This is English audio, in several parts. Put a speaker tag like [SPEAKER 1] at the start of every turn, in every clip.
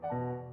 [SPEAKER 1] Objection!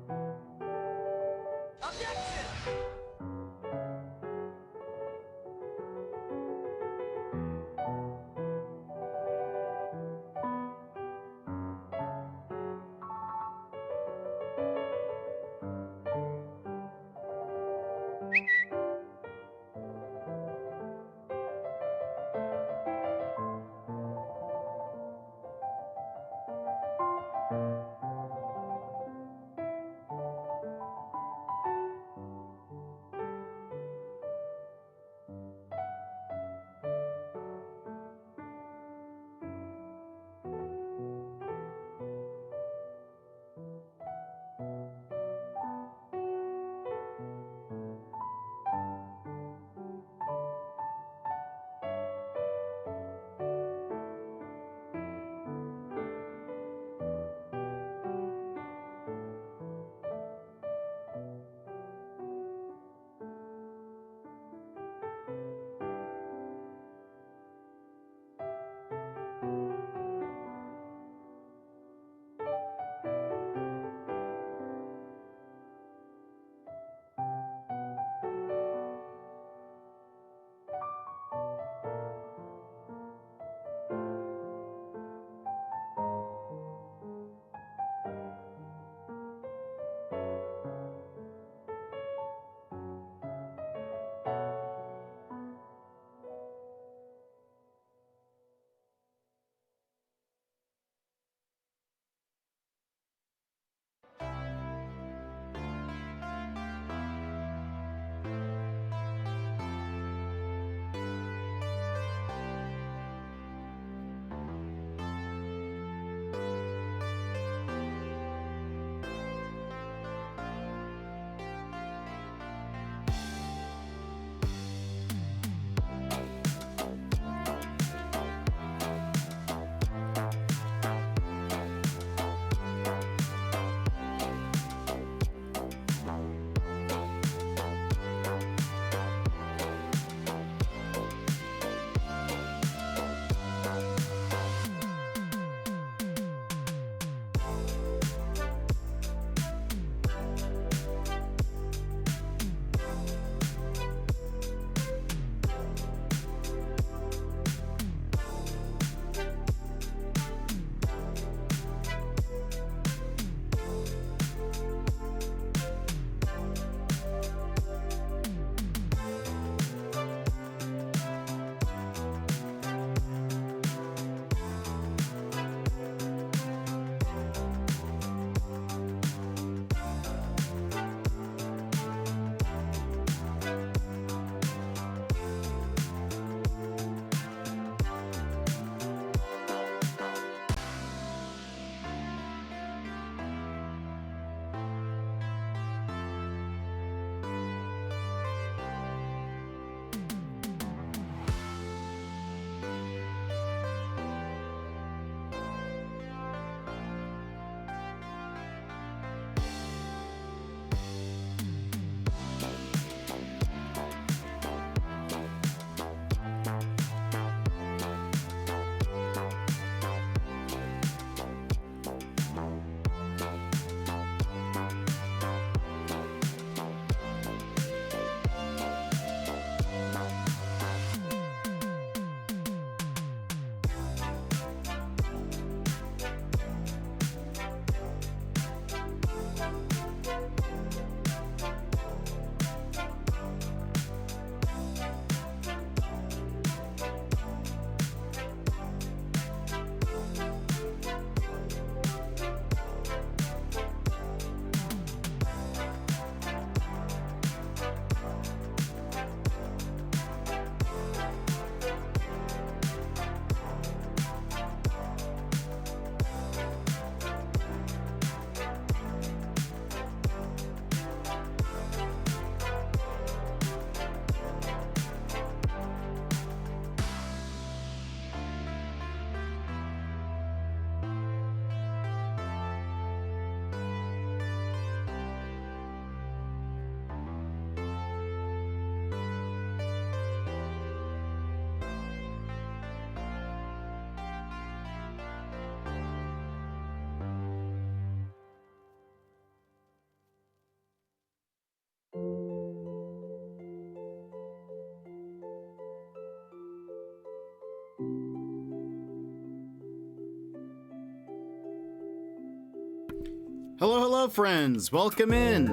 [SPEAKER 1] Hello, hello, friends. Welcome in.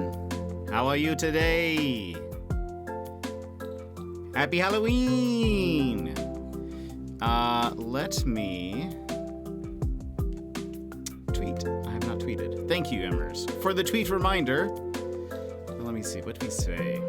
[SPEAKER 1] How are you today? Happy Halloween. Let me tweet. I have not tweeted. Thank you, Emmers, for the tweet reminder. Let me see. What do we say?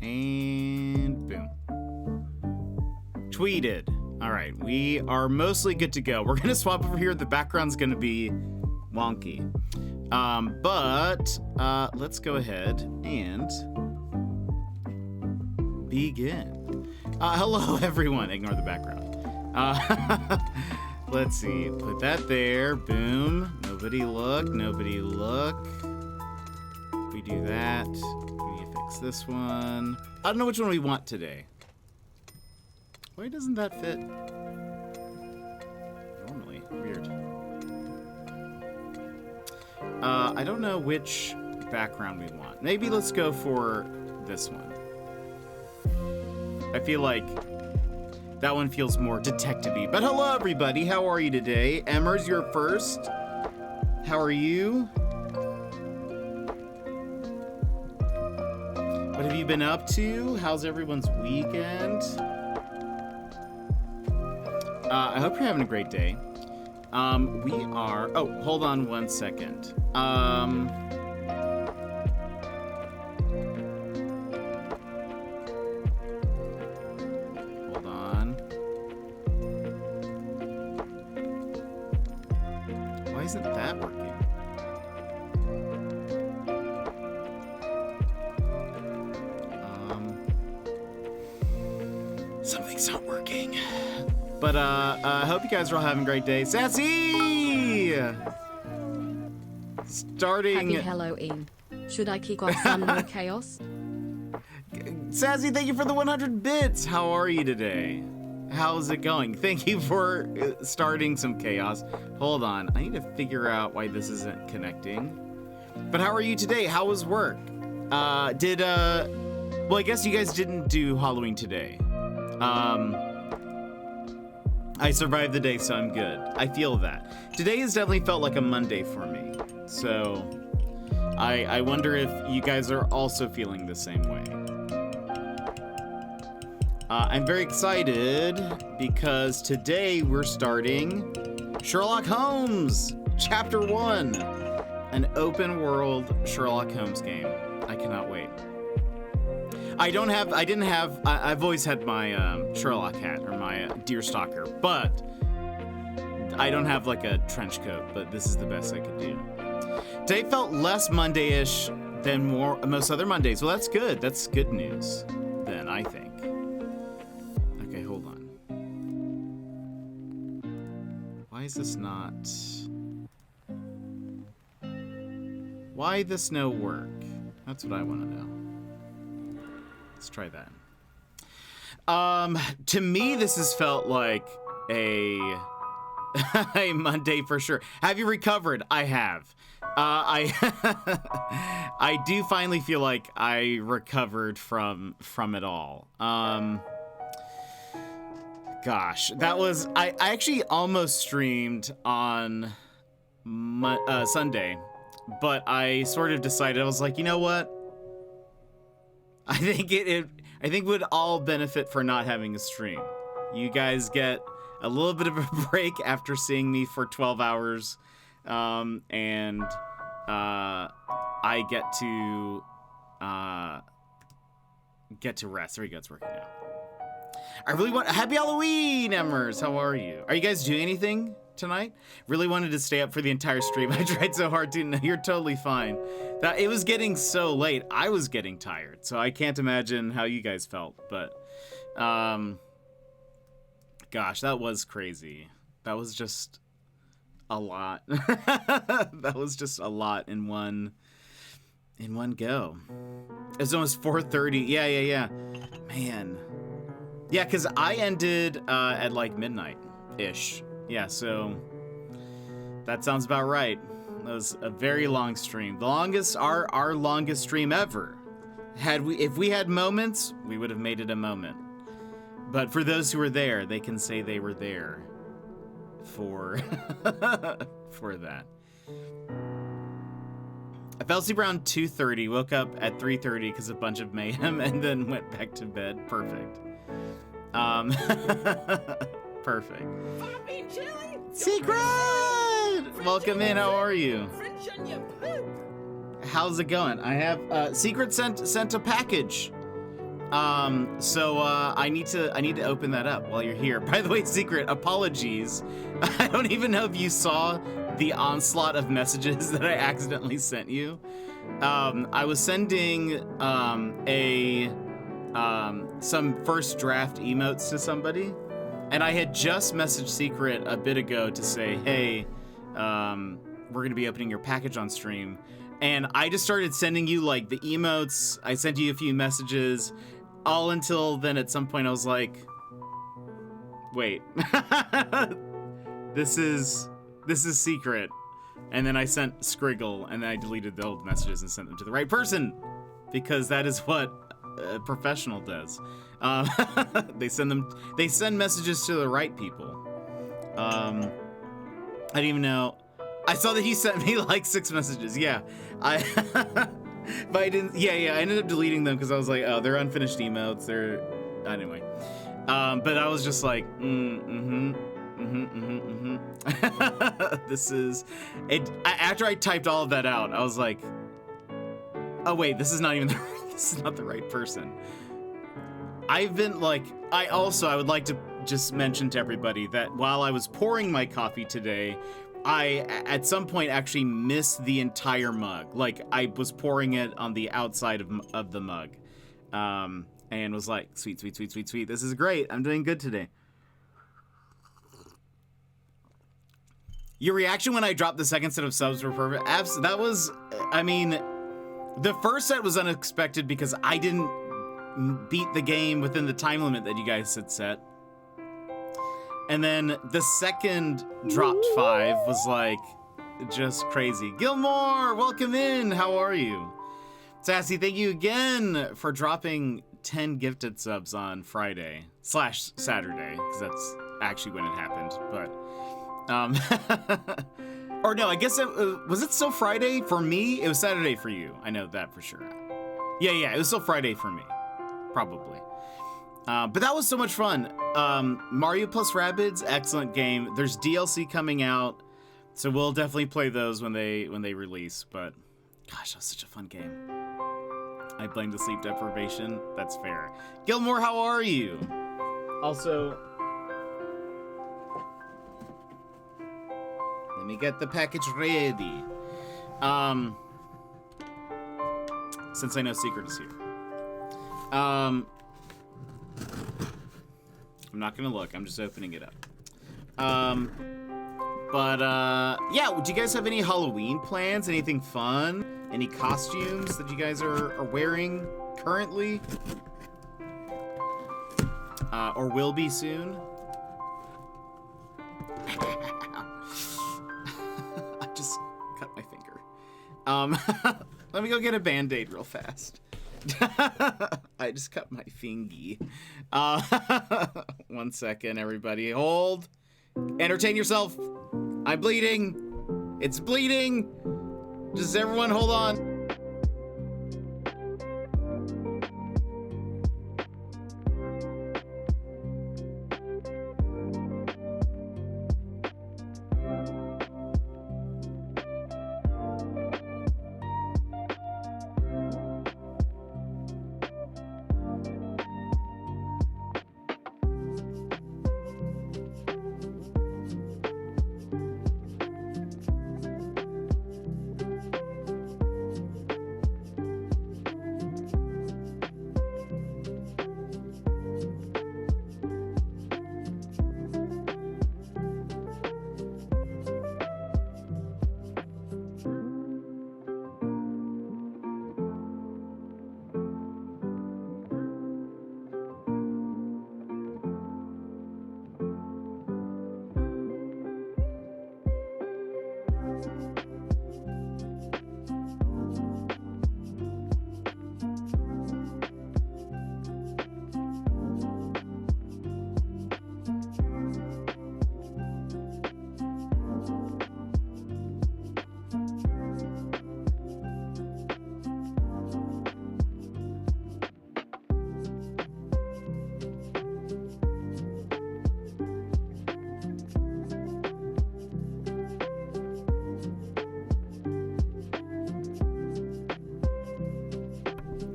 [SPEAKER 1] And boom. Tweeted. All right, we are mostly good to go. We're gonna swap over here. The background's gonna be wonky. But let's go ahead and begin. Hello, everyone. Ignore the background. Let's see. Put that there. Boom. Nobody look. Nobody look. We do that. This one. I don't know which one we want today. Why doesn't that fit? Normally. Weird. I don't know which background we want. Maybe let's go for this one. I feel like that one feels more detective-y. But hello, everybody. How are you today? Emmers, you're first. How are you? What have you been up to? How's everyone's weekend? I hope you're having a great day. We are... Oh, hold on one second. Hold on. Why isn't that working? Something's not working. But I hope you guys are all having a great day. Sassy! Starting...
[SPEAKER 2] Happy Halloween. Should I kick off some more chaos?
[SPEAKER 1] Sassy, thank you for the 100 bits. How are you today? How's it going? Thank you for starting some chaos. Hold on. I need to figure out why this isn't connecting. But how are you today? How was work? Well, I guess you guys didn't do Halloween today. I survived the day, so I'm good. I feel that. Today has definitely felt like a Monday for me. So, I wonder if you guys are also feeling the same way. I'm very excited because today we're starting Sherlock Holmes, Chapter 1, an open world Sherlock Holmes game. I cannot wait. I've always had my Sherlock hat or my deerstalker, but I don't have like a trench coat, but this is the best I could do. Today felt less Monday-ish than most other Mondays. Well, that's good. That's good news then, I think. Okay, hold on. Why is this not... Why this no work? That's what I want to know. Let's try that. To me, this has felt like a Monday for sure. Have you recovered? I have. I do finally feel like I recovered from it all. gosh, that was I actually almost streamed on Sunday, but I sort of decided I was like, you know what? I think I think we'd all benefit for not having a stream. You guys get a little bit of a break after seeing me for 12 hours, and I get to rest. There we go. It's working now. I really want happy Halloween, Emmers. How are you? Are you guys doing anything tonight? Really wanted to stay up for the entire stream. I tried so hard to. No, you're totally fine. That it was getting so late. I was getting tired, so I can't imagine how you guys felt. But, gosh, that was crazy. That was just a lot. That was just a lot in one go. It was almost 4:30. Yeah. Man. Yeah, because I ended at like midnight-ish. Yeah, so that sounds about right. That was a very long stream. The longest, our longest stream ever. If we had moments, we would have made it a moment. But for those who were there, they can say they were there for for that. I fell asleep around 2:30, woke up at 3:30 because of a bunch of mayhem, and then went back to bed. Perfect. Perfect. Secret! Welcome in, how are you? How's it going? I have, Secret sent a package. So I need to open that up while you're here. By the way, Secret, apologies. I don't even know if you saw the onslaught of messages that I accidentally sent you. I was sending some first draft emotes to somebody, and I had just messaged Secret a bit ago to say, hey, we're gonna be opening your package on stream, and I just started sending you like the emotes. I sent you a few messages, all until then at some point I was like, wait, this is Secret. And then I sent Scriggle, and then I deleted the old messages and sent them to the right person, because that is what a professional does. They send messages to the right people. I didn't even know. I saw that he sent me like 6 messages. Yeah, but I didn't. Yeah. I ended up deleting them because I was like, oh, they're unfinished emotes. They're anyway. But I was just like, This is it. After I typed all of that out, I was like, oh wait, this is not even this is not the right person. I've been like, I would like to just mention to everybody that while I was pouring my coffee today, I at some point actually missed the entire mug. Like I was pouring it on the outside of the mug, and was like, sweet. This is great. I'm doing good today. Your reaction when I dropped the second set of subs were perfect. That was, I mean, the first set was unexpected because I didn't beat the game within the time limit that you guys had set. And then the second dropped 5 was like, just crazy. Gilmore, welcome in. How are you? Sassy, thank you again for dropping 10 gifted subs on Friday/Saturday, because that's actually when it happened, but... or no, I guess was it still Friday for me? It was Saturday for you. I know that for sure. Yeah, it was still Friday for me, probably. But that was so much fun. Mario plus Rabbids, excellent game. There's DLC coming out, so we'll definitely play those when they release. But gosh, that was such a fun game. I blame the sleep deprivation. That's fair. Gilmore, how are you? Also, let me get the package ready. Since I know Secret is here. I'm not gonna look, I'm just opening it up. Yeah, do you guys have any Halloween plans? Anything fun? Any costumes that you guys are wearing currently? Or will be soon? I just cut my finger. Let me go get a Band-Aid real fast. I just cut my fingy. 1 second, everybody. Hold. Entertain yourself. I'm bleeding. It's bleeding. Just everyone hold on.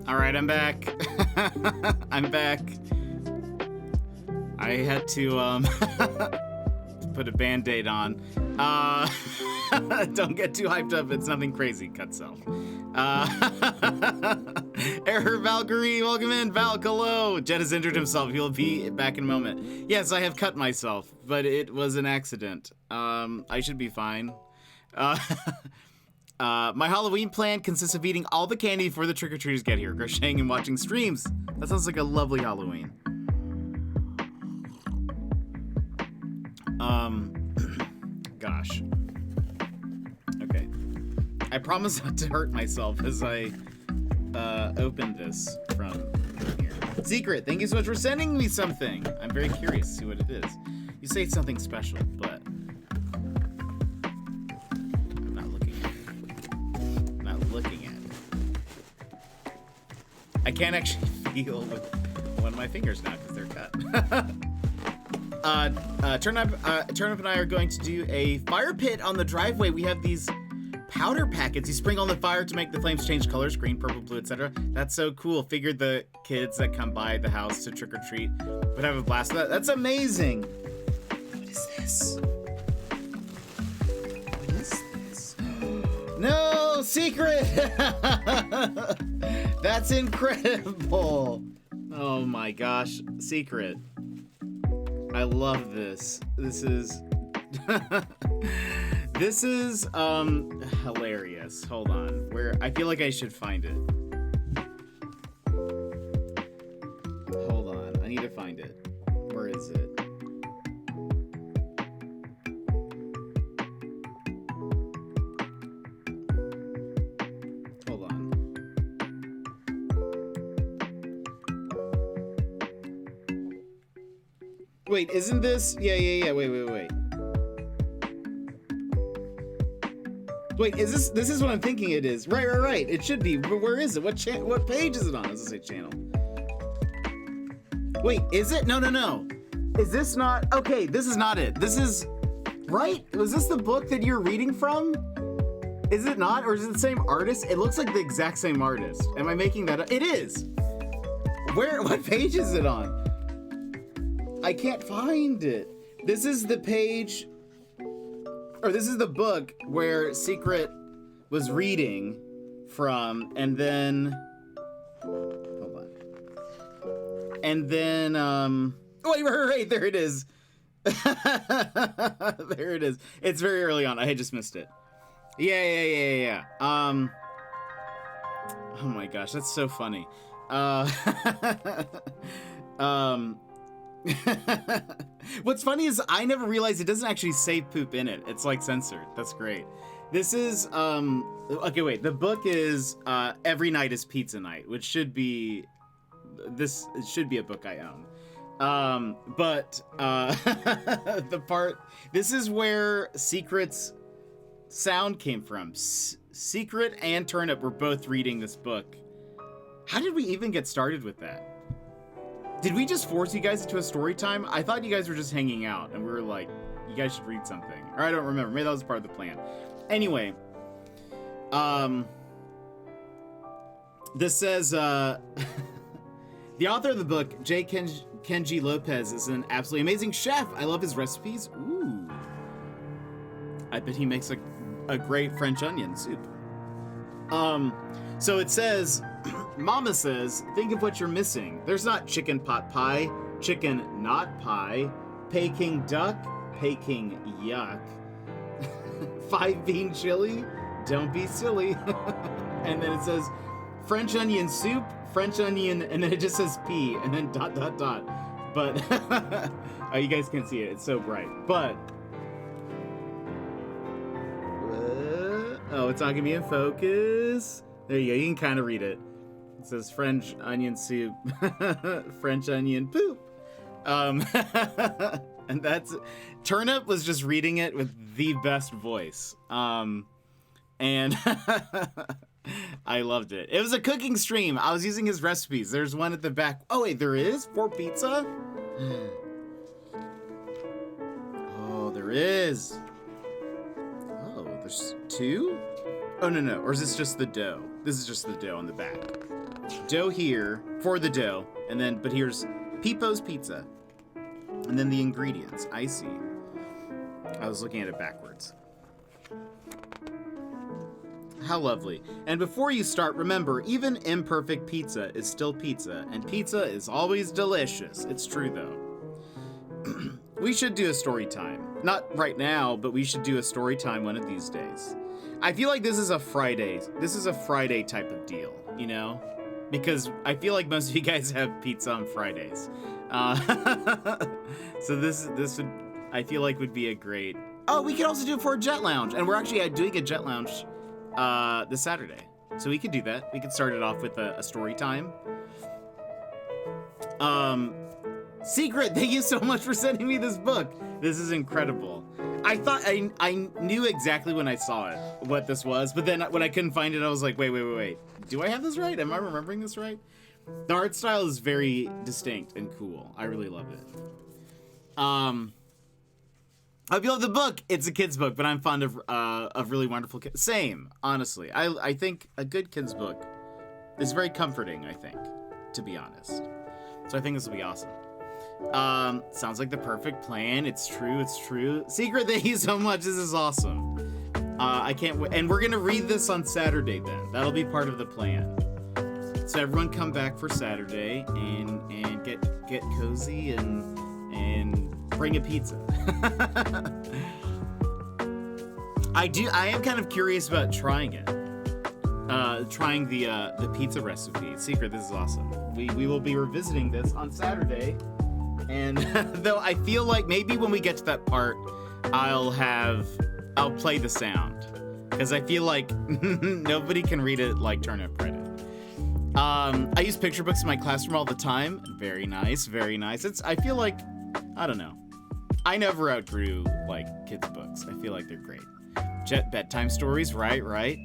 [SPEAKER 1] All right, I'm back. I'm back. I had to put a band-aid on. Don't get too hyped up. It's nothing crazy. Cut self. Error Valkyrie, welcome in. Val, hello. Jet has injured himself. He'll be back in a moment. Yes, I have cut myself, but it was an accident. I should be fine. My Halloween plan consists of eating all the candy before the trick-or-treaters get here, crocheting and watching streams. That sounds like a lovely Halloween. Gosh. Okay. I promise not to hurt myself as I open this from here. Secret, thank you so much for sending me something. I'm very curious to see what it is. You say it's something special, but I'm not looking at it. I'm not looking at it. I can't actually feel with one of my fingers now because they're cut. Turnip and I are going to do a fire pit on the driveway. We have these powder packets. You sprinkle on the fire to make the flames change colors, green, purple, blue, etc. That's so cool. Figured the kids that come by the house to trick or treat would have a blast with that. That's amazing. What is this? What is this? No, secret! That's incredible. Oh my gosh, secret. I love this. This is this is hilarious. Hold on. Where I feel like I should find it. Hold on. I need to find it. Where is it? Hold on. Wait, isn't this? Yeah. Wait. Wait, is this is what I'm thinking it is. Right. It should be, but where is it? What page is it on? Does it say channel? Wait, is it? No. Is this not? Okay, this is not it. This is, right? Was this the book that you're reading from? Is it not? Or is it the same artist? It looks like the exact same artist. Am I making that up? It is. What page is it on? I can't find it. This is the page, or this is the book where Secret was reading from, and then, hold on. And then, wait, there it is. There it is. It's very early on. I had just missed it. Yeah. Oh my gosh, that's so funny. What's funny is I never realized it doesn't actually say poop in it. It's like censored. That's great. This is okay, wait. The book is Every Night is Pizza Night, which should be it should be a book I own. But this is where Secret's sound came from. Secret and Turnip were both reading this book. How did we even get started with that? Did we just force you guys into a story time? I thought you guys were just hanging out and we were like, you guys should read something. Or I don't remember. Maybe that was part of the plan. Anyway, this says, the author of the book, J. Kenji Lopez, is an absolutely amazing chef. I love his recipes. Ooh. I bet he makes a great French onion soup. So it says, Mama says, think of what you're missing. There's not chicken pot pie, chicken not pie, Peking duck, Peking yuck, 5-bean chili, don't be silly. And then it says, French onion soup, French onion, and then it just says P, and then ... But, oh, you guys can't see it, it's so bright. But, oh, it's not gonna be in focus. There you go, you can kind of read it. It says French onion soup, French onion poop. And that's, Turnip was just reading it with the best voice. And I loved it. It was a cooking stream. I was using his recipes. There's one at the back. Oh, wait, there is? For pizza? Oh, there is. Oh, there's two? Oh, no. Or is this just the dough? This is just the dough on the back. Dough here for the dough. And then, but here's Peepo's Pizza. And then the ingredients. I see. I was looking at it backwards. How lovely. And before you start, remember, even imperfect pizza is still pizza, and pizza is always delicious. It's true, though. We should do a story time. Not right now, but we should do a story time one of these days. I feel like this is a Friday. This is a Friday type of deal, you know? Because I feel like most of you guys have pizza on Fridays. So this would, I feel like, would be a great... Oh, we could also do it for a Jet Lounge. And we're actually doing a Jet Lounge this Saturday. So we could do that. We could start it off with a story time. Secret, thank you so much for sending me this book. This is incredible. I thought I knew exactly when I saw it what this was, but then when I couldn't find it, I was like, wait. Do I have this right? Am I remembering this right? The art style is very distinct and cool. I really love it. I feel like the book, it's a kid's book, but I'm fond of really wonderful kids. Same, honestly. I think a good kid's book is very comforting, I think, to be honest. So I think this will be awesome. Sounds like the perfect plan. It's true. Secret, thank you so much. This is awesome. I can't wait. And we're going to read this on Saturday then. That'll be part of the plan. So everyone come back for Saturday and get cozy and bring a pizza. I am kind of curious about trying it. Trying the pizza recipe. Secret, this is awesome. We will be revisiting this on Saturday. And though I feel like maybe when we get to that part, I'll play the sound. Because I feel like nobody can read it like Turnip read it. I use picture books in my classroom all the time. Very nice. I feel like, I don't know. I never outgrew like kids' books. I feel like they're great. Jet bedtime stories, right.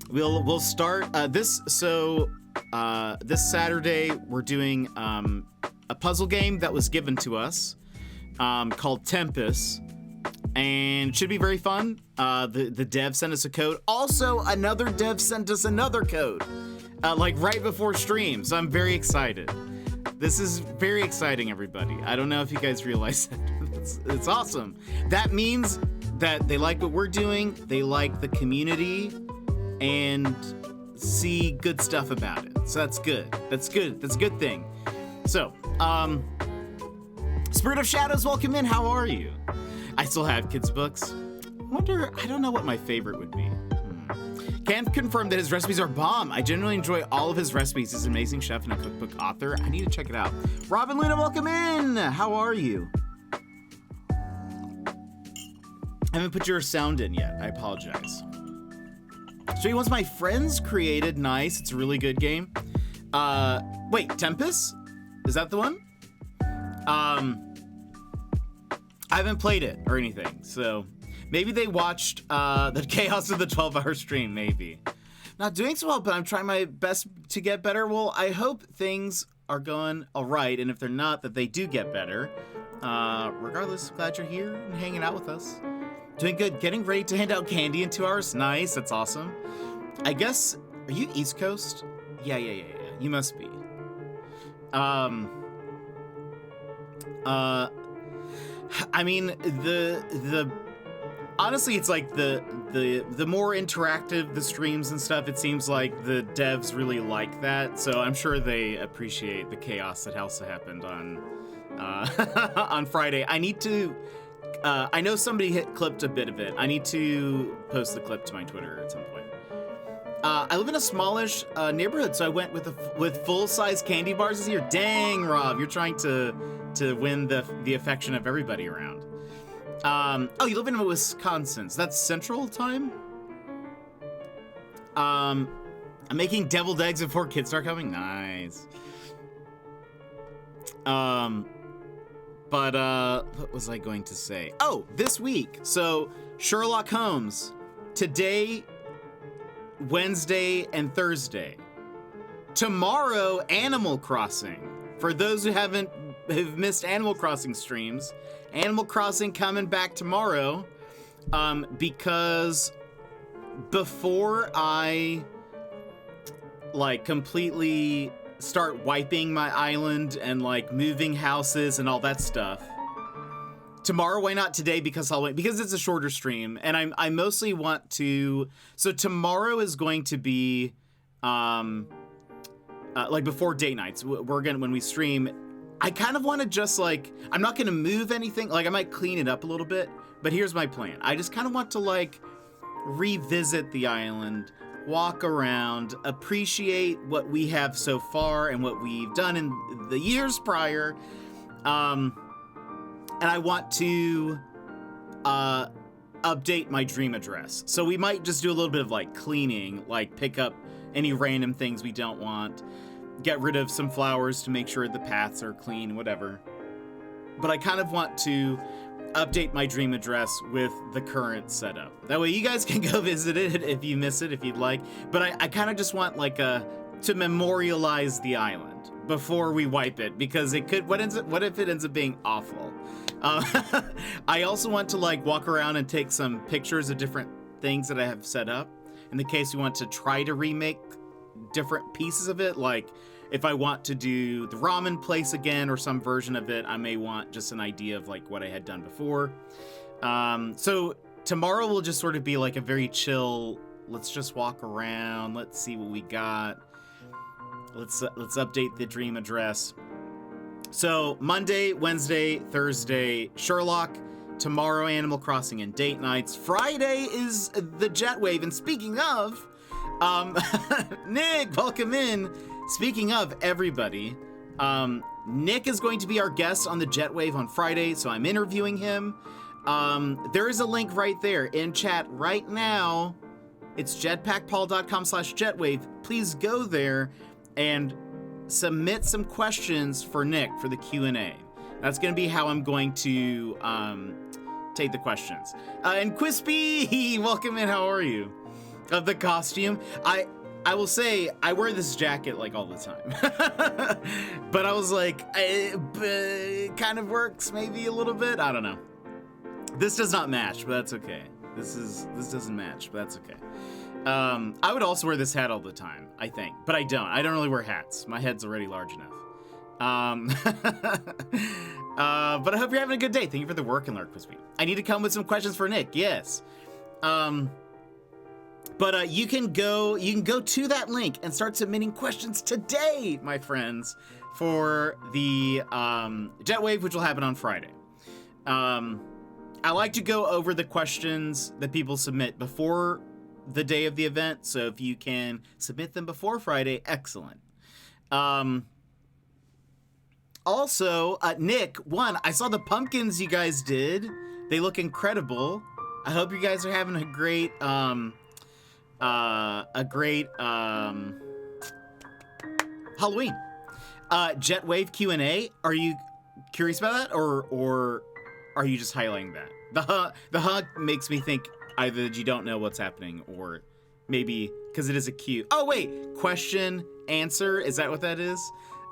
[SPEAKER 1] We'll start this Saturday. We're doing a puzzle game that was given to us called Tempest, and it should be very fun. The dev sent us a code. Also, another dev sent us another code, like right before stream. So I'm very excited. This is very exciting, everybody. I don't know if you guys realize that. It's awesome. That means that they like what we're doing, they like the community, and see good stuff about it. So that's good. That's a good thing. So, Spirit of Shadows, welcome in. How are you? I still have kids' books. I don't know what my favorite would be. Can't confirm that his recipes are bomb. I genuinely enjoy all of his recipes. He's an amazing chef and a cookbook author. I need to check it out. Robin Luna, welcome in. How are you? haven't put your sound in yet. I apologize. So he wants my friends created. Nice. It's a really good game. Wait, Tempest? Is that the one? I haven't played it or anything, so maybe they watched the chaos of the 12-hour stream, maybe. Not doing so well, but I'm trying my best to get better. Well, I hope things are going all right, and if they're not, that they do get better. Regardless, glad you're here and hanging out with us. Doing good. Getting ready to hand out candy in 2 hours. Nice. That's awesome. I guess, are you East Coast? Yeah. You must be. I mean, the honestly, it's like the more interactive the streams and stuff, it seems like the devs really like that. So I'm sure they appreciate the chaos that also happened on on Friday. I need to. I know somebody clipped a bit of it. I need to post the clip to my Twitter at some point. I live in a smallish neighborhood, so I went with full-size candy bars this year. Dang, Rob, you're trying to win the affection of everybody around. Oh, you live in Wisconsin, so that's Central Time? I'm making deviled eggs before kids start coming. Nice. But what was I going to say? Oh, this week. So Sherlock Holmes today, Wednesday, and Thursday. Tomorrow, Animal Crossing. For those who have missed Animal Crossing streams, Animal Crossing coming back tomorrow, because before I like completely start wiping my island and like moving houses and all that stuff. Tomorrow, why not today? Because I'll wait, because it's a shorter stream, and I mostly want to. So tomorrow is going to be, like before date nights. We're gonna, when we stream, I kind of want to just like, I'm not gonna move anything. Like I might clean it up a little bit, but here's my plan. I just kind of want to like revisit the island, walk around, appreciate what we have so far and what we've done in the years prior. And I want to update my dream address. So we might just do a little bit of like cleaning, like pick up any random things we don't want, get rid of some flowers to make sure the paths are clean, whatever. But I kind of want to update my dream address with the current setup. That way you guys can go visit it if you miss it, if you'd like. But I kind of just want like to memorialize the island before we wipe it, because it could, what if it ends up being awful? I also want to like walk around and take some pictures of different things that I have set up in the case we want to try to remake different pieces of it. Like if I want to do the ramen place again or some version of it, I may want just an idea of like what I had done before. So tomorrow will just sort of be like a very chill, let's just walk around, let's see what we got. Let's update the dream address. So Monday, Wednesday, Thursday, Sherlock. Tomorrow, Animal Crossing and date nights. Friday is the jetwave. And speaking of, Nick, welcome in. Speaking of everybody, Nick is going to be our guest on the jetwave on Friday, so I'm interviewing him. There is a link right there in chat right now. It's jetpackpaul.com/jetwave. Please go there and submit some questions for Nick for the Q&A. That's going to be how I'm going to take the questions. And Quispy, welcome in. How are you? Of the costume, I will say I wear this jacket like all the time, but I was like, it kind of works maybe a little bit. I don't know. This does not match, but that's okay. This doesn't match, but that's okay. I would also wear this hat all the time, I think, but I don't. I don't really wear hats. My head's already large enough. But I hope you're having a good day. Thank you for the work and lurk, Crispy. I need to come with some questions for Nick. Yes. But you can go to that link and start submitting questions today, my friends, for the jetwave, which will happen on Friday. I like to go over the questions that people submit before the day of the event, so if you can submit them before Friday, excellent. Also, Nick, I saw the pumpkins you guys did. They look incredible. I hope you guys are having a great Halloween. Jetwave Q&A. Are you curious about that, or are you just highlighting that? The hug makes me think either that you don't know what's happening, or maybe because it is a Q. Oh wait, question answer. Is that what that is?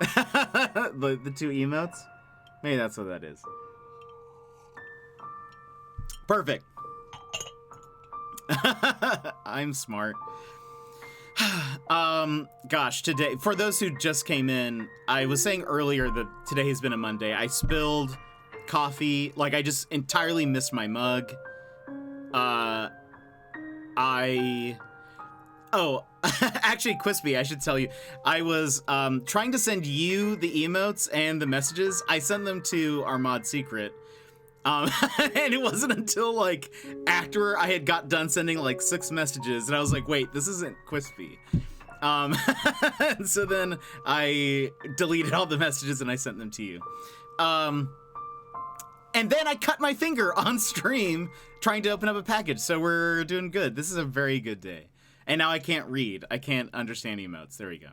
[SPEAKER 1] the two emotes. Maybe that's what that is. Perfect. I'm smart. Gosh, today, for those who just came in, I was saying earlier that today has been a Monday. I spilled coffee, like I just entirely missed my mug. Actually, Quispy, I should tell you, I was trying to send you the emotes and the messages. I sent them to our mod secret. And it wasn't until like after I had got done sending like 6 messages and I was like, wait, this isn't Quispy. And so then I deleted all the messages and I sent them to you. And then I cut my finger on stream trying to open up a package. So we're doing good. This is a very good day. And now I can't read. I can't understand emotes. There we go.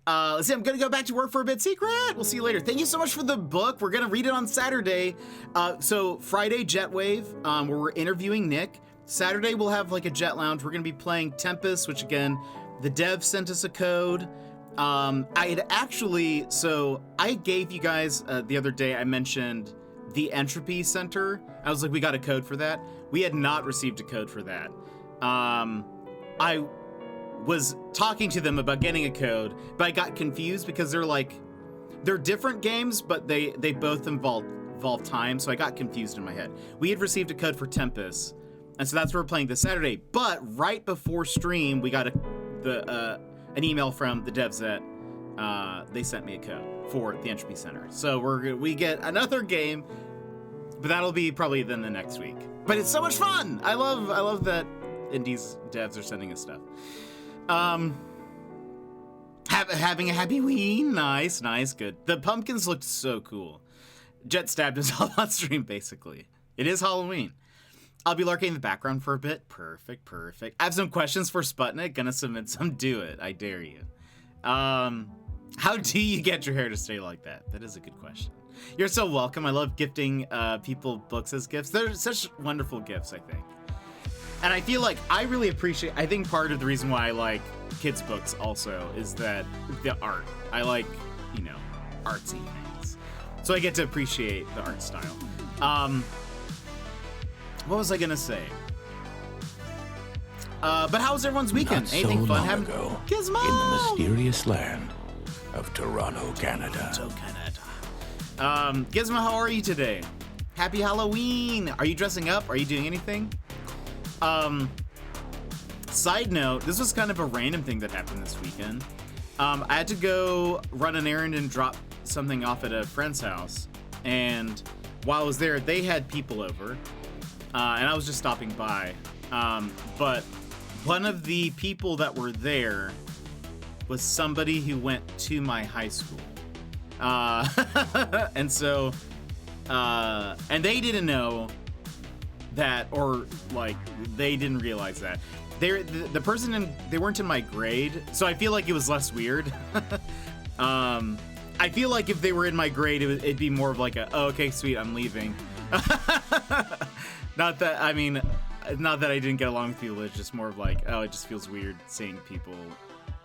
[SPEAKER 1] Let's see, I'm gonna go back to work for a bit. Secret! We'll see you later. Thank you so much for the book. We're gonna read it on Saturday. So Friday, Jetwave, where we're interviewing Nick. Saturday, we'll have like a Jet Lounge. We're gonna be playing Tempest, which again, the dev sent us a code. I gave you guys, the other day, I mentioned the Entropy Center. I was like, we got a code for that. We had not received a code for that. I was talking to them about getting a code, but I got confused because they're different games, but they both involve time, so I got confused in my head. We had received a code for Tempest, and so that's what we're playing this Saturday. But right before stream, we got an email from the devs that they sent me a code for the Entropy Center. So we get another game, but that'll be probably then the next week. But it's so much fun. I love that indies devs are sending us stuff. Having a happy ween. Nice, good. The pumpkins looked so cool. Jet stabbed himself on stream, basically. It is Halloween. I'll be lurking in the background for a bit. Perfect. I have some questions for Sputnik. Gonna submit some. Do it. I dare you. How do you get your hair to stay like that? That is a good question. You're so welcome. I love gifting people books as gifts. They're such wonderful gifts, I think. And I feel like I really appreciate, I think part of the reason why I like kids' books also is that the art. I like, artsy things. So I get to appreciate the art style. What was I gonna say? But how was everyone's weekend?
[SPEAKER 3] Not
[SPEAKER 1] Anything
[SPEAKER 3] so
[SPEAKER 1] fun
[SPEAKER 3] long
[SPEAKER 1] happened?
[SPEAKER 3] ago,
[SPEAKER 1] Gizmo!
[SPEAKER 3] in the mysterious land of Toronto, Canada.
[SPEAKER 1] Gizmo, how are you today? Happy Halloween! Are you dressing up? Are you doing anything? Side note, this was kind of a random thing that happened this weekend. I had to go run an errand and drop something off at a friend's house. And while I was there, they had people over. And I was just stopping by. But one of the people that were there was somebody who went to my high school. And so, and they didn't know that, or like they didn't realize that the person they weren't in my grade, so I feel like it was less weird. I feel like if they were in my grade, it'd be more of like okay, sweet, I'm leaving. Not that I didn't get along with people. It's just more of like, it just feels weird seeing people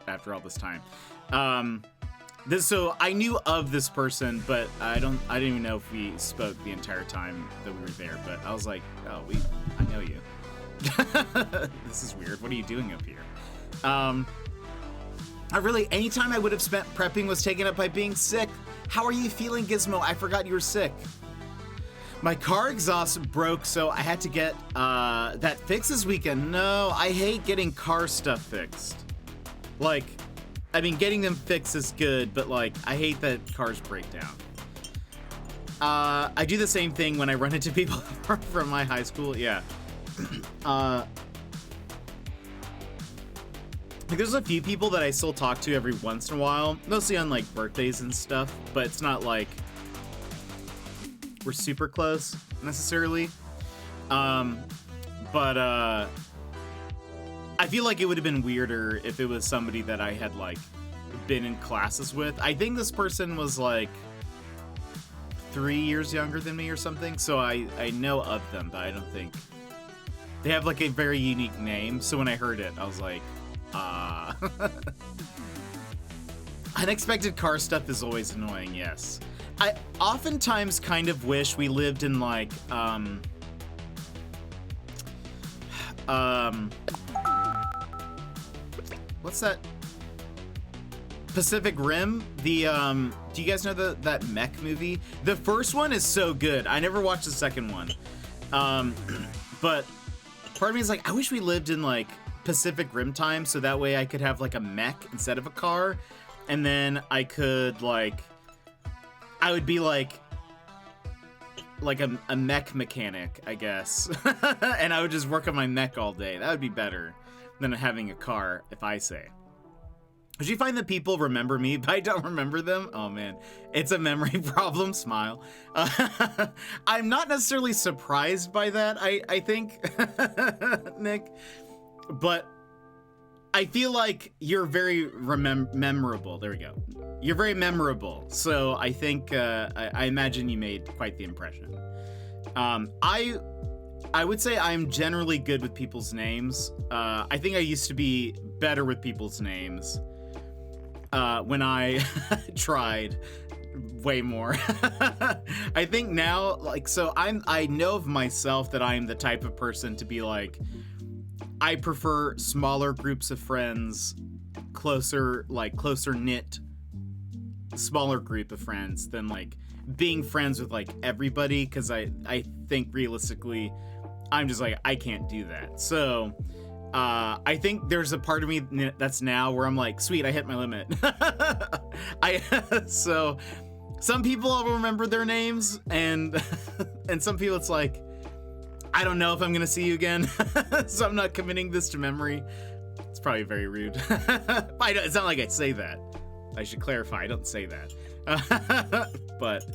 [SPEAKER 1] after all this time. So I knew of this person, but I didn't even know if we spoke the entire time that we were there. But I was like, I know you. This is weird. What are you doing up here? Anytime I would have spent prepping was taken up by being sick. How are you feeling, Gizmo? I forgot you were sick. My car exhaust broke, so I had to get that fixed this weekend. No, I hate getting car stuff fixed. Getting them fixed is good, but I hate that cars break down. I do the same thing when I run into people from my high school. Yeah. There's a few people that I still talk to every once in a while, mostly on birthdays and stuff, but it's not like we're super close necessarily. But I feel like it would have been weirder if it was somebody that I had like been in classes with. I think this person was like 3 years younger than me or something, so I know of them, but I don't think they have like a very unique name. So when I heard it, I was like, unexpected car stuff is always annoying. Yes, I oftentimes kind of wish we lived in like what's that? Pacific Rim? The do you guys know that mech movie? The first one is so good. I never watched the second one. But part of me is like, I wish we lived in like Pacific Rim time, so that way I could have like a mech instead of a car, and then I could like, I would be like a mech mechanic, I guess. And I would just work on my mech all day. That would be better than having a car, if I say. Did you find that people remember me, but I don't remember them? Oh man, it's a memory problem, smile. I'm not necessarily surprised by that, I think, Nick, but I feel like you're very memorable. There we go. You're very memorable. So I think, I imagine you made quite the impression. I would say I'm generally good with people's names. I think I used to be better with people's names when I tried way more. I think now, like, so I know of myself that I'm the type of person to be like, I prefer smaller groups of friends, closer knit, smaller group of friends than like being friends with like everybody, because I think realistically I'm just like, I can't do that. So I think there's a part of me that's now where I'm like, sweet, I hit my limit. So some people I'll remember their names, and some people it's like, I don't know if I'm gonna see you again. So I'm not committing this to memory. It's probably very rude. It's not like I say that. I should clarify, I don't say that. But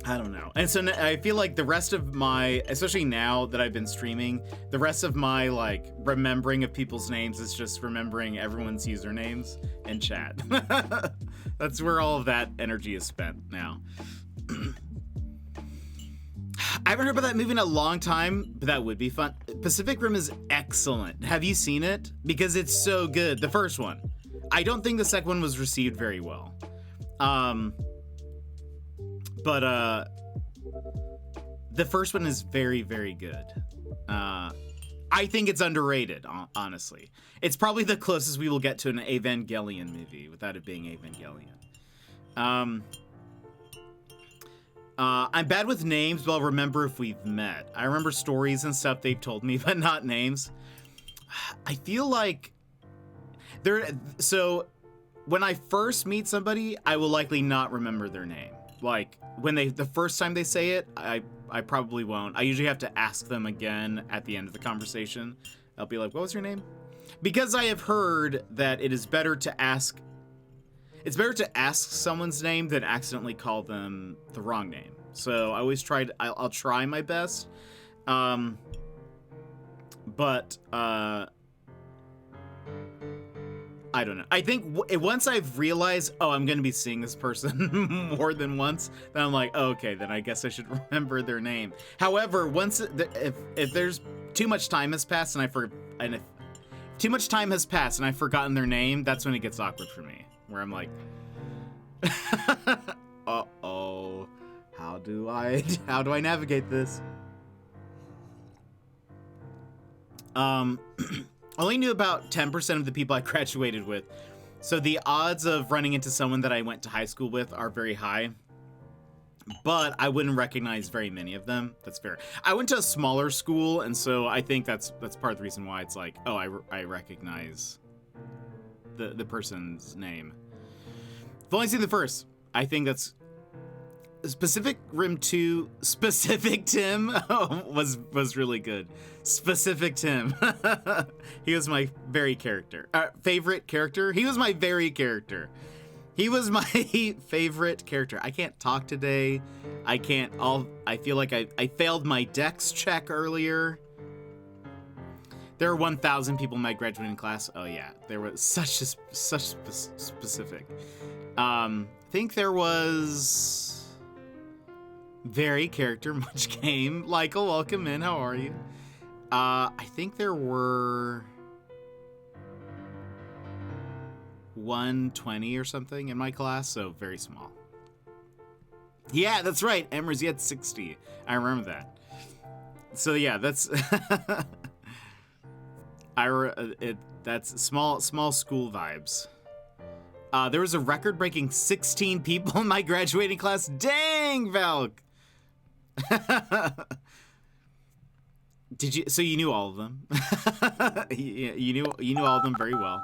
[SPEAKER 1] I don't know. And so I feel like the rest of my, especially now that I've been streaming, the rest of my like remembering of people's names is just remembering everyone's usernames and chat. That's where all of that energy is spent now. I haven't heard about that movie in a long time, but that would be fun. Pacific Rim is excellent. Have you seen it? Because it's so good. The first one. I don't think the second one was received very well. But the first one is very, very good. I think it's underrated, honestly. It's probably the closest we will get to an Evangelion movie without it being Evangelion. I'm bad with names, but I'll remember if we've met. I remember stories and stuff they've told me, but not names. I feel like so when I first meet somebody, I will likely not remember their name. Like when the first time they say it, I probably won't. I usually have to ask them again at the end of the conversation. I'll be like, what was your name? Because I have heard that it is better to ask. It's better to ask someone's name than accidentally call them the wrong name. So I always I'll try my best. But I don't know. I think once I've realized, oh, I'm going to be seeing this person more than once, then I'm like, oh, okay, then I guess I should remember their name. However, if there's too much time has passed and if too much time has passed and I've forgotten their name, that's when it gets awkward for me. Where I'm like, uh-oh, how do I navigate this? I only knew about 10% of the people I graduated with, so the odds of running into someone that I went to high school with are very high, but I wouldn't recognize very many of them. That's fair. I went to a smaller school, and so I think that's part of the reason why it's like, oh, I recognize the person's name. I've only seen the first. I think that's Pacific Rim 2. Specific Tim was really good. Specific Tim. He was my very favorite character. He was my very character. He was my favorite character. I can't talk today. I feel like I failed my dex check earlier. There were 1,000 people in my graduating class. Oh yeah, there was such specific. I think there was very character much game. Michael, welcome in. How are you? I think there were 120 or something in my class, so very small. Yeah, that's right. Emers, you had 60. I remember that. So yeah, that's that's small school vibes. There was a record-breaking 16 people in my graduating class. Dang, Valk. Did you? So you knew all of them? you knew all of them very well.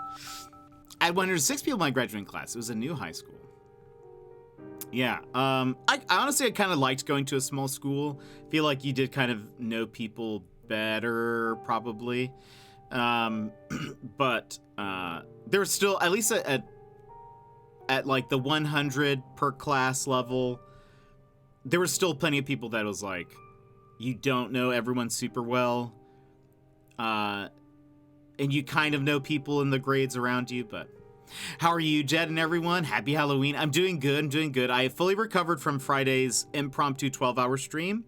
[SPEAKER 1] I had 106 people in my graduating class. It was a new high school. Yeah. I honestly, I kind of liked going to a small school. Feel like you did kind of know people better, probably. But there was still, at least at like the 100 per class level, there was still plenty of people that was like, you don't know everyone super well. And you kind of know people in the grades around you, but how are you, Jed and everyone? Happy Halloween. I'm doing good. I fully recovered from Friday's impromptu 12-hour stream.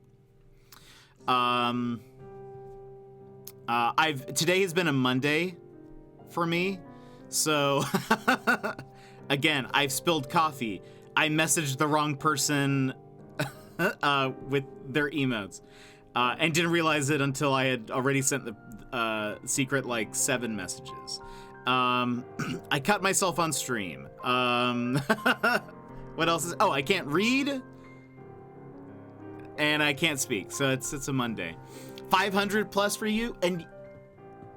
[SPEAKER 1] Today has been a Monday for me. So again, I've spilled coffee. I messaged the wrong person with their emotes. And didn't realize it until I had already sent the secret like 7 messages. I cut myself on stream. What else is? Oh, I can't read, and I can't speak. So it's a Monday. 500 plus for you, and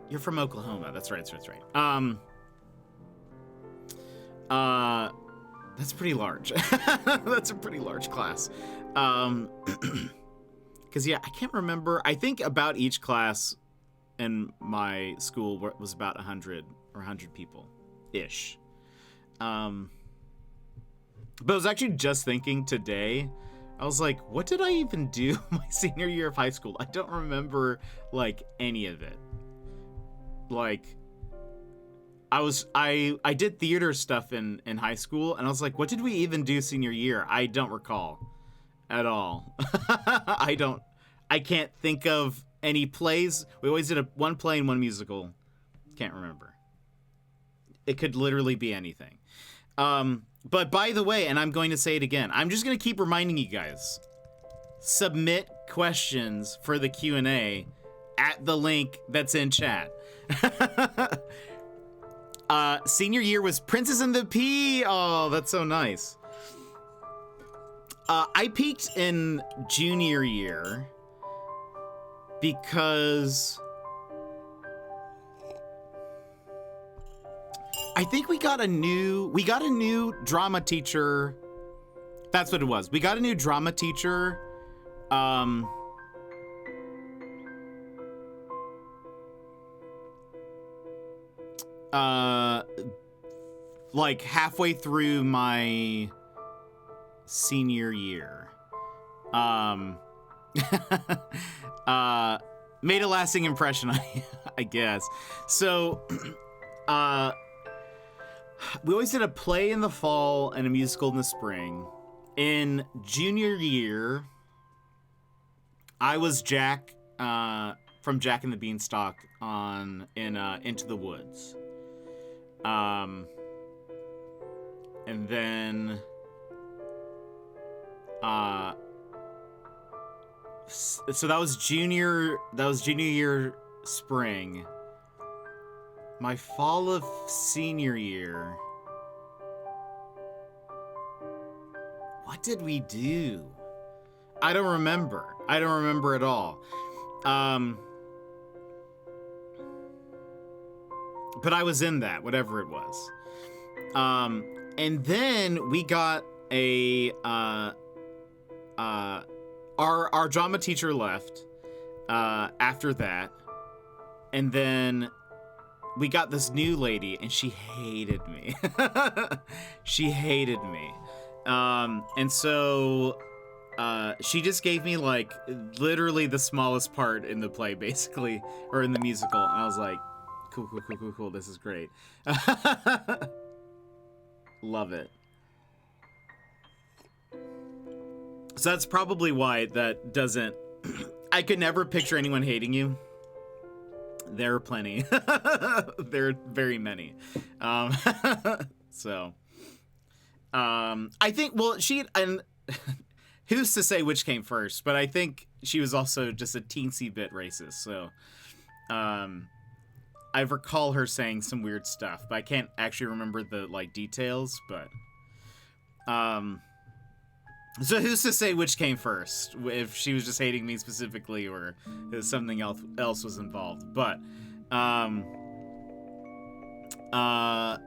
[SPEAKER 1] you're from Oklahoma. That's right. That's pretty large. That's a pretty large class. Because, yeah, I can't remember. I think about each class in my school was about 100 or 100 people-ish. But I was actually just thinking today, I was like, what did I even do my senior year of high school? I don't remember, like, any of it. Like, I did theater stuff in high school, and I was like, what did we even do senior year? I don't recall. At all. I can't think of any plays. We always did one play and one musical. Can't remember. It could literally be anything. But by the way, and I'm going to say it again, I'm just going to keep reminding you guys, submit questions for the Q&A at the link that's in chat. Senior year was Princess and the Pea. Oh, that's so nice. I peaked in junior year because I think we got a new drama teacher. That's what it was. We got a new drama teacher. Like halfway through my senior year. Made a lasting impression, I guess. So, we always did a play in the fall and a musical in the spring. In junior year, I was Jack from Jack and the Beanstalk in Into the Woods. And then so that was junior year spring. My fall of senior year, what did we do? I don't remember at all. But I was in that, whatever it was. And then we got our drama teacher left after that, and then we got this new lady, and she hated me. She hated me. And so she just gave me like literally the smallest part in the play, basically, or in the musical, and I was like, cool, cool, cool, cool, cool. This is great. Love it. So that's probably why that doesn't. I could never picture anyone hating you. There are plenty. There are very many. So, I think. Well, and who's to say which came first? But I think she was also just a teensy bit racist. So, I recall her saying some weird stuff, but I can't actually remember the like details. But, so who's to say which came first? If she was just hating me specifically, or if something else was involved. But no,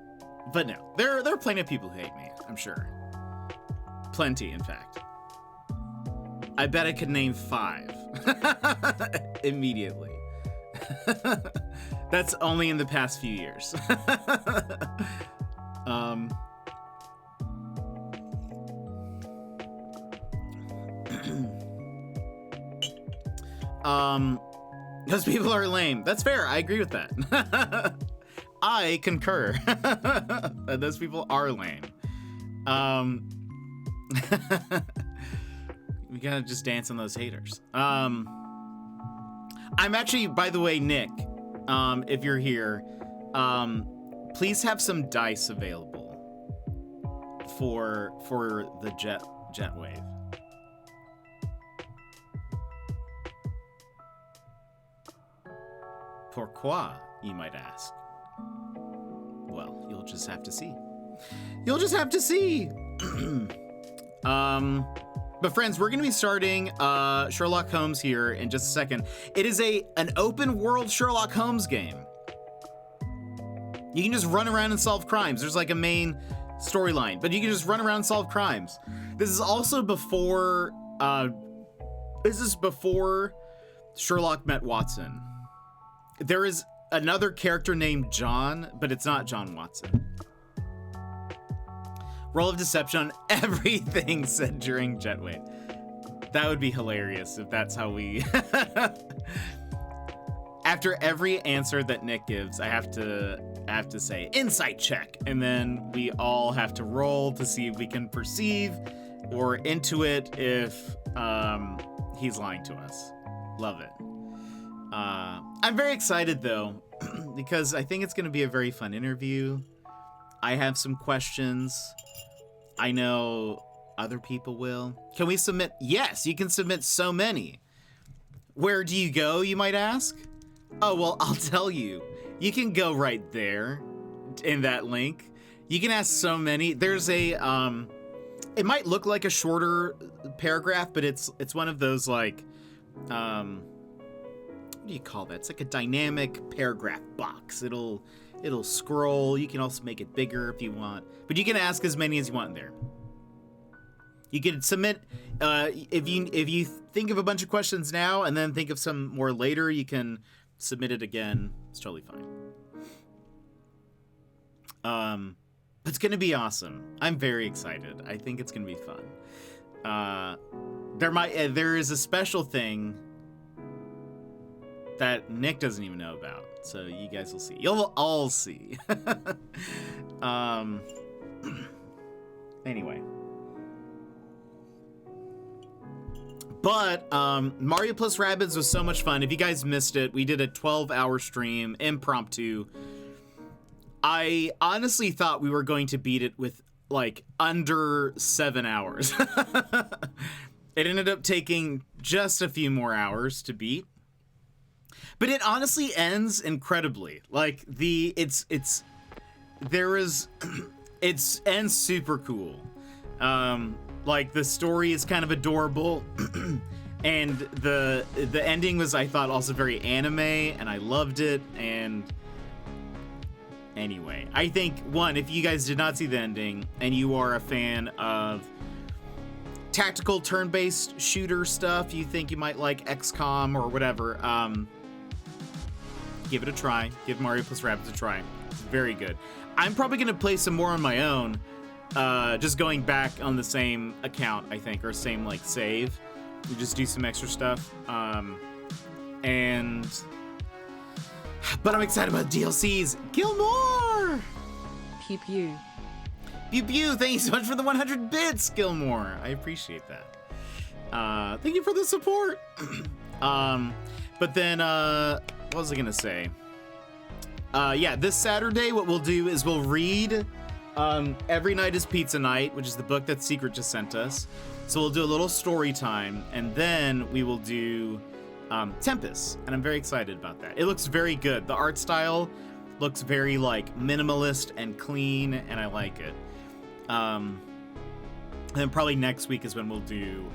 [SPEAKER 1] there are plenty of people who hate me. I'm sure, plenty, in fact. I bet I could name 5 immediately. That's only in the past few years. Because people are lame. That's fair. I agree with that. I concur that those people are lame. We gotta just dance on those haters. I'm actually, by the way, Nick, if you're here, please have some dice available for the jetwave. Pourquoi, you might ask? Well, you'll just have to see. You'll just have to see. But friends, we're going to be starting Sherlock Holmes here in just a second. It is an open world Sherlock Holmes game. You can just run around and solve crimes. There's like a main storyline, but you can just run around and solve crimes. This is also before Sherlock met Watson. There is another character named John, but it's not John Watson. Roll of deception on everything said during jetwave. That would be hilarious if that's how we... After every answer that Nick gives, I have to say insight check, and then we all have to roll to see if we can perceive or intuit if he's lying to us. Love it. I'm very excited though, because I think it's going to be a very fun interview. I have some questions. I know other people will. Can we submit? Yes, you can submit so many. Where do you go, you might ask? Oh, well, I'll tell you. You can go right there in that link. You can ask so many. There's a, it might look like a shorter paragraph, but it's one of those like, what do you call that? It's like a dynamic paragraph box. It'll scroll. You can also make it bigger if you want, but you can ask as many as you want in there. You can submit, if you think of a bunch of questions now and then think of some more later, you can submit it again. It's totally fine. But it's gonna be awesome. I'm very excited. I think it's gonna be fun. There is a special thing that Nick doesn't even know about, so you guys will see. You'll all see. Anyway. But Mario plus Rabbids was so much fun. If you guys missed it, we did a 12-hour stream, impromptu. I honestly thought we were going to beat it with like under 7 hours. It ended up taking just a few more hours to beat. But it honestly ends incredibly. Like it ends super cool. Like the story is kind of adorable, and the ending was, I thought, also very anime, and I loved it. And anyway, I think if you guys did not see the ending and you are a fan of tactical turn-based shooter stuff, you think you might like XCOM or whatever, give it a try. Give Mario plus Rabbids a try. It's very good. I'm probably gonna play some more on my own, just going back on the same account, I think, or same like save. You just do some extra stuff. But I'm excited about DLCs. Gilmore!
[SPEAKER 2] Pew pew.
[SPEAKER 1] Pew pew, thank you so much for the 100 bits, Gilmore. I appreciate that. Thank you for the support. But then, what was I gonna say? Yeah, this Saturday, what we'll do is we'll read Every Night is Pizza Night, which is the book that Secret just sent us. So we'll do a little story time, and then we will do Tempest, and I'm very excited about that. It looks very good. The art style looks very like minimalist and clean, and I like it. And then probably next week is when we'll do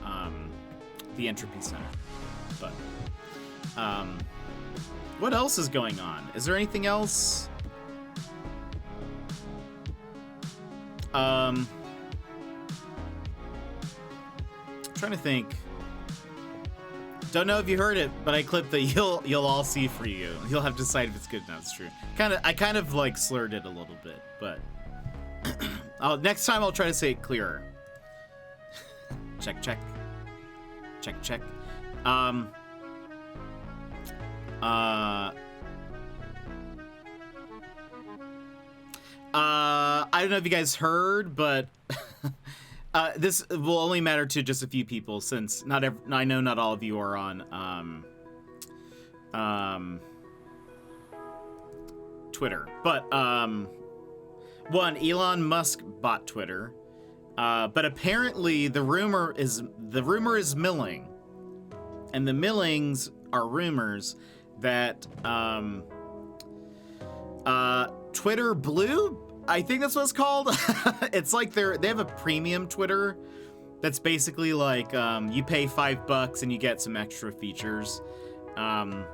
[SPEAKER 1] the Entropy Center. But what else is going on? Is there anything else? Trying to think. Don't know if you heard it, but I clipped the you'll all see for you. You'll have to decide if it's good. No, it's true. I kind of like slurred it a little bit, but next time I'll try to say it clearer. Check. I don't know if you guys heard, but this will only matter to just a few people, since I know not all of you are on Twitter. But one, Elon Musk bought Twitter, but apparently the rumor is milling, and the millings are rumors that Twitter Blue, I think that's what it's called. It's like they have a premium Twitter that's basically like you pay $5 and you get some extra features that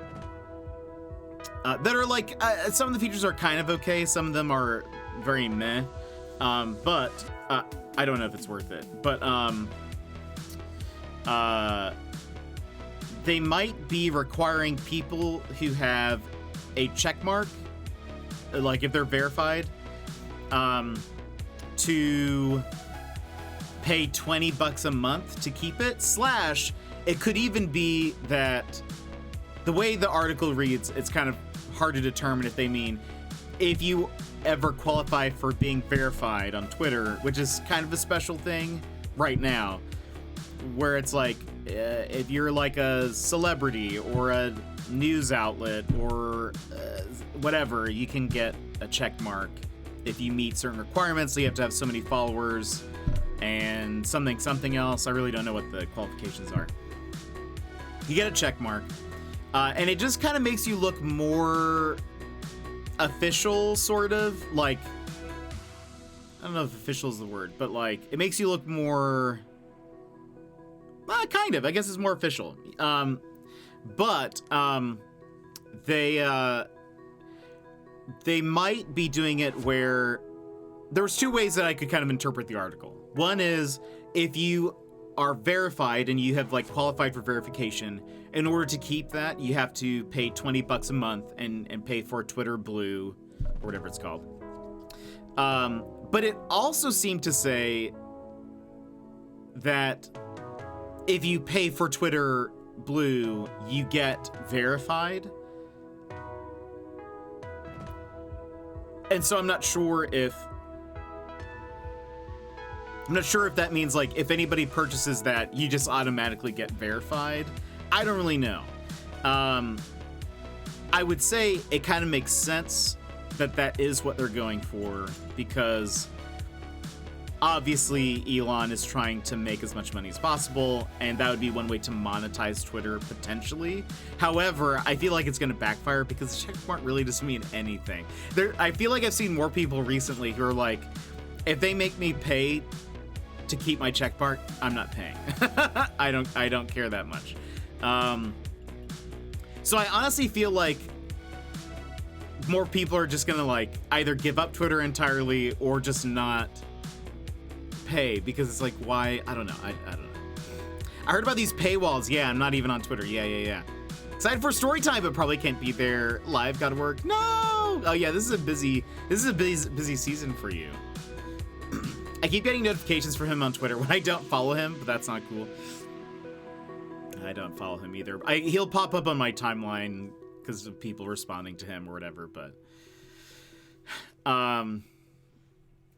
[SPEAKER 1] are like some of the features are kind of okay, some of them are very meh, but I don't know if it's worth it. But they might be requiring people who have a check mark, like if they're verified, to pay $20 a month to keep it. Slash, it could even be that the way the article reads, it's kind of hard to determine if they mean if you ever qualify for being verified on Twitter, which is kind of a special thing right now, where it's like if you're like a celebrity or a news outlet or whatever, you can get a check mark if you meet certain requirements. So you have to have so many followers and something else. I really don't know what the qualifications are. You get a check mark, and it just kind of makes you look more official, sort of like, I don't know if official is the word, but like it makes you look more, kind of, I guess it's more official. But they might be doing it where there's two ways that I could kind of interpret the article. One is if you are verified and you have like qualified for verification, in order to keep that, you have to pay $20 a month and pay for Twitter Blue or whatever it's called. But it also seemed to say that if you pay for Twitter Blue, you get verified. And so I'm not sure if that means like if anybody purchases that, you just automatically get verified. I don't really know. I would say it kind of makes sense that is what they're going for, because obviously Elon is trying to make as much money as possible, and that would be one way to monetize Twitter potentially. However, I feel like it's going to backfire because the checkmark really doesn't mean anything. I feel like I've seen more people recently who are like, if they make me pay to keep my checkmark, I'm not paying. I don't care that much. So I honestly feel like more people are just gonna like either give up Twitter entirely or just not pay, because it's like, why? I don't know. I don't know. I heard about these paywalls. Yeah, I'm not even on Twitter. Yeah. Excited for story time, but probably can't be there live. Gotta work. No. Oh yeah, this is a busy season for you. I keep getting notifications for him on Twitter when I don't follow him, but that's not cool. I don't follow him either. He'll pop up on my timeline because of people responding to him or whatever, but...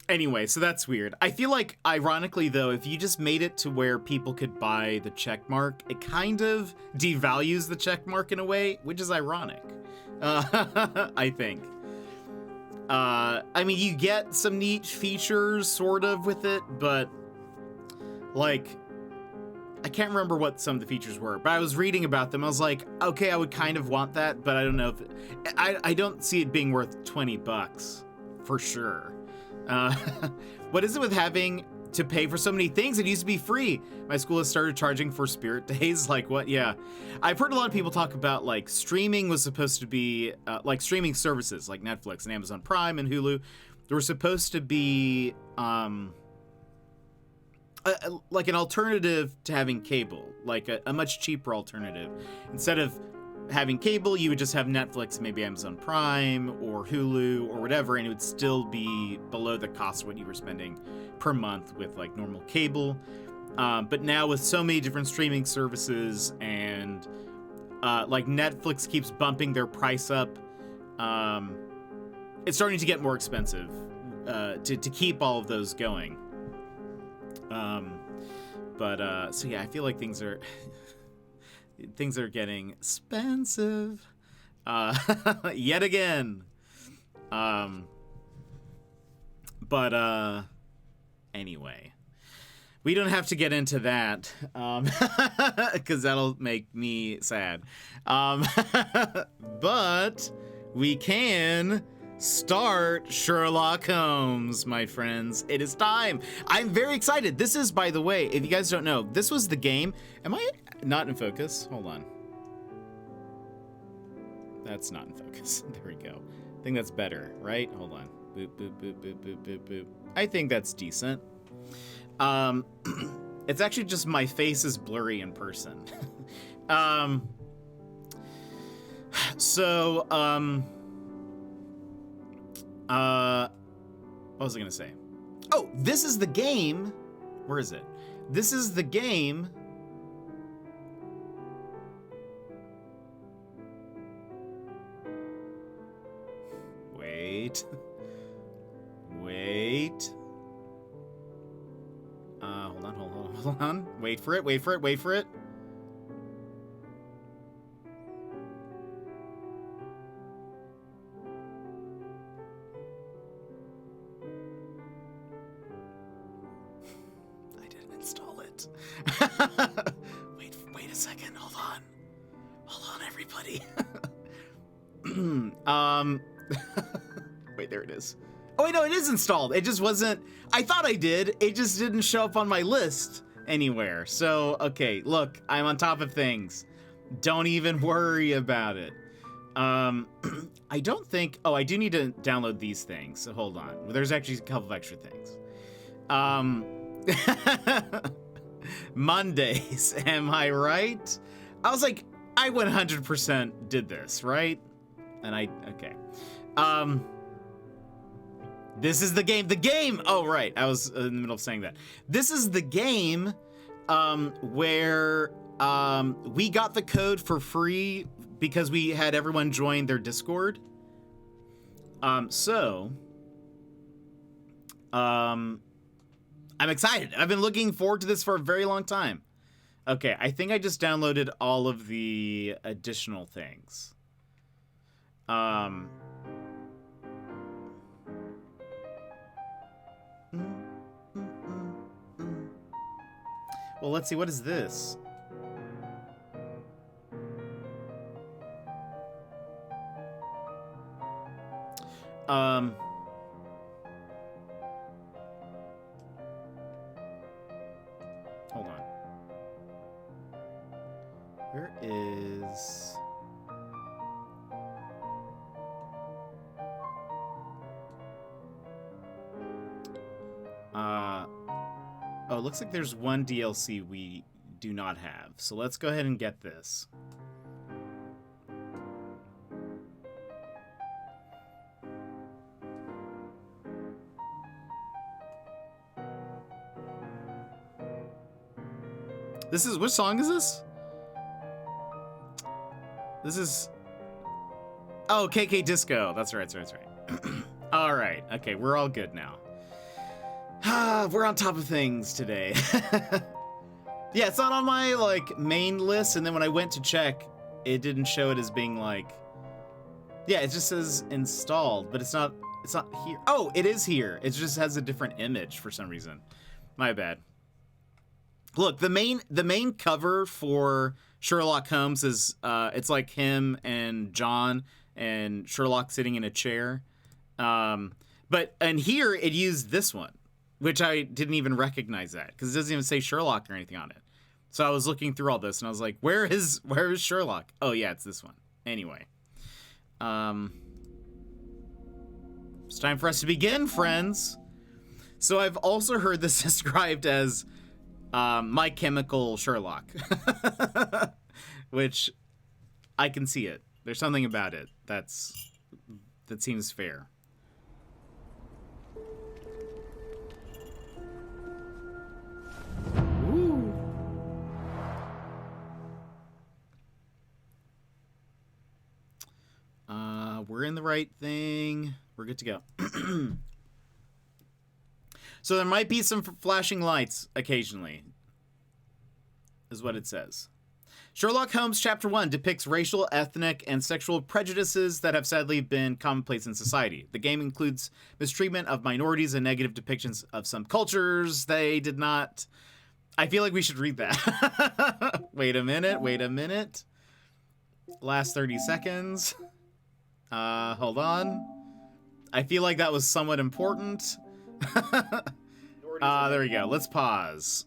[SPEAKER 1] Anyway, so that's weird. I feel like, ironically, though, if you just made it to where people could buy the check mark, it kind of devalues the check mark in a way, which is ironic, I think. I mean, you get some neat features, sort of, with it, but, like, I can't remember what some of the features were, but I was reading about them. I was like, okay, I would kind of want that, but I don't know if... I don't see it being worth $20, for sure. What is it with having to pay for so many things? It used to be free. My school has started charging for spirit days. Like, what? Yeah. I've heard a lot of people talk about, like, streaming was supposed to be, like, streaming services, like Netflix and Amazon Prime and Hulu. They were supposed to be, like an alternative to having cable, like a much cheaper alternative. Instead of having cable, you would just have Netflix, maybe Amazon Prime or Hulu or whatever, and it would still be below the cost of what you were spending per month with like normal cable. But now with so many different streaming services and like Netflix keeps bumping their price up, it's starting to get more expensive to keep all of those going. So yeah, I feel like things are getting expensive yet again. Anyway, we don't have to get into that because that'll make me sad. But we can start Sherlock Holmes, my friends. It is time. I'm very excited. This is, by the way, if you guys don't know, this was the game. Am I not in focus? Hold on. That's not in focus. There we go. I think that's better, right? Hold on. Boop, boop, boop, boop, boop, boop, boop. I think that's decent. It's actually just my face is blurry in person. What was I gonna say? Oh, this is the game. Where is it? This is the game. Wait. Hold on. Wait for it. Install it. Wait a second. Hold on, everybody. Wait, there it is. Oh wait, no, it is installed. It just wasn't. I thought I did. It just didn't show up on my list anywhere. So okay, look, I'm on top of things. Don't even worry about it. I don't think. Oh, I do need to download these things. So hold on. There's actually a couple of extra things. Mondays, am I right? I was like, I 100% did this, right? And okay. This is the game. The game! Oh, right. I was in the middle of saying that. This is the game where we got the code for free because we had everyone join their Discord. I'm excited. I've been looking forward to this for a very long time. Okay, I think I just downloaded all of the additional things. Well, let's see. What is this? Hold on. Where is... Oh, it looks like there's one DLC we do not have. So let's go ahead and get this. This is, which song is this? This is, oh, KK Disco. That's right, that's right. All right, okay, we're all good now. We're on top of things today. Yeah, it's not on my, like, main list, and then when I went to check, it didn't show it as being, like... Yeah, it just says installed, but it's not here. Oh, it is here. It just has a different image for some reason. My bad. Look, the main cover for Sherlock Holmes is, it's like him and John and Sherlock sitting in a chair. And here it used this one, which I didn't even recognize that because it doesn't even say Sherlock or anything on it. So I was looking through all this and I was like, where is Sherlock? Oh yeah, it's this one. Anyway. It's time for us to begin, friends. So I've also heard this described as My Chemical Sherlock, which I can see it. There's something about it that seems fair. Ooh. We're in the right thing. We're good to go. So there might be some flashing lights occasionally, is what it says. Sherlock Holmes Chapter 1 depicts racial, ethnic, and sexual prejudices that have sadly been commonplace in society. The game includes mistreatment of minorities and negative depictions of some cultures. They did not... I feel like we should read that. Wait a minute. Last 30 seconds. Hold on. I feel like that was somewhat important. There we go. Let's pause.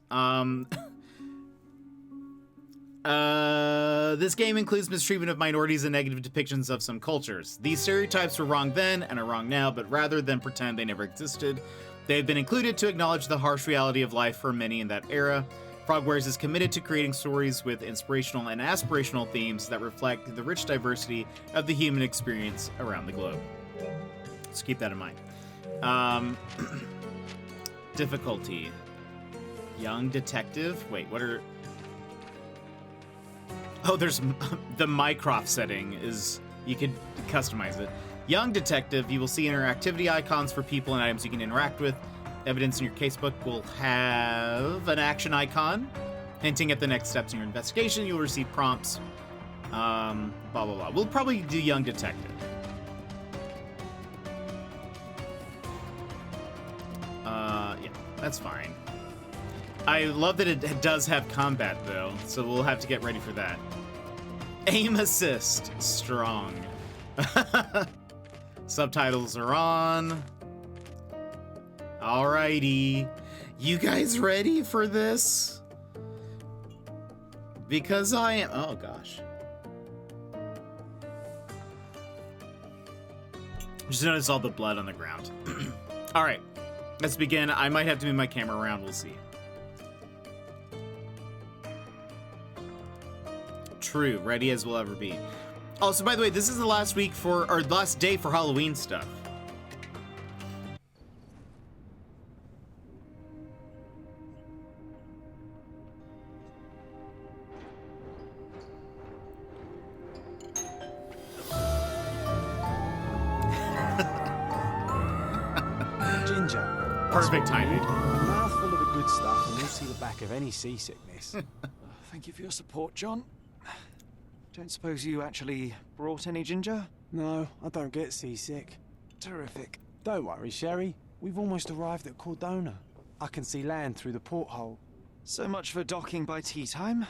[SPEAKER 1] This game includes mistreatment of minorities and negative depictions of some cultures. These stereotypes were wrong then and are wrong now, but rather than pretend they never existed, they have been included to acknowledge the harsh reality of life for many in that era. Frogwares is committed to creating stories with inspirational and aspirational themes that reflect the rich diversity of the human experience around the globe. Let's keep that in mind. Difficulty. Young detective. Wait, what are... Oh, there's the Mycroft setting is... You could customize it. Young detective, you will see interactivity icons for people and items you can interact with. Evidence in your casebook will have an action icon hinting at the next steps in your investigation. You'll receive prompts. Blah, blah, blah. We'll probably do young detective. Yeah, that's fine. I love that it does have combat, though, so we'll have to get ready for that. Aim assist. Strong. Subtitles are on. Alrighty. You guys ready for this? Because I am... Oh, gosh. Just notice all the blood on the ground. Alright. Let's begin. I might have to move my camera around. We'll see. True. Ready as we'll ever be. Also, by the way, this is the last week for... Or last day for Halloween stuff. Perfect timing.
[SPEAKER 4] A mouthful of the good stuff and you'll see the back of any seasickness.
[SPEAKER 5] Thank you for your support, John. Don't suppose you actually brought any ginger?
[SPEAKER 4] No, I don't get seasick.
[SPEAKER 5] Terrific.
[SPEAKER 4] Don't worry, Sherry. We've almost arrived at Cordona. I can see land through the porthole.
[SPEAKER 5] So much for docking by tea time.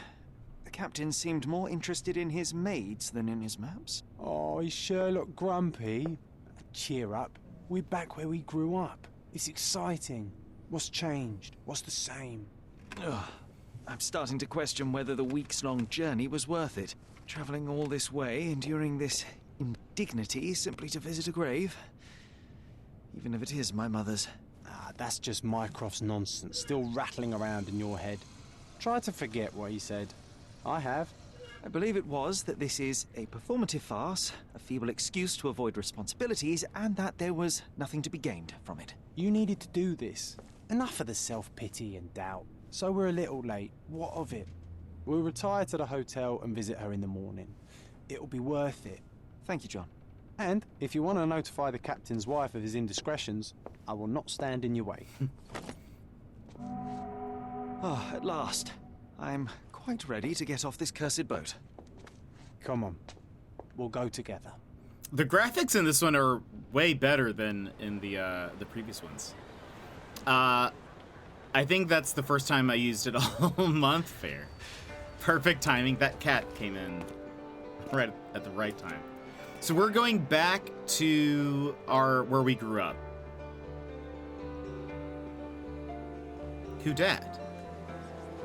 [SPEAKER 5] The captain seemed more interested in his maids than in his maps.
[SPEAKER 4] Oh, is Sherlock grumpy? Cheer up. We're back where we grew up. It's exciting. What's changed? What's the same?
[SPEAKER 5] Ugh. I'm starting to question whether the weeks-long journey was worth it. Travelling all this way, enduring this indignity simply to visit a grave. Even if it is my mother's.
[SPEAKER 4] Ah, that's just Mycroft's nonsense, still rattling around in your head. Try to forget what he said. I have.
[SPEAKER 5] I believe it was that this is a performative farce, a feeble excuse to avoid responsibilities, and that there was nothing to be gained from it.
[SPEAKER 4] You needed to do this. Enough of the self-pity and doubt. So we're a little late. What of it? We'll retire to the hotel and visit her in the morning. It'll be worth it.
[SPEAKER 5] Thank you, John.
[SPEAKER 4] And if you want to notify the captain's wife of his indiscretions, I will not stand in your way.
[SPEAKER 5] Ah, at last. I'm quite ready to get off this cursed boat.
[SPEAKER 4] Come on. We'll go together.
[SPEAKER 1] The graphics in this one are way better than in the previous ones. I think that's the first time I used it all month. Fair. Perfect timing. That cat came in right at the right time. So we're going back to where we grew up. Who dat?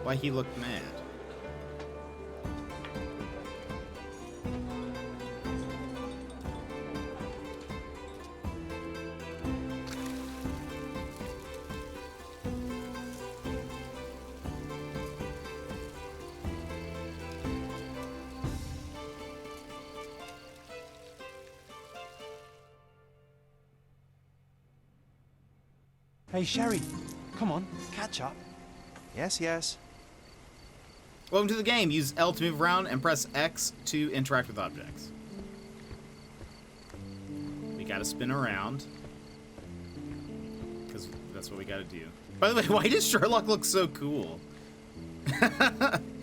[SPEAKER 1] Why he looked mad?
[SPEAKER 4] Hey, Sherry. Come on, catch up.
[SPEAKER 5] Yes, yes.
[SPEAKER 1] Welcome to the game. Use L to move around and press X to interact with objects. We gotta spin around. Because that's what we gotta do. By the way, why does Sherlock look so cool?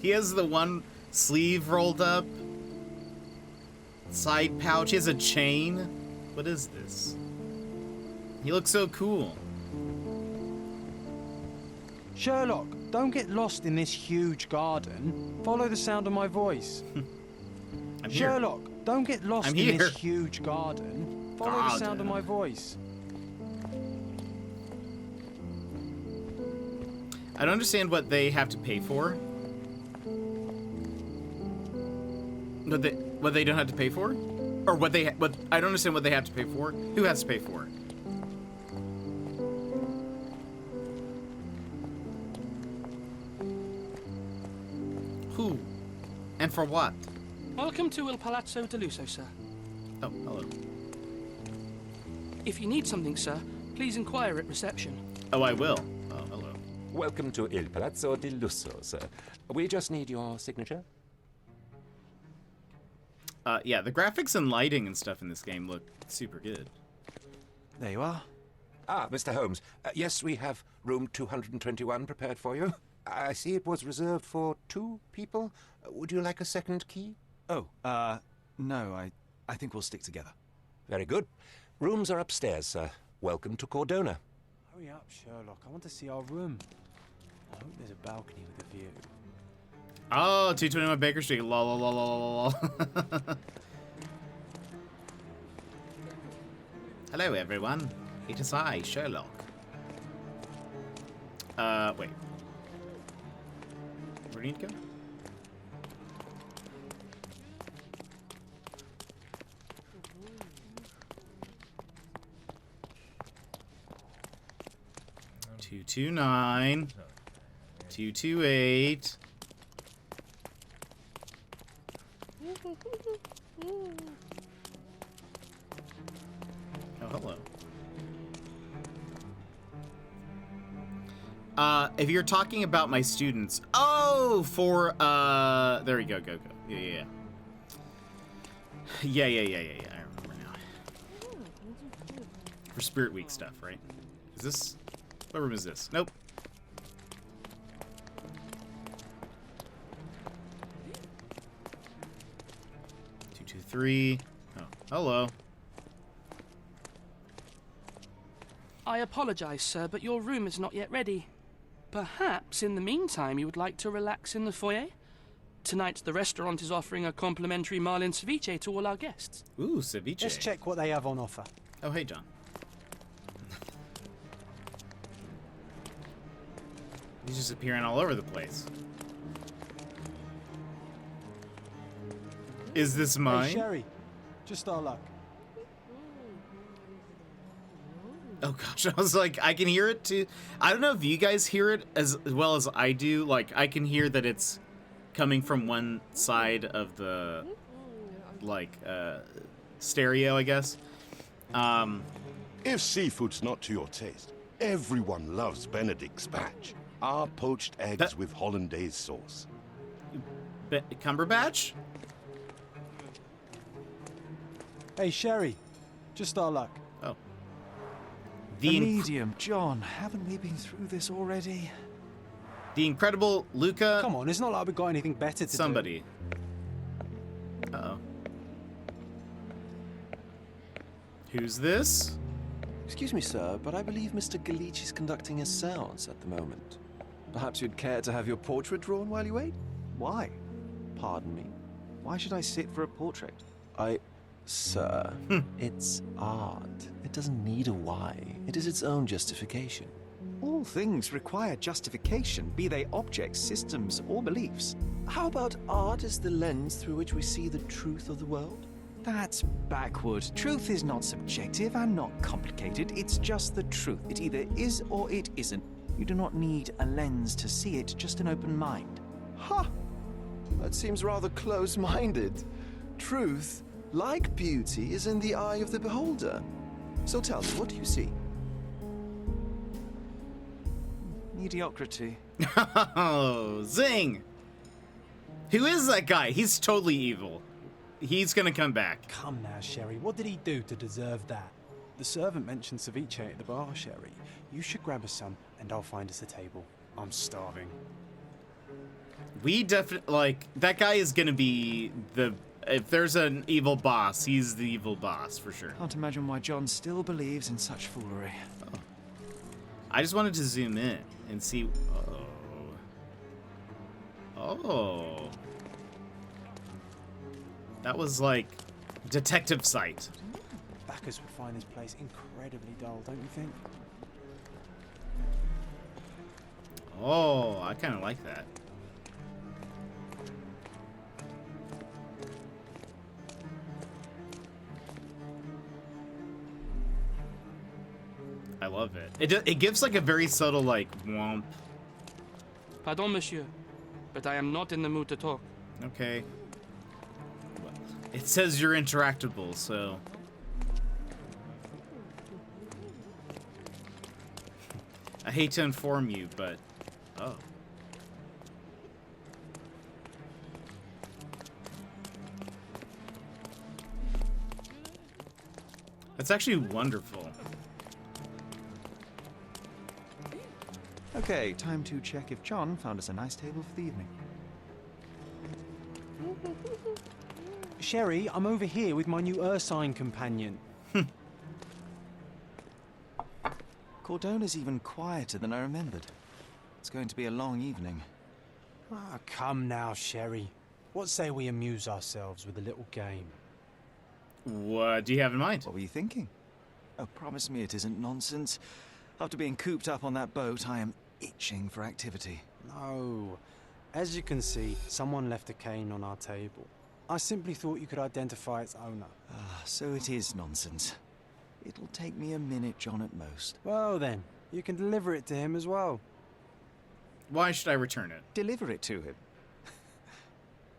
[SPEAKER 1] He has the one sleeve rolled up. Side pouch. He has a chain. What is this? He looks so cool.
[SPEAKER 4] Sherlock, don't get lost in this huge garden. Follow the sound of my voice.
[SPEAKER 1] I'm here.
[SPEAKER 4] Sherlock, don't get lost
[SPEAKER 1] I'm
[SPEAKER 4] in
[SPEAKER 1] here.
[SPEAKER 4] this huge garden. Follow the sound of my voice.
[SPEAKER 1] I don't understand what they have to pay for. What they don't have to pay for, or what I don't understand what they have to pay for. Who has to pay for it? Who? And for what?
[SPEAKER 6] Welcome to Il Palazzo de Lusso, sir.
[SPEAKER 1] Oh, hello.
[SPEAKER 6] If you need something, sir, please inquire at reception.
[SPEAKER 1] Oh, I will. Oh, hello.
[SPEAKER 3] Welcome to Il Palazzo di Lusso, sir. We just need your signature.
[SPEAKER 1] Yeah, the graphics and lighting and stuff in this game look super good.
[SPEAKER 5] There you are.
[SPEAKER 3] Ah, Mr. Holmes. Yes, we have room 221 prepared for you. I see it was reserved for 2 people. Would you like a second key?
[SPEAKER 5] Oh, no, I think we'll stick together.
[SPEAKER 3] Very good. Rooms are upstairs, sir. Welcome to Cordona.
[SPEAKER 4] Hurry up, Sherlock. I want to see our room. I hope there's a balcony with a view.
[SPEAKER 1] Oh, 221 Baker Street. Lol, lol, lol, lol, lol. Hello, everyone. It is I, Sherlock. Wait. Where do you need to go? Two 229 228. Oh, hello. If you're talking about my students, there we go, go. Yeah. I remember now. For Spirit Week stuff, right? Is this, what room is this? Nope. Three. Oh, hello.
[SPEAKER 6] I apologize, sir, but your room is not yet ready. Perhaps, in the meantime, you would like to relax in the foyer? Tonight, the restaurant is offering a complimentary marlin ceviche to all our guests.
[SPEAKER 1] Ooh, ceviche.
[SPEAKER 4] Let's check what they have on offer.
[SPEAKER 1] Oh, hey, John. He's just appearing all over the place. Is this mine?
[SPEAKER 4] Hey, Sherry. Just our luck.
[SPEAKER 1] Oh gosh, I was like, I can hear it too. I don't know if you guys hear it as well as I do. Like, I can hear that it's coming from one side of the, like, stereo, I guess.
[SPEAKER 7] If seafood's not to your taste, everyone loves Benedict's batch. Our poached eggs with hollandaise sauce.
[SPEAKER 1] Cumberbatch?
[SPEAKER 4] Hey, Sherry. Just our luck.
[SPEAKER 1] Oh.
[SPEAKER 5] The
[SPEAKER 1] The
[SPEAKER 5] medium, John. Haven't we been through this already?
[SPEAKER 1] incredible Luca.
[SPEAKER 4] Come on, it's not like we've got anything better to do.
[SPEAKER 1] Somebody. Uh-oh. Who's this?
[SPEAKER 8] Excuse me, sir, but I believe Mr. Galich is conducting a séance at the moment. Perhaps you'd care to have your portrait drawn while you wait?
[SPEAKER 5] Why?
[SPEAKER 8] Pardon me.
[SPEAKER 5] Why should I sit for a portrait?
[SPEAKER 8] Sir, it's art. It doesn't need a why. It is its own justification.
[SPEAKER 5] All things require justification, be they objects, systems, or beliefs.
[SPEAKER 8] How about art as the lens through which we see the truth of the world?
[SPEAKER 5] That's backward. Truth is not subjective and not complicated. It's just the truth. It either is or it isn't. You do not need a lens to see it, just an open mind.
[SPEAKER 8] Ha! That seems rather close-minded. Truth, like beauty, is in the eye of the beholder. So tell me, what do you see?
[SPEAKER 5] Mediocrity.
[SPEAKER 1] Oh, zing! Who is that guy? He's totally evil. He's gonna come back.
[SPEAKER 4] Come now, Sherry. What did he do to deserve that? The servant mentioned ceviche at the bar, Sherry. You should grab us some, and I'll find us a table. I'm starving.
[SPEAKER 1] We definitely, like, that guy is gonna be the... If there's an evil boss, he's the evil boss, for sure.
[SPEAKER 5] Can't imagine why John still believes in such foolery.
[SPEAKER 1] Oh. I just wanted to zoom in and see... Oh. That was, like, detective sight.
[SPEAKER 4] Backers would find this place incredibly dull, don't you think?
[SPEAKER 1] Oh, I kind of like that. I love it. It gives like a very subtle like womp.
[SPEAKER 6] Pardon, monsieur, but I am not in the mood to talk.
[SPEAKER 1] Okay. It says you're interactable, so. I hate to inform you, but oh. That's actually wonderful.
[SPEAKER 5] Okay, time to check if John found us a nice table for the evening.
[SPEAKER 4] Sherry, I'm over here with my new Ursine companion.
[SPEAKER 5] Cordona's even quieter than I remembered. It's going to be a long evening.
[SPEAKER 4] Ah, come now, Sherry. What say we amuse ourselves with a little game?
[SPEAKER 1] What do you have in mind?
[SPEAKER 5] What were you thinking? Oh, promise me it isn't nonsense. After being cooped up on that boat, I am itching for activity.
[SPEAKER 4] No. As you can see, someone left a cane on our table. I simply thought you could identify its owner.
[SPEAKER 5] Ah, so it is nonsense. It'll take me a minute, John, at most.
[SPEAKER 4] Well then, you can deliver it to him as well.
[SPEAKER 1] Why should I return it?
[SPEAKER 5] Deliver it to him.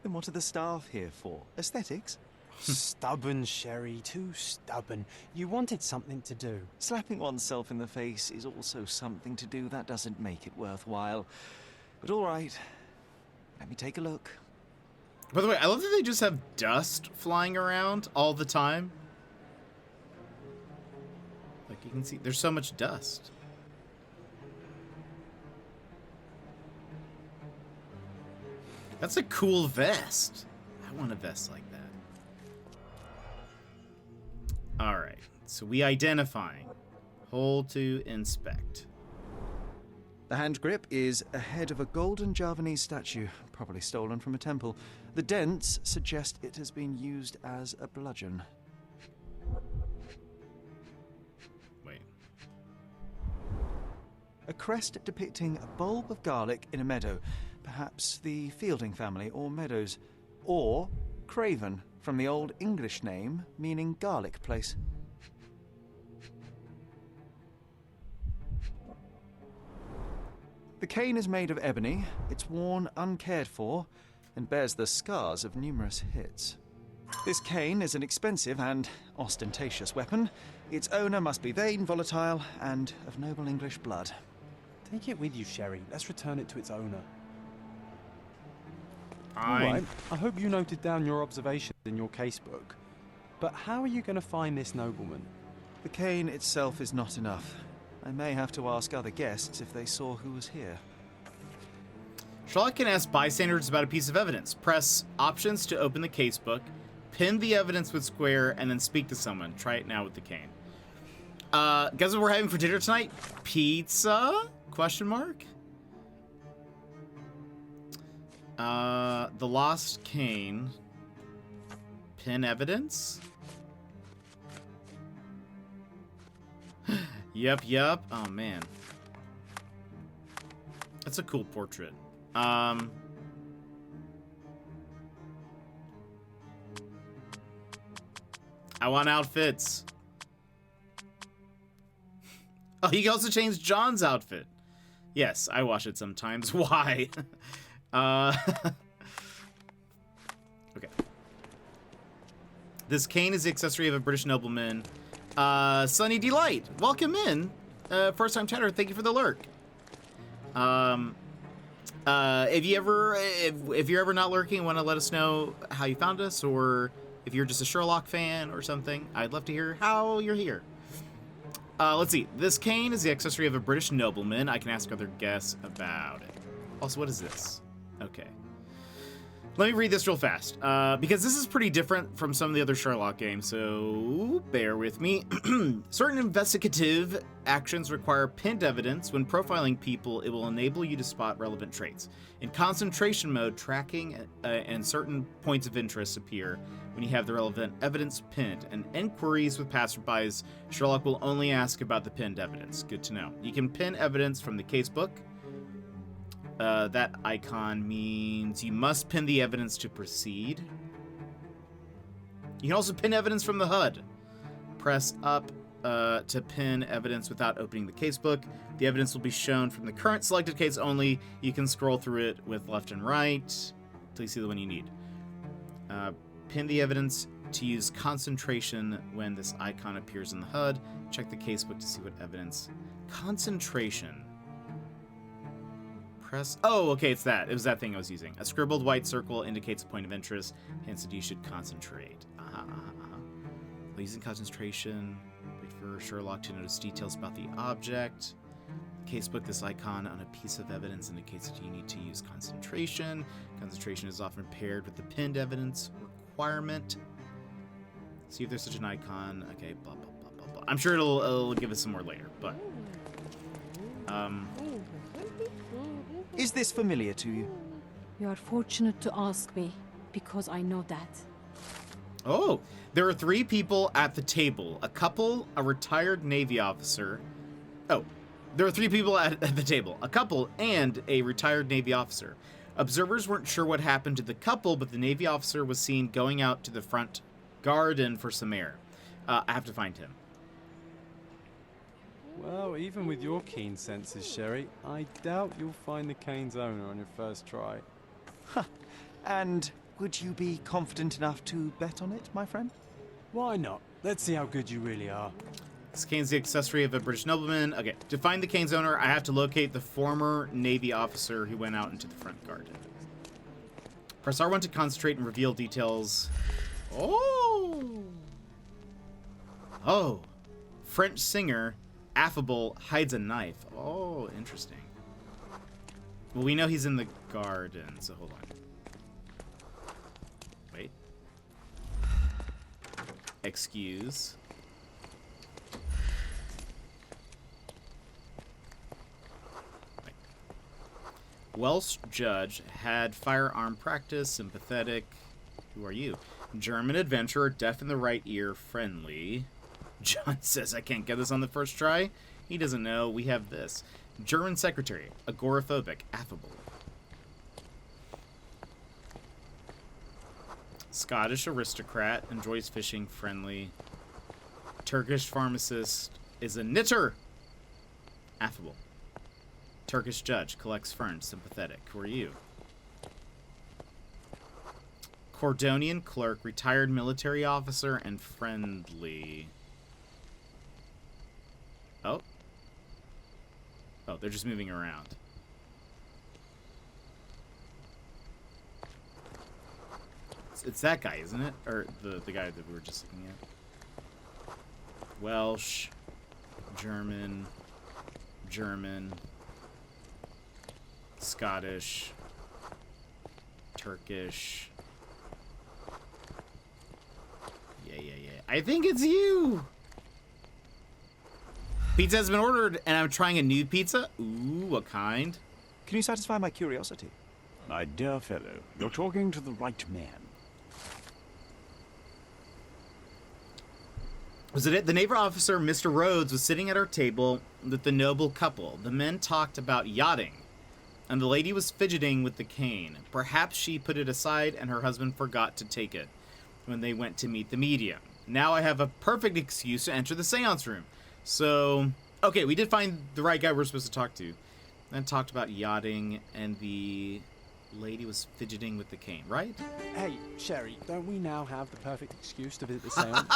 [SPEAKER 5] Then what are the staff here for? Aesthetics?
[SPEAKER 4] Stubborn, Sherry, too stubborn. You wanted something to do.
[SPEAKER 5] Slapping oneself in the face is also something to do. That doesn't make it worthwhile. But all right, let me take a look.
[SPEAKER 1] By the way, I love that they just have dust flying around all the time. Like you can see, there's so much dust. That's a cool vest. I want a vest like that. All right, so we identifying. Hold to inspect.
[SPEAKER 5] The hand grip is a head of a golden Javanese statue, probably stolen from a temple. The dents suggest it has been used as a bludgeon.
[SPEAKER 1] Wait.
[SPEAKER 5] A crest depicting a bulb of garlic in a meadow, perhaps the Fielding family or Meadows, or Craven, from the Old English name meaning garlic place. The cane is made of ebony, it's worn uncared for, and bears the scars of numerous hits. This cane is an expensive and ostentatious weapon. Its owner must be vain, volatile, and of noble English blood.
[SPEAKER 4] Take it with you, Sherry. Let's return it to its owner.
[SPEAKER 1] Fine.
[SPEAKER 4] All right, I hope you noted down your observations in your casebook. But how are you going to find this nobleman?
[SPEAKER 5] The cane itself is not enough. I may have to ask other guests if they saw who was here.
[SPEAKER 1] Sherlock can ask bystanders about a piece of evidence. Press options to open the casebook, pin the evidence with square, and then speak to someone. Try it now with the cane. Guess what we're having for dinner tonight? Pizza? Question mark? The lost cane. Pin evidence? Yep. Oh, man. That's a cool portrait. I want outfits. Oh, he also changed John's outfit. Yes, I watch it sometimes. Why? Okay. This cane is the accessory of a British nobleman. Sunny Delight, welcome in. First time chatter, thank you for the lurk. If you're ever not lurking and want to let us know how you found us, or if you're just a Sherlock fan or something, I'd love to hear how you're here. Let's see. This cane is the accessory of a British nobleman. I can ask other guests about it. Also, what is this? Okay. Let me read this real fast, because this is pretty different from some of the other Sherlock games, so bear with me. Certain investigative actions require pinned evidence. When profiling people, it will enable you to spot relevant traits. In concentration mode, tracking and certain points of interest appear when you have the relevant evidence pinned. And inquiries with passerbys, Sherlock will only ask about the pinned evidence. Good to know. You can pin evidence from the casebook. That icon means you must pin the evidence to proceed. You can also pin evidence from the HUD. Press up to pin evidence without opening the casebook. The evidence will be shown from the current selected case only. You can scroll through it with left and right until you see the one you need. Pin the evidence to use concentration when this icon appears in the HUD. Check the casebook to see what evidence. Concentration. Press. Oh, okay, it's that. It was that thing I was using. A scribbled white circle indicates a point of interest, hence that you should concentrate. While using concentration, wait for Sherlock to notice details about the object. Casebook, this icon on a piece of evidence indicates that you need to use concentration. Concentration is often paired with the pinned evidence requirement. See if there's such an icon. Okay, blah, blah, blah, blah, blah. I'm sure it'll give us some more later, but...
[SPEAKER 5] Is this familiar to you?
[SPEAKER 2] You are fortunate to ask me, because I know that.
[SPEAKER 1] Oh, there are 3 people at the table. A couple, a retired Navy officer. Oh, there are 3 people at the table. A couple and a retired Navy officer. Observers weren't sure what happened to the couple, but the Navy officer was seen going out to the front garden for some air. I have to find him.
[SPEAKER 4] Well, even with your keen senses, Sherry, I doubt you'll find the cane's owner on your first try.
[SPEAKER 5] And would you be confident enough to bet on it, my friend?
[SPEAKER 4] Why not? Let's see how good you really are.
[SPEAKER 1] This cane's the accessory of a British nobleman. Okay, to find the cane's owner, I have to locate the former Navy officer who went out into the front garden. Press R1 to concentrate and reveal details. Oh! Oh. French singer, Affable, hides a knife. Oh, interesting. Well, we know he's in the garden, so hold on. Wait. Excuse. Wait. Welsh judge had firearm practice, sympathetic. Who are you? German adventurer, deaf in the right ear, friendly. John says I can't get this on the first try. He doesn't know. We have this. German secretary, agoraphobic, affable. Scottish aristocrat, enjoys fishing, friendly. Turkish pharmacist is a knitter, affable. Turkish judge, collects ferns, sympathetic. Who are you? Cordonian clerk, retired military officer, and friendly. Oh. Oh, they're just moving around. it's that guy, isn't it? Or the guy that we were just looking at. Welsh, German, Scottish, Turkish. Yeah. I think it's you. Pizza has been ordered, and I'm trying a new pizza. Ooh, what kind?
[SPEAKER 5] Can you satisfy my curiosity?
[SPEAKER 4] My dear fellow, you're talking to the right man.
[SPEAKER 1] Was it? The naval officer, Mr. Rhodes, was sitting at our table with the noble couple. The men talked about yachting, and the lady was fidgeting with the cane. Perhaps she put it aside and her husband forgot to take it when they went to meet the medium. Now I have a perfect excuse to enter the seance room. So, okay, we did find the right guy we're supposed to talk to. Then talked about yachting, and the lady was fidgeting with the cane, right?
[SPEAKER 4] Hey, Sherry, don't we now have the perfect excuse to visit the seance?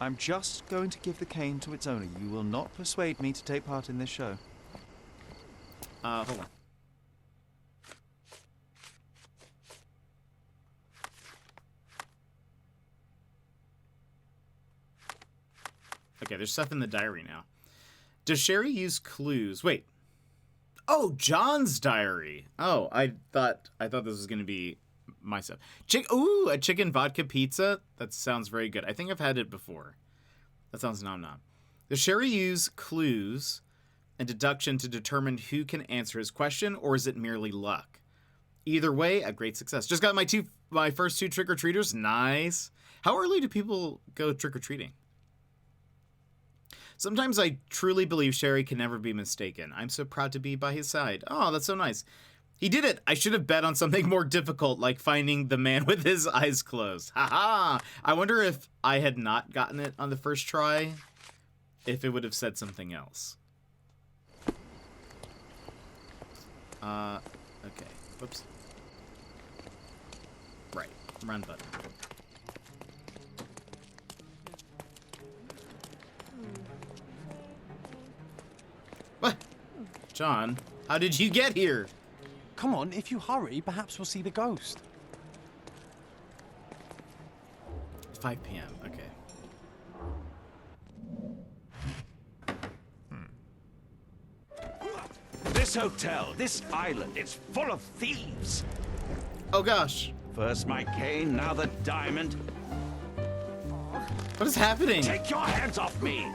[SPEAKER 5] I'm just going to give the cane to its owner. You will not persuade me to take part in this show.
[SPEAKER 1] Hold on. Okay, there's stuff in the diary now. Does Sherry use clues? Wait. Oh, John's diary. Oh, I thought this was gonna be my stuff. Ooh, a chicken vodka pizza. That sounds very good. I think I've had it before. That sounds nom. Does Sherry use clues and deduction to determine who can answer his question, or is it merely luck? Either way, a great success. Just got my first 2 trick-or-treaters. Nice. How early do people go trick-or-treating? Sometimes I truly believe Sherry can never be mistaken. I'm so proud to be by his side. Oh, that's so nice. He did it. I should have bet on something more difficult, like finding the man with his eyes closed. Haha. I wonder if I had not gotten it on the first try, if it would have said something else. Okay. Whoops. Right. Run button. What? John, how did you get here?
[SPEAKER 4] Come on, if you hurry, perhaps we'll see the ghost.
[SPEAKER 1] 5 p.m. Okay.
[SPEAKER 9] This hotel, this island, it's full of thieves.
[SPEAKER 1] Oh gosh.
[SPEAKER 9] First my cane, now the diamond.
[SPEAKER 1] What is happening?
[SPEAKER 9] Take your hands off me!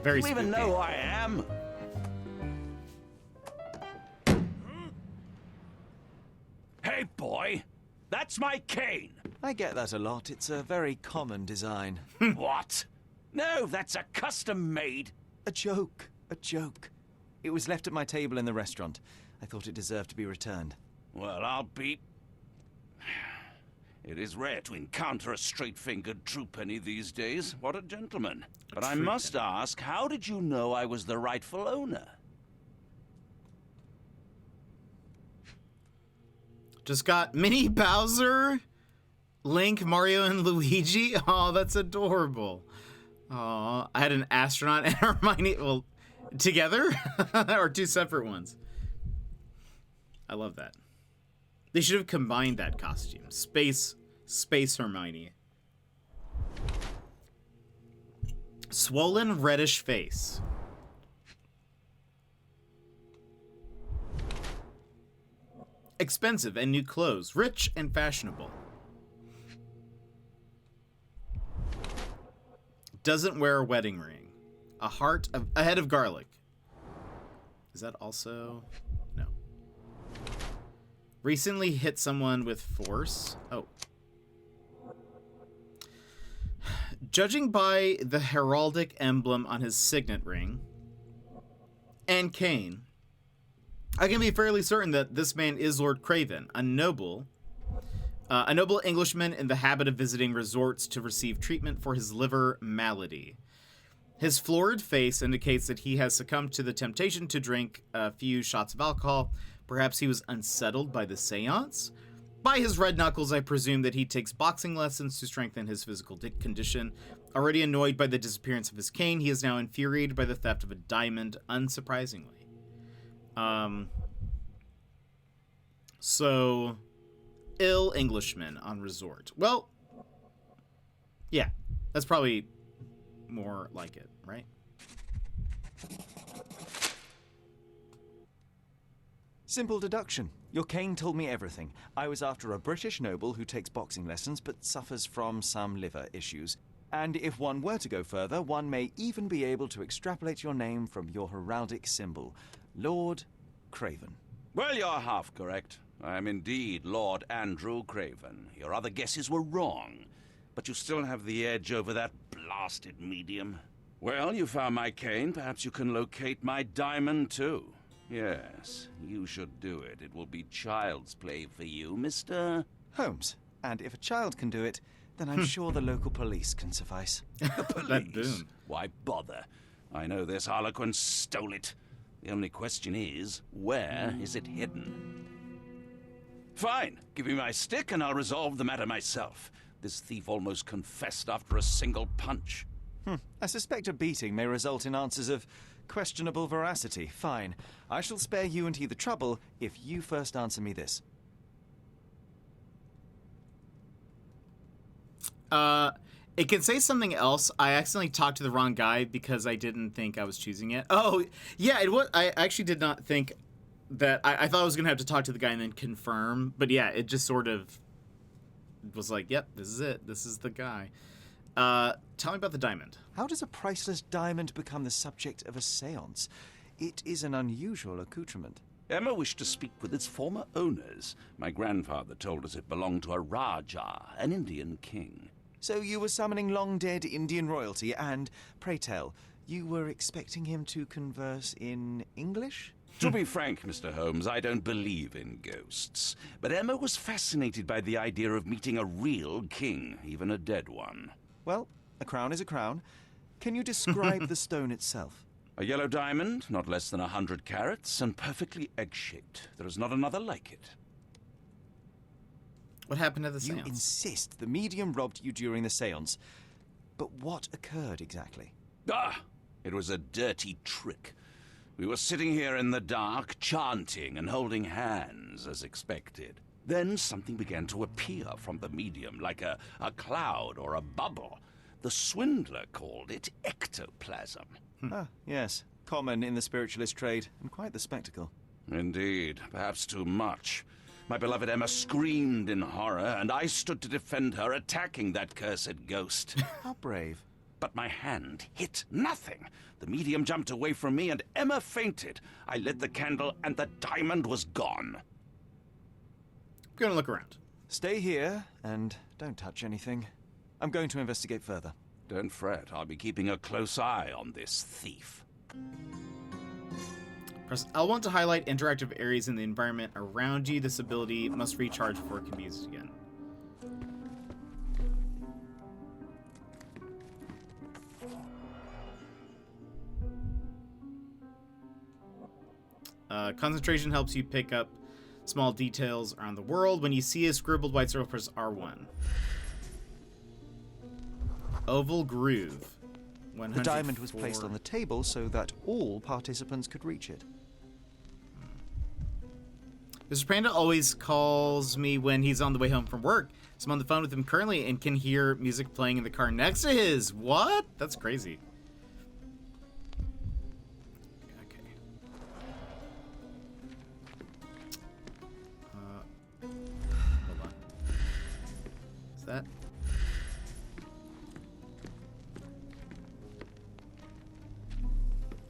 [SPEAKER 1] Very
[SPEAKER 9] Do you even
[SPEAKER 1] spooky.
[SPEAKER 9] know who I am? Hey, boy! That's my cane!
[SPEAKER 5] I get that a lot. It's a very common design.
[SPEAKER 9] What? No, that's a custom-made.
[SPEAKER 5] A joke. A joke. It was left at my table in the restaurant. I thought it deserved to be returned.
[SPEAKER 9] Well, I'll be... It is rare to encounter a straight-fingered true penny these days. What a gentleman. But I must ask, how did you know I was the rightful owner?
[SPEAKER 1] Just got Minnie, Bowser, Link, Mario, and Luigi. Oh, that's adorable. Oh, I had an astronaut and Hermione. Well, together or 2 separate ones. I love that. They should have combined that costume. Space Hermione. Swollen reddish face. Expensive and new clothes. Rich and fashionable. Doesn't wear a wedding ring. A head of garlic. Is that also... No. Recently hit someone with force. Oh. Judging by the heraldic emblem on his signet ring and cane, I can be fairly certain that this man is Lord Craven, a noble Englishman in the habit of visiting resorts to receive treatment for his liver malady. His florid face indicates that he has succumbed to the temptation to drink a few shots of alcohol. Perhaps he was unsettled by the seance. By his red knuckles, I presume that he takes boxing lessons to strengthen his physical condition. Already annoyed by the disappearance of his cane, he is now infuriated by the theft of a diamond, unsurprisingly. So, Loyal Englishman on resort. Well, yeah, that's probably more like it, right?
[SPEAKER 5] Simple deduction. Your cane told me everything. I was after a British noble who takes boxing lessons but suffers from some liver issues. And if one were to go further, one may even be able to extrapolate your name from your heraldic symbol, Lord Craven.
[SPEAKER 9] Well, you're half correct. I am indeed Lord Andrew Craven. Your other guesses were wrong. But you still have the edge over that blasted medium. Well, you found my cane. Perhaps you can locate my diamond, too. Yes, you should do it. It will be child's play for you, Mr.
[SPEAKER 5] Holmes. And if a child can do it, then I'm sure the local police can suffice.
[SPEAKER 9] The police?
[SPEAKER 1] That boom.
[SPEAKER 9] Why bother? I know this harlequin stole it. The only question is, where is it hidden? Fine. Give me my stick and I'll resolve the matter myself. This thief almost confessed after a single punch.
[SPEAKER 5] I suspect a beating may result in answers of questionable veracity. Fine. I shall spare you and he the trouble if you first answer me this.
[SPEAKER 1] It can say something else. I accidentally talked to the wrong guy because I didn't think I was choosing it. Oh, yeah, it was. I actually did not think that. I thought I was going to have to talk to the guy and then confirm. But yeah, it just sort of was like, yep, this is it. This is the guy. Tell me about the diamond.
[SPEAKER 5] How does a priceless diamond become the subject of a séance? It is an unusual accoutrement.
[SPEAKER 9] Emma wished to speak with its former owners. My grandfather told us it belonged to a Rajah, an Indian king.
[SPEAKER 5] So you were summoning long-dead Indian royalty, and, pray tell, you were expecting him to converse in English?
[SPEAKER 9] To be frank, Mr. Holmes, I don't believe in ghosts. But Emma was fascinated by the idea of meeting a real king, even a dead one.
[SPEAKER 5] Well, a crown is a crown. Can you describe the stone itself?
[SPEAKER 9] A yellow diamond, not less than 100 carats, and perfectly egg-shaped. There is not another like it.
[SPEAKER 1] What happened at the
[SPEAKER 5] You
[SPEAKER 1] seance?
[SPEAKER 5] insist the medium robbed you during the séance. But what occurred exactly?
[SPEAKER 9] It was a dirty trick. We were sitting here in the dark, chanting and holding hands, as expected. Then something began to appear from the medium, like a cloud or a bubble. The swindler called it ectoplasm.
[SPEAKER 5] Yes. Common in the spiritualist trade, and quite the spectacle.
[SPEAKER 9] Indeed, perhaps too much. My beloved Emma screamed in horror, and I stood to defend her, attacking that cursed ghost.
[SPEAKER 5] How brave.
[SPEAKER 9] But my hand hit nothing. The medium jumped away from me, and Emma fainted. I lit the candle, and the diamond was gone.
[SPEAKER 1] I'm gonna look around.
[SPEAKER 5] Stay here, and don't touch anything. I'm going to investigate further.
[SPEAKER 9] Don't fret, I'll be keeping a close eye on this thief.
[SPEAKER 1] Press L1 to highlight interactive areas in the environment around you. This ability must recharge before it can be used again. Concentration helps you pick up small details around the world. When you see a scribbled white circle, press R1. Oval Groove.
[SPEAKER 5] The diamond was placed on the table so that all participants could reach it.
[SPEAKER 1] Mr. Panda always calls me when he's on the way home from work. So I'm on the phone with him currently and can hear music playing in the car next to his. What? That's crazy. Okay. Hold on. Is that?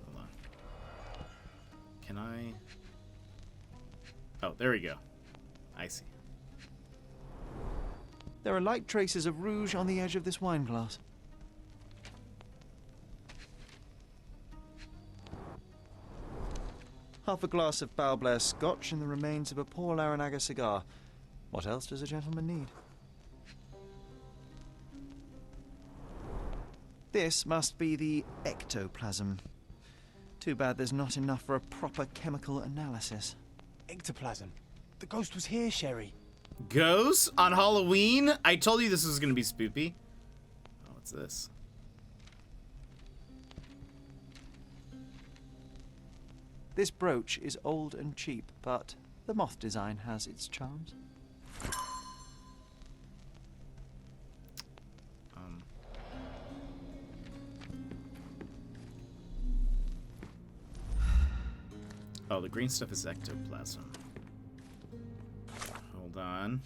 [SPEAKER 1] Hold on. Can I? Oh, there we go. I see.
[SPEAKER 5] There are light traces of rouge on the edge of this wine glass. Half a glass of Balblair Scotch and the remains of a Paul Aranaga cigar. What else does a gentleman need? This must be the ectoplasm. Too bad there's not enough for a proper chemical analysis.
[SPEAKER 4] Ectoplasm. The ghost was here, Sherry.
[SPEAKER 1] Ghosts on Halloween? I told you this was going to be spoopy. Oh, what's this?
[SPEAKER 5] This brooch is old and cheap, but the moth design has its charms.
[SPEAKER 1] Oh, the green stuff is ectoplasm. Hold on.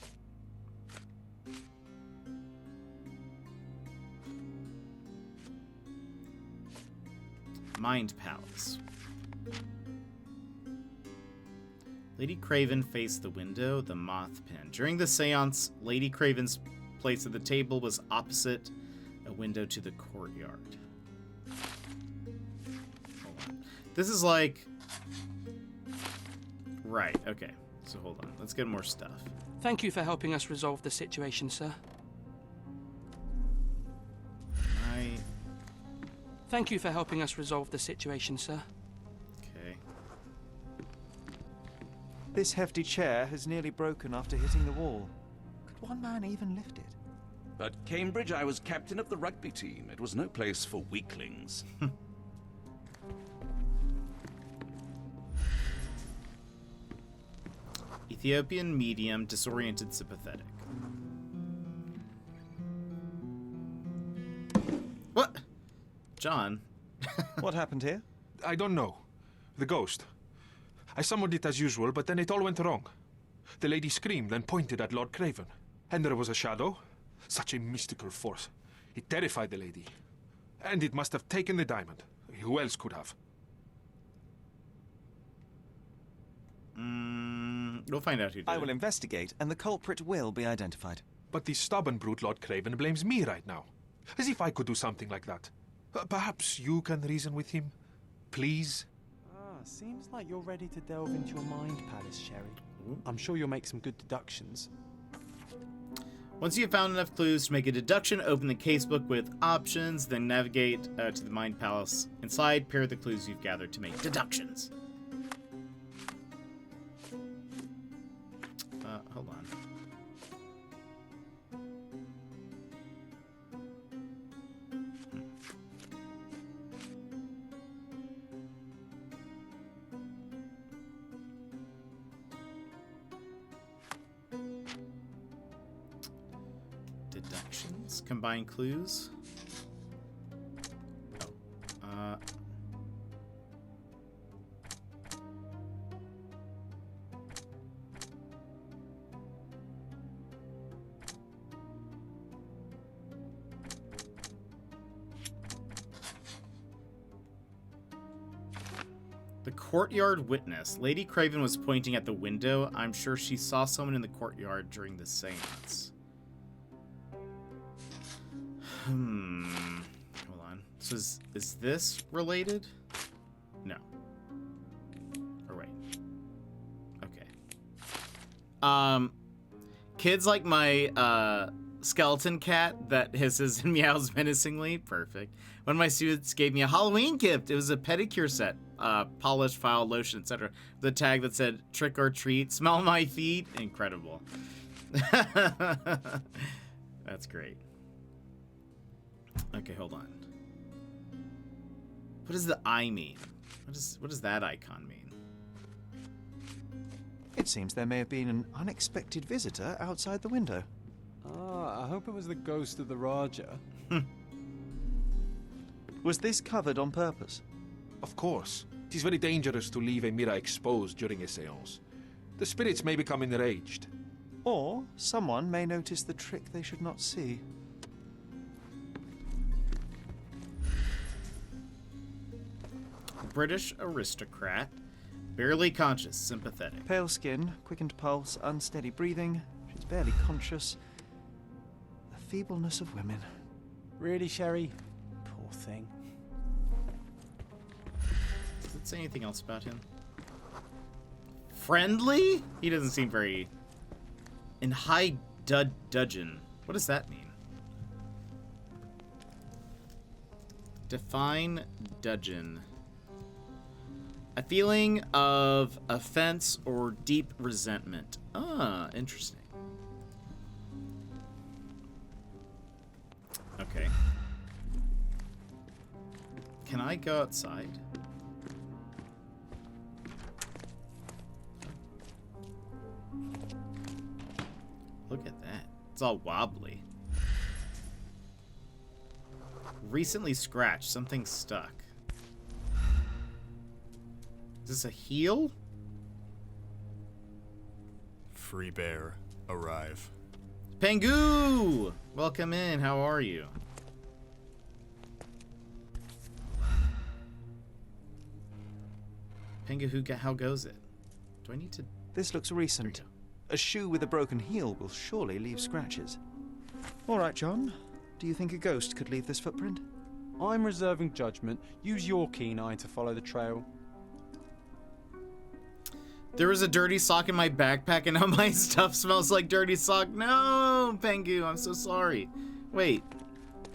[SPEAKER 1] Mind Palace. Lady Craven faced the window, the moth pin. During the seance, Lady Craven's place at the table was opposite a window to the courtyard. Hold on. This is like... Right, okay. So hold on. Let's get more stuff.
[SPEAKER 6] Thank you for helping us resolve the situation, sir. Thank you for helping us resolve the situation, sir.
[SPEAKER 1] Okay.
[SPEAKER 5] This hefty chair has nearly broken after hitting the wall. Could one man even lift it?
[SPEAKER 9] At Cambridge, I was captain of the rugby team. It was no place for weaklings.
[SPEAKER 1] Ethiopian medium, disoriented, sympathetic. What? John?
[SPEAKER 5] What happened here?
[SPEAKER 10] I don't know. The ghost. I summoned it as usual, but then it all went wrong. The lady screamed and pointed at Lord Craven. And there was a shadow. Such a mystical force. It terrified the lady. And it must have taken the diamond. Who else could have?
[SPEAKER 1] We'll find out who did
[SPEAKER 5] I will
[SPEAKER 1] it.
[SPEAKER 5] investigate, and the culprit will be identified.
[SPEAKER 10] But the stubborn brute Lord Craven blames me right now. As if I could do something like that. Perhaps you can reason with him? Please?
[SPEAKER 4] Seems like you're ready to delve into your mind palace, Sherry. I'm sure you'll make some good deductions.
[SPEAKER 1] Once you have found enough clues to make a deduction, open the casebook with options, then navigate to the Mind Palace. Inside, pair the clues you've gathered to make deductions. Hold on. Deductions. Combine clues. Oh. The courtyard witness. Lady Craven was pointing at the window. I'm sure she saw someone in the courtyard during the seance. Hold on. So is this related? No. Or wait. Okay. Kids like my skeleton cat that hisses and meows menacingly. Perfect. One of my students gave me a Halloween gift. It was a pedicure set. Polish, file, lotion, etc. The tag that said "Trick or treat, smell my feet." Incredible. That's great. Okay, hold on. What does the eye mean? What does that icon mean?
[SPEAKER 5] It seems there may have been an unexpected visitor outside the window.
[SPEAKER 4] I hope it was the ghost of the Raja.
[SPEAKER 5] Was this covered on purpose?
[SPEAKER 10] Of course. It is very dangerous to leave a mirror exposed during a seance. The spirits may become enraged.
[SPEAKER 5] Or someone may notice the trick they should not see.
[SPEAKER 1] British aristocrat. Barely conscious, sympathetic.
[SPEAKER 5] Pale skin, quickened pulse, unsteady breathing. She's barely conscious. The feebleness of women.
[SPEAKER 4] Really, Sherry? Poor thing.
[SPEAKER 1] Does it say anything else about him? Friendly? He doesn't seem very... In high dudgeon. What does that mean? Define dudgeon. A feeling of offense or deep resentment. Ah, interesting. Okay. Can I go outside? Look at that. It's all wobbly. Recently scratched. Something stuck. Is this a heel?
[SPEAKER 11] free bear arrive.
[SPEAKER 1] Pengu! Welcome in. How are you? Pengu, how goes it? Do I need to...
[SPEAKER 5] This looks recent. A shoe with a broken heel will surely leave scratches. All right, John. Do you think a ghost could leave this footprint?
[SPEAKER 4] I'm reserving judgment. Use your keen eye to follow the trail.
[SPEAKER 1] There was a dirty sock in my backpack and now my stuff smells like dirty sock. No, Pengu, I'm so sorry. Wait,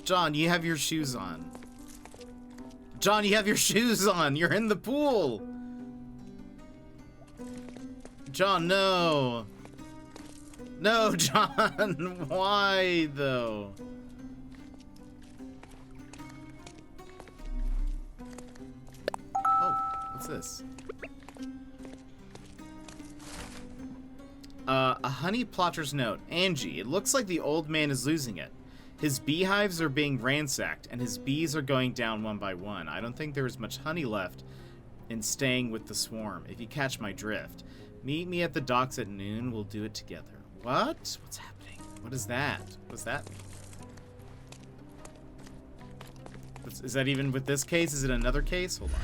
[SPEAKER 1] John, you have your shoes on. John, you have your shoes on. You're in the pool. John, no. No, John. Why, though? Oh, what's this? A honey plotter's note. Angie, it looks like the old man is losing it. His beehives are being ransacked, and his bees are going down one by one. I don't think there is much honey left in staying with the swarm, if you catch my drift. Meet me at the docks at noon. We'll do it together. What? What's happening? What is that? What does that mean? Is that even with this case? Is it another case? Hold on.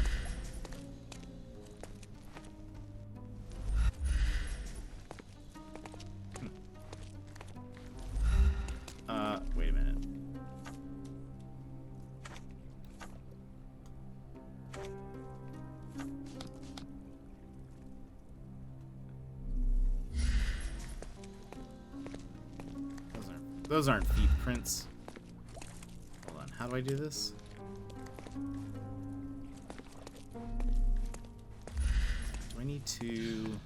[SPEAKER 1] Wait a minute. Those aren't feet prints. Hold on, how do I do this? Do I need to...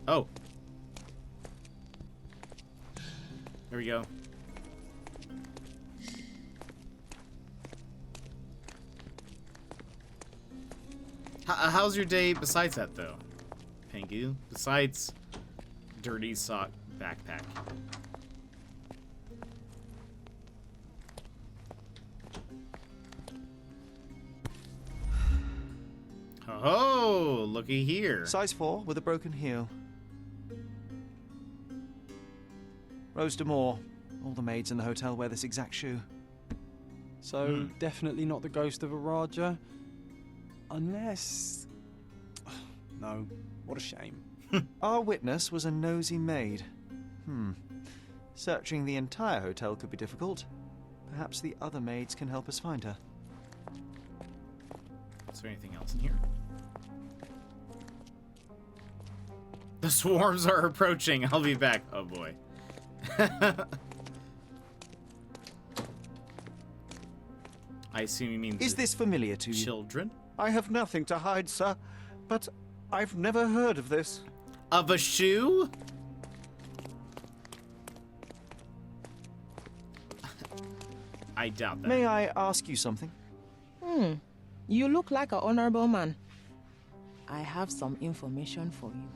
[SPEAKER 1] Oh! There we go. How's your day besides that, though, Pengu? Besides dirty sock backpack. Oh, looky here.
[SPEAKER 5] Size 4 with a broken heel. Rose D'Amour. All the maids in the hotel wear this exact shoe.
[SPEAKER 4] So, definitely not the ghost of a Raja? Unless... No, what a shame.
[SPEAKER 5] Our witness was a nosy maid. Searching the entire hotel could be difficult. Perhaps the other maids can help us find her.
[SPEAKER 1] Is there anything else in here? The swarms are approaching. I'll be back. Oh boy. I assume you mean...
[SPEAKER 5] Is this familiar to you?
[SPEAKER 1] Children?
[SPEAKER 12] I have nothing to hide, sir, but I've never heard of this.
[SPEAKER 1] Of a shoe? I doubt that.
[SPEAKER 5] May I ask you something?
[SPEAKER 13] You look like an honorable man. I have some information for you.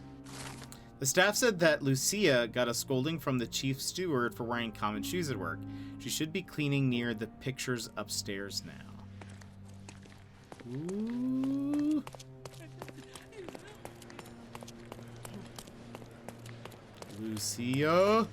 [SPEAKER 1] The staff said that Lucia got a scolding from the chief steward for wearing common shoes at work. She should be cleaning near the pictures upstairs now. Ooh. Lucia.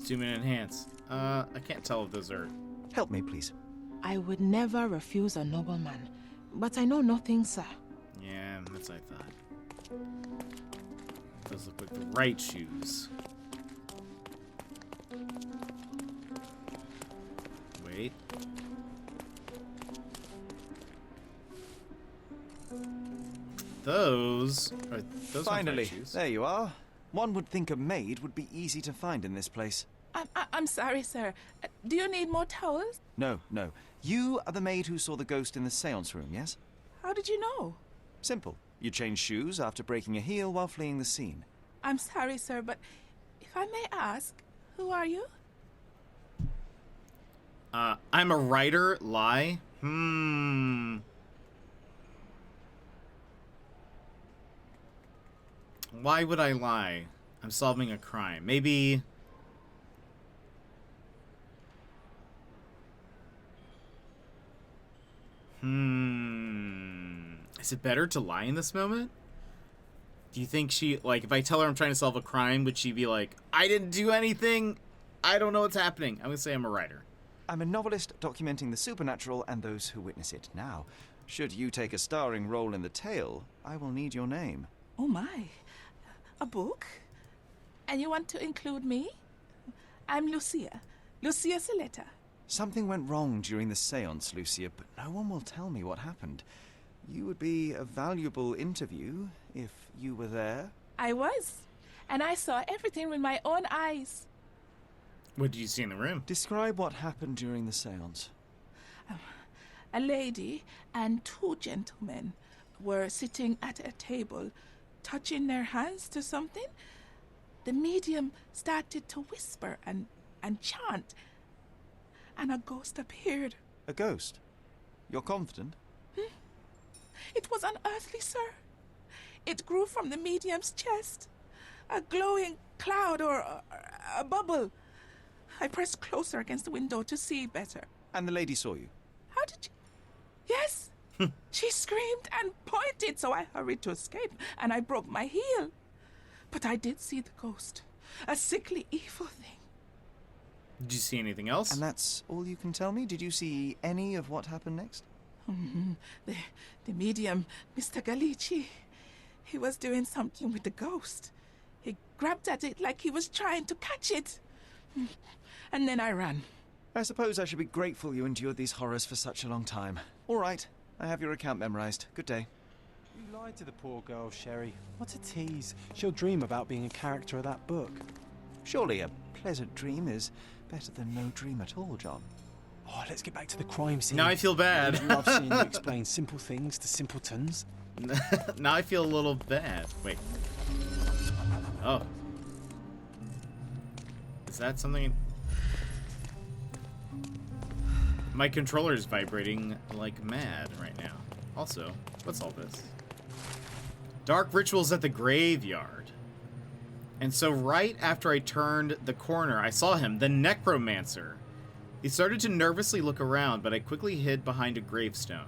[SPEAKER 1] Zoom in and enhance. I can't tell if those are...
[SPEAKER 5] Help me, please.
[SPEAKER 13] I would never refuse a nobleman, but I know nothing, sir.
[SPEAKER 1] Yeah, that's what I thought. Those look like the right shoes. Wait. Those are
[SPEAKER 5] Finally,
[SPEAKER 1] right shoes.
[SPEAKER 5] There you are. One would think a maid would be easy to find in this place.
[SPEAKER 14] I'm sorry, sir. Do you need more towels?
[SPEAKER 5] No. You are the maid who saw the ghost in the seance room, yes?
[SPEAKER 14] How did you know?
[SPEAKER 5] Simple. You changed shoes after breaking a heel while fleeing the scene.
[SPEAKER 14] I'm sorry, sir, but if I may ask, who are you?
[SPEAKER 1] I'm a writer. Lie. Why would I lie? I'm solving a crime. Maybe... Is it better to lie in this moment? Do you think she, like, if I tell her I'm trying to solve a crime, would she be like, I didn't do anything? I don't know what's happening. I'm gonna say I'm a writer.
[SPEAKER 5] I'm a novelist documenting the supernatural and those who witness it. Now, should you take a starring role in the tale, I will need your name.
[SPEAKER 14] Oh my. A book? And you want to include me? I'm Lucia. Lucia Saletta.
[SPEAKER 5] Something went wrong during the séance, Lucia, but no one will tell me what happened. You would be a valuable interview if you were there.
[SPEAKER 14] I was. And I saw everything with my own eyes.
[SPEAKER 1] What did you see in the room?
[SPEAKER 5] Describe what happened during the séance.
[SPEAKER 14] A lady and two gentlemen were sitting at a table, touching their hands to something. The medium started to whisper and chant, and a ghost appeared.
[SPEAKER 5] A ghost? You're confident?
[SPEAKER 14] It was unearthly, sir. It grew from the medium's chest. A glowing cloud or a bubble. I pressed closer against the window to see better.
[SPEAKER 5] And the lady saw you?
[SPEAKER 14] How did you... Yes! She screamed and pointed, so I hurried to escape, and I broke my heel. But I did see the ghost. A sickly, evil thing.
[SPEAKER 1] Did you see anything else?
[SPEAKER 5] And that's all you can tell me? Did you see any of what happened next?
[SPEAKER 14] The medium, Mr. Galici, he was doing something with the ghost. He grabbed at it like he was trying to catch it. And then I ran.
[SPEAKER 5] I suppose I should be grateful you endured these horrors for such a long time. All right, I have your account memorized. Good day.
[SPEAKER 4] You lied to the poor girl, Sherry. What a tease. She'll dream about being a character of that book.
[SPEAKER 5] Surely a pleasant dream is better than no dream at all, John.
[SPEAKER 4] Oh, let's get back to the crime scene.
[SPEAKER 1] Now I feel bad.
[SPEAKER 4] I love seeing you explain simple things to simpletons.
[SPEAKER 1] Now I feel a little bad. Wait. Oh. Is that something? My controller is vibrating like mad right now. Also, what's all this? Dark rituals at the graveyard. And so right after I turned the corner, I saw him, the necromancer. He started to nervously look around, but I quickly hid behind a gravestone.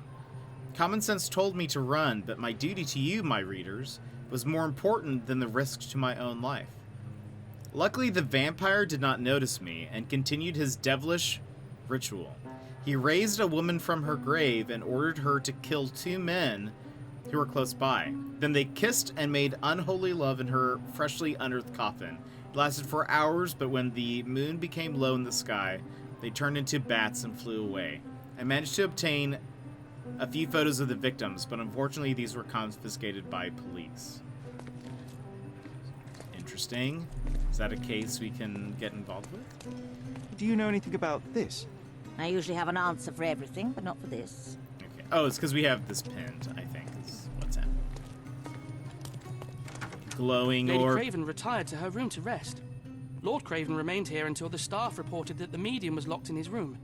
[SPEAKER 1] Common sense told me to run, but my duty to you, my readers, was more important than the risk to my own life. Luckily, the vampire did not notice me and continued his devilish ritual. He raised a woman from her grave and ordered her to kill two men who were close by. Then they kissed and made unholy love in her freshly unearthed coffin. It lasted for hours, but when the moon became low in the sky, they turned into bats and flew away. I managed to obtain a few photos of the victims, but unfortunately these were confiscated by police. Interesting. Is that a case we can get involved with?
[SPEAKER 5] Do you know anything about this?
[SPEAKER 15] I usually have an answer for everything, but not for this.
[SPEAKER 1] Okay. Oh, it's because we have this pinned, I think, is what's happening. Glowing
[SPEAKER 6] Lady
[SPEAKER 1] orb.
[SPEAKER 6] Craven retired to her room to rest. Lord Craven remained here until the staff reported that the medium was locked in his room.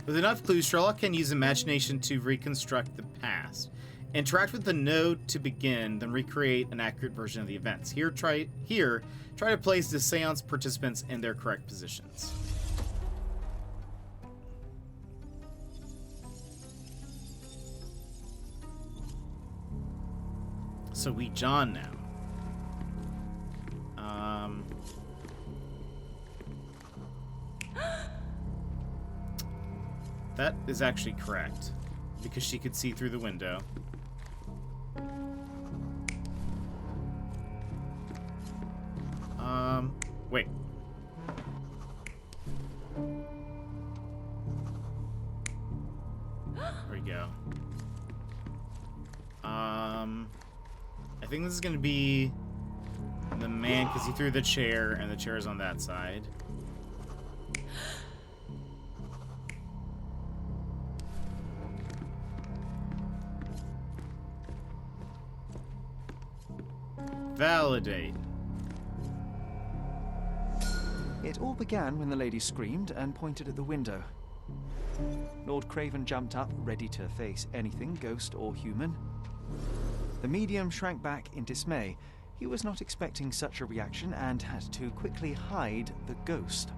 [SPEAKER 1] With enough clues, Sherlock can use imagination to reconstruct the past. Interact with the node to begin, then recreate an accurate version of the events. Here, try to place the seance participants in their correct positions. So we John now. That is actually correct, because she could see through the window. Wait. There we go. I think this is gonna be the man, because he threw the chair, and the chair is on that side. Validate.
[SPEAKER 5] It all began when the lady screamed and pointed at the window. Lord Craven jumped up, ready to face anything, ghost or human. The medium shrank back in dismay. He was not expecting such a reaction and had to quickly hide the ghost.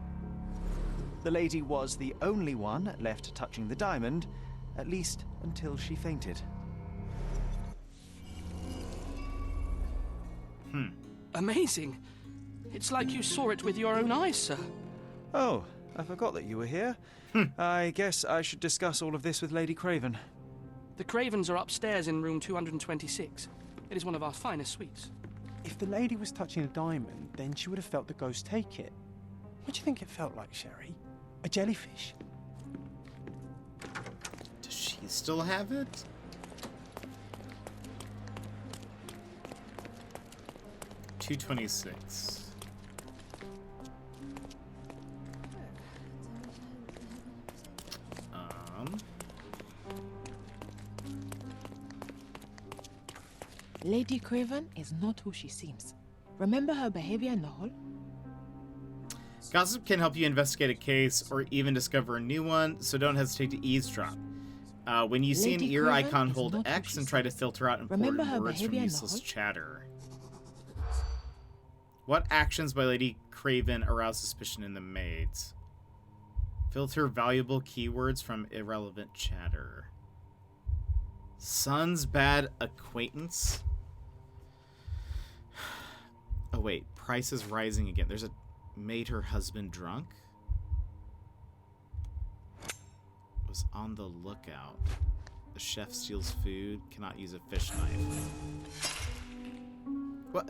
[SPEAKER 5] The lady was the only one left touching the diamond, at least until she fainted.
[SPEAKER 6] Amazing. It's like you saw it with your own eyes, sir.
[SPEAKER 5] Oh, I forgot that you were here. I guess I should discuss all of this with Lady Craven.
[SPEAKER 6] The Cravens are upstairs in room 226. It is one of our finest suites.
[SPEAKER 4] If the lady was touching a diamond, then she would have felt the ghost take it. What do you think it felt like, Sherry? A jellyfish?
[SPEAKER 1] Does she still have it? $226.
[SPEAKER 13] Lady Craven is not who she seems. Remember her behavior in the hall?
[SPEAKER 1] Gossip can help you investigate a case or even discover a new one, so don't hesitate to eavesdrop. When you see an
[SPEAKER 13] Lady
[SPEAKER 1] ear
[SPEAKER 13] Craven
[SPEAKER 1] icon,
[SPEAKER 13] is
[SPEAKER 1] hold
[SPEAKER 13] not who
[SPEAKER 1] X
[SPEAKER 13] she
[SPEAKER 1] and try to
[SPEAKER 13] seems.
[SPEAKER 1] filter out
[SPEAKER 13] Remember
[SPEAKER 1] important
[SPEAKER 13] her
[SPEAKER 1] words from
[SPEAKER 13] behavior in the
[SPEAKER 1] useless
[SPEAKER 13] hall?
[SPEAKER 1] chatter. What actions by Lady Craven arouse suspicion in the maids? Filter valuable keywords from irrelevant chatter. Son's bad acquaintance? Oh wait, price is rising again. There's a made her husband drunk? Was on the lookout. The chef steals food, cannot use a fish knife. What?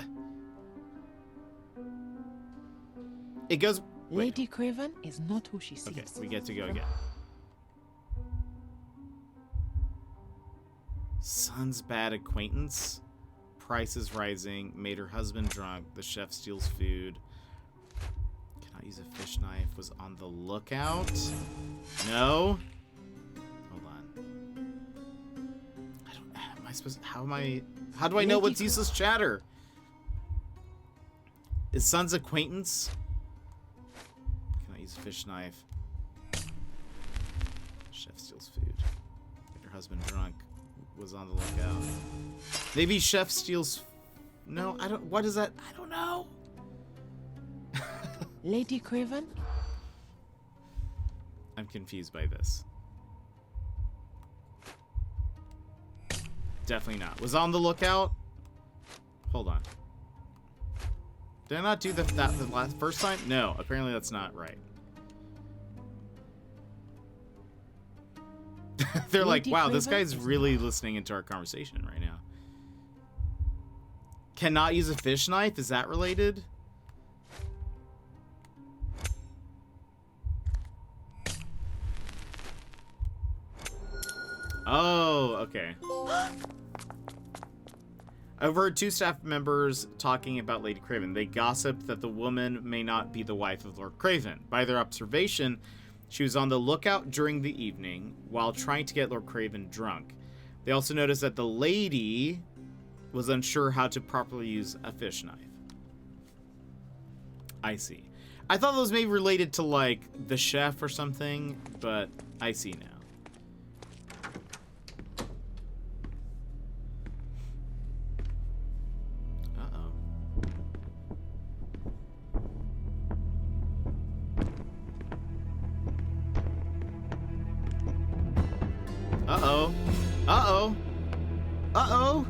[SPEAKER 1] It goes... Wait.
[SPEAKER 13] Lady Craven is not who she seems.
[SPEAKER 1] Okay, we get to go again. Son's bad acquaintance? Price is rising, made her husband drunk, the chef steals food. Cannot use a fish knife, was on the lookout? No? Hold on. I don't... Am I supposed... How do I know what's useless chatter? Is son's acquaintance? Cannot use a fish knife. Chef steals food. Made her husband drunk. Was on the lookout. Maybe chef steals... No, I don't... What is that? I don't know.
[SPEAKER 13] Lady Craven?
[SPEAKER 1] I'm confused by this. Definitely not. Was on the lookout? Hold on. Did I not do that the first time? No, apparently that's not right. They're like, wow, this guy's really listening into our conversation right now. Cannot use a fish knife? Is that related? Oh, okay. I've heard two staff members talking about Lady Craven. They gossiped that the woman may not be the wife of Lord Craven. By their observation, she was on the lookout during the evening while trying to get Lord Craven drunk. They also noticed that the lady was unsure how to properly use a fish knife. I see. I thought those may be related to, like, the chef or something, but I see now. Uh-oh. Uh-oh. Uh-oh.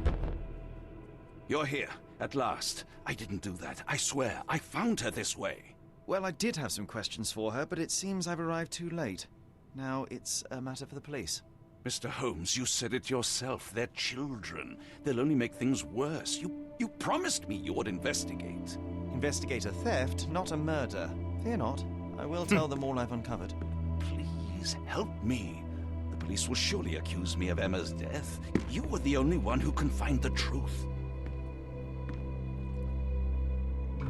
[SPEAKER 9] You're here, at last. I didn't do that. I swear, I found her this way.
[SPEAKER 5] Well, I did have some questions for her, but it seems I've arrived too late. Now it's a matter for the police.
[SPEAKER 9] Mr. Holmes, you said it yourself. They're children. They'll only make things worse. You promised me you would investigate.
[SPEAKER 5] Investigate a theft, not a murder. Fear not. I will tell them all I've uncovered.
[SPEAKER 9] Please, help me. The police will surely accuse me of Emma's death. You were the only one who can find the truth.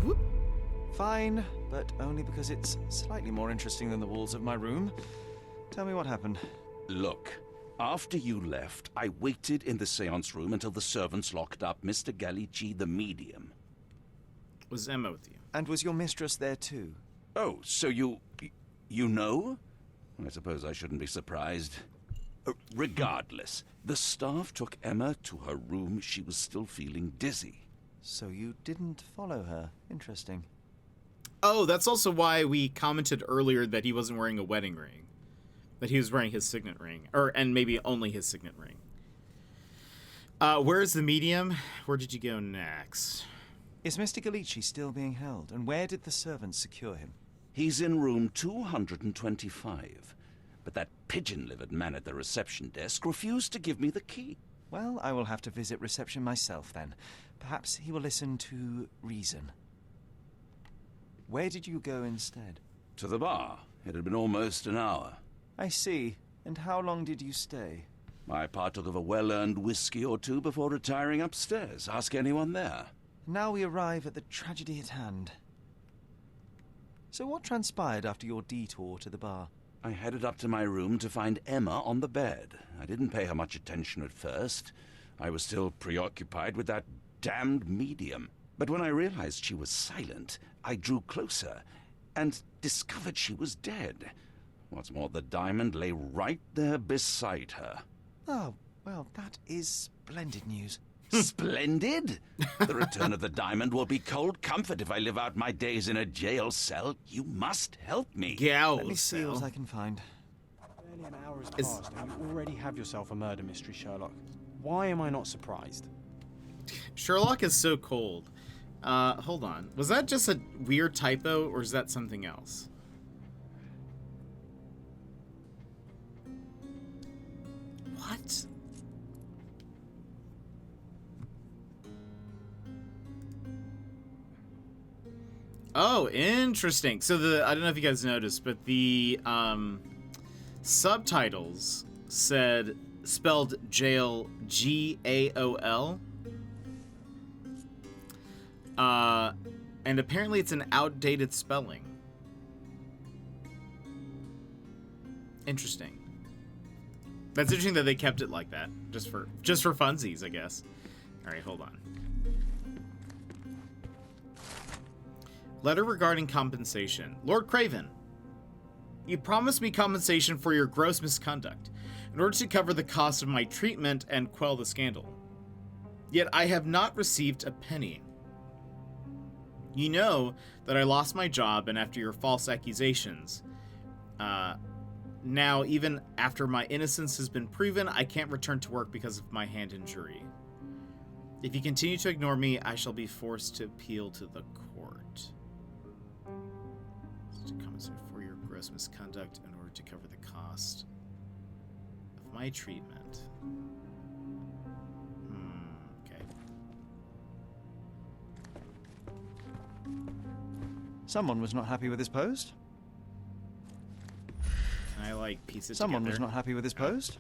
[SPEAKER 1] Whoop.
[SPEAKER 5] Fine, but only because it's slightly more interesting than the walls of my room. Tell me what happened.
[SPEAKER 9] Look, after you left, I waited in the seance room until the servants locked up Mr. Gallici, the medium.
[SPEAKER 1] Was Emma with you?
[SPEAKER 5] And was your mistress there too?
[SPEAKER 9] Oh, so you know? I suppose I shouldn't be surprised. Regardless, the staff took Emma to her room. She was still feeling dizzy.
[SPEAKER 5] So you didn't follow her. Interesting.
[SPEAKER 1] Oh, that's also why we commented earlier that he wasn't wearing a wedding ring. That he was wearing his signet ring. And maybe only his signet ring. Where's the medium? Where did you go next?
[SPEAKER 5] Is Mr. Galici still being held? And where did the servants secure him?
[SPEAKER 9] He's in room 225. But that pigeon-livered man at the reception desk refused to give me the key.
[SPEAKER 5] Well, I will have to visit reception myself then. Perhaps he will listen to reason. Where did you go instead?
[SPEAKER 9] To the bar. It had been almost an hour.
[SPEAKER 5] I see. And how long did you stay?
[SPEAKER 9] I partook of a well-earned whiskey or two before retiring upstairs. Ask anyone there.
[SPEAKER 5] Now we arrive at the tragedy at hand. So what transpired after your detour to the bar?
[SPEAKER 9] I headed up to my room to find Emma on the bed. I didn't pay her much attention at first. I was still preoccupied with that damned medium. But when I realized she was silent, I drew closer and discovered she was dead. What's more, the diamond lay right there beside her.
[SPEAKER 5] Oh, well, that is splendid news.
[SPEAKER 9] Splendid? The return of the diamond will be cold comfort if I live out my days in a jail cell. You must help me.
[SPEAKER 5] Let me see what I can find.
[SPEAKER 4] Barely an hour has passed and you already have yourself a murder mystery, Sherlock. Why am I not surprised?
[SPEAKER 1] Sherlock is so cold. Hold on. Was that just a weird typo, or is that something else? What? Oh, interesting. So I don't know if you guys noticed, but the subtitles spelled jail Gaol. And apparently it's an outdated spelling. Interesting. That's interesting that they kept it like that, just for funsies, I guess. All right, hold on. Letter regarding compensation. Lord Craven, you promised me compensation for your gross misconduct in order to cover the cost of my treatment and quell the scandal. Yet I have not received a penny. You know that I lost my job, and after your false accusations, now, even after my innocence has been proven, I can't return to work because of my hand injury. If you continue to ignore me, I shall be forced to appeal to the court. To compensate for your gross misconduct in order to cover the cost of my treatment. Okay.
[SPEAKER 5] Someone was not happy with his post.
[SPEAKER 1] Can I, like, piece it
[SPEAKER 5] Someone
[SPEAKER 1] together?
[SPEAKER 5] was not happy with his post.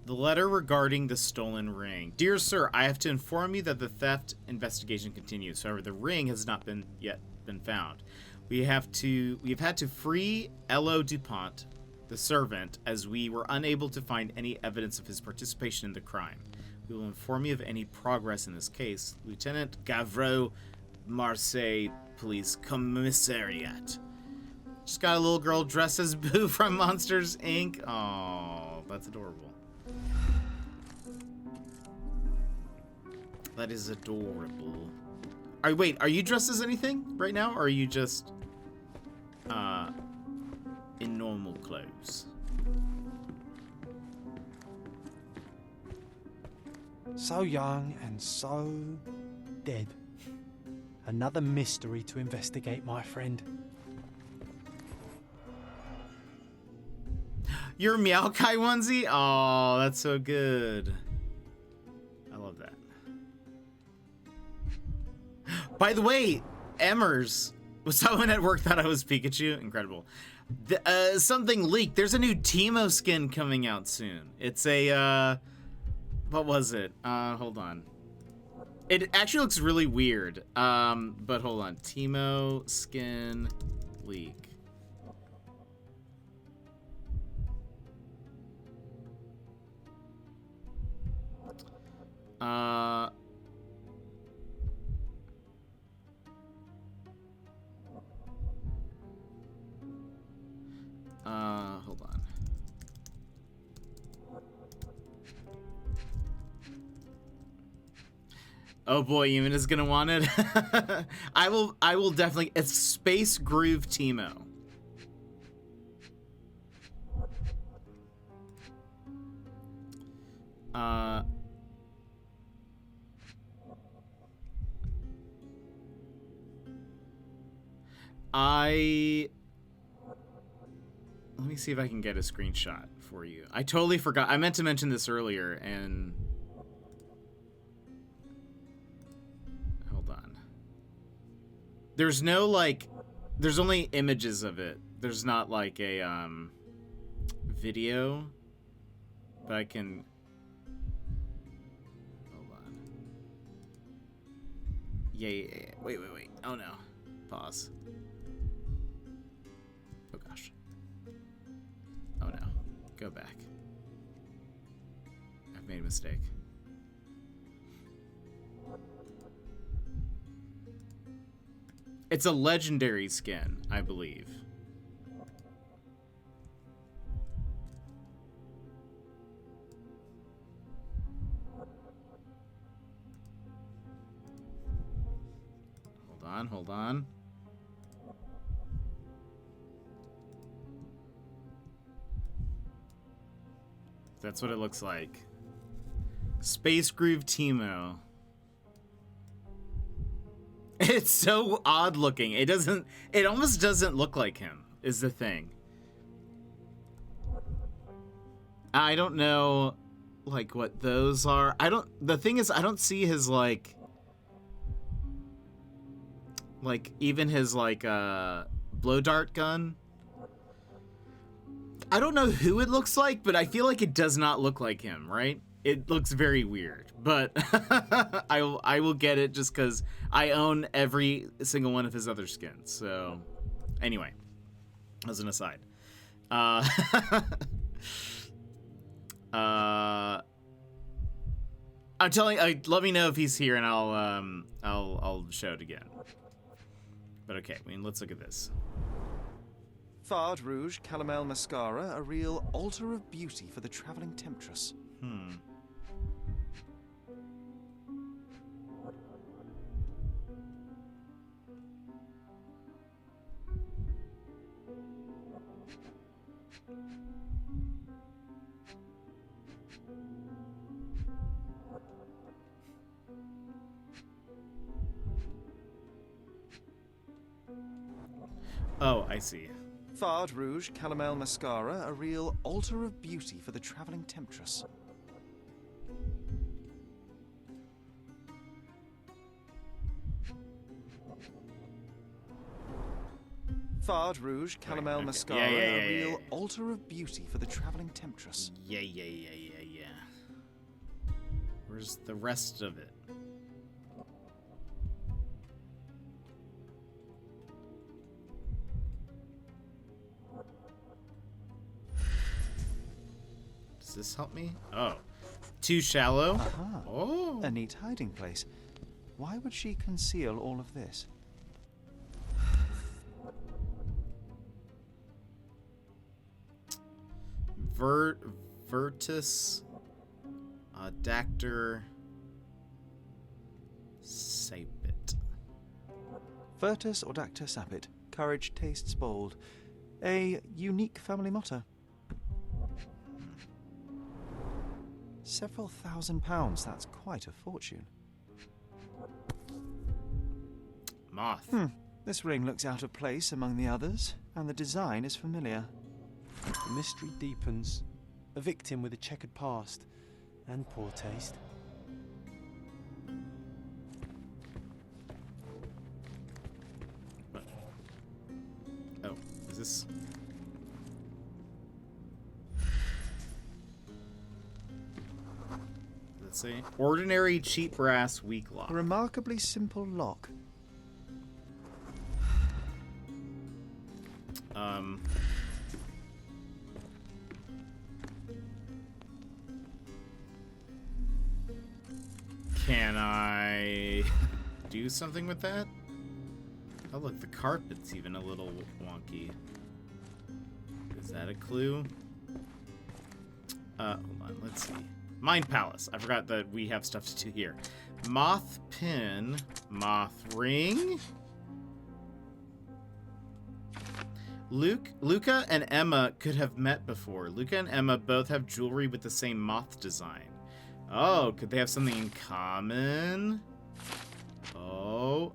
[SPEAKER 1] The letter regarding the stolen ring. Dear sir, I have to inform you that the theft investigation continues. However, the ring has not yet been found. We have had to free L.O. DuPont, the servant, as we were unable to find any evidence of his participation in the crime. We will inform you of any progress in this case. Lieutenant Gavreau, Marseille Police Commissariat. Just got a little girl dressed as Boo from Monsters, Inc. Oh, that's adorable. That is adorable. Wait, are you dressed as anything right now, or are you just in normal clothes?
[SPEAKER 4] So young and so dead. Another mystery to investigate, my friend.
[SPEAKER 1] Your Meow Kai onesie? Oh, that's so good. I love that. By the way, Emmers, was someone at work thought I was Pikachu? Incredible. Something leaked. There's a new Teemo skin coming out soon. It's a, what was it? Hold on. It actually looks really weird. But hold on. Teemo skin leak. Oh boy, Eamon is gonna want it. I will definitely. It's Space Groove Timo. Let me see if I can get a screenshot for you. I totally forgot. I meant to mention this earlier, and hold on. There's no like, there's only images of it. There's not like a video, but I can. Hold on. Yeah. Wait. Oh no. Pause. Oh gosh. Oh no. Go back. I've made a mistake. It's a legendary skin, I believe. Hold on. That's what it looks like. Space Groove Timo. It's so odd looking. It almost doesn't look like him, is the thing. I don't know, like, what those are. The thing is, I don't see his, like even his, like, blow dart gun. I don't know who it looks like, but I feel like it does not look like him, right? It looks very weird, but I will get it just because I own every single one of his other skins. So, anyway, as an aside, I'm telling. Let me know if he's here, and I'll show it again. But okay, I mean, let's look at this.
[SPEAKER 5] Fard Rouge Calomel Mascara, a real altar of beauty for the traveling temptress.
[SPEAKER 1] Oh, I see.
[SPEAKER 5] Fard Rouge Calomel Mascara, a real altar of beauty for the traveling temptress. Fard Rouge Calomel Mascara, a real altar of beauty for the traveling temptress.
[SPEAKER 1] Yeah. Where's the rest of it? Does this help me? Oh. Too shallow?
[SPEAKER 5] Aha.
[SPEAKER 1] Oh.
[SPEAKER 5] A neat hiding place. Why would she conceal all of this?
[SPEAKER 1] Virtus Dactyr Sapit.
[SPEAKER 5] Virtus or Dactyr Sapit. Courage tastes bold. A unique family motto. Several £1,000s, that's quite a fortune.
[SPEAKER 1] Moth.
[SPEAKER 5] This ring looks out of place among the others, and the design is familiar.
[SPEAKER 4] The mystery deepens. A victim with a checkered past and poor taste.
[SPEAKER 1] Oh, is this? Let's see. Ordinary cheap brass weak lock.
[SPEAKER 5] A remarkably simple lock.
[SPEAKER 1] Can I do something with that? Oh look, the carpet's even a little wonky. Is that a clue? Hold on, let's see. Mind Palace. I forgot that we have stuff to do here. Moth pin, moth ring. Luca and Emma could have met before. Luca and Emma both have jewelry with the same moth design. Oh, could they have something in common? Oh,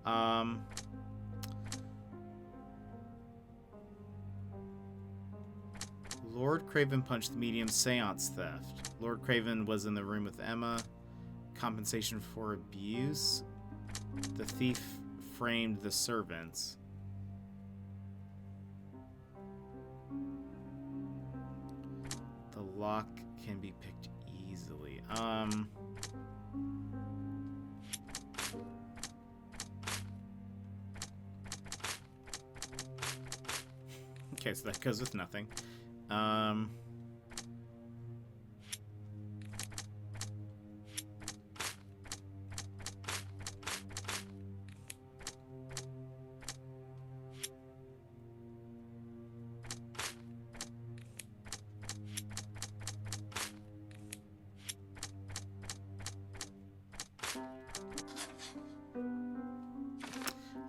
[SPEAKER 1] Lord Craven punched the medium's seance theft. Lord Craven was in the room with Emma. Compensation for abuse. The thief framed the servants. The lock can be picked easily. Okay, so that goes with nothing.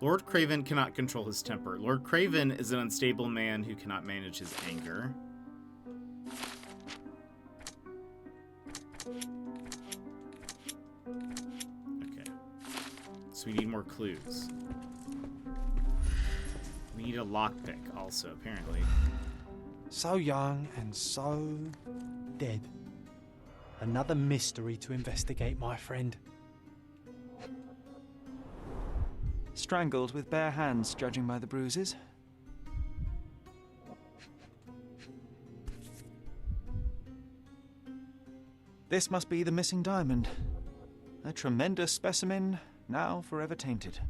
[SPEAKER 1] Lord Craven cannot control his temper. Lord Craven is an unstable man who cannot manage his anger. Okay. So we need more clues. We need a lockpick also, apparently.
[SPEAKER 4] So young and so dead. Another mystery to investigate, my friend.
[SPEAKER 5] Strangled with bare hands, judging by the bruises. This must be the missing diamond. A tremendous specimen, now forever tainted.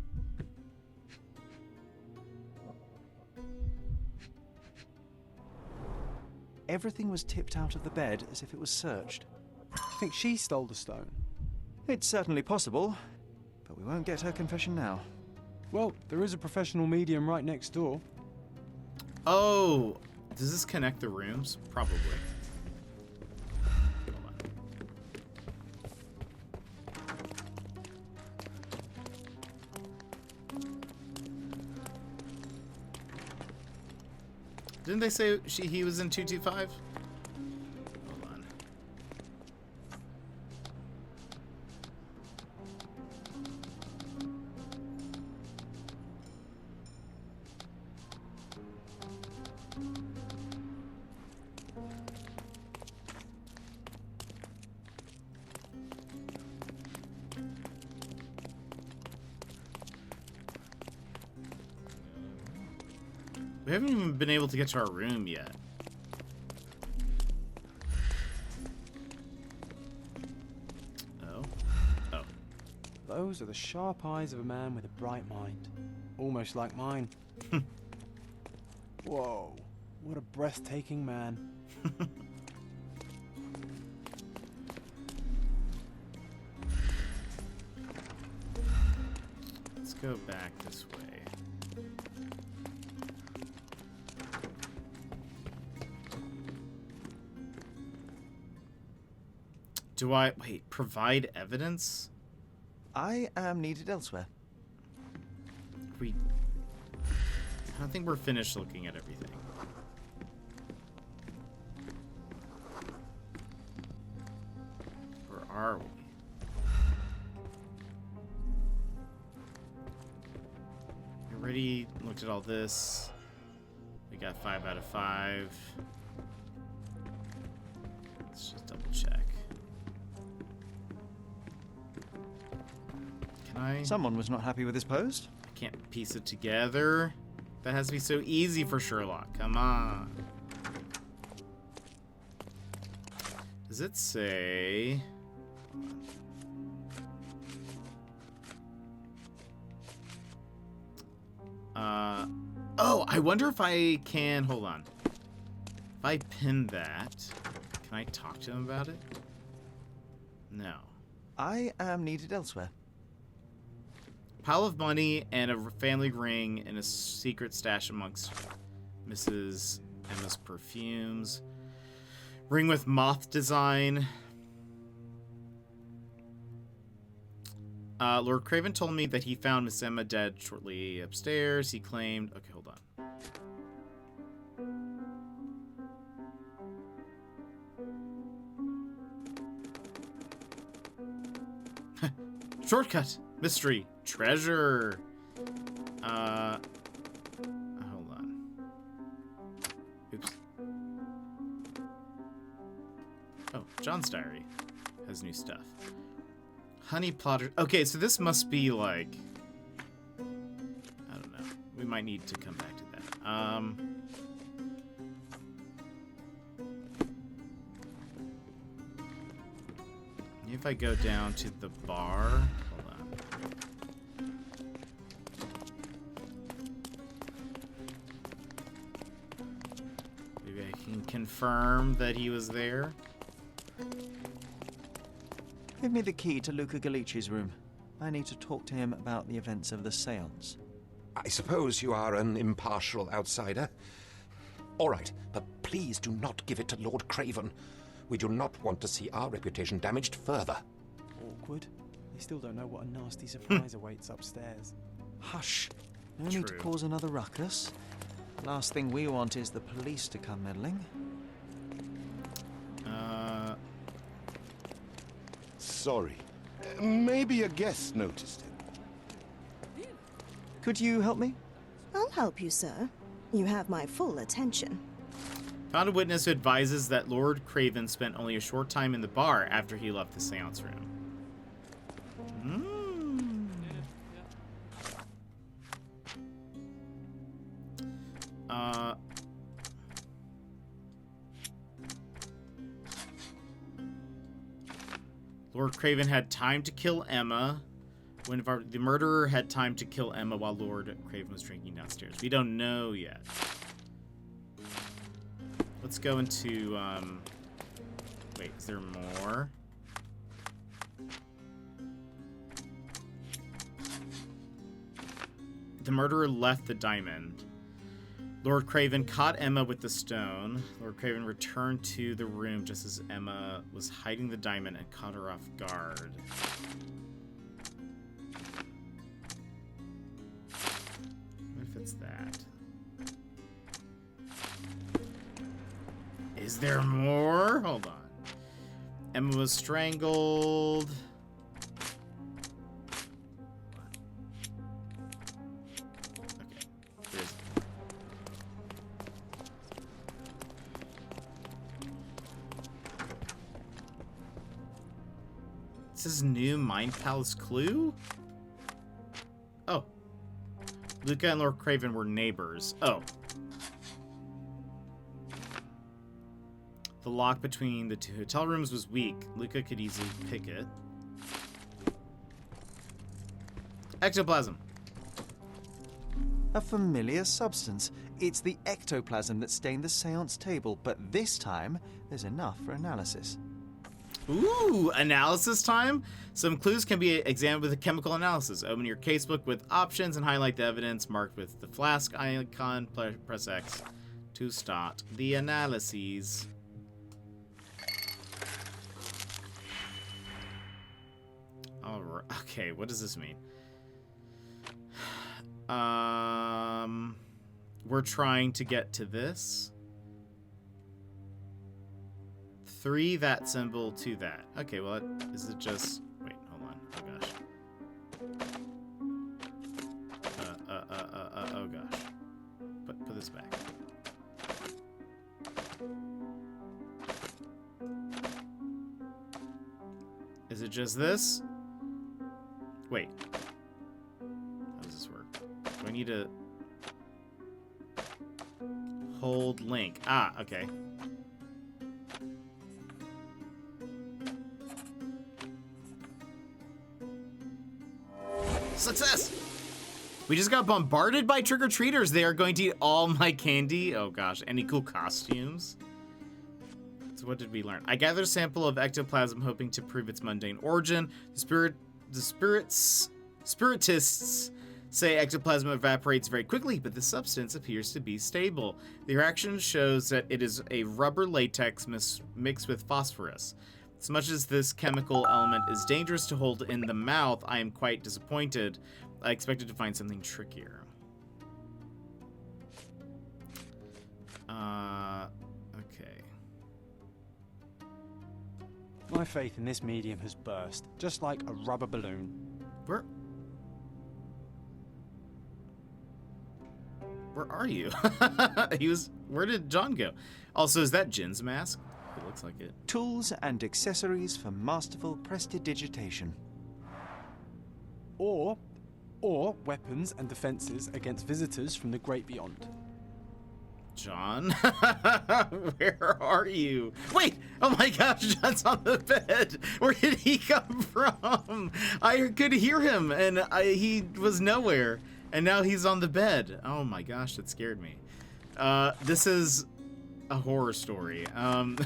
[SPEAKER 5] Everything was tipped out of the bed as if it was searched.
[SPEAKER 4] You think she stole the stone?
[SPEAKER 5] It's certainly possible, but we won't get her confession now.
[SPEAKER 4] Well, there is a professional medium right next door.
[SPEAKER 1] Oh, does this connect the rooms? Probably. Hold on. Didn't they say he was in 225? Hold on. We haven't even been able to get to our room yet. Oh. Oh.
[SPEAKER 4] Those are the sharp eyes of a man with a bright mind. Almost like mine. Whoa. What a breathtaking man.
[SPEAKER 1] Let's go back this way. Do I... Wait, provide evidence?
[SPEAKER 5] I am needed elsewhere.
[SPEAKER 1] I don't think we're finished looking at everything. Where are we? We already looked at all this. We got 5 out of 5. Let's just double check.
[SPEAKER 5] Someone was not happy with his post.
[SPEAKER 1] I can't piece it together. That has to be so easy for Sherlock. Come on. Does it say... Oh, I wonder if I can... Hold on. If I pin that, can I talk to him about it? No.
[SPEAKER 5] I am needed elsewhere.
[SPEAKER 1] Pile of money and a family ring in a secret stash amongst Mrs. Emma's perfumes. Ring with moth design. Lord Craven told me that he found Miss Emma dead shortly upstairs. He claimed... Okay, hold on. Shortcut. Mystery. Treasure. Hold on. Oops. Oh, John's diary has new stuff. Honey plotter. Okay, so this must be like... I don't know. We might need to come back to that. If I go down to the bar... Hold on. Maybe I can confirm that he was there.
[SPEAKER 5] Give me the key to Luca Galici's room. I need to talk to him about the events of the séance.
[SPEAKER 3] I suppose you are an impartial outsider. All right, but please do not give it to Lord Craven. We do not want to see our reputation damaged further.
[SPEAKER 4] Awkward. They still don't know what a nasty surprise awaits upstairs.
[SPEAKER 5] Hush. No need to cause another ruckus. Last thing we want is the police to come meddling.
[SPEAKER 7] Sorry. Maybe a guest noticed him.
[SPEAKER 5] Could you help me?
[SPEAKER 16] I'll help you, sir. You have my full attention.
[SPEAKER 1] Found a witness who advises that Lord Craven spent only a short time in the bar after he left the seance room. Lord Craven had time to kill Emma. When the murderer had time to kill Emma while Lord Craven was drinking downstairs. We don't know yet. Let's go into, wait, is there more? The murderer left the diamond. Lord Craven caught Emma with the stone. Lord Craven returned to the room just as Emma was hiding the diamond and caught her off guard. What if it's that? Is there more? Hold on. Emma was strangled. Okay. Where is it? This is new Mind Palace clue? Oh. Luca and Lord Craven were neighbors. Oh. The lock between the two hotel rooms was weak. Luca could easily pick it. Ectoplasm.
[SPEAKER 5] A familiar substance. It's the ectoplasm that stained the séance table, but this time there's enough for analysis.
[SPEAKER 1] Ooh, analysis time? Some clues can be examined with a chemical analysis. Open your casebook with options and highlight the evidence marked with the flask icon. Press X to start the analyses. Alright, okay, what does this mean? We're trying to get to this. 3 that symbol, 2 that. Okay, well, is it just... Wait, hold on. Oh, gosh. Oh, gosh. Put this back. Is it just this? Wait. How does this work? Do I need to... Hold link. Ah, okay. Success! We just got bombarded by trick-or-treaters. They are going to eat all my candy. Oh gosh, any cool costumes? So what did we learn? I gathered a sample of ectoplasm hoping to prove its mundane origin. The spiritists say ectoplasm evaporates very quickly, but the substance appears to be stable. The reaction shows that it is a rubber latex mixed with phosphorus. As much as this chemical element is dangerous to hold in the mouth, I am quite disappointed. I expected to find something trickier. Okay.
[SPEAKER 4] My faith in this medium has burst, just like a rubber balloon.
[SPEAKER 1] Where are you? Where did John go? Also, is that Jin's mask? It looks like it.
[SPEAKER 5] Tools and accessories for masterful prestidigitation.
[SPEAKER 4] Or weapons and defenses against visitors from the great beyond.
[SPEAKER 1] John? Where are you? Wait! Oh my gosh, John's on the bed! Where did he come from? I could hear him, and he was nowhere. And now he's on the bed. Oh my gosh, that scared me. This is a horror story. Okay,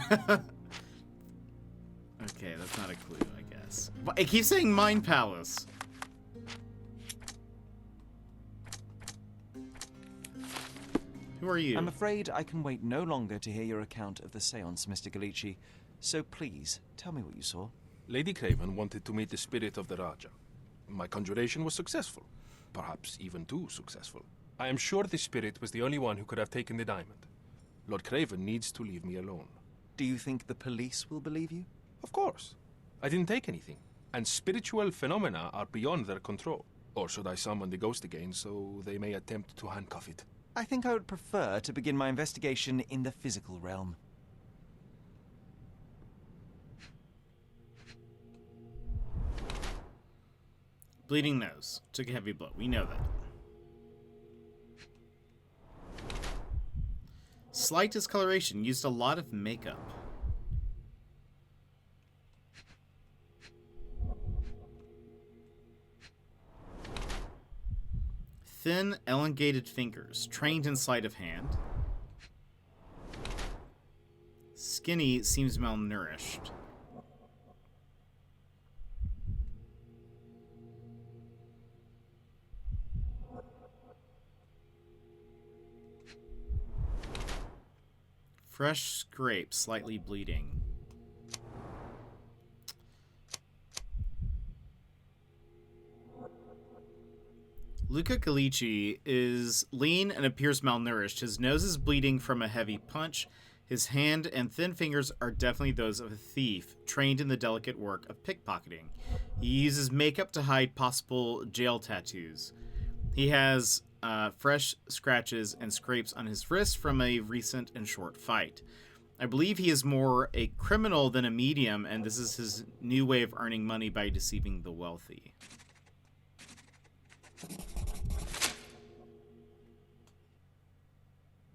[SPEAKER 1] that's not a clue, I guess. But it keeps saying Mind Palace. Who are you?
[SPEAKER 5] I'm afraid I can wait no longer to hear your account of the seance, Mr. Galici. So please, tell me what you saw.
[SPEAKER 10] Lady Craven wanted to meet the spirit of the Raja. My conjuration was successful. Perhaps even too successful. I am sure the spirit was the only one who could have taken the diamond. Lord Craven needs to leave me alone.
[SPEAKER 5] Do you think the police will believe you?
[SPEAKER 10] Of course. I didn't take anything. And spiritual phenomena are beyond their control. Or should I summon the ghost again so they may attempt to handcuff it?
[SPEAKER 5] I think I would prefer to begin my investigation in the physical realm.
[SPEAKER 1] Bleeding nose. Took a heavy blow. We know that. Slight discoloration. Used a lot of makeup. Thin, elongated fingers. Trained in sleight of hand. Skinny, seems malnourished. Fresh scrape, slightly bleeding. Luca Galici is lean and appears malnourished. His nose is bleeding from a heavy punch. His hand and thin fingers are definitely those of a thief, trained in the delicate work of pickpocketing. He uses makeup to hide possible jail tattoos. He has fresh scratches and scrapes on his wrist from a recent and short fight. I believe he is more a criminal than a medium, and this is his new way of earning money by deceiving the wealthy.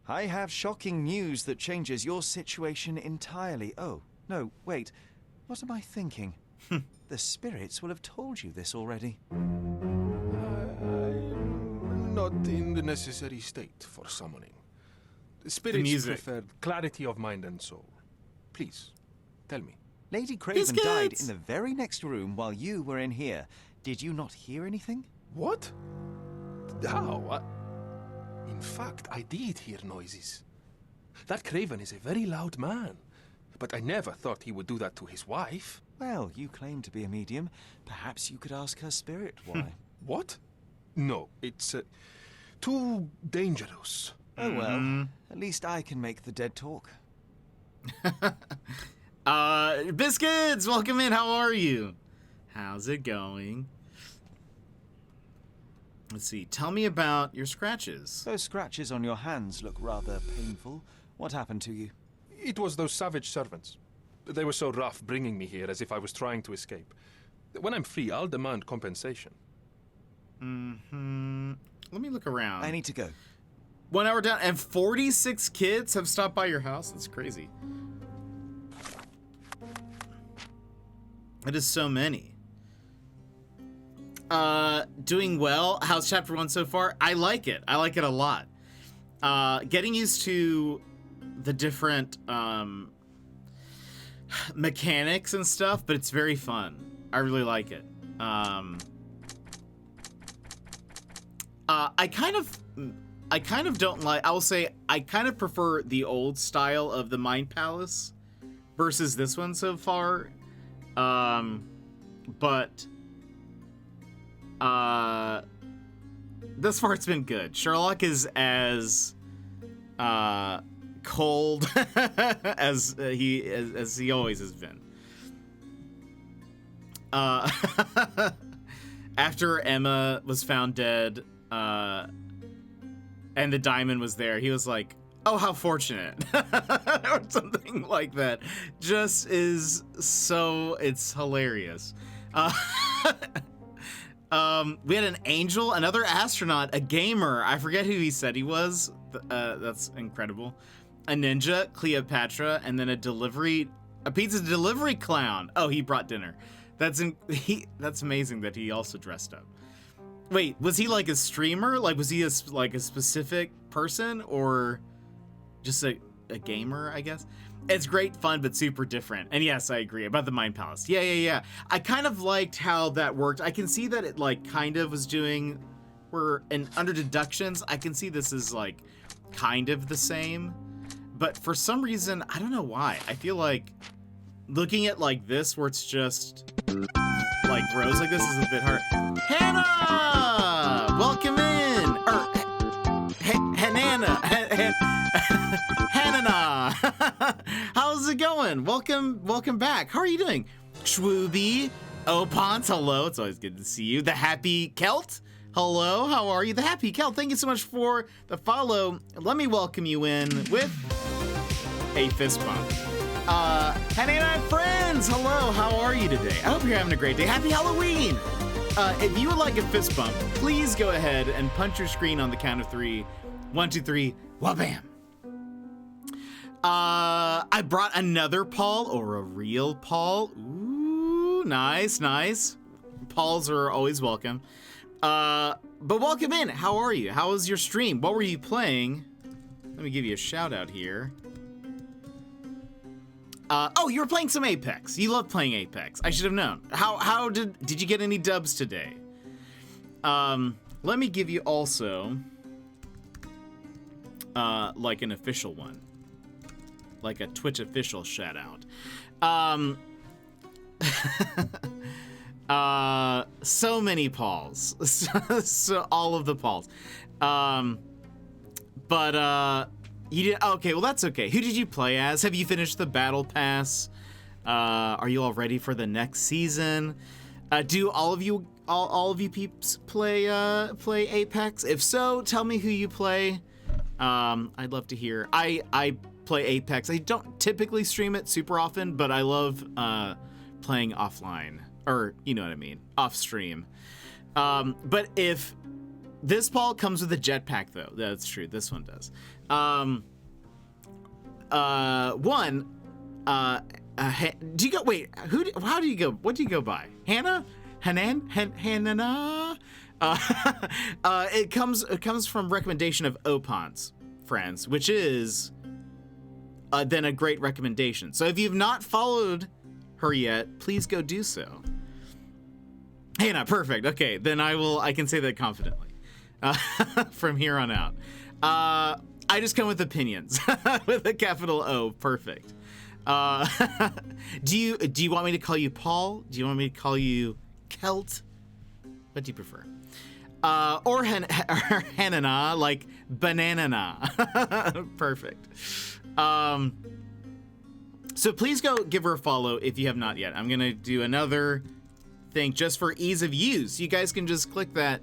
[SPEAKER 5] I have shocking news that changes your situation entirely. Oh, no, wait. What am I thinking? The spirits will have told you this already.
[SPEAKER 10] Not in the necessary state for summoning. The spirits prefer clarity of mind and soul. Please, tell me.
[SPEAKER 5] Lady Craven died in the very next room while you were in here. Did you not hear anything?
[SPEAKER 10] What? How? In fact, I did hear noises. That Craven is a very loud man. But I never thought he would do that to his wife.
[SPEAKER 5] Well, you claim to be a medium. Perhaps you could ask her spirit why.
[SPEAKER 10] What? No, it's too dangerous.
[SPEAKER 5] Oh well, at least I can make the dead talk.
[SPEAKER 1] Biscuits, welcome in. How are you? How's it going? Let's see. Tell me about your scratches.
[SPEAKER 5] Those scratches on your hands look rather painful. What happened to you?
[SPEAKER 10] It was those savage servants. They were so rough bringing me here as if I was trying to escape. When I'm free, I'll demand compensation.
[SPEAKER 1] Let me look around.
[SPEAKER 5] I need to go.
[SPEAKER 1] 1 hour down, and 46 kids have stopped by your house? That's crazy. That is so many. Doing well. How's chapter 1 so far? I like it. I like it a lot. Getting used to the different mechanics and stuff, but it's very fun. I really like it. I kind of don't like, I will say, I kind of prefer the old style of the Mind Palace versus this one so far. But this part's been good. Sherlock is as cold as he always has been. After Emma was found dead, and the diamond was there, he was like, "Oh, how fortunate," or something like that. Just is so, it's hilarious. We had an angel, another astronaut, a gamer. I forget who he said he was. That's incredible. A ninja, Cleopatra, and then a pizza delivery clown. Oh, he brought dinner. That's amazing that he also dressed up. Wait, was he like a streamer? Like, was he a specific person, or just a gamer, I guess? It's great fun, but super different. And yes, I agree about the Mind Palace. Yeah. I kind of liked how that worked. I can see that it like kind of was doing, under deductions, I can see this is like kind of the same. But for some reason, I don't know why. I feel like looking at like this, where it's just like rows like this, is a bit hard. Hannah! Welcome in! Hannah! How's it going? Welcome back. How are you doing? Schwooby, Opons, hello. It's always good to see you. The Happy Celt, hello. How are you? The Happy Celt, thank you so much for the follow. Let me welcome you in with a fist bump. Hannah friends, hello. How are you today? I hope you're having a great day. Happy Halloween! If you would like a fist bump, please go ahead and punch your screen on the count of 3. 1, 2, 3, wha-bam! I brought another Paul, or a real Paul. Ooh, nice. Pauls are always welcome. But welcome in. How are you? How was your stream? What were you playing? Let me give you a shout out here. Oh, you were playing some Apex. You love playing Apex. I should have known. How did you get any dubs today? Let me give you also like an official one. Like a Twitch official shout out. So many Pauls. So all of the Pauls. You did okay, well that's okay. Who did you play as? Have you finished the battle pass? Are you all ready for the next season? Do all of you peeps play Apex? If so, tell me who you play. I'd love to hear. I play Apex. I don't typically stream it super often, but I love playing offline, or you know what I mean, off stream. But if this Paul comes with a jetpack, though, that's true. This one does. Do you go? Wait, how do you go? What do you go by? Hannah? Hannah? It comes from recommendation of Opons friends, which is then a great recommendation. So if you've not followed her yet, please go do so. Hannah, perfect. Okay, then I can say that confidently from here on out. I just come with opinions with a capital O. Perfect. Do you want me to call you Paul? Do you want me to call you Celt? What do you prefer? Or Hannah, like banana. Perfect. So please go give her a follow if you have not yet. I'm gonna do another thing just for ease of use. You guys can just click that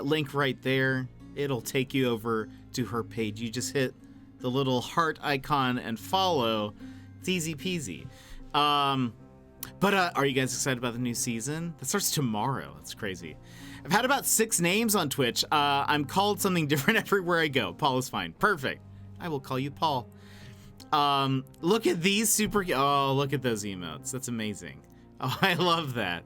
[SPEAKER 1] link right there. It'll take you over to her page. You just hit the little heart icon and follow. It's easy peasy. But are you guys excited about the new season? That starts tomorrow. That's crazy. I've had about 6 names on Twitch. I'm called something different everywhere I go. Paul is fine. Perfect. I will call you Paul. Look at these oh, look at those emotes. That's amazing. Oh, I love that.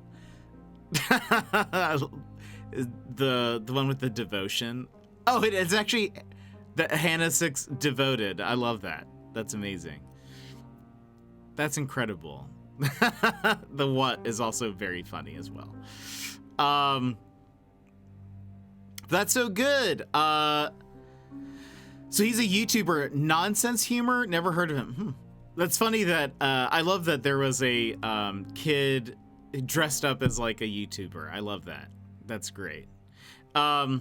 [SPEAKER 1] The one with the devotion. Oh, it's actually the Hannah 6 devoted. I love that. That's amazing. That's incredible. The what is also very funny as well. That's so good. So he's a YouTuber. Nonsense humor. Never heard of him. That's funny that I love that there was a kid dressed up as like a YouTuber. I love that. That's great. But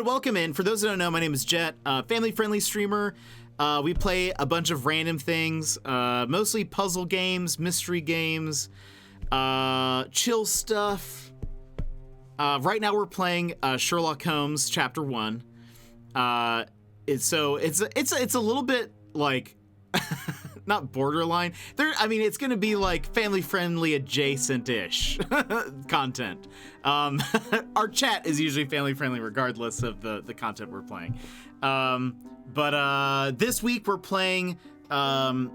[SPEAKER 1] welcome in. For those that don't know, my name is Jet, family-friendly streamer. We play a bunch of random things, mostly puzzle games, mystery games, chill stuff. Right now we're playing Sherlock Holmes Chapter 1. It's a little bit like not borderline. It's gonna be like family-friendly adjacent-ish content. Our chat is usually family-friendly regardless of the content we're playing. But this week we're playing all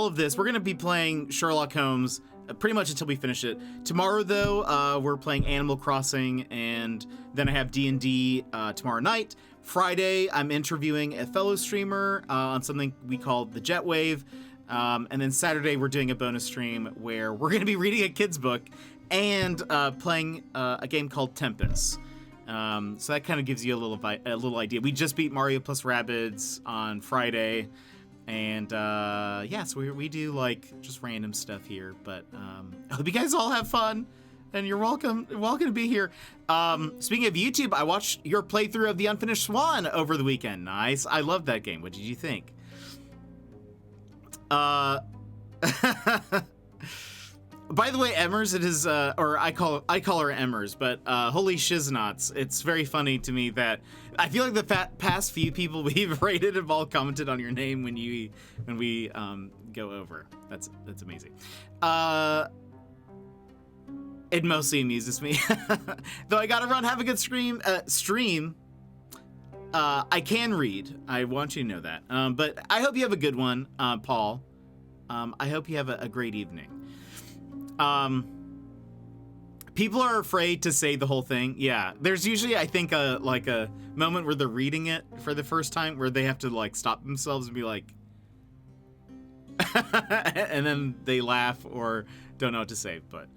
[SPEAKER 1] of this. We're gonna be playing Sherlock Holmes pretty much until we finish it. Tomorrow, though, we're playing Animal Crossing, and then I have D&D tomorrow night. Friday, I'm interviewing a fellow streamer on something we call the jetwave. And then Saturday, we're doing a bonus stream where we're going to be reading a kid's book and playing a game called Tempest. So that kind of gives you a little idea. We just beat Mario plus Rabbids on Friday. And so we do like just random stuff here, but I hope you guys all have fun, and you're welcome to be here. Speaking of YouTube, I watched your playthrough of The Unfinished Swan over the weekend. Nice, I loved that game. What did you think? By the way, Emmers, it is, or I call her Emmers, but holy shiznauts, it's very funny to me that I feel like the past few people we've rated have all commented on your name when we go over. That's amazing. It mostly amuses me. Though I gotta run, have a good stream. I can read. I want you to know that. But I hope you have a good one, Paul. I hope you have a great evening. People are afraid to say the whole thing. Yeah, there's usually, I think, a moment where they're reading it for the first time where they have to like stop themselves and be like, and then they laugh or don't know what to say. But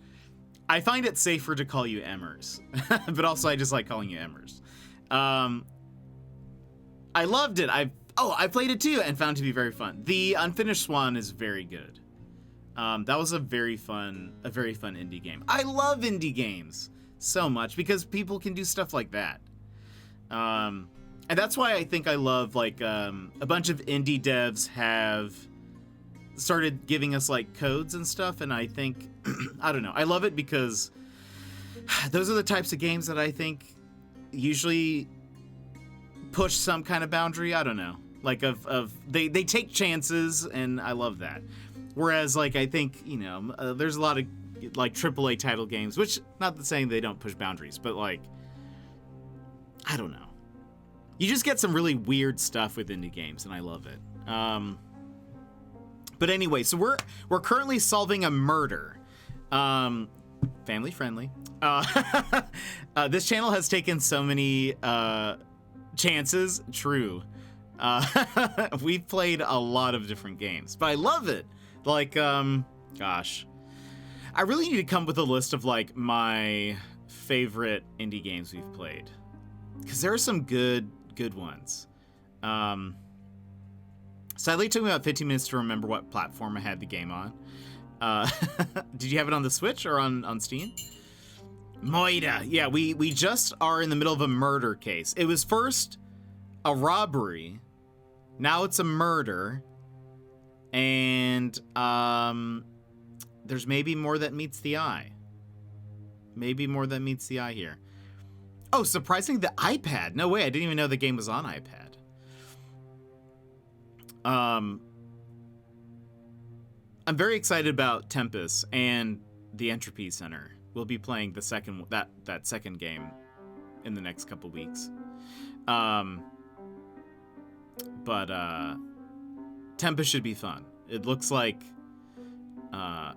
[SPEAKER 1] I find it safer to call you Emmers, but also I just like calling you Emmers. I loved it. I played it too and found it to be very fun. The Unfinished Swan is very good. That was a very fun indie game. I love indie games so much because people can do stuff like that. And that's why I think I love like a bunch of indie devs have started giving us like codes and stuff. And I think, I don't know, I love it because those are the types of games that I think usually push some kind of boundary. I don't know, like they take chances, and I love that. Whereas, like, I think, there's a lot of, like, AAA title games, which, not saying they don't push boundaries, but, like, I don't know. You just get some really weird stuff with indie games, and I love it. But anyway, so we're currently solving a murder. Family friendly. This channel has taken so many chances. True. We've played a lot of different games, but I love it. Like, gosh, I really need to come up with a list of like my favorite indie games we've played, because there are some good ones. Sadly, it took me about 15 minutes to remember what platform I had the game on. Did you have it on the Switch or on Steam? Moida. Yeah, we just are in the middle of a murder case. It was first a robbery, now it's a murder. And there's maybe more that meets the eye. Maybe more that meets the eye here. Oh, surprisingly, the iPad. No way, I didn't even know the game was on iPad. I'm very excited about Tempest and the Entropy Center. We'll be playing the second that second game in the next couple weeks. But Tempest should be fun. It looks like I'm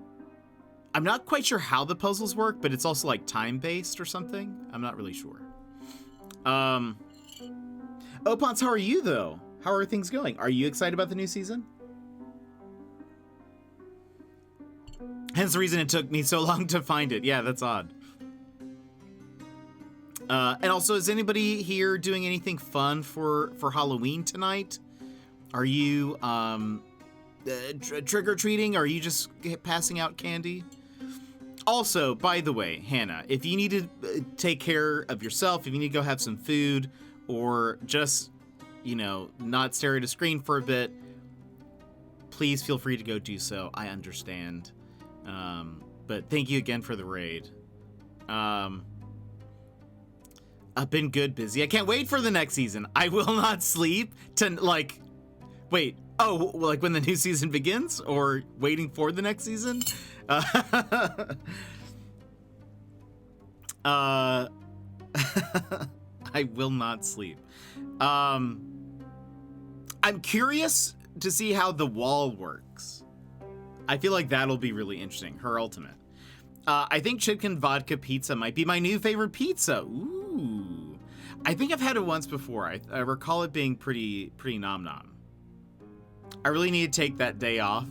[SPEAKER 1] not quite sure how the puzzles work, but it's also like time-based or something. I'm not really sure. Opons, how are you though? How are things going? Are you excited about the new season? Hence the reason it took me so long to find it. Yeah, that's odd. And also, is anybody here doing anything fun for Halloween tonight? Are you trick-or-treating? Are you just passing out candy? Also, by the way, Hannah, if you need to take care of yourself, if you need to go have some food, or just, you know, not stare at a screen for a bit, please feel free to go do so. I understand. But thank you again for the raid. I've been good, busy. I can't wait for the next season. I will not sleep to, like, wait. Oh, like when the new season begins, or waiting for the next season? I will not sleep. I'm curious to see how the wall works. I feel like that'll be really interesting. Her ultimate. I think chicken vodka pizza might be my new favorite pizza. Ooh. I think I've had it once before. I recall it being pretty nom nom. I really need to take that day off.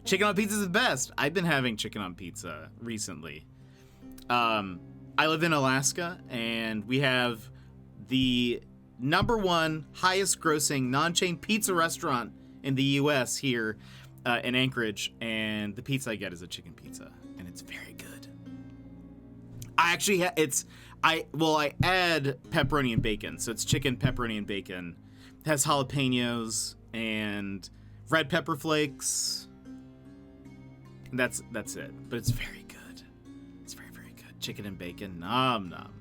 [SPEAKER 1] Chicken on pizza is the best. I've been having chicken on pizza recently. I live in Alaska, and we have the #1 highest grossing non-chain pizza restaurant in the US here in Anchorage, and the pizza I get is a chicken pizza, and it's very good. I actually I add pepperoni and bacon, so it's chicken, pepperoni, and bacon. It has jalapenos and red pepper flakes. And that's it, but it's very good. It's very, very good. Chicken and bacon, nom nom.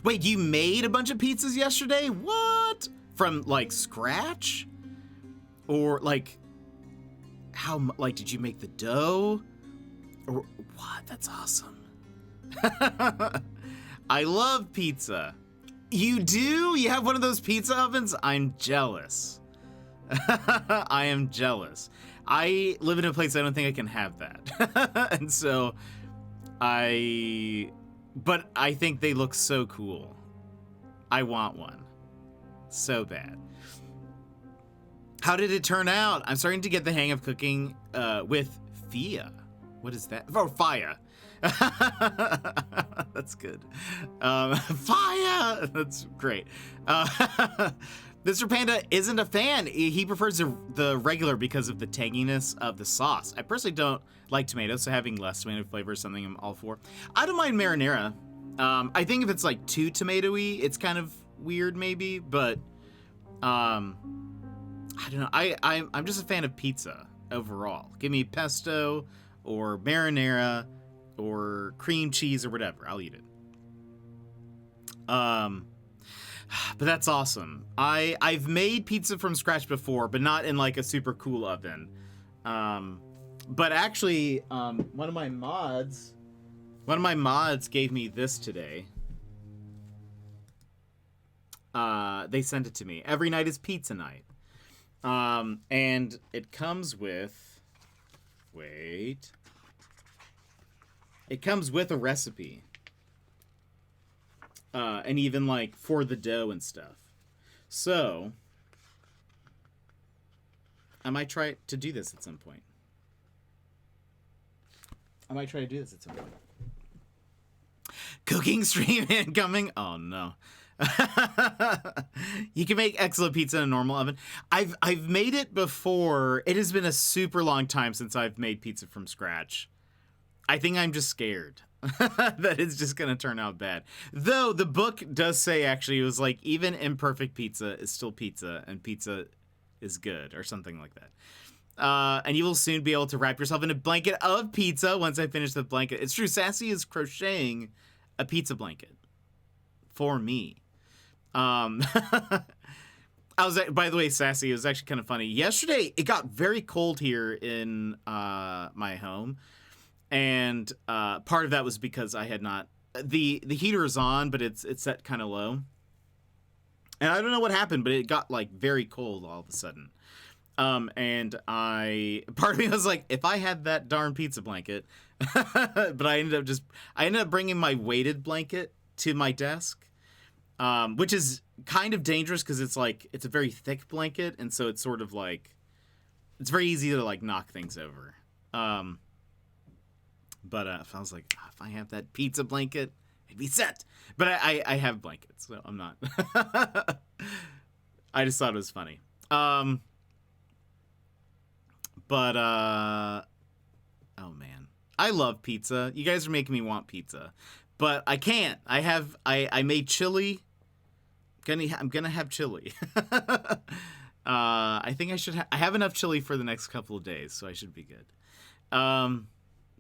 [SPEAKER 1] Wait, you made a bunch of pizzas yesterday? What? From like scratch? Or like, how, like, did you make the dough? Or what? That's awesome. I love pizza. You do? You have one of those pizza ovens? I'm jealous. I am jealous. I live in a place I don't think I can have that. And so but I think they look so cool. I want one. So bad. How did it turn out? I'm starting to get the hang of cooking with Fia. What is that? Oh, Fia. That's good. Fia! That's great. Mr. Panda isn't a fan. He prefers the regular because of the tanginess of the sauce. I personally don't like tomatoes, so having less tomato flavor is something I'm all for. I don't mind marinara. I think if it's like too tomatoey, it's kind of weird maybe, but I don't know. I'm just a fan of pizza overall. Give me pesto or marinara or cream cheese or whatever. I'll eat it. But that's awesome. I've made pizza from scratch before, but not in like a super cool oven. But actually, one of my mods gave me this today. They sent it to me. Every night is pizza night. And it comes with, it comes with a recipe. And even like for the dough and stuff. So I might try to do this at some point. Cooking stream incoming. Oh no. You can make excellent pizza in a normal oven. I've made it before. It has been a super long time since I've made pizza from scratch. I think I'm just scared that it's just going to turn out bad. Though the book does say, actually, it was like, even imperfect pizza is still pizza, and pizza is good, or something like that. And you will soon be able to wrap yourself in a blanket of pizza once I finish the blanket. It's true, Sassy is crocheting a pizza blanket for me. By the way, Sassy, it was actually kind of funny. Yesterday, it got very cold here in my home. And part of that was because I had not... The heater is on, but it's set kind of low. And I don't know what happened, but it got, like, very cold all of a sudden. And part of me was like, if I had that darn pizza blanket... But I ended up bringing my weighted blanket to my desk. Which is kind of dangerous because it's a very thick blanket. And so it's sort of like... It's very easy to, like, knock things over. But if I was like, if I have that pizza blanket, I'd be set. But I have blankets, so I'm not. I just thought it was funny. But oh man, I love pizza. You guys are making me want pizza, but I can't. I made chili. I'm gonna have chili. I think I should. I have enough chili for the next couple of days, so I should be good.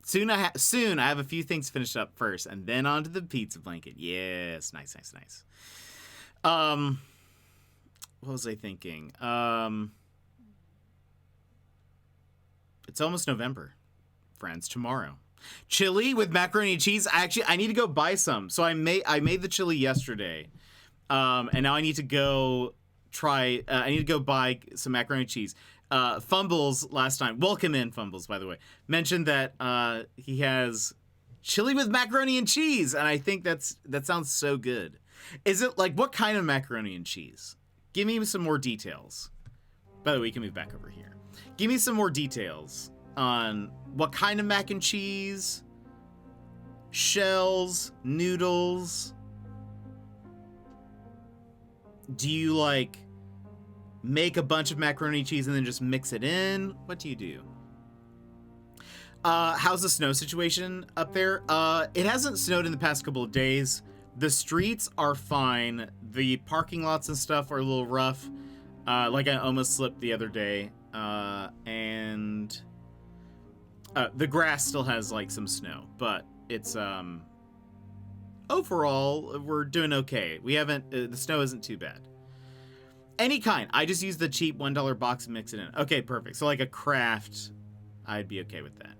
[SPEAKER 1] Soon I have a few things finished up first, and then onto the pizza blanket. Yes, nice. What was I thinking? It's almost November, friends. Tomorrow, chili with macaroni and cheese. I need to go buy some. So I made the chili yesterday, and now I need to go try. I need to go buy some macaroni and cheese. Fumbles last time. Welcome in, Fumbles, by the way. Mentioned that he has chili with macaroni and cheese, and I think that sounds so good. Is it like what kind of macaroni and cheese? Give me some more details. By the way, we can move back over here. Give me some more details on what kind of mac and cheese, shells, noodles. Do you like make a bunch of macaroni and cheese and then just mix it in? What do you do? How's the snow situation up there? It hasn't snowed in the past couple of days. The streets are fine. The parking lots and stuff are a little rough. Like I almost slipped the other day. And the grass still has like some snow, but it's overall we're doing okay. We haven't the snow isn't too bad. Any kind. I just use the cheap $1 box and mix it in. Okay, perfect. So like a craft, I'd be okay with that.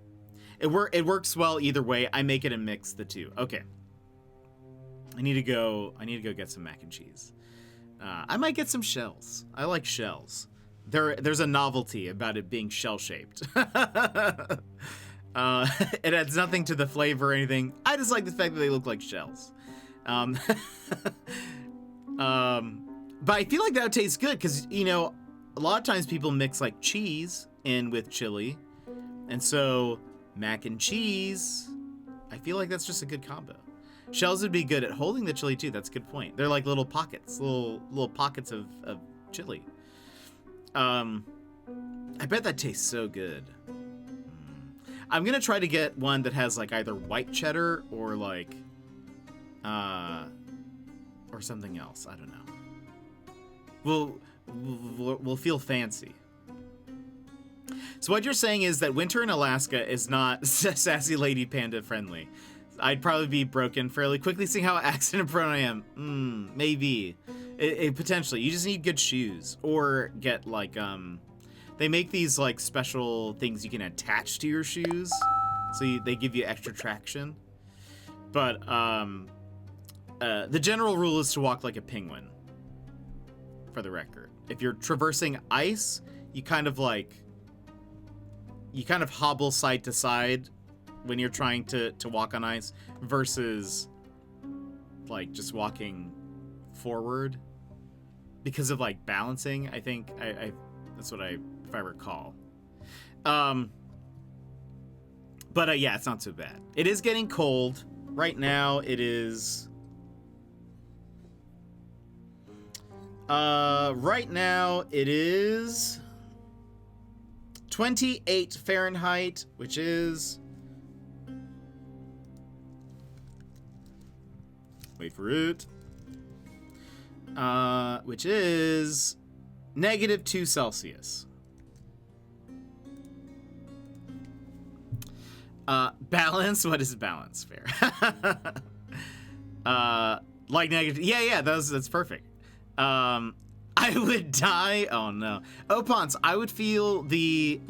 [SPEAKER 1] It works well either way. I make it and mix the two. Okay. I need to go get some mac and cheese. I might get some shells. I like shells. There's a novelty about it being shell-shaped. It adds nothing to the flavor or anything. I just like the fact that they look like shells. But I feel like that would taste good because, you know, a lot of times people mix like cheese in with chili. And so mac and cheese, I feel like that's just a good combo. Shells would be good at holding the chili too. That's a good point. They're like little pockets, little pockets of chili. I bet that tastes so good. I'm gonna try to get one that has like either white cheddar or like, or something else. I don't know. We'll feel fancy. So what you're saying is that winter in Alaska is not sassy lady panda friendly. I'd probably be broken fairly quickly, seeing how accident prone I am. Maybe. It potentially. You just need good shoes. Or get, like, they make these, like, special things you can attach to your shoes. So they give you extra traction. But, the general rule is to walk like a penguin. For the record. If you're traversing ice, you kind of hobble side to side when you're trying to walk on ice versus like just walking forward because of like balancing. I think I that's what if I recall. But yeah, it's not so bad. It is getting cold right now. It is right now it is 28 Fahrenheit, which is, wait for it, which is -2 Celsius. Balance? What is balance? Fair. Like negative. Yeah, that's perfect. I would die. Oh no. Opons, I would feel the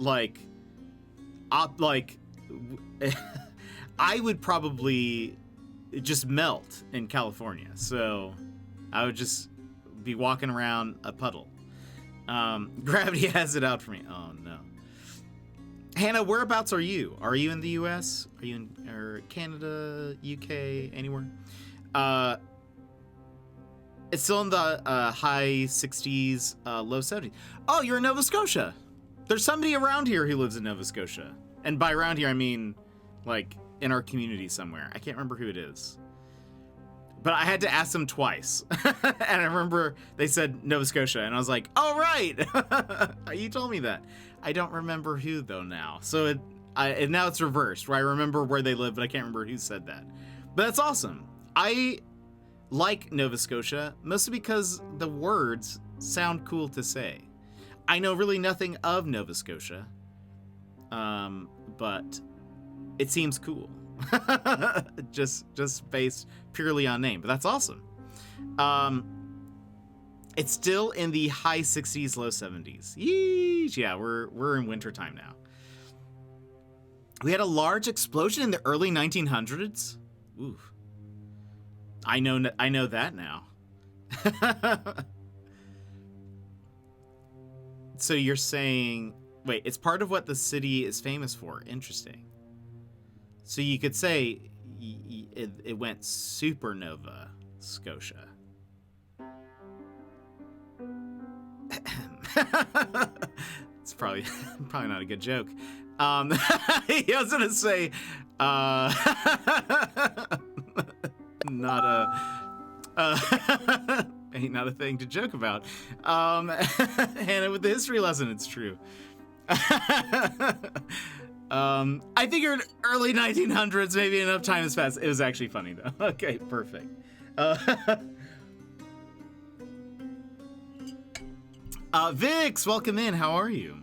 [SPEAKER 1] I would probably just melt in California. So I would just be walking around a puddle. Gravity has it out for me. Oh no. Hannah, whereabouts are you? Are you in the US? Are you in Canada, UK, anywhere? It's still in the high 60s, low 70s. Oh, you're in Nova Scotia. There's somebody around here who lives in Nova Scotia. And by around here, I mean, like, in our community somewhere. I can't remember who it is. But I had to ask them twice. And I remember they said Nova Scotia. And I was like, oh, right. You told me that. I don't remember who though now. So and now it's reversed, where I remember where they live, but I can't remember who said that. But that's awesome. I like Nova Scotia, mostly because the words sound cool to say. I know really nothing of Nova Scotia, but it seems cool. just based purely on name, but that's awesome. It's still in the high 60s, low 70s. Yeesh, yeah, we're in wintertime now. We had a large explosion in the early 1900s. Ooh, I know that now. So you're saying, wait, it's part of what the city is famous for. Interesting. So you could say it went supernova Scotia. It's probably not a good joke. He was gonna say, ain't not a thing to joke about. Hannah with the history lesson, it's true. I figured early 1900s, maybe enough time has passed. It was actually funny though. Okay, perfect. Vix, welcome in. How are you?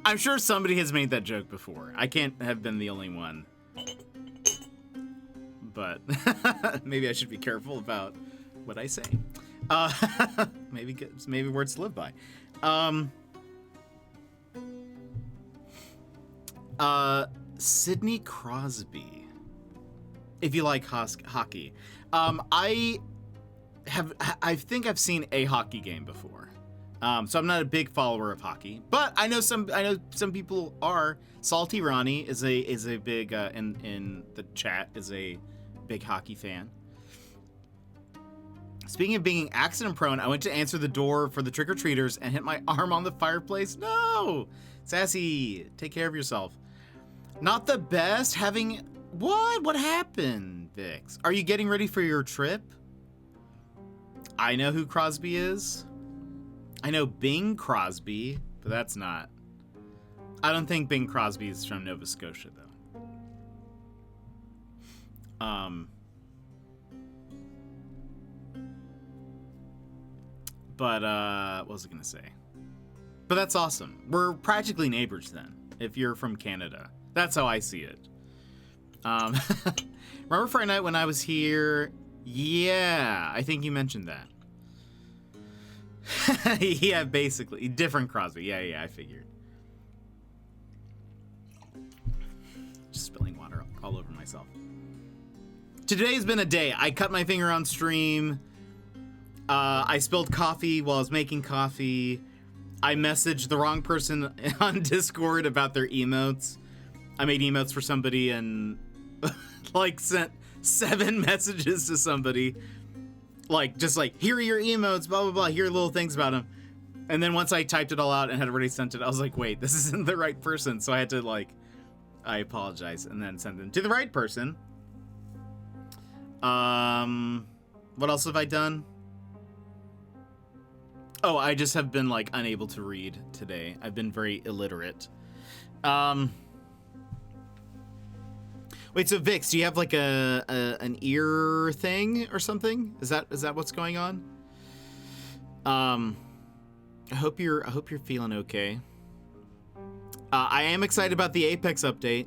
[SPEAKER 1] I'm sure somebody has made that joke before. I can't have been the only one. But maybe I should be careful about what I say. Maybe words to live by. Sidney Crosby. If you like hockey. I think I've seen a hockey game before. So I'm not a big follower of hockey, but I know some people are. Salty Ronnie is a big in the chat is a big hockey fan. Speaking of being accident prone, I went to answer the door for the trick-or-treaters and hit my arm on the fireplace. No! Sassy, take care of yourself. Not the best having... What happened, Vix? Are you getting ready for your trip? I know who Crosby is. I know Bing Crosby, but that's not... I don't think Bing Crosby is from Nova Scotia, though. But, what was I gonna say? But that's awesome. We're practically neighbors then, if you're from Canada. That's how I see it. Remember Friday night when I was here? Yeah, I think you mentioned that. Yeah, basically. Different Crosby. Yeah, I figured. Just spilling water all over myself. Today's been a day. I cut my finger on stream. I spilled coffee while I was making coffee. I messaged the wrong person on Discord about their emotes. I made emotes for somebody and like sent 7 messages to somebody. Just here are your emotes, blah, blah, blah. Here are little things about them. And then once I typed it all out and had already sent it, I was like, wait, this isn't the right person. So I had to I apologize and then send them to the right person. What else have I done? Oh, I just have been unable to read today. I've been very illiterate. Wait, so Vix, do you have an ear thing or something? Is that what's going on? I hope you're feeling okay. I am excited about the Apex update.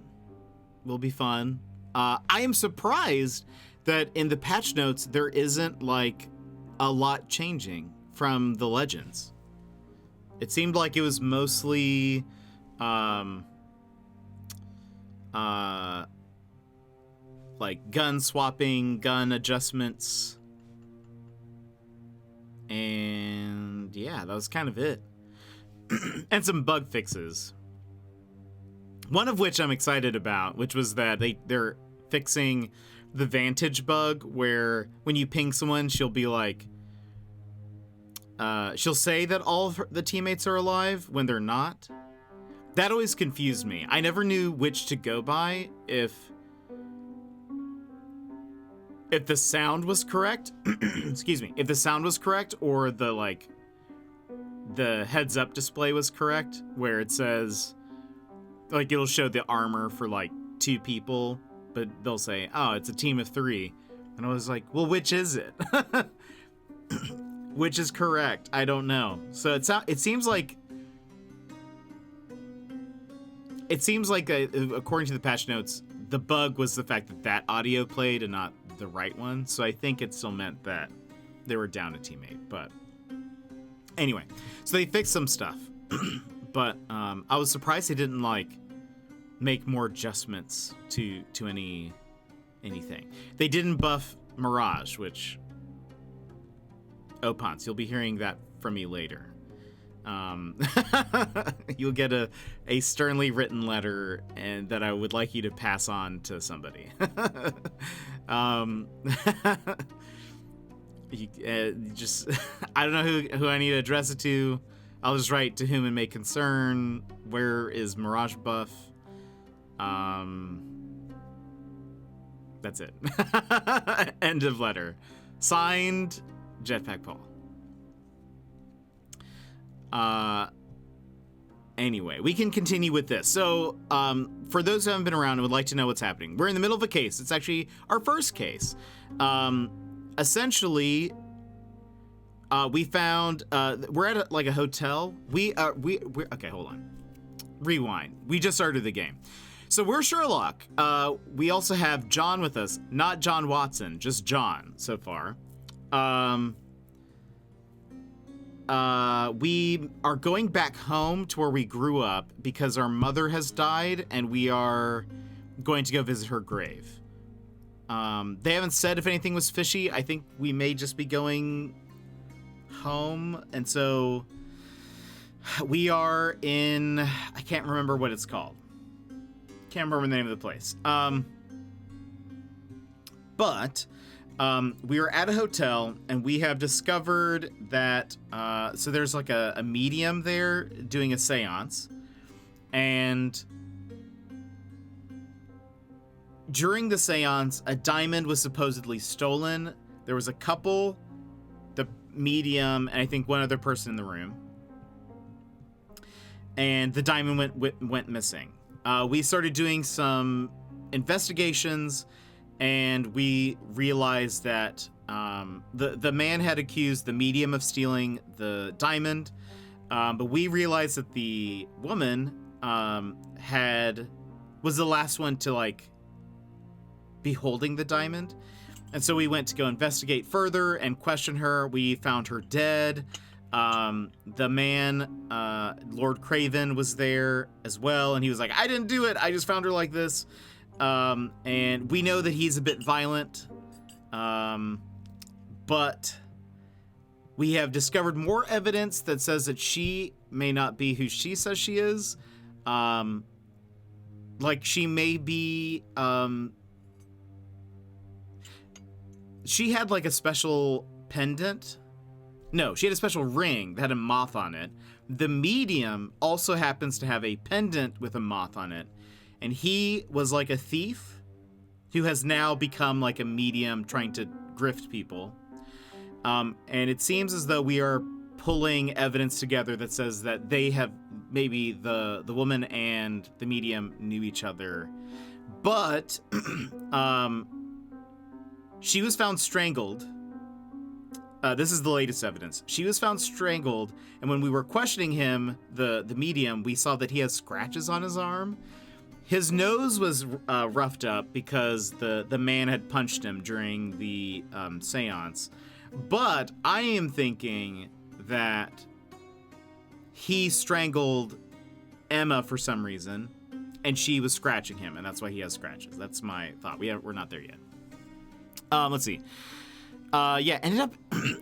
[SPEAKER 1] Will be fun. I am surprised that in the patch notes there isn't a lot changing from the Legends. It seemed like it was mostly gun swapping, gun adjustments, and yeah, that was kind of it. And some bug fixes. One of which I'm excited about, which was that they're fixing the Vantage bug, where when you ping someone, she'll be she'll say that all of the teammates are alive when they're not. That always confused me. I never knew which to go by, if the sound was correct. Excuse me. If the sound was correct or the the heads up display was correct, where it says, like, it'll show the armor for like 2 people, but they'll say, oh, it's a team of 3. And I was like, well, which is it? Which is correct? I don't know. So it seems like according to the patch notes, the bug was the fact that audio played and not the right one. So I think it still meant that they were down a teammate. But anyway, so they fixed some stuff. But I was surprised they didn't like make more adjustments to anything. They didn't buff Mirage, which Opons, you'll be hearing that from me later. You'll get a sternly written letter and that I would like you to pass on to somebody. Just I don't know who I need to address it to. I'll just write to whom it may concern. Where is Mirage buff? That's it. End of letter. Signed, Jetpack Paul. Anyway, we can continue with this. So, for those who haven't been around and would like to know what's happening, we're in the middle of a case. It's actually our first case. Essentially, we found, we're at a hotel. Okay, hold on. Rewind. We just started the game. So we're Sherlock. We also have John with us, not John Watson, just John so far. We are going back home to where we grew up because our mother has died and we are going to go visit her grave. They haven't said if anything was fishy. I think we may just be going home. And so we are in, I can't remember what it's called. Can't remember the name of the place. But we are at a hotel and we have discovered that so there's like a medium there doing a seance, and during the seance a diamond was supposedly stolen. There was a couple, the medium and I think one other person in the room, and the diamond went missing. We started doing some investigations, and we realized that the man had accused the medium of stealing the diamond, but we realized that the woman was the last one to like be holding the diamond, and so we went to go investigate further and question her. We found her dead. The man, Lord Craven, was there as well, and he was like, I didn't do it, I just found her like this. And we know that he's a bit violent, but we have discovered more evidence that says that she may not be who she says she is. Like she may be, she had like a special pendant. No, she had a special ring that had a moth on it. The medium also happens to have a pendant with a moth on it. And he was like a thief who has now become like a medium trying to grift people. And it seems as though we are pulling evidence together that says that they have, maybe the woman and the medium knew each other. But she was found strangled. This is the latest evidence. She was found strangled, and when we were questioning him, the medium, we saw that he has scratches on his arm. His nose was roughed up because the man had punched him during the seance. But I am thinking that he strangled Emma for some reason, and she was scratching him, and that's why he has scratches. That's my thought. We're not there yet. Let's see. Ended up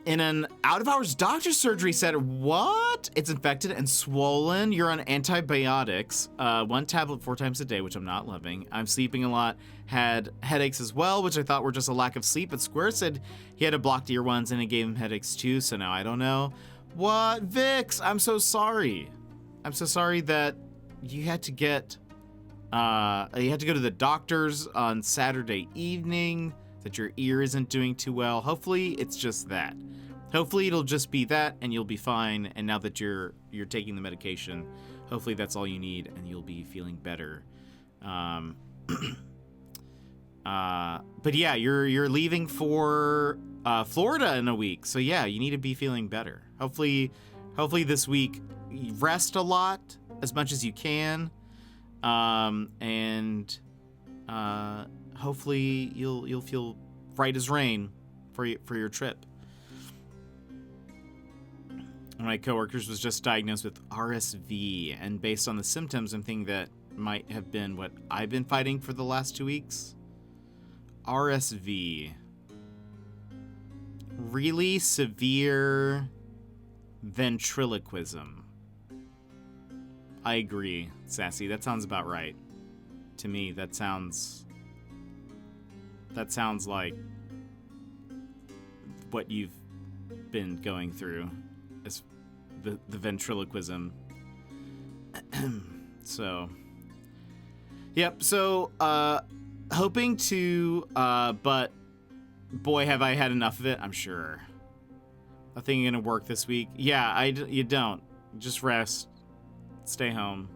[SPEAKER 1] in an out-of-hours doctor's surgery. Said, what? It's infected and swollen. You're on antibiotics. 1 tablet 4 times a day, which I'm not loving. I'm sleeping a lot. Had headaches as well, which I thought were just a lack of sleep. But Square said he had a blocked ear ones and it gave him headaches too. So now I don't know. What? Vix, I'm so sorry. I'm so sorry that you had to get, you had to go to the doctor's on Saturday evening. That your ear isn't doing too well. Hopefully it's just that. Hopefully it'll just be that and you'll be fine. And now that you're taking the medication, hopefully that's all you need and you'll be feeling better. But yeah, you're leaving for Florida in a week. So yeah, you need to be feeling better. Hopefully this week rest a lot as much as you can. And hopefully you'll feel right as rain for your trip. One of my coworkers was just diagnosed with RSV, and based on the symptoms, I'm thinking that might have been what I've been fighting for the last 2 weeks. RSV. Really severe ventriloquism. I agree, Sassy. That sounds about right. To me, that sounds like what you've been going through. Is the ventriloquism. So, yep. So, hoping to, but boy, have I had enough of it. I'm sure. Nothing gonna work this week. Yeah, you don't. Just rest. Stay home.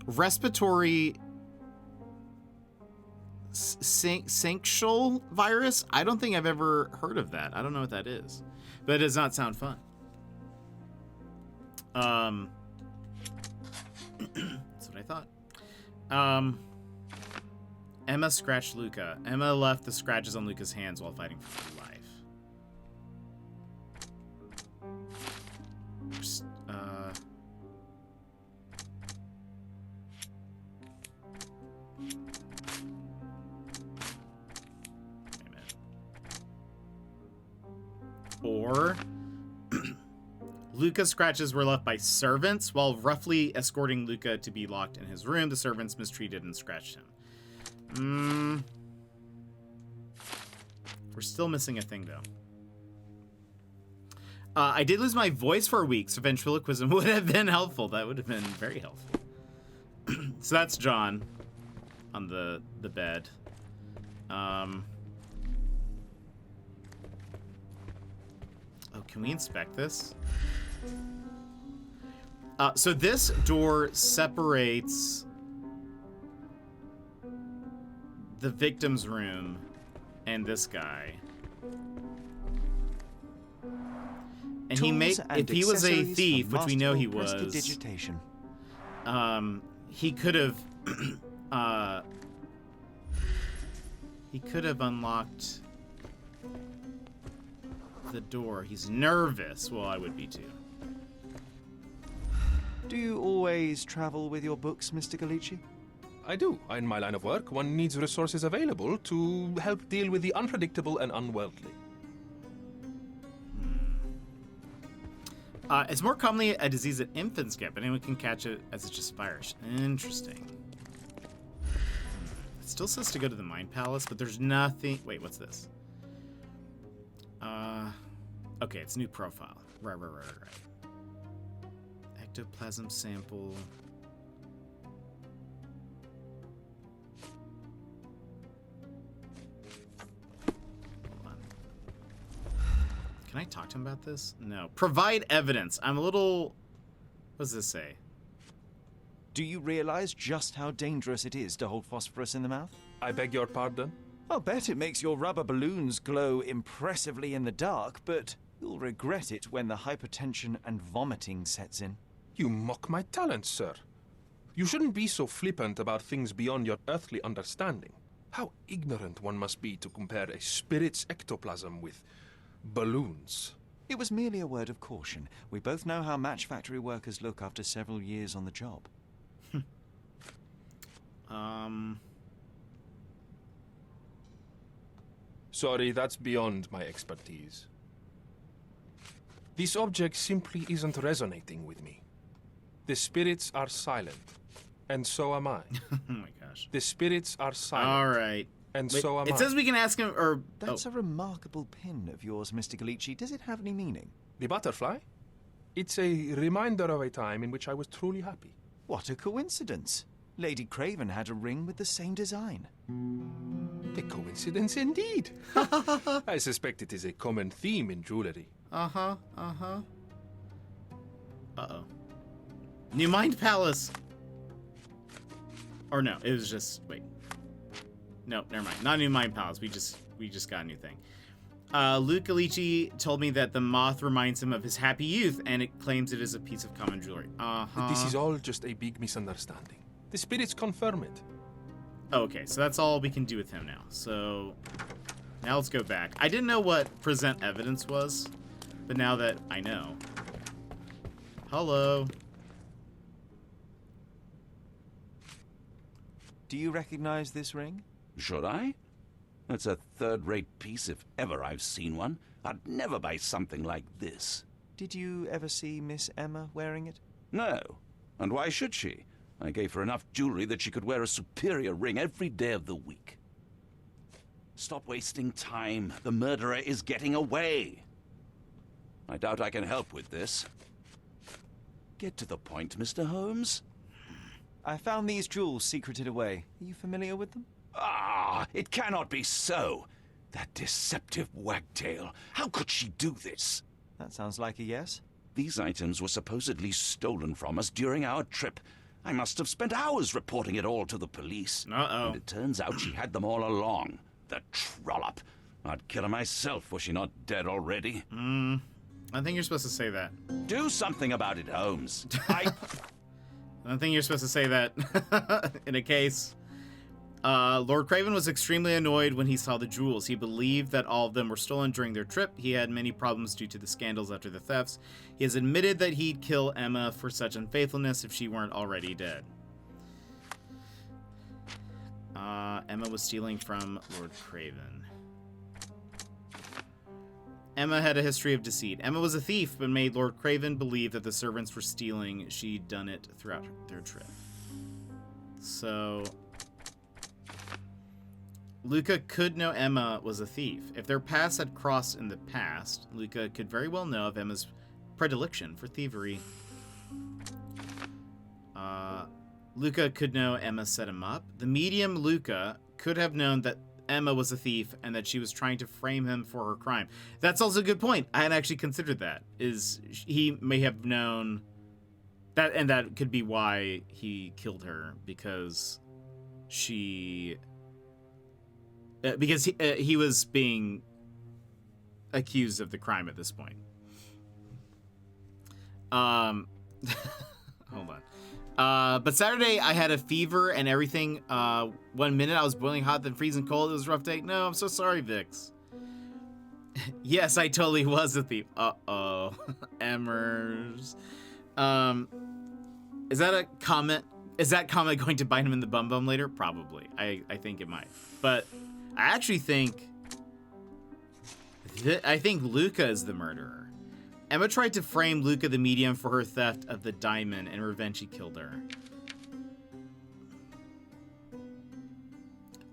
[SPEAKER 1] Respiratory syncytial virus? I don't think I've ever heard of that. I don't know what that is. But it does not sound fun. That's what I thought. Emma scratched Luca. Emma left the scratches on Luca's hands while fighting for her life. Wait a minute. Or Luca's scratches were left by servants while roughly escorting Luca to be locked in his room. The servants mistreated and scratched him. We're still missing a thing, though. I did lose my voice for a week, so ventriloquism would have been helpful. That would have been very helpful. So that's John on the bed. Oh, can we inspect this? So this door separates the victim's room and this guy. And if he was a thief, which we know he was, he could have unlocked the door. He's nervous. Well, I would be too.
[SPEAKER 5] Do you always travel with your books, Mr. Galici?
[SPEAKER 10] I do. In my line of work, one needs resources available to help deal with the unpredictable and unworldly.
[SPEAKER 1] It's more commonly a disease that infants get, but anyone can catch it as it's just virus. Interesting. It still says to go to the Mind Palace, but there's nothing... Wait, what's this? Okay, it's new profile. Right. Ectoplasm sample... Can I talk to him about this? No. Provide evidence. I'm a little... What does this say?
[SPEAKER 5] Do you realize just how dangerous it is to hold phosphorus in the mouth?
[SPEAKER 10] I beg your pardon?
[SPEAKER 5] I'll bet it makes your rubber balloons glow impressively in the dark, but you'll regret it when the hypertension and vomiting sets in.
[SPEAKER 10] You mock my talents, sir. You shouldn't be so flippant about things beyond your earthly understanding. How ignorant one must be to compare a spirit's ectoplasm with... balloons.
[SPEAKER 5] It was merely a word of caution. We both know how match factory workers look after several years on the job.
[SPEAKER 10] Sorry, that's beyond my expertise. This object simply isn't resonating with me. The spirits are silent, and so am I.
[SPEAKER 1] Oh my gosh.
[SPEAKER 10] The spirits are silent.
[SPEAKER 1] All right.
[SPEAKER 10] And
[SPEAKER 1] wait,
[SPEAKER 10] so am I.
[SPEAKER 1] It says we can ask him, or...
[SPEAKER 5] That's a remarkable pin of yours, Mr. Galici. Does it have any meaning?
[SPEAKER 10] The butterfly? It's a reminder of a time in which I was truly happy.
[SPEAKER 5] What a coincidence. Lady Craven had a ring with the same design.
[SPEAKER 10] A coincidence indeed. I suspect it is a common theme in jewelry.
[SPEAKER 1] Uh-huh. Uh-oh. New Mind Palace! Or no, it was just... Wait. No, never mind. Not New Mind Palace. We just got a new thing. Luke Alici told me that the moth reminds him of his happy youth, and it claims it is a piece of common jewelry.
[SPEAKER 10] But this is all just a big misunderstanding. The spirits confirm it.
[SPEAKER 1] Okay, so that's all we can do with him now. So now let's go back. I didn't know what present evidence was, but now that I know. Hello.
[SPEAKER 5] Do you recognize this ring?
[SPEAKER 9] Should I? It's a third-rate piece if ever I've seen one. I'd never buy something like this.
[SPEAKER 5] Did you ever see Miss Emma wearing it?
[SPEAKER 9] No. And why should she? I gave her enough jewelry that she could wear a superior ring every day of the week. Stop wasting time. The murderer is getting away. I doubt I can help with this. Get to the point, Mr. Holmes.
[SPEAKER 5] I found these jewels secreted away. Are you familiar with them?
[SPEAKER 9] Ah, it cannot be so. That deceptive wagtail. How could she do this?
[SPEAKER 5] That sounds like a yes.
[SPEAKER 9] These items were supposedly stolen from us during our trip. I must have spent hours reporting it all to the police.
[SPEAKER 1] Uh-oh.
[SPEAKER 9] And it turns out she had them all along. The trollop. I'd kill her myself, was she not dead already?
[SPEAKER 1] I think you're supposed to say that.
[SPEAKER 9] Do something about it, Holmes.
[SPEAKER 1] I don't think you're supposed to say that in a case. Lord Craven was extremely annoyed when he saw the jewels. He believed that all of them were stolen during their trip. He had many problems due to the scandals after the thefts. He has admitted that he'd kill Emma for such unfaithfulness if she weren't already dead. Emma was stealing from Lord Craven. Emma had a history of deceit. Emma was a thief, but made Lord Craven believe that the servants were stealing. She'd done it throughout their trip. So... Luca could know Emma was a thief. If their paths had crossed in the past, Luca could very well know of Emma's predilection for thievery. Luca could know Emma set him up. The medium Luca could have known that Emma was a thief and that she was trying to frame him for her crime. That's also a good point. I hadn't actually considered that. He may have known that, and that could be why he killed her, because she... because he was being accused of the crime at this point. Hold on. But Saturday I had a fever and everything. 1 minute I was boiling hot, then freezing cold. It was a rough day. No, I'm so sorry, Vix. Yes, I totally was a thief. Uh-oh. Emmers. Is that a comment? Is that comment going to bite him in the bum later? Probably. I think it might. But I actually think... I think Luca is the murderer. Emma tried to frame Luca the medium for her theft of the diamond, and in revenge he killed her.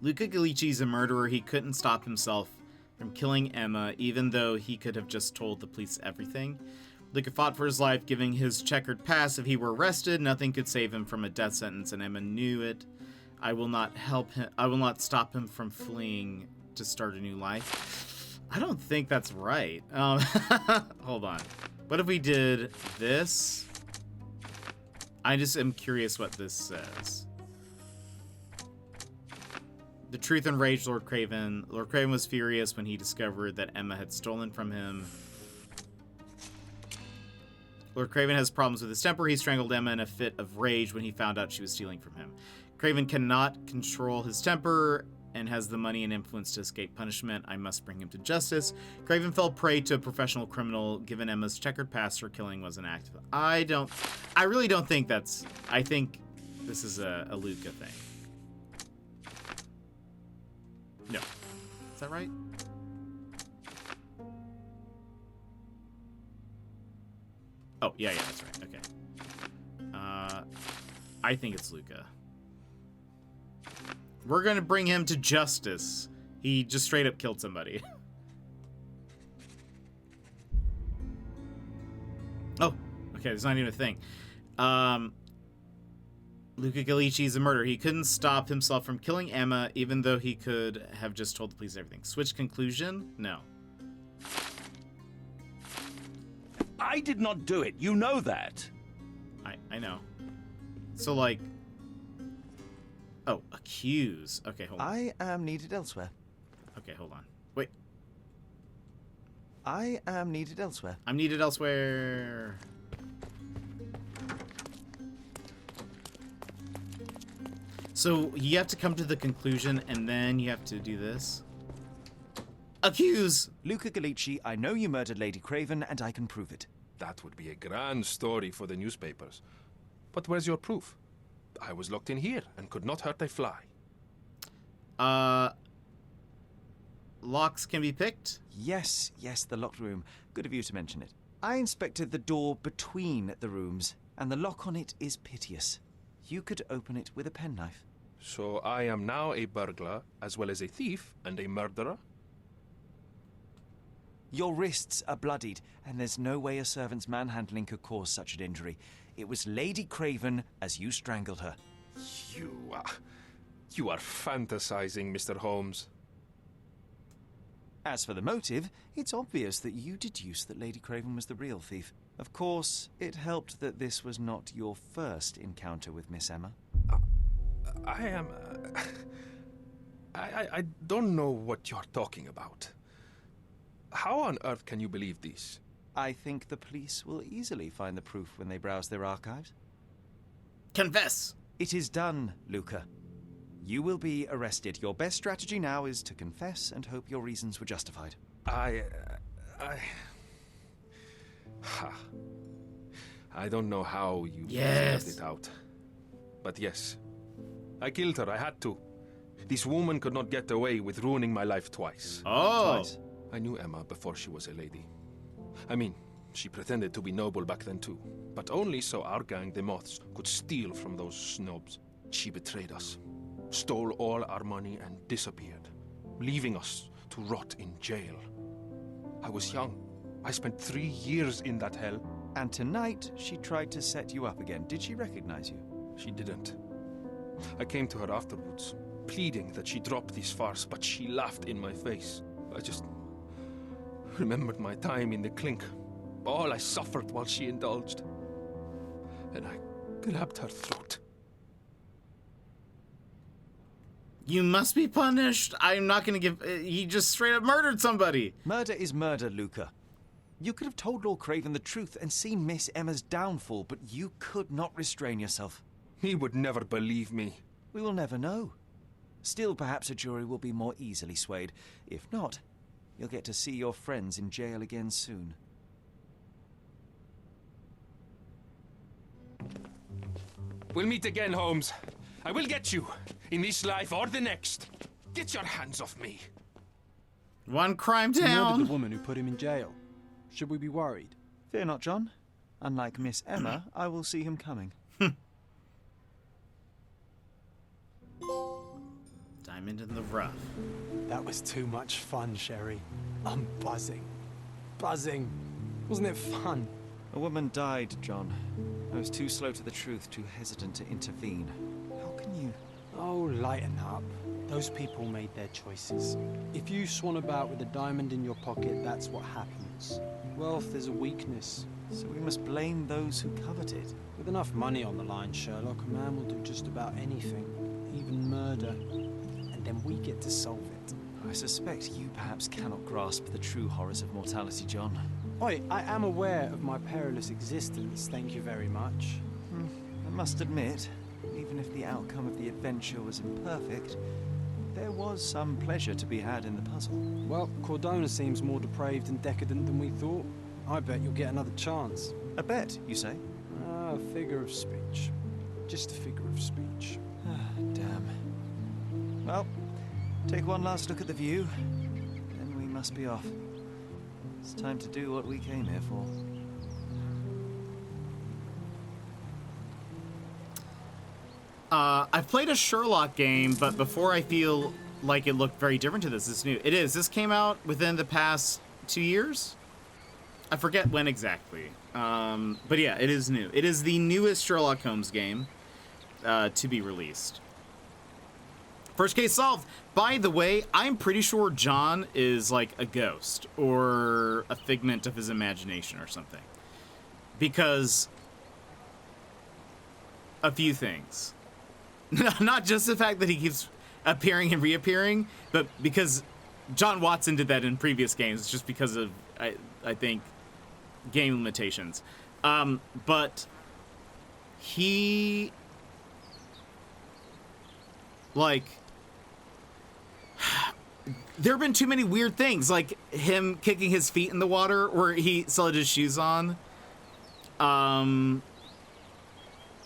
[SPEAKER 1] Luca Galici's a murderer. He couldn't stop himself from killing Emma, even though he could have just told the police everything. Luca fought for his life, giving his checkered past. If he were arrested, nothing could save him from a death sentence, and Emma knew it. I will not help him. I will not stop him from fleeing to start a new life. I don't think that's right. Hold on. What if we did this? I just am curious what this says. The truth enraged Lord Craven. Lord Craven was furious when he discovered that Emma had stolen from him. Lord Craven has problems with his temper. He strangled Emma in a fit of rage when he found out she was stealing from him. Craven cannot control his temper and has the money and influence to escape punishment. I must bring him to justice. Craven fell prey to a professional criminal. Given Emma's checkered past, her killing was an act of... I really don't think that's... I think this is a Luca thing. No. Is that right? Oh, yeah, that's right. Okay. I think it's Luca. We're gonna bring him to justice. He just straight up killed somebody. Oh, okay, there's not even a thing. Luca Gallici is a murderer. He couldn't stop himself from killing Emma, even though he could have just told the police everything. Switch conclusion? No.
[SPEAKER 9] I did not do it. You know that.
[SPEAKER 1] I know. So, like... Oh, accuse. Okay, hold on.
[SPEAKER 5] I am needed elsewhere.
[SPEAKER 1] Okay, hold on. Wait.
[SPEAKER 5] I am needed elsewhere.
[SPEAKER 1] I'm needed elsewhere. So, you have to come to the conclusion, and then you have to do this. Accuse!
[SPEAKER 5] Luca Gallici, I know you murdered Lady Craven, and I can prove it.
[SPEAKER 10] That would be a grand story for the newspapers. But where's your proof? I was locked in here and could not hurt a fly.
[SPEAKER 1] Locks can be picked?
[SPEAKER 5] Yes, the locked room. Good of you to mention it. I inspected the door between the rooms, and the lock on it is piteous. You could open it with a penknife.
[SPEAKER 10] So I am now a burglar, as well as a thief and a murderer?
[SPEAKER 5] Your wrists are bloodied, and there's no way a servant's manhandling could cause such an injury. It was Lady Craven as you strangled her.
[SPEAKER 10] You are fantasizing, Mr. Holmes.
[SPEAKER 5] As for the motive, it's obvious that you deduced that Lady Craven was the real thief. Of course, it helped that this was not your first encounter with Miss Emma.
[SPEAKER 10] I don't know what you're talking about. How on earth can you believe this?
[SPEAKER 5] I think the police will easily find the proof when they browse their archives.
[SPEAKER 1] Confess!
[SPEAKER 5] It is done, Luca. You will be arrested. Your best strategy now is to confess and hope your reasons were justified.
[SPEAKER 10] I don't know how you figured it out. But yes, I killed her. I had to. This woman could not get away with ruining my life twice.
[SPEAKER 1] Oh!
[SPEAKER 10] Twice. I knew Emma before she was a lady. I mean, she pretended to be noble back then too, but only so our gang, the Moths, could steal from those snobs. She betrayed us, stole all our money and disappeared, leaving us to rot in jail. I was young. I spent 3 years in that hell.
[SPEAKER 5] And tonight, she tried to set you up again. Did she recognize you?
[SPEAKER 10] She didn't. I came to her afterwards, pleading that she drop this farce, but she laughed in my face. I just remembered my time in the clink, all I suffered while she indulged, and I grabbed her throat.
[SPEAKER 1] You must be punished. I'm not gonna give... he just straight up murdered somebody.
[SPEAKER 5] Murder is murder, Luca. You could have told Lord Craven the truth and seen Miss Emma's downfall, but you could not restrain yourself.
[SPEAKER 10] He would never believe me.
[SPEAKER 5] We will never know. Still, perhaps a jury will be more easily swayed. If not, you'll get to see your friends in jail again soon.
[SPEAKER 10] We'll meet again, Holmes. I will get you, in this life or the next. Get your hands off me.
[SPEAKER 1] One crime
[SPEAKER 4] He
[SPEAKER 1] down.
[SPEAKER 4] murdered the woman who put him in jail. Should we be worried?
[SPEAKER 5] Fear not, John. Unlike Miss Emma, I will see him coming.
[SPEAKER 1] Diamond in the rough.
[SPEAKER 4] That was too much fun, Sherry. I'm buzzing. Buzzing. Wasn't it fun?
[SPEAKER 5] A woman died, John. I was too slow to the truth, too hesitant to intervene. How can you...
[SPEAKER 4] Oh, lighten up. Those people made their choices. If you swan about with a diamond in your pocket, that's what happens. Wealth is a weakness.
[SPEAKER 5] So we must blame those who covet it.
[SPEAKER 4] With enough money on the line, Sherlock, a man will do just about anything, even murder. And then we get to solve it.
[SPEAKER 5] I suspect you perhaps cannot grasp the true horrors of mortality, John.
[SPEAKER 4] Oi, I am aware of my perilous existence, thank you very much.
[SPEAKER 5] I must admit, even if the outcome of the adventure was imperfect, there was some pleasure to be had in the puzzle.
[SPEAKER 4] Well, Cordona seems more depraved and decadent than we thought. I bet you'll get another chance.
[SPEAKER 5] A bet, you say?
[SPEAKER 4] A figure of speech. Just a figure of speech.
[SPEAKER 5] Damn. Well, take one last look at the view, then we must be off. It's time to do what we came here for.
[SPEAKER 1] I've played a Sherlock game, but before I feel like it looked very different to this. It's new. It is. This came out within the past 2 years. I forget when exactly. But yeah, it is new. It is the newest Sherlock Holmes game. to be released. First case solved. By the way, I'm pretty sure John is like a ghost or a figment of his imagination or something. Because a few things. Not just the fact that he keeps appearing and reappearing, but because John Watson did that in previous games. It's just because of, I think, game limitations. But he, like, there have been too many weird things, like him kicking his feet in the water where he still had his shoes on.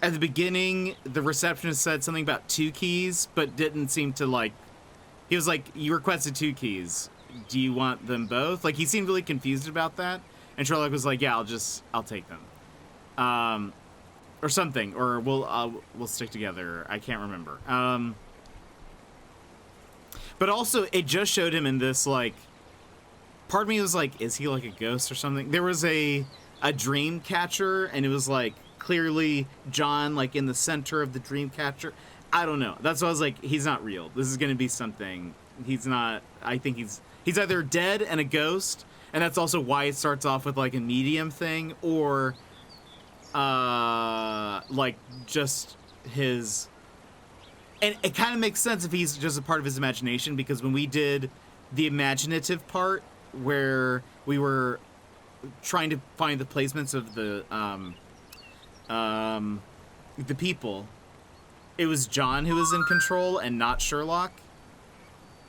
[SPEAKER 1] At the beginning, the receptionist said something about 2 keys, but didn't seem to, like, he was like, you requested 2 keys. Do you want them both? Like, he seemed really confused about that. And Sherlock was like, yeah, I'll take them. Or something, or we'll stick together. I can't remember. But also, it just showed him in this, like, part of me was like, is he like a ghost or something? There was a dream catcher, and it was like clearly John, like, in the center of the dream catcher. I don't know. That's why I was like, he's not real. This is gonna be something. He's not. I think he's either dead and a ghost, and that's also why it starts off with like a medium thing, or like just his. And it kind of makes sense if he's just a part of his imagination, because when we did the imaginative part where we were trying to find the placements of the people, it was John who was in control and not Sherlock.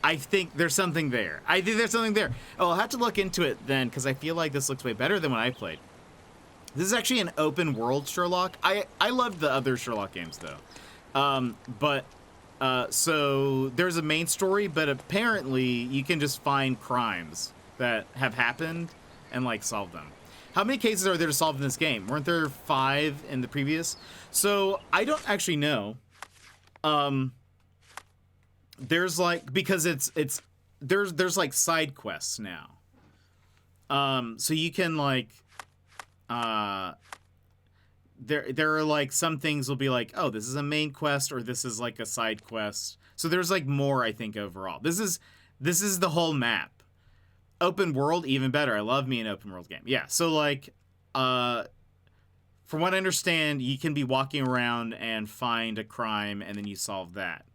[SPEAKER 1] I think there's something there. Oh, I'll have to look into it then, because I feel like this looks way better than what I played. This is actually an open world Sherlock. I loved the other Sherlock games though. So there's a main story, but apparently you can just find crimes that have happened and like solve them. How many cases are there to solve in this game? Weren't there 5 in the previous? So I don't actually know. There's like, because there's like side quests now. So you can like, there are like some things will be like, oh, this is a main quest, or this is like a side quest. So there's like more, I think, overall. This is the whole map. Open world, even better. I love me an open world game. Yeah, so like, from what I understand, you can be walking around and find a crime, and then you solve that.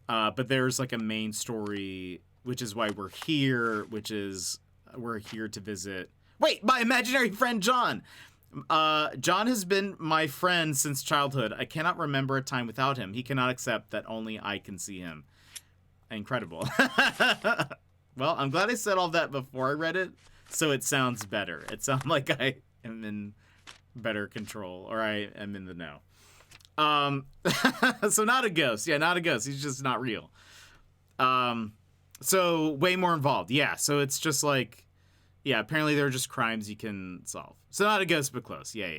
[SPEAKER 1] But there's like a main story, which is why we're here, we're here to visit. Wait, my imaginary friend John! John has been my friend since childhood. I cannot remember a time without him. He cannot accept that only I can see him. Incredible. Well, I'm glad I said all that before I read it, so it sounds better. It sounds like I am in better control, or I am in the know. So not a ghost. Yeah, not a ghost. He's just not real. So way more involved. Yeah, so it's just like, yeah, apparently there are just crimes you can solve. So not a ghost, but close. Yeah.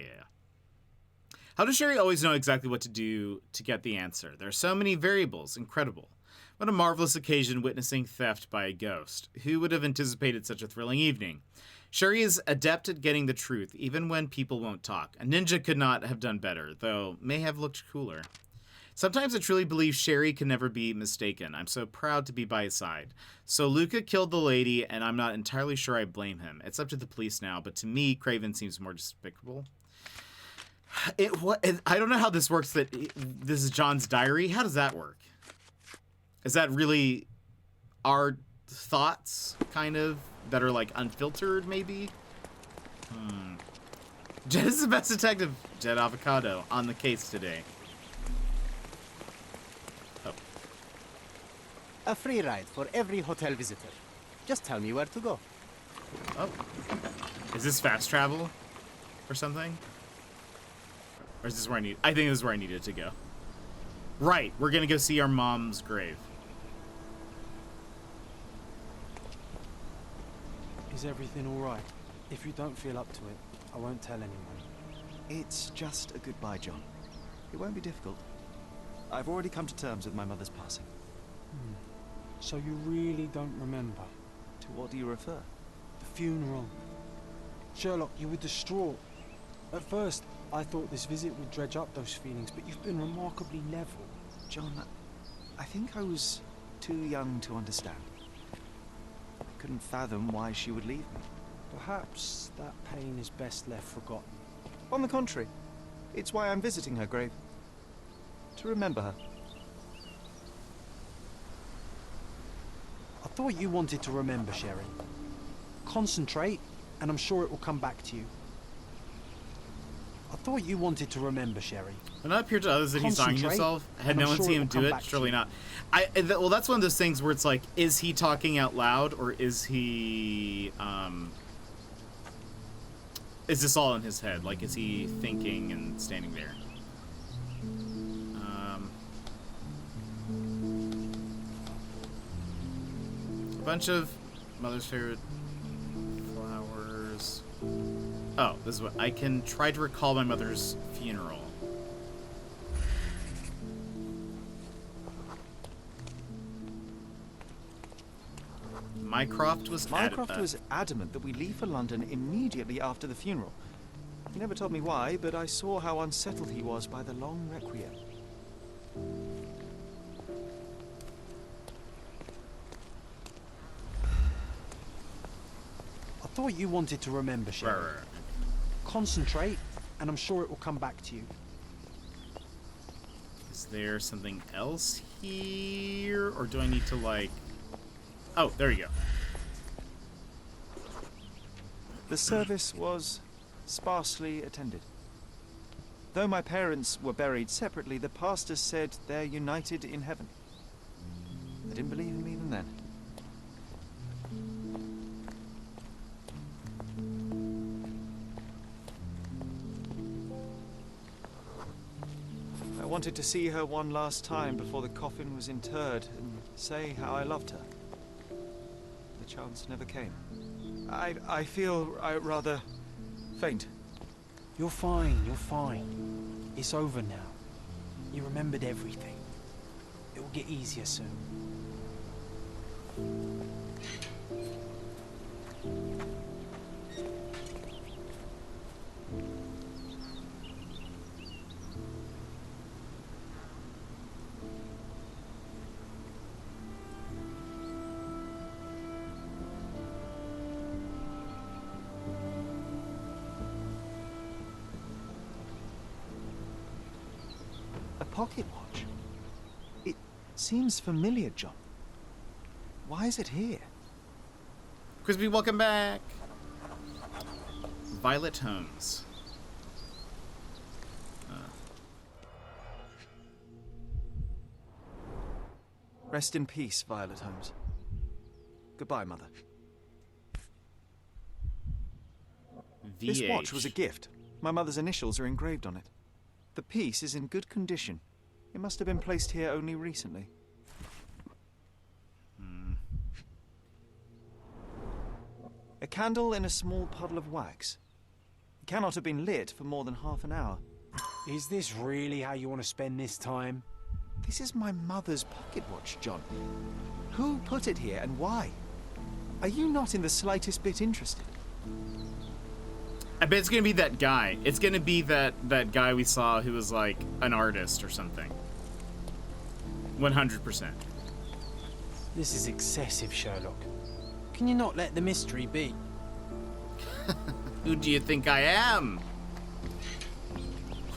[SPEAKER 1] How does Sherry always know exactly what to do to get the answer? There are so many variables. Incredible. What a marvelous occasion witnessing theft by a ghost. Who would have anticipated such a thrilling evening? Sherry is adept at getting the truth, even when people won't talk. A ninja could not have done better, though may have looked cooler. Sometimes I truly believe Sherry can never be mistaken. I'm so proud to be by his side. So Luca killed the lady, and I'm not entirely sure I blame him. It's up to the police now, but to me, Craven seems more despicable. I don't know how this works, that this is John's diary. How does that work? Is that really our thoughts, kind of, that are, like, unfiltered, maybe? Jed is the best detective, Jed Avocado, on the case today. Oh.
[SPEAKER 17] A free ride for every hotel visitor. Just tell me where to go.
[SPEAKER 1] Oh. Is this fast travel? Or something? Or is this where I think this is where I needed to go. Right, we're gonna go see our mom's grave.
[SPEAKER 4] Is everything all right? If you don't feel up to it, I won't tell anyone.
[SPEAKER 18] It's just a goodbye, John. It won't be difficult. I've already come to terms with my mother's passing.
[SPEAKER 4] So you really don't remember?
[SPEAKER 18] To what do you refer?
[SPEAKER 4] The funeral. Sherlock, you were distraught. At first, I thought this visit would dredge up those feelings, but you've been remarkably level.
[SPEAKER 18] John, I think I was too young to understand. I couldn't fathom why she would leave me.
[SPEAKER 4] Perhaps that pain is best left forgotten.
[SPEAKER 18] On the contrary, it's why I'm visiting her grave. To remember her.
[SPEAKER 4] I thought you wanted to remember, Sherry. Concentrate, and I'm sure it will come back to you. I thought you wanted to remember, Sherry.
[SPEAKER 1] When it appeared to others that he's talking to himself, had no one seen him do it? Surely not. Well, that's one of those things where it's like, is he talking out loud, or is he, is this all in his head? Like, is he thinking and standing there? A bunch of mother's favorite flowers. Oh, this is what I can try to recall my mother's funeral. Mycroft was
[SPEAKER 18] adamant that we leave for London immediately after the funeral. He never told me why, but I saw how unsettled he was by the long requiem.
[SPEAKER 4] I thought you wanted to remember, Sherry.
[SPEAKER 1] Right.
[SPEAKER 4] Concentrate, and I'm sure it will come back to you.
[SPEAKER 1] Is there something else here? Or do I need to, like... Oh, there you go.
[SPEAKER 18] The service was sparsely attended. Though my parents were buried separately, the pastor said they're united in heaven. I didn't believe him even then. I wanted to see her one last time before the coffin was interred and say how I loved her. The chance never came. I feel rather faint.
[SPEAKER 4] You're fine, you're fine. It's over now. You remembered everything. It will get easier soon.
[SPEAKER 18] Pocket watch. It seems familiar, John. Why is it here?
[SPEAKER 1] Crispy, welcome back. Violet Holmes.
[SPEAKER 18] Rest in peace, Violet Holmes. Goodbye, Mother. This watch was a gift. My mother's initials are engraved on it. The piece is in good condition. It must have been placed here only recently. A candle in a small puddle of wax. It cannot have been lit for more than half an hour.
[SPEAKER 4] Is this really how you want to spend this time?
[SPEAKER 18] This is my mother's pocket watch, John. Who put it here and why? Are you not in the slightest bit interested?
[SPEAKER 1] I bet it's gonna be that guy. It's gonna be that guy we saw who was like an artist or something. 100%.
[SPEAKER 4] This is excessive, Sherlock. Can you not let the mystery be?
[SPEAKER 1] Who do you think I am?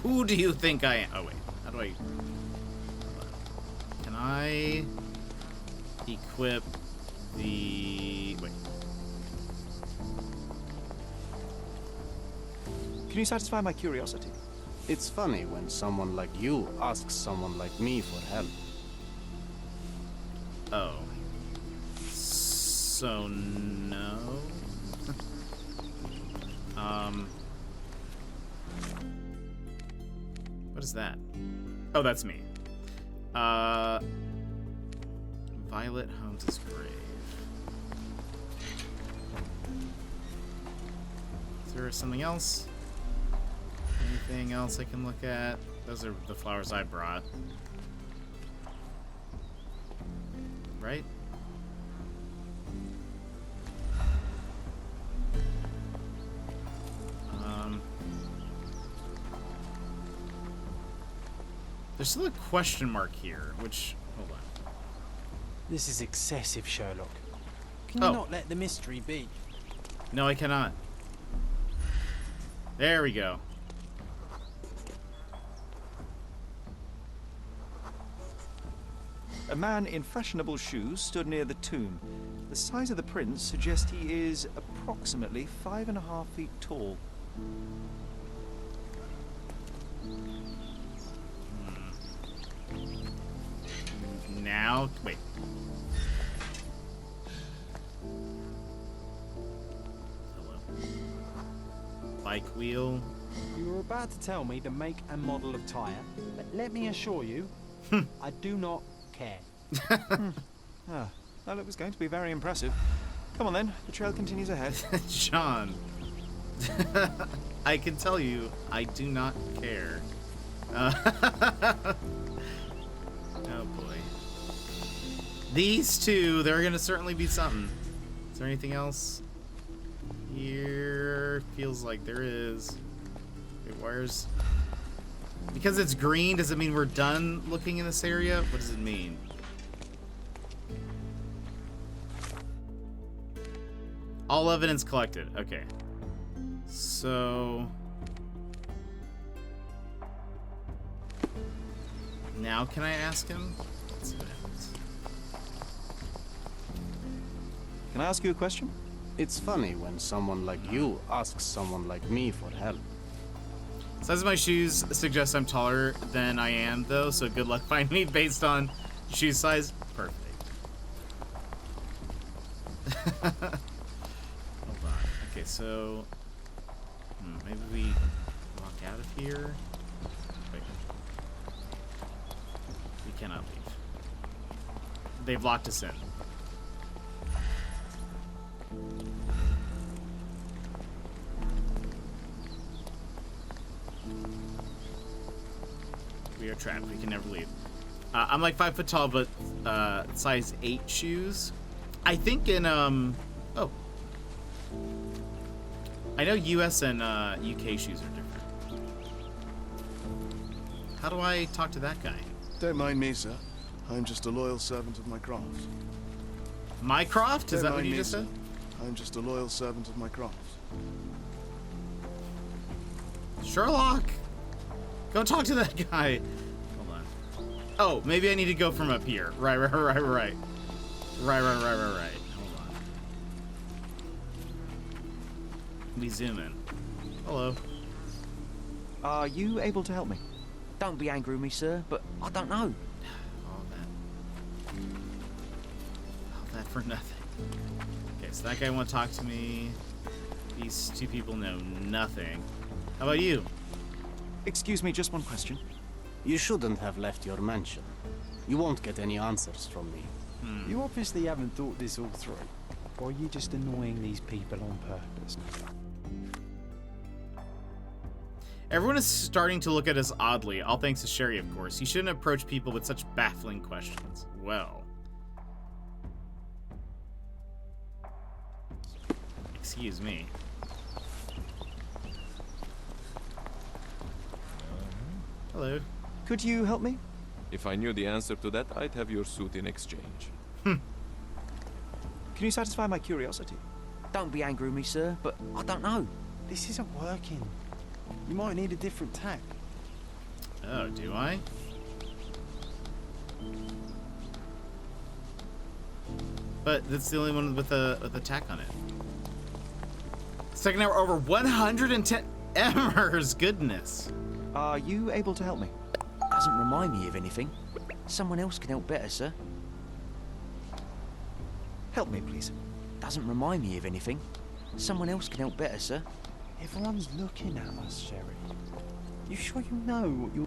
[SPEAKER 1] Who do you think I am? Oh wait, how do I... Can I equip the... Wait.
[SPEAKER 18] Can you satisfy my curiosity?
[SPEAKER 17] It's funny when someone like you asks someone like me for help.
[SPEAKER 1] Oh. So, no. What is that? Oh, that's me. Violet Holmes' grave. Is there something else? Anything else I can look at? Those are the flowers I brought. Right? There's still a question mark here, which... Hold on.
[SPEAKER 4] This is excessive, Sherlock. Can you not let the mystery be?
[SPEAKER 1] No, I cannot. There we go.
[SPEAKER 18] A man in fashionable shoes stood near the tomb. The size of the prints suggest he is approximately 5.5 feet tall.
[SPEAKER 1] Now, wait. Hello. Bike wheel.
[SPEAKER 4] You were about to tell me the make and model of tyre, but let me assure you, I do not care.
[SPEAKER 18] Ah, well, it was going to be very impressive. Come on then, the trail continues ahead.
[SPEAKER 1] John. I can tell you, I do not care. Oh boy. These two, they're gonna certainly be something. Is there anything else? Here feels like there is. Wait, where's... Because it's green, does it mean we're done looking in this area? What does it mean? All evidence collected. Okay. So... Now can I ask him? Let's see what happens.
[SPEAKER 18] Can I ask you a question?
[SPEAKER 17] It's funny when someone like you asks someone like me for help.
[SPEAKER 1] Size of my shoes suggests I'm taller than I am, though, so good luck finding me based on shoe size. Perfect. Hold on. Okay, so... maybe we walk out of here? Wait. We cannot leave. They've locked us in. We are trapped. We can never leave. I'm like 5 foot tall, but size 8 shoes. I think in oh, I know U.S. and UK shoes are different. How do I talk to that guy?
[SPEAKER 7] Don't mind me, sir. I'm just a loyal servant of my craft.
[SPEAKER 1] Mycroft? Is that what you just
[SPEAKER 7] sir.
[SPEAKER 1] said?
[SPEAKER 7] I'm just a loyal servant of my craft.
[SPEAKER 1] Sherlock! Go talk to that guy. Hold on. Oh, maybe I need to go from up here. Right. Right. Hold on. Let me zoom in. Hello.
[SPEAKER 18] Are you able to help me?
[SPEAKER 5] Don't be angry with me, sir, but I don't know.
[SPEAKER 1] All that for nothing. Okay, so that guy won't talk to me. These two people know nothing. How about you?
[SPEAKER 18] Excuse me, just one question.
[SPEAKER 17] You shouldn't have left your mansion. You won't get any answers from me.
[SPEAKER 4] You obviously haven't thought this all through. Or are you just annoying these people on purpose?
[SPEAKER 1] Everyone is starting to look at us oddly, all thanks to Sherry, of course. You shouldn't approach people with such baffling questions. Well. Excuse me. Hello.
[SPEAKER 18] Could you help me?
[SPEAKER 19] If I knew the answer to that, I'd have your suit in exchange.
[SPEAKER 18] Can you satisfy my curiosity?
[SPEAKER 5] Don't be angry with me, sir, but I don't know.
[SPEAKER 4] This isn't working. You might need a different tack.
[SPEAKER 1] Oh, do I? But that's the only one with a tack on it. Second hour over 110 emmers. Goodness.
[SPEAKER 18] Are you able to help me?
[SPEAKER 5] Doesn't remind me of anything. Someone else can help better, sir.
[SPEAKER 18] Help me, please.
[SPEAKER 5] Doesn't remind me of anything. Someone else can help better, sir.
[SPEAKER 4] Everyone's looking at us, Sherry. You sure you know what you're...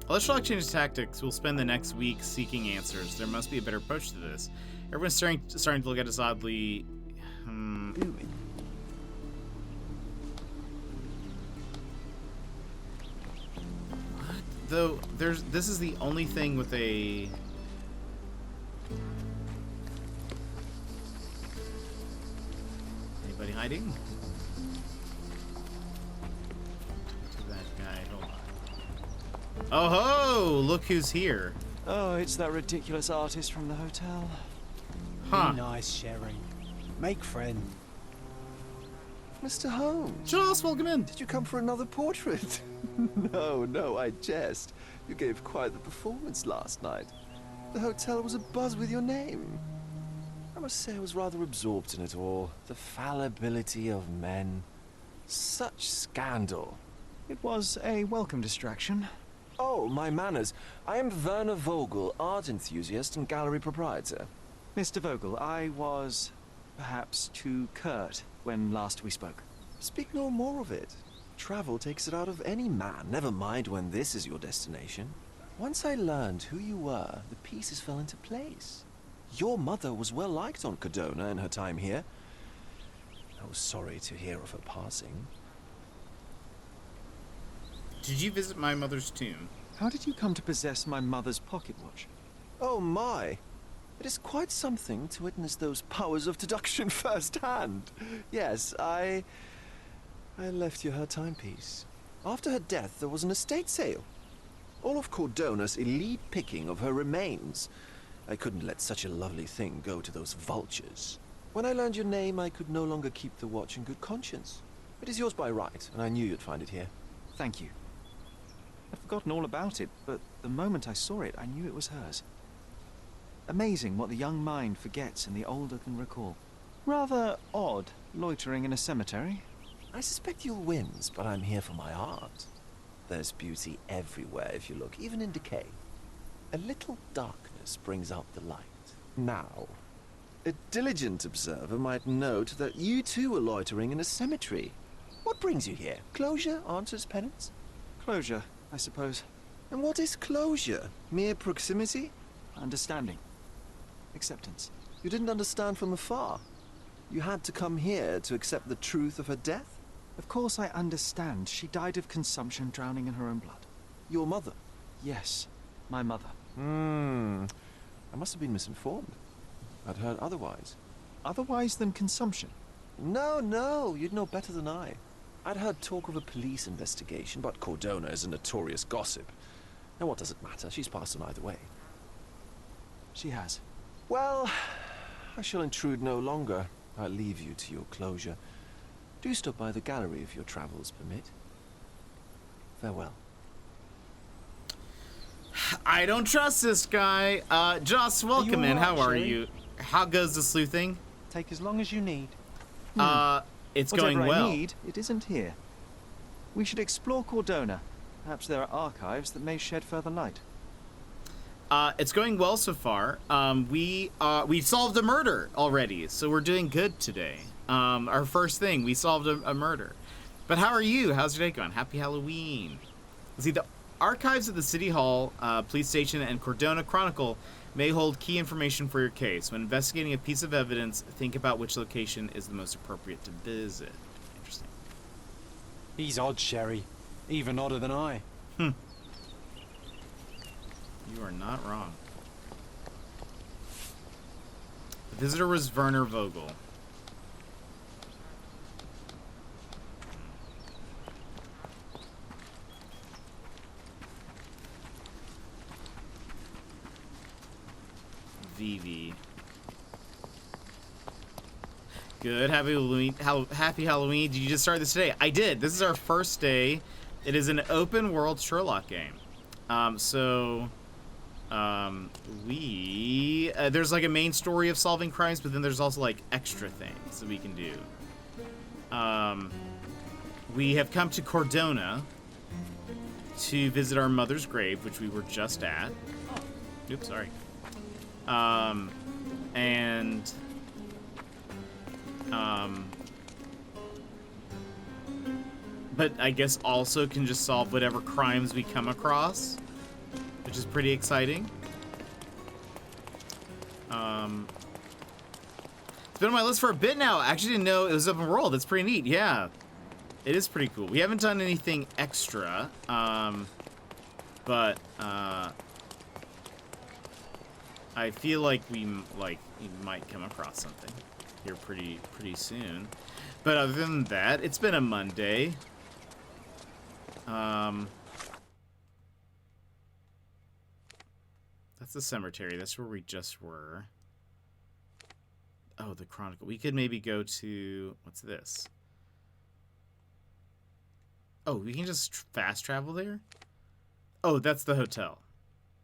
[SPEAKER 1] Unless Sherlock changes tactics, we'll spend the next week seeking answers. There must be a better approach to this. Everyone's starting to look at us oddly. What? Though this is the only thing with a... Anybody hiding? Oh ho! Look who's here.
[SPEAKER 18] Oh, it's that ridiculous artist from the hotel.
[SPEAKER 1] Huh.
[SPEAKER 4] Be nice, Sherry. Make friends.
[SPEAKER 8] Mr. Holmes.
[SPEAKER 1] Just welcome in.
[SPEAKER 8] Did you come for another portrait? No, I jest. You gave quite the performance last night. The hotel was abuzz with your name. I must say I was rather absorbed in it all. The fallibility of men. Such scandal.
[SPEAKER 18] It was a welcome distraction.
[SPEAKER 8] Oh, my manners. I am Werner Vogel, art enthusiast and gallery proprietor.
[SPEAKER 18] Mr. Vogel, I was perhaps too curt when last we spoke.
[SPEAKER 8] Speak no more of it. Travel takes it out of any man, never mind when this is your destination. Once I learned who you were, the pieces fell into place. Your mother was well liked on Cordona in her time here. I was sorry to hear of her passing.
[SPEAKER 1] Did you visit my mother's tomb?
[SPEAKER 18] How did you come to possess my mother's pocket watch?
[SPEAKER 8] Oh my! It is quite something to witness those powers of deduction firsthand. Yes, I left you her timepiece. After her death, there was an estate sale. All of Cordona's elite picking of her remains. I couldn't let such a lovely thing go to those vultures. When I learned your name, I could no longer keep the watch in good conscience. It is yours by right, and I knew you'd find it here.
[SPEAKER 18] Thank you. I'd forgotten all about it, but the moment I saw it, I knew it was hers. Amazing what the young mind forgets and the older can recall. Rather odd, loitering in a cemetery.
[SPEAKER 8] I suspect you'll win, but I'm here for my art. There's beauty everywhere if you look, even in decay. A little darkness brings out the light. Now, a diligent observer might note that you too were loitering in a cemetery. What brings you here? Closure answers penance?
[SPEAKER 18] Closure, I suppose.
[SPEAKER 8] And what is closure? Mere proximity?
[SPEAKER 18] Understanding. Acceptance.
[SPEAKER 8] You didn't understand from afar. You had to come here to accept the truth of her death?
[SPEAKER 18] Of course I understand. She died of consumption, drowning in her own blood.
[SPEAKER 8] Your mother?
[SPEAKER 18] Yes, my mother.
[SPEAKER 8] I must have been misinformed. I'd heard otherwise.
[SPEAKER 18] Otherwise than consumption?
[SPEAKER 8] No, you'd know better than I. I'd heard talk of a police investigation, but Cordona is a notorious gossip. And what does it matter? She's passed on either way.
[SPEAKER 18] She has.
[SPEAKER 8] Well, I shall intrude no longer. I'll leave you to your closure. Do stop by the gallery if your travels permit. Farewell.
[SPEAKER 1] I don't trust this guy. Joss, welcome in. How are you? How goes the sleuthing?
[SPEAKER 18] Take as long as you need.
[SPEAKER 1] It's
[SPEAKER 18] Whatever
[SPEAKER 1] going well.
[SPEAKER 18] I need, it isn't here. We should explore Cordona. Perhaps there are archives that may shed further light.
[SPEAKER 1] It's going well so far. We solved a murder already, so we're doing good today. Our first thing, we solved a murder. But how are you? How's your day going? Happy Halloween. See, the archives of the City Hall, Police Station, and Cordona Chronicle may hold key information for your case. When investigating a piece of evidence, think about which location is the most appropriate to visit. Interesting.
[SPEAKER 4] He's odd, Sherry. Even odder than I.
[SPEAKER 1] You are not wrong. The visitor was Werner Vogel. Vivi. Good. Happy Halloween. Happy Halloween. Did you just start this today? I did. This is our first day. It is an open world Sherlock game. There's like a main story of solving crimes, but then there's also like extra things that we can do. We have come to Cordona to visit our mother's grave, which we were just at. Oops, sorry. But I guess also can just solve whatever crimes we come across, which is pretty exciting. It's been on my list for a bit now. I actually didn't know it was open world. That's pretty neat. Yeah, it is pretty cool. We haven't done anything extra, but I feel like we might come across something here pretty soon. But other than that, it's been a Monday. That's the cemetery. That's where we just were. Oh, the Chronicle. We could maybe go to... What's this? Oh, we can just fast travel there? Oh, that's the hotel,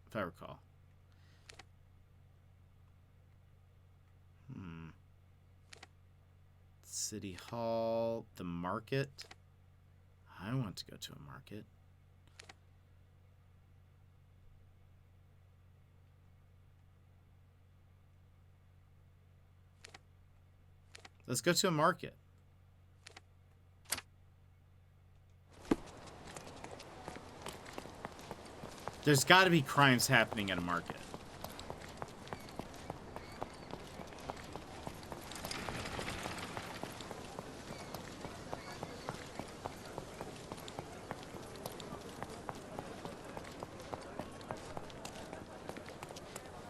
[SPEAKER 1] if I recall. City Hall, the market. I want to go to a market. Let's go to a market. There's got to be crimes happening at a market.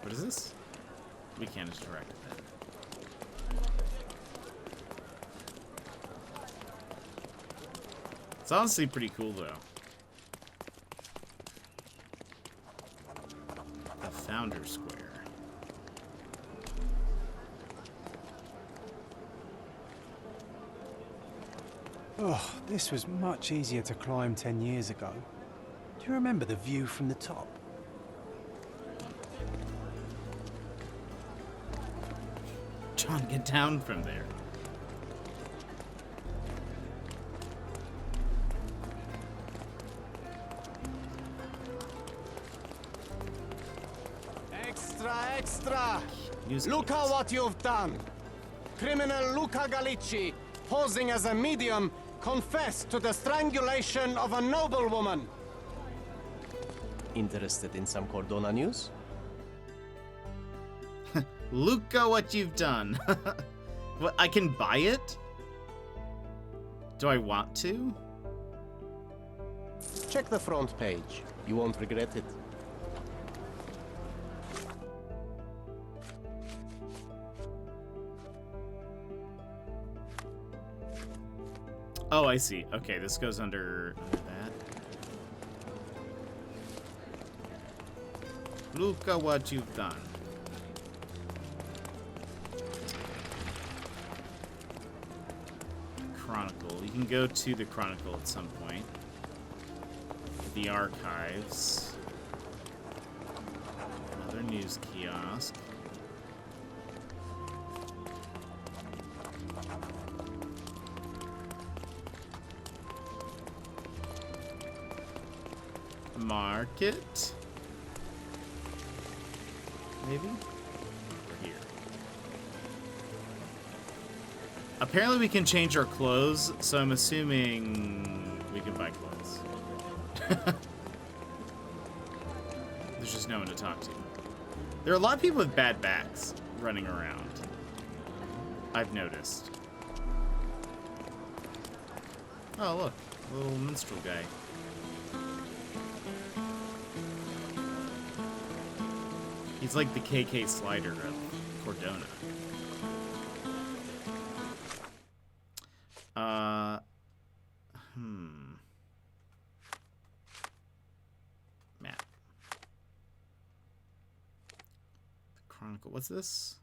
[SPEAKER 1] What is this? We can't just direct it. It's honestly pretty cool, though. The Founder Square.
[SPEAKER 4] Oh, this was much easier to climb 10 years ago. Do you remember the view from the top?
[SPEAKER 1] John, get down from there.
[SPEAKER 17] Extra, extra!
[SPEAKER 1] Use
[SPEAKER 17] Look at what you've done! Criminal Luca Gallicci, posing as a medium, confessed to the strangulation of a noblewoman. Interested in some Cordona news?
[SPEAKER 1] Luca, what you've done. What, I can buy it? Do I want to?
[SPEAKER 17] Check the front page. You won't regret it.
[SPEAKER 1] Oh, I see. Okay, this goes under that. Luca, what you've done. Chronicle. You can go to the Chronicle at some point. The archives. Another news kiosk. Market? Maybe? Here. Apparently we can change our clothes, so I'm assuming we can buy clothes. There's just no one to talk to. There are a lot of people with bad backs running around. I've noticed. Oh, look. A little minstrel guy. He's like the KK Slider of Cordona. Map. The Chronicle. What's this?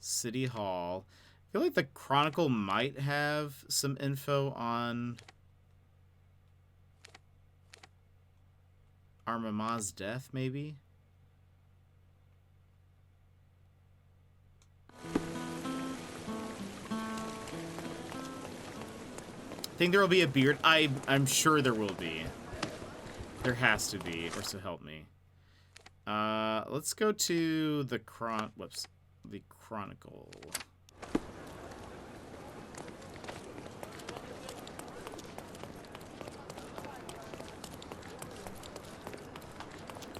[SPEAKER 1] City Hall. I feel like the Chronicle might have some info on our mama's death, maybe? Think there will be a beard? I'm sure there will be. There has to be, or so help me. Let's go to the the Chronicle.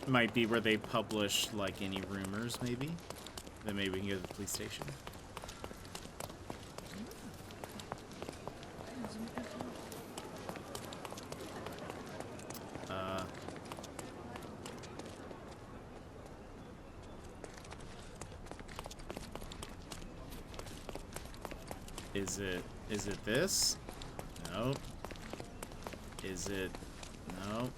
[SPEAKER 1] Might be where they publish like any rumors, maybe. Then maybe we can go to the police station. Is it this? No. Is it? No.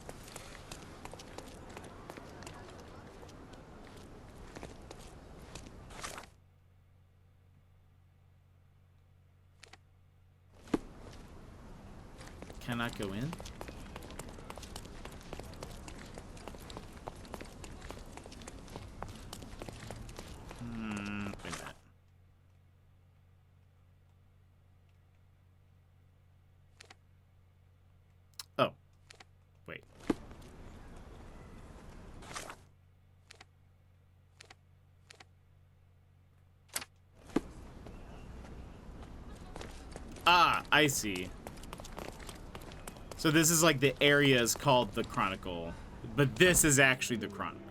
[SPEAKER 1] not go in? Wait a minute. Oh. Wait. Ah, I see. So this is like the area is called the Chronicle, but this is actually the Chronicle.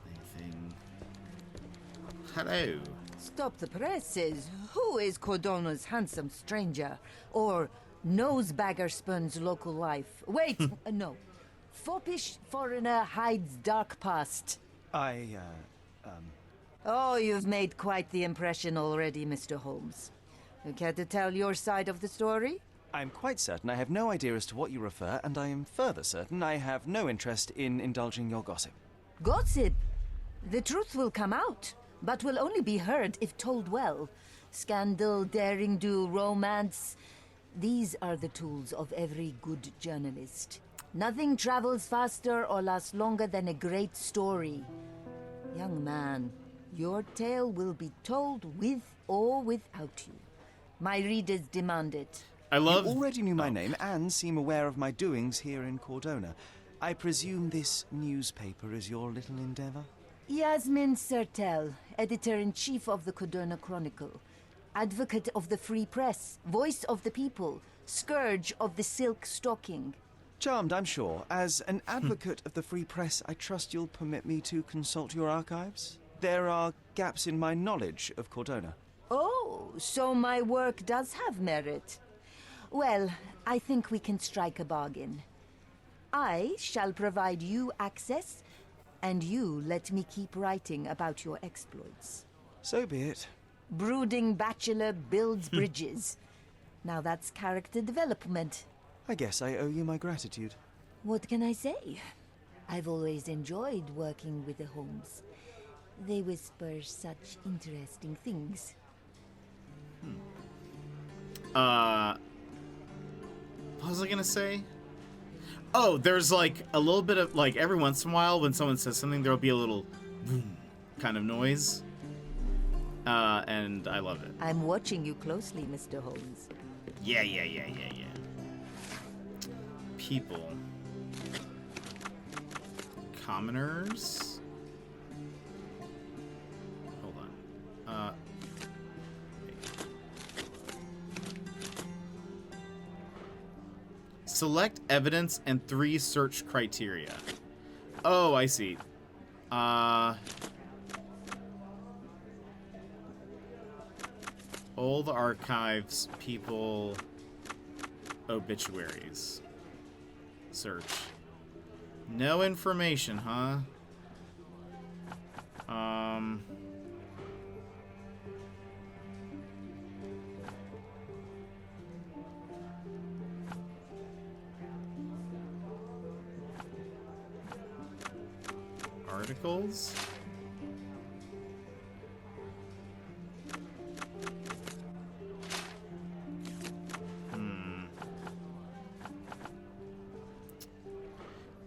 [SPEAKER 1] Anything? Hello.
[SPEAKER 20] Stop the presses. Who is Cordona's handsome stranger? Or nosebagger spurns local life? Wait, no. Foppish foreigner hides dark past. Oh, you've made quite the impression already, Mr. Holmes. You care to tell your side of the story?
[SPEAKER 18] I'm quite certain I have no idea as to what you refer, and I am further certain I have no interest in indulging your gossip.
[SPEAKER 20] Gossip? The truth will come out, but will only be heard if told well. Scandal, daring-do, romance. These are the tools of every good journalist. Nothing travels faster or lasts longer than a great story. Young man, your tale will be told with or without you. My readers demand it.
[SPEAKER 18] You already knew my name and seem aware of my doings here in Cordona. I presume this newspaper is your little endeavor?
[SPEAKER 20] Yasmin Sertel, editor-in-chief of the Cordona Chronicle. Advocate of the free press, voice of the people, scourge of the silk stocking.
[SPEAKER 18] Charmed, I'm sure. As an advocate of the free press, I trust you'll permit me to consult your archives? There are gaps in my knowledge of Cordona.
[SPEAKER 20] Oh, so my work does have merit. Well, I think we can strike a bargain. I shall provide you access, and you let me keep writing about your exploits.
[SPEAKER 18] So be it.
[SPEAKER 20] Brooding bachelor builds bridges. Now that's character development.
[SPEAKER 18] I guess I owe you my gratitude.
[SPEAKER 20] What can I say? I've always enjoyed working with the Holmes. They whisper such interesting things.
[SPEAKER 1] What was I gonna say? Oh, there's like a little bit of, like, every once in a while when someone says something, there'll be a little boom kind of noise. And I love it.
[SPEAKER 20] I'm watching you closely, Mr. Holmes.
[SPEAKER 1] Yeah. People. Commoners. Hold on. Select evidence and 3 search criteria. Oh, I see. Old archives, people, obituaries. Search. No information, huh? Articles?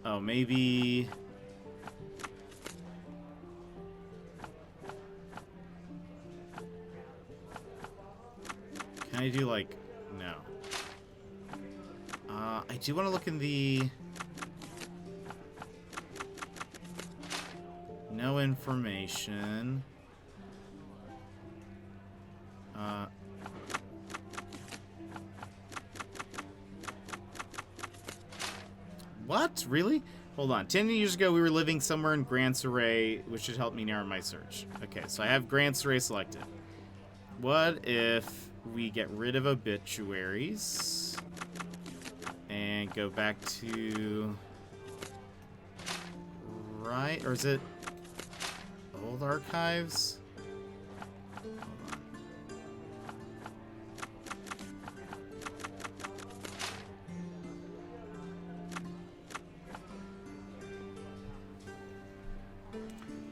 [SPEAKER 1] Oh, maybe... Can I do, like... No. I do want to look in the... No information. What? Really? Hold on. 10 years ago, we were living somewhere in Grand Surrey, which should help me narrow my search. Okay, so I have Grand Surrey selected. What if we get rid of obituaries and go back to... Right? Or is it old archives?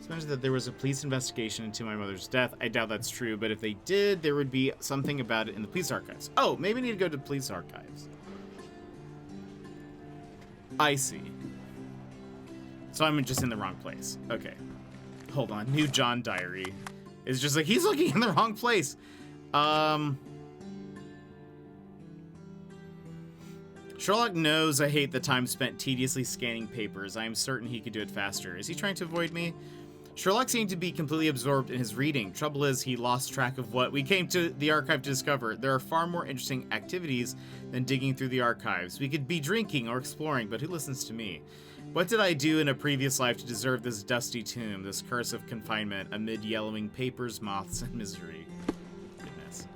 [SPEAKER 1] It's mentioned that there was a police investigation into my mother's death. I doubt that's true, but if they did, there would be something about it in the police archives. Oh, maybe I need to go to the police archives. I see. So I'm just in the wrong place. Okay. Hold on. New John diary. It's just like, he's looking in the wrong place. Sherlock knows I hate the time spent tediously scanning papers. I am certain he could do it faster. Is he trying to avoid me? Sherlock seemed to be completely absorbed in his reading. Trouble is, he lost track of what we came to the archive to discover. There are far more interesting activities than digging through the archives. We could be drinking or exploring, but who listens to me? What did I do in a previous life to deserve this dusty tomb, this curse of confinement amid yellowing papers, moths, and misery? Goodness.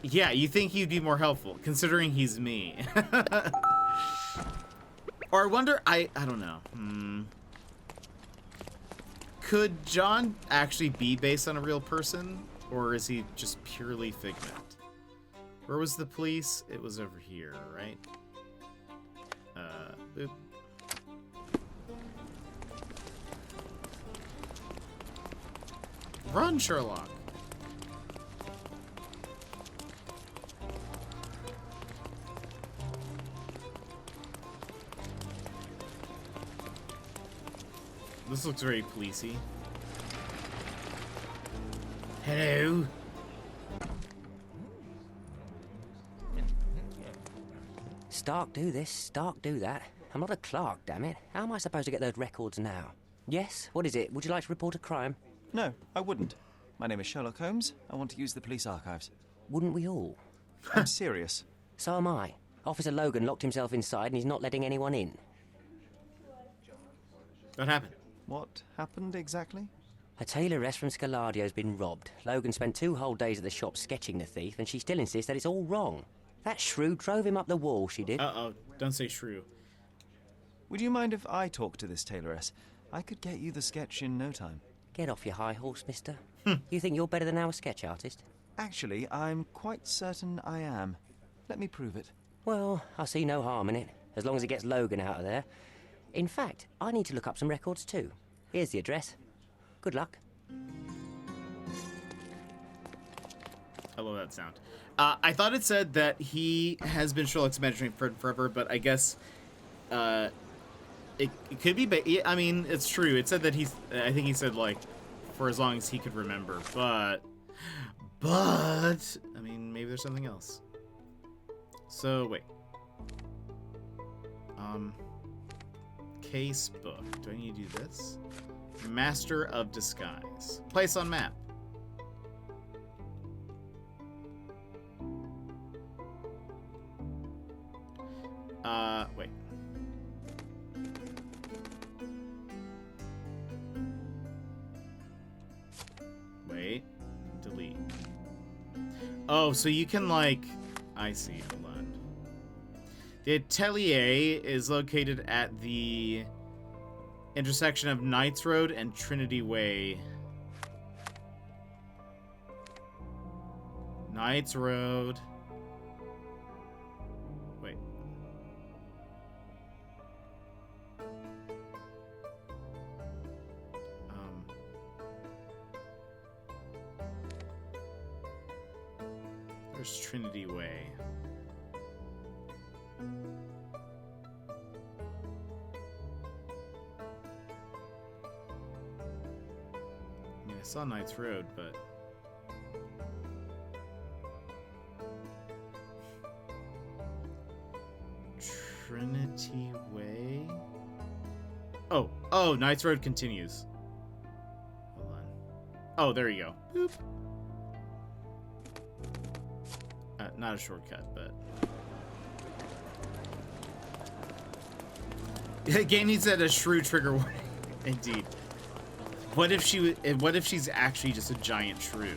[SPEAKER 1] Yeah, you think he'd be more helpful, considering he's me. Or I wonder, I don't know. Could John actually be based on a real person? Or is he just purely figment? Where was the police? It was over here, right? Boop. Run, Sherlock! This looks very policey. Hello?
[SPEAKER 21] Stark do this, Stark do that. I'm not a clerk, damn it. How am I supposed to get those records now? Yes? What is it? Would you like to report a crime?
[SPEAKER 18] No, I wouldn't. My name is Sherlock Holmes. I want to use the police archives.
[SPEAKER 21] Wouldn't we all?
[SPEAKER 18] I'm serious.
[SPEAKER 21] So am I. Officer Logan locked himself inside and he's not letting anyone in.
[SPEAKER 1] What happened?
[SPEAKER 18] What happened exactly?
[SPEAKER 21] A tailoress from Scaladio's been robbed. Logan spent 2 whole days at the shop sketching the thief, and she still insists that it's all wrong. That shrew drove him up the wall, she did.
[SPEAKER 1] Uh-oh, don't say shrew.
[SPEAKER 18] Would you mind if I talk to this tailoress? I could get you the sketch in no time.
[SPEAKER 21] Get off your high horse, mister. You think you're better than our sketch artist?
[SPEAKER 18] Actually, I'm quite certain I am. Let me prove it.
[SPEAKER 21] Well, I see no harm in it, as long as it gets Logan out of there. In fact, I need to look up some records too. Here's the address. Good luck.
[SPEAKER 1] I love that sound. I thought it said that he has been Sherlock's imaginary friend forever, but I guess it could be. I mean, it's true. It said that he's. I think he said like for as long as he could remember, but I mean, maybe there's something else. So wait. Case book. Do I need to do this? Master of Disguise. Place on map. Wait. Wait. Delete. Oh, so you can like... I see. Hold on. The atelier is located at the intersection of Knights Road and Trinity Way. Knights Road. Wait. There's Trinity Way. I mean, I saw Knights Road, but... Trinity Way? Oh, Knights Road continues. Hold on. Oh, there you go. Boop. Not a shortcut, but... The game needs that a shrew trigger warning. Indeed. What if she's actually just a giant shrew?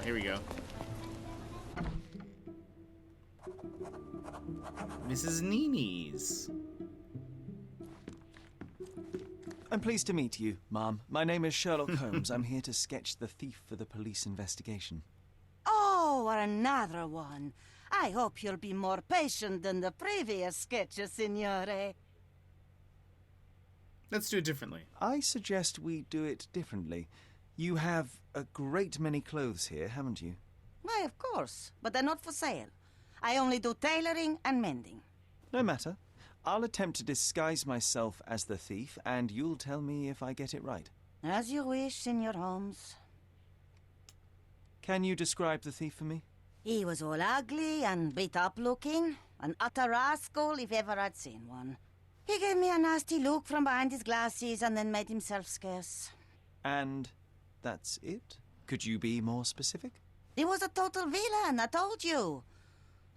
[SPEAKER 1] Here we go. Mrs. Nini's.
[SPEAKER 18] I'm pleased to meet you, Ma'am. My name is Sherlock Holmes. I'm here to sketch the thief for the police investigation.
[SPEAKER 15] Oh, another one. I hope you'll be more patient than the previous sketches, Signore.
[SPEAKER 1] Let's do it differently.
[SPEAKER 18] I suggest we do it differently. You have a great many clothes here, haven't you?
[SPEAKER 15] Why, of course, but they're not for sale. I only do tailoring and mending.
[SPEAKER 18] No matter. I'll attempt to disguise myself as the thief, and you'll tell me if I get it right.
[SPEAKER 15] As you wish, Senor Holmes.
[SPEAKER 18] Can you describe the thief for me?
[SPEAKER 15] He was all ugly and beat-up looking. An utter rascal if ever I'd seen one. He gave me a nasty look from behind his glasses and then made himself scarce.
[SPEAKER 18] And that's it? Could you be more specific?
[SPEAKER 15] He was a total villain, I told you.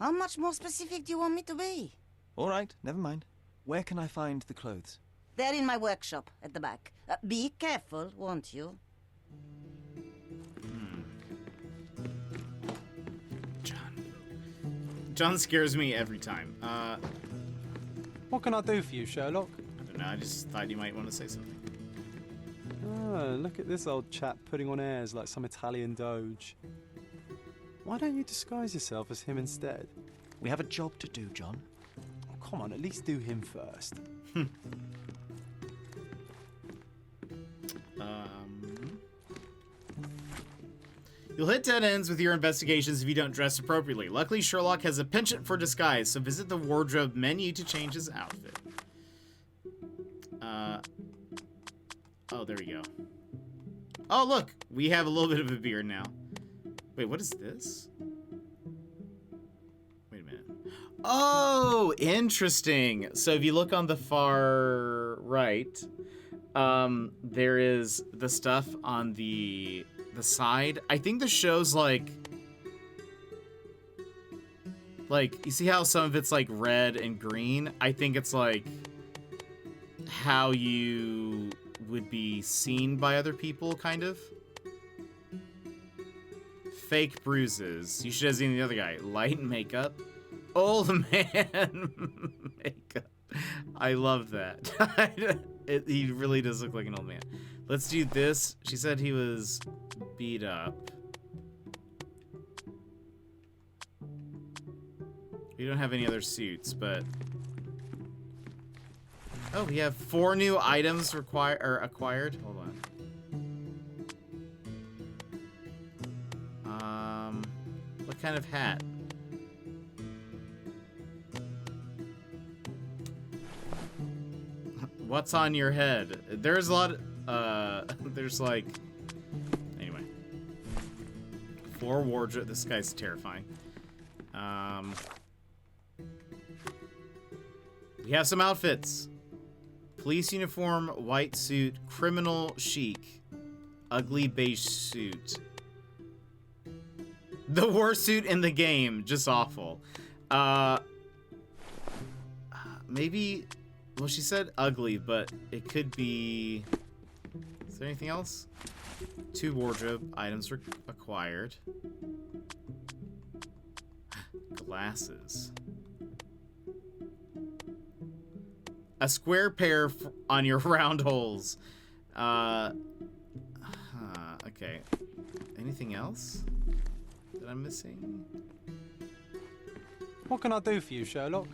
[SPEAKER 15] How much more specific do you want me to be?
[SPEAKER 18] All right, never mind. Where can I find the clothes?
[SPEAKER 15] They're in my workshop at the back. Be careful, won't you?
[SPEAKER 1] John scares me every time.
[SPEAKER 4] What can I do for you, Sherlock?
[SPEAKER 1] I don't know, I just thought you might want to say something.
[SPEAKER 4] Oh, look at this old chap putting on airs like some Italian doge. Why don't you disguise yourself as him instead?
[SPEAKER 18] We have a job to do, John.
[SPEAKER 4] Oh, come on, at least do him first.
[SPEAKER 1] You'll hit dead ends with your investigations if you don't dress appropriately. Luckily, Sherlock has a penchant for disguise, so visit the wardrobe menu to change his outfit. Oh, there we go. Oh, look! We have a little bit of a beard now. Wait, what is this? Wait a minute. Oh, interesting! So if you look on the far right, there is the stuff on the side. I think the show's like you see how some of it's like red and green? I think it's like how you would be seen by other people, kind of. Fake bruises. You should have seen the other guy. Light makeup. Old man makeup. I love that. He really does look like an old man. Let's do this. She said he was beat up. We don't have any other suits, but... Oh, we have 4 new items acquired. Hold on. What kind of hat? What's on your head? There's a lot of, there's like... Anyway. 4 wardrobe. This guy's terrifying. We have some outfits. Police uniform, white suit, criminal chic, ugly beige suit. The worst suit in the game, just awful. Maybe, well, she said ugly, but it could be, is there anything else? 2 wardrobe items were acquired. Glasses. A square pair on your round holes. Okay. Anything else that I'm missing?
[SPEAKER 4] What can I do for you, Sherlock?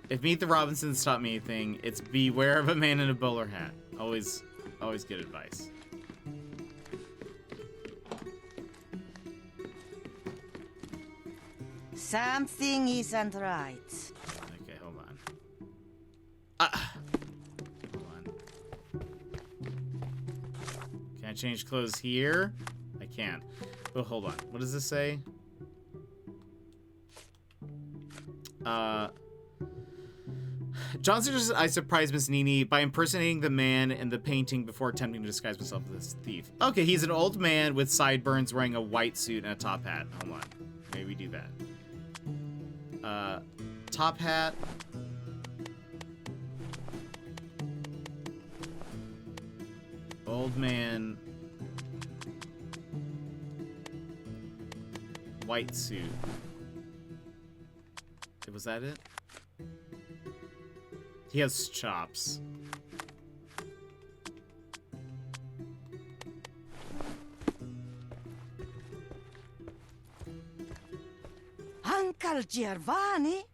[SPEAKER 1] If Meet the Robinsons taught me anything, it's beware of a man in a bowler hat. Always good advice.
[SPEAKER 15] Something isn't right.
[SPEAKER 1] Okay, hold on. Hold on. Can I change clothes here? I can. But hold on. What does this say? John suggests I surprise Miss Nini by impersonating the man in the painting before attempting to disguise myself as a thief. Okay, he's an old man with sideburns wearing a white suit and a top hat. Hold on. Maybe we do that. Top hat. Old man. White suit. Was that it? He has chops.
[SPEAKER 15] Uncle Giovanni?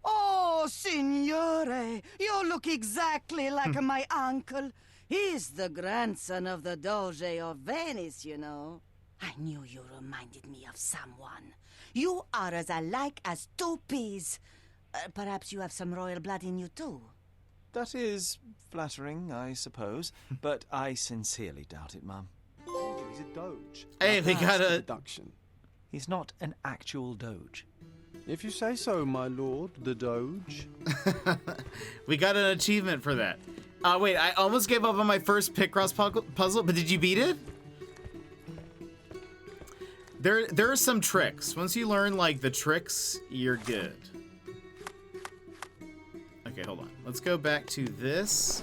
[SPEAKER 15] Oh, Signore, you look exactly like my uncle. He's the grandson of the Doge of Venice, you know. I knew you reminded me of someone. You are as alike as two peas. Perhaps you have some royal blood in you, too.
[SPEAKER 18] That is flattering, I suppose, but I sincerely doubt it, Mum.
[SPEAKER 8] He's a doge.
[SPEAKER 1] Hey, we got a
[SPEAKER 8] deduction.
[SPEAKER 18] He's not an actual doge.
[SPEAKER 4] If you say so, my lord, the doge.
[SPEAKER 1] we got an achievement for that. Wait, I almost gave up on my first Picross puzzle, but did you beat it? There are some tricks. Once you learn like the tricks, you're good. Okay, hold on. Let's go back to this.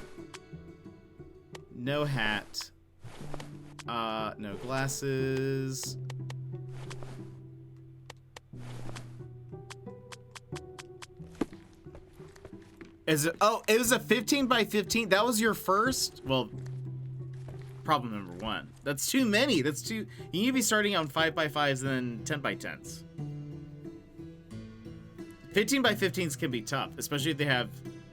[SPEAKER 1] No hat. No glasses. Is it? Oh, it was a 15 by 15. That was your first? Well, problem number 1. That's too many. That's too. You need to be starting on 5 by 5s and then 10 by 10s. 15 by 15s can be tough, especially if they have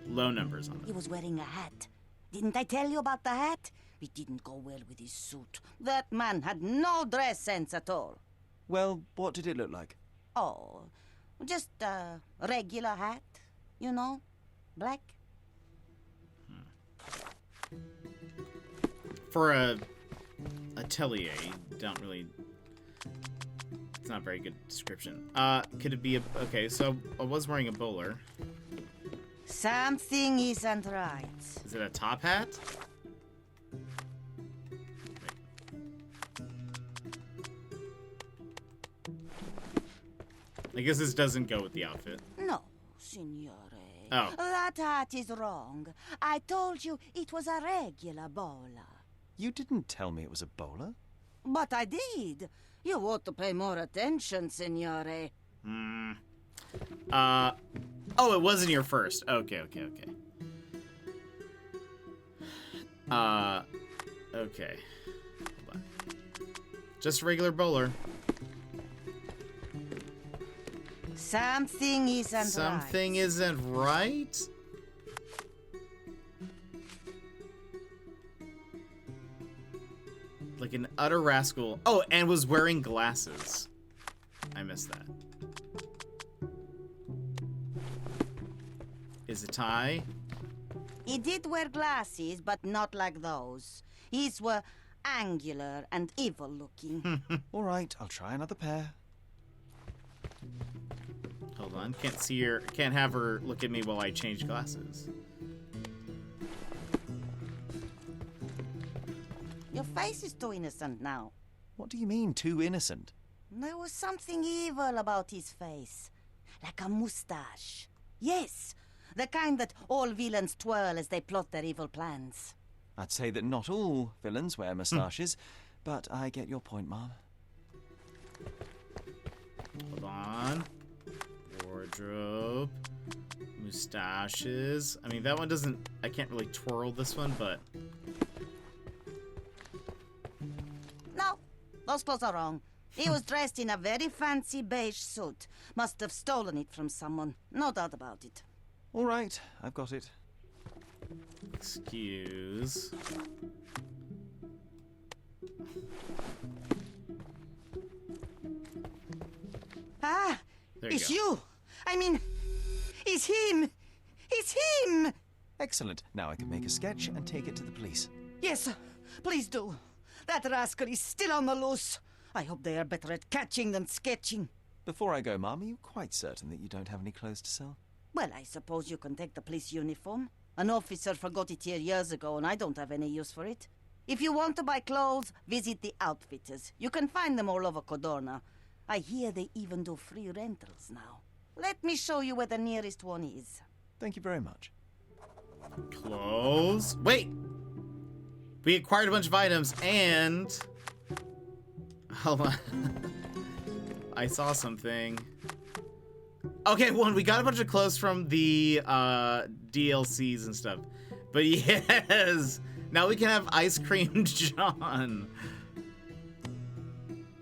[SPEAKER 1] low numbers on them.
[SPEAKER 15] He was wearing a hat. Didn't I tell you about the hat? It didn't go well with his suit. That man had no dress sense at all.
[SPEAKER 18] Well, what did it look like?
[SPEAKER 15] Oh, just a regular hat, you know, black.
[SPEAKER 1] For a atelier, you don't really. It's not a very good description. Could it be a? Okay, so I was wearing a bowler.
[SPEAKER 15] Something isn't right.
[SPEAKER 1] Is it a top hat? I guess this doesn't go with the outfit.
[SPEAKER 15] No, signore.
[SPEAKER 1] Oh.
[SPEAKER 15] That hat is wrong. I told you it was a regular bowler.
[SPEAKER 18] You didn't tell me it was a bowler.
[SPEAKER 15] But I did. You ought to pay more attention, signore.
[SPEAKER 1] Oh, it wasn't your first. Okay. Okay. Hold on. Just a regular bowler.
[SPEAKER 15] Something isn't right.
[SPEAKER 1] Something isn't right? Like an utter rascal. Oh, and was wearing glasses. I missed that. Is a tie?
[SPEAKER 15] He did wear glasses, but not like those. His were angular and evil-looking.
[SPEAKER 18] All right, I'll try another pair.
[SPEAKER 1] Hold on, can't have her look at me while I change glasses.
[SPEAKER 15] Your face is too innocent now.
[SPEAKER 18] What do you mean, too innocent?
[SPEAKER 15] There was something evil about his face. Like a mustache. Yes, the kind that all villains twirl as they plot their evil plans.
[SPEAKER 18] I'd say that not all villains wear moustaches, but I get your point, Mom.
[SPEAKER 1] Hold on. Wardrobe. Mustaches. I mean, that one doesn't... I can't really twirl this one, but...
[SPEAKER 15] No, those clothes are wrong. He was dressed in a very fancy beige suit. Must have stolen it from someone. No doubt about it.
[SPEAKER 18] All right, I've got it.
[SPEAKER 1] Excuse.
[SPEAKER 15] Ah,
[SPEAKER 1] There you
[SPEAKER 15] it's
[SPEAKER 1] go.
[SPEAKER 15] you. I mean, it's him. It's him.
[SPEAKER 18] Excellent. Now I can make a sketch and take it to the police.
[SPEAKER 15] Yes, please do. That rascal is still on the loose. I hope they are better at catching than sketching.
[SPEAKER 18] Before I go, Mom, are you quite certain that you don't have any clothes to sell?
[SPEAKER 15] Well, I suppose you can take the police uniform. An officer forgot it here years ago, and I don't have any use for it. If you want to buy clothes, visit the outfitters. You can find them all over Codorna. I hear they even do free rentals now. Let me show you where the nearest one is.
[SPEAKER 18] Thank you very much.
[SPEAKER 1] Clothes. Wait! We acquired a bunch of items and... Hold on. I saw something. Okay, we got a bunch of clothes from the DLCs and stuff. But yes! Now we can have Ice Cream John.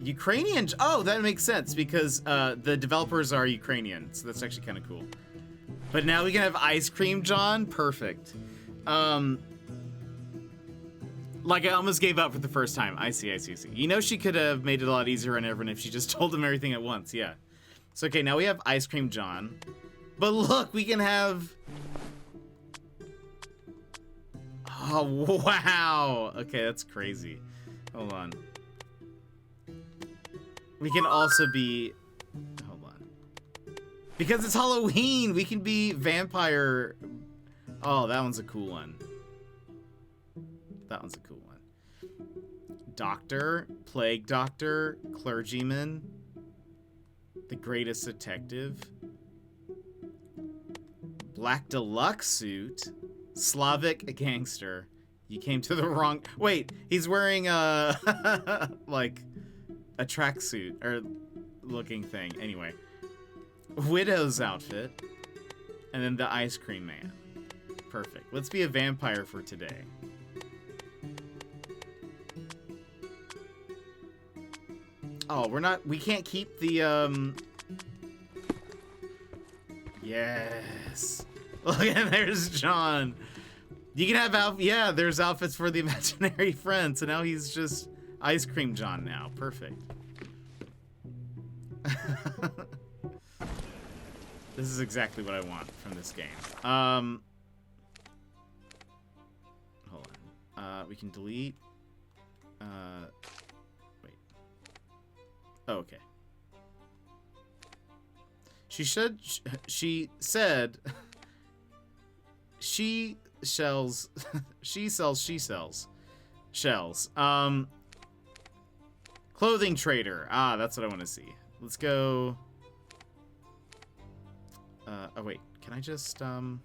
[SPEAKER 1] Ukrainian? Oh, that makes sense because the developers are Ukrainian, so that's actually kind of cool. But now we can have Ice Cream John? Perfect. Like, I almost gave up for the first time. I see. You know she could have made it a lot easier on everyone if she just told them everything at once, yeah. So, okay, now we have Ice Cream John. But look, we can have... Oh, wow. Okay, that's crazy. Hold on. We can also be... Hold on. Because it's Halloween, we can be vampire... Oh, that one's a cool one. That one's a cool one. Doctor, plague doctor, clergyman, the greatest detective, black deluxe suit, Slavic gangster. You came to the wrong... Wait, he's wearing a... like, a tracksuit or looking thing. Anyway. Widow's outfit. And then the ice cream man. Perfect. Let's be a vampire for today. Oh, we can't keep the, Yes. Look, and there's John. You can have there's outfits for the imaginary friend, so now he's just Ice Cream John now. Perfect. This is exactly what I want from this game. Hold on. We can delete. Wait. Oh, okay. She said she sells shells. Clothing trader. Ah, that's what I want to see. Let's go. Oh wait, can I just no,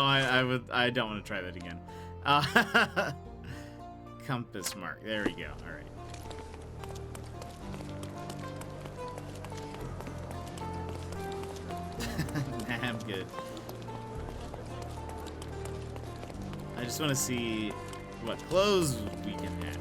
[SPEAKER 1] I don't want to try that again. Compass mark. There we go. All right. Nah, I'm good. I just want to see what clothes we can have.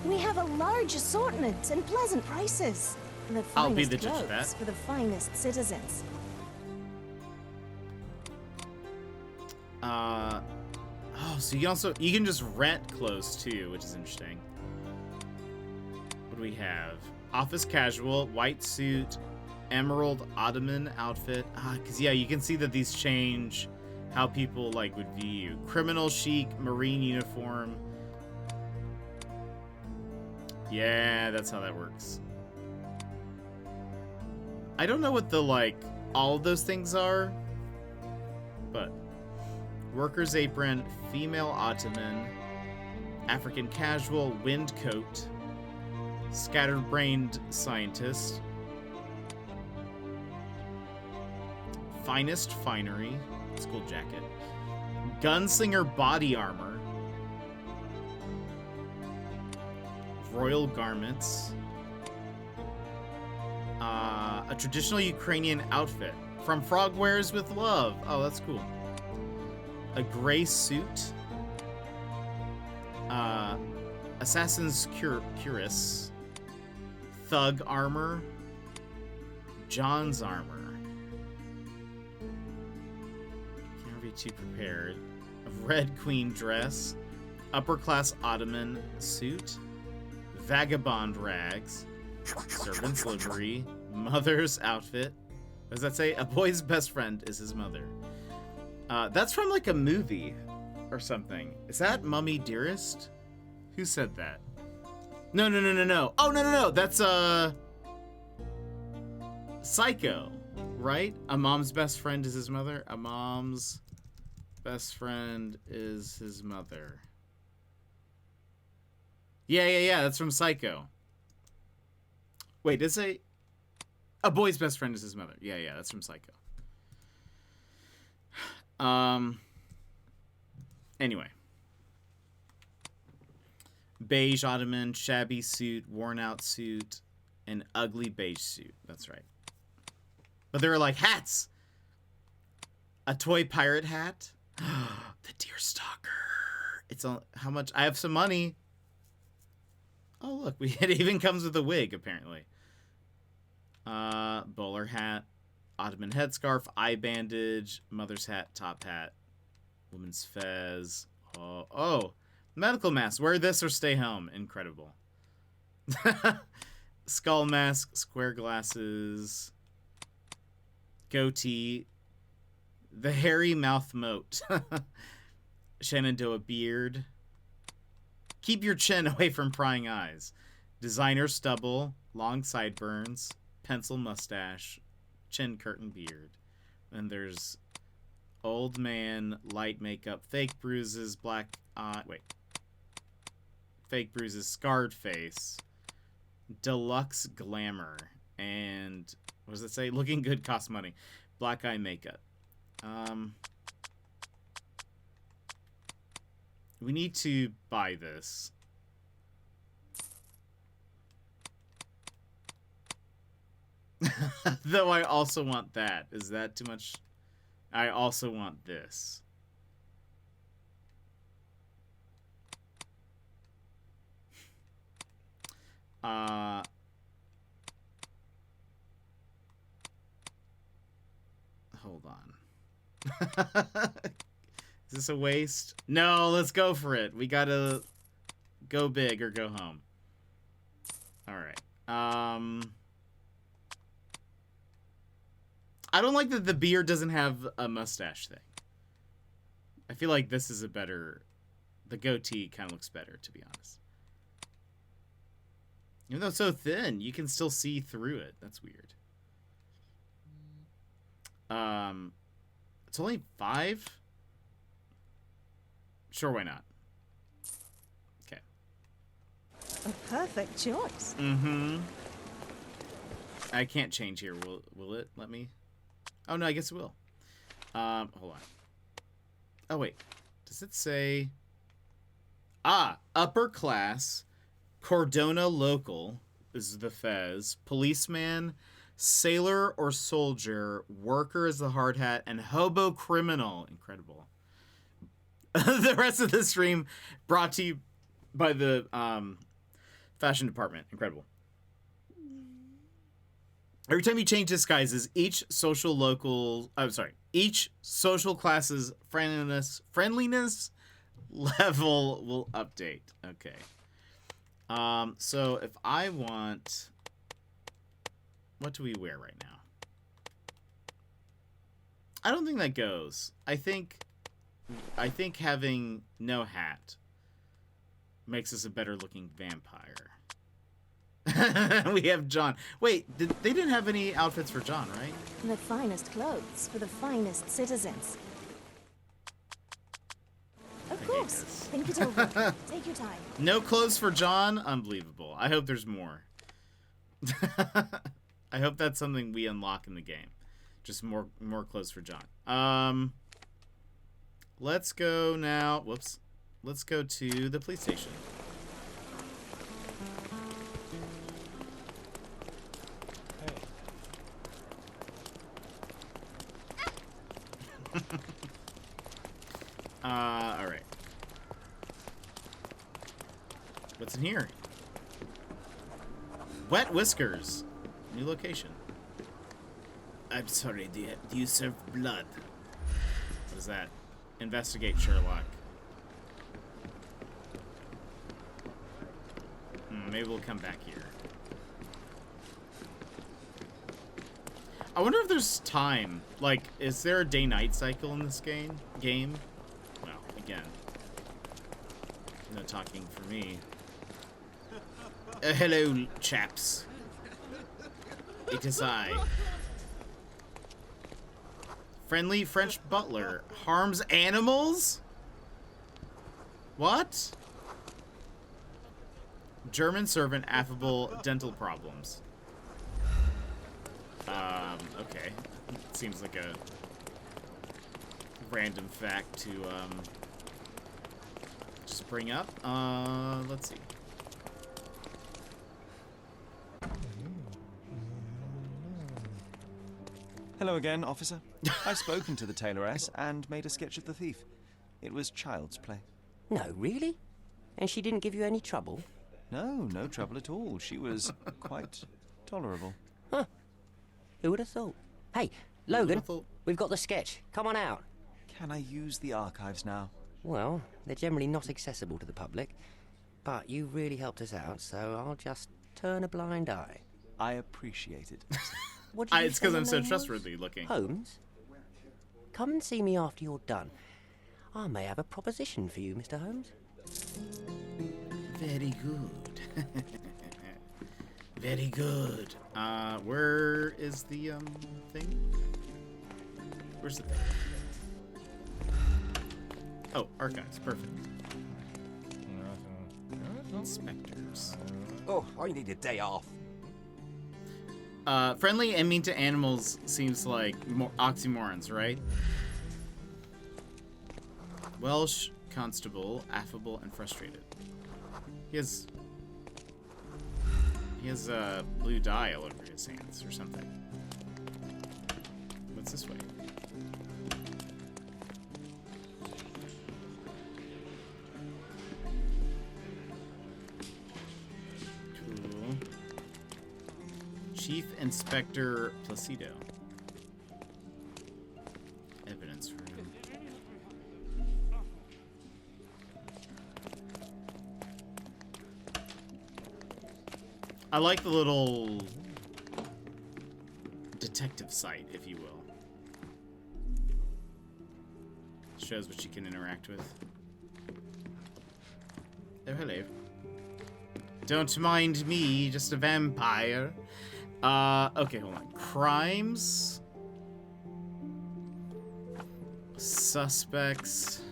[SPEAKER 16] We have a large assortment and pleasant prices. The
[SPEAKER 1] I'll be
[SPEAKER 16] finest
[SPEAKER 1] the judge of
[SPEAKER 16] clothes
[SPEAKER 1] that.
[SPEAKER 16] for the finest citizens.
[SPEAKER 1] Oh, so you can just rent clothes too, which is interesting. What do we have? Office casual, white suit, emerald ottoman outfit. Cause yeah, you can see that these change how people like would view you. Criminal chic, marine uniform. Yeah, that's how that works. I don't know what the, like, all of those things are, but worker's apron, female ottoman, African casual, wind coat, scattered-brained scientist, finest finery, school jacket, gunslinger body armor, royal garments, a traditional Ukrainian outfit from Frog Wears with Love. Oh, that's cool. A gray suit, assassin's cuirass, thug armor, John's armor. Can't be too prepared. A red queen dress, upper class ottoman suit, vagabond rags, servant's livery, mother's outfit. What does that say? A boy's best friend is his mother. That's from like a movie or something. Is that Mummy Dearest? Who said that? No. Oh, no. That's Psycho, right? A mom's best friend is his mother. A mom's best friend is his mother. Yeah. That's from Psycho. Wait, does it say a boy's best friend is his mother? Yeah, that's from Psycho. Anyway. Beige ottoman, shabby suit, worn out suit, an ugly beige suit. That's right. But they were like hats. A toy pirate hat. The deer stalker. It's on how much? I have some money. Oh look, it even comes with a wig apparently. Bowler hat, Ottoman headscarf, eye bandage, mother's hat, top hat, woman's fez. Oh, medical mask. Wear this or stay home. Incredible. Skull mask, square glasses, goatee, the hairy mouth moat, Shenandoah beard. Keep your chin away from prying eyes. Designer stubble, long sideburns, pencil mustache, chin curtain beard. And there's old man, light makeup, fake bruises, black eye. Wait. Fake bruises, scarred face, deluxe glamour, and what does it say? Looking good costs money. Black eye makeup. We need to buy this. Though I also want that. Is that too much? I also want this. Hold on. Is this a waste? No, let's go for it. We gotta go big or go home. Alright. I don't like that the beard doesn't have a mustache thing. I feel like this is a better... The goatee kind of looks better, to be honest. Even though it's so thin, you can still see through it. That's weird. It's only 5? Sure, why not? Okay.
[SPEAKER 16] A perfect choice.
[SPEAKER 1] Mm-hmm. I can't change here. Will it let me? Oh, no, I guess it will. Hold on. Oh, wait. Does it say... upper class, Cordona local, is the fez, policeman, sailor or soldier, worker is the hard hat, and hobo criminal. Incredible. The rest of the stream brought to you by the fashion department. Incredible. Every time you change disguises, each social class's friendliness level will update. Okay. So if I want, what do we wear right now? I don't think that goes. I think having no hat makes us a better looking vampire. We have John. Wait, they didn't have any outfits for John, right?
[SPEAKER 16] The finest clothes for the finest citizens. Of course. Think it over. Take your time.
[SPEAKER 1] No clothes for John? Unbelievable. I hope there's more. I hope that's something we unlock in the game. Just more clothes for John. Let's go now. Whoops. Let's go to the police station. All right. What's in here? Wet Whiskers. New location. I'm sorry, do you serve blood? What is that? Investigate Sherlock. Maybe we'll come back here. I wonder if there's time. Like, is there a day-night cycle in this game? Well, again, no talking for me. Hello, chaps. It is I. Friendly French butler harms animals? What? German servant, affable, dental problems. Okay. Seems like a random fact to, just bring up. Let's see.
[SPEAKER 18] Hello again, officer. I've spoken to the tailoress and made a sketch of the thief. It was child's play.
[SPEAKER 21] No, really? And she didn't give you any trouble?
[SPEAKER 18] No, no trouble at all. She was quite tolerable.
[SPEAKER 21] Huh. Who would have thought? Hey, Logan, we've got the sketch. Come on out.
[SPEAKER 18] Can I use the archives now?
[SPEAKER 21] Well, they're generally not accessible to the public, but you really helped us out, so I'll just turn a blind eye.
[SPEAKER 18] I appreciate it.
[SPEAKER 21] What did you
[SPEAKER 1] It's
[SPEAKER 21] say
[SPEAKER 1] because
[SPEAKER 21] your
[SPEAKER 1] I'm so
[SPEAKER 21] name was?
[SPEAKER 1] trustworthy looking.
[SPEAKER 21] Holmes? Come and see me after you're done. I may have a proposition for you, Mr. Holmes.
[SPEAKER 1] Very good. Very good. Where is the thing? Where's the thing? Oh, archives. Perfect. Inspectors.
[SPEAKER 3] Oh, I need a day off.
[SPEAKER 1] Friendly and mean to animals seems like oxymorons, right? Welsh constable, affable and frustrated. He has blue dye all over his hands or something. What's this way? Cool. Chief Inspector Placido. Evidence room. I like the little detective site, if you will. Shows what you can interact with. Oh, hello. Don't mind me, just a vampire. Okay, hold on. Crimes. Suspects.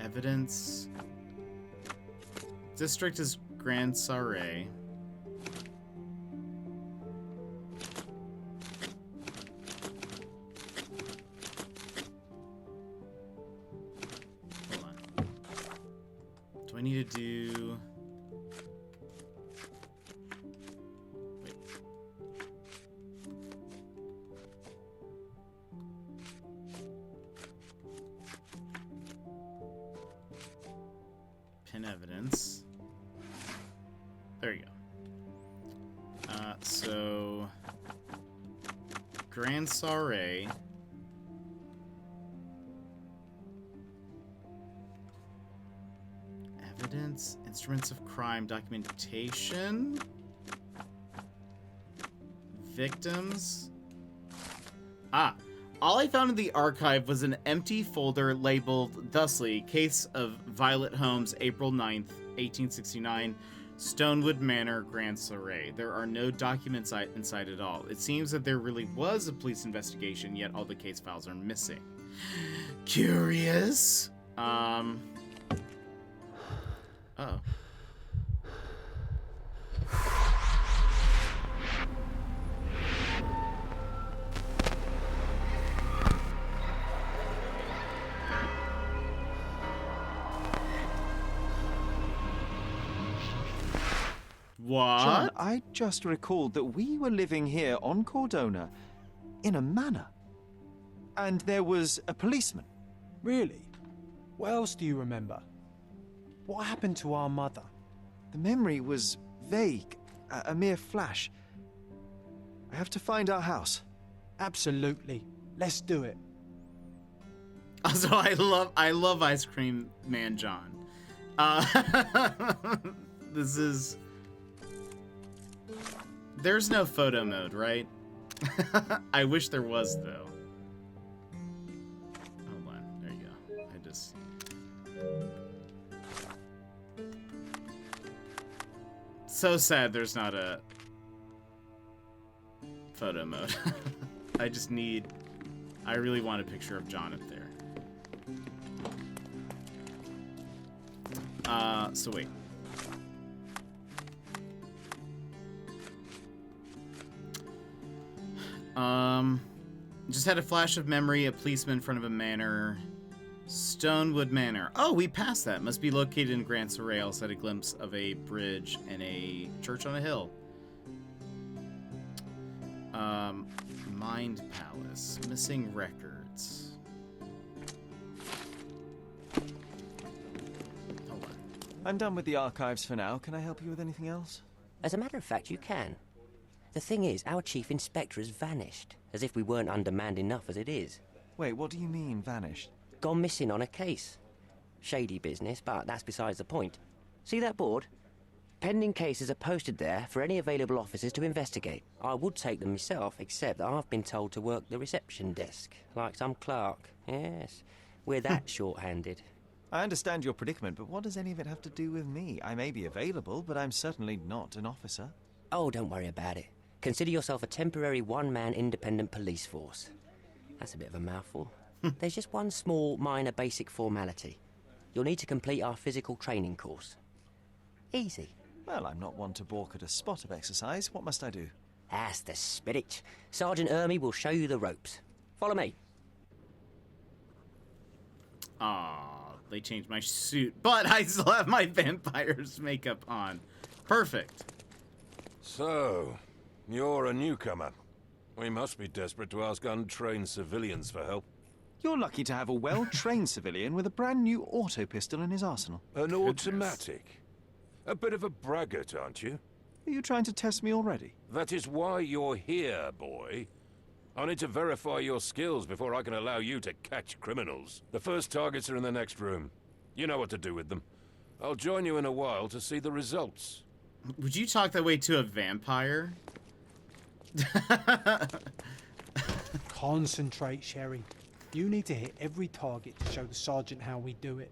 [SPEAKER 1] Evidence. District is Grand Saray. Hold on. Do I need to do... Wait. Pin evidence. There you go. So Grand Saray. Evidence, instruments of crime, documentation, victims. All I found in the archive was an empty folder labeled thusly, Case of Violet Holmes, April 9th, 1869, Stonewood Manor, Grand Saray. There are no documents inside at all. It seems that there really was a police investigation, yet all the case files are missing. Curious? Uh-oh. What?
[SPEAKER 18] John, I just recalled that we were living here on Cordona in a manor. And there was a policeman.
[SPEAKER 4] Really? What else do you remember? What happened to our mother?
[SPEAKER 18] The memory was vague, a mere flash. I have to find our house.
[SPEAKER 4] Absolutely. Let's do it.
[SPEAKER 1] Also, I love Ice Cream Man John. This is... There's no photo mode, right? I wish there was, though. Hold on. There you go. I just... So sad there's not a photo mode. I just need... I really want a picture of John up there. So wait. Just had a flash of memory, a policeman in front of a manor. Stonewood Manor. Oh, we passed that. Must be located in Grand Saray. Also had a glimpse of a bridge and a church on a hill. Mind Palace. Missing records. Hold on.
[SPEAKER 18] I'm done with the archives for now. Can I help you with anything else?
[SPEAKER 21] As a matter of fact, you can. The thing is, our chief inspector has vanished, as if we weren't undermanned enough as it is.
[SPEAKER 18] Wait, what do you mean, vanished?
[SPEAKER 21] Gone missing on a case. Shady business, but that's besides the point. See that board? Pending cases are posted there for any available officers to investigate. I would take them myself, except that I've been told to work the reception desk, like some clerk. Yes, we're that short-handed.
[SPEAKER 18] I understand your predicament, but what does any of it have to do with me? I may be available, but I'm certainly not an officer.
[SPEAKER 21] Oh, don't worry about it. Consider yourself a temporary one-man independent police force. That's a bit of a mouthful. There's just one small, minor, basic formality. You'll need to complete our physical training course. Easy.
[SPEAKER 18] Well, I'm not one to balk at a spot of exercise. What must I do?
[SPEAKER 21] That's the spirit. Sergeant Ermy will show you the ropes. Follow me.
[SPEAKER 1] Aw, they changed my suit, but I still have my vampire's makeup on. Perfect.
[SPEAKER 3] So, you're a newcomer. We must be desperate to ask untrained civilians for help.
[SPEAKER 18] You're lucky to have a well-trained civilian with a brand new auto pistol in his arsenal.
[SPEAKER 3] An automatic? A bit of a braggart, aren't you?
[SPEAKER 18] Are you trying to test me already?
[SPEAKER 3] That is why you're here, boy. I need to verify your skills before I can allow you to catch criminals. The first targets are in the next room. You know what to do with them. I'll join you in a while to see the results.
[SPEAKER 1] Would you talk that way to a vampire?
[SPEAKER 4] Concentrate, Sherry. You need to hit every target to show the sergeant how we do it.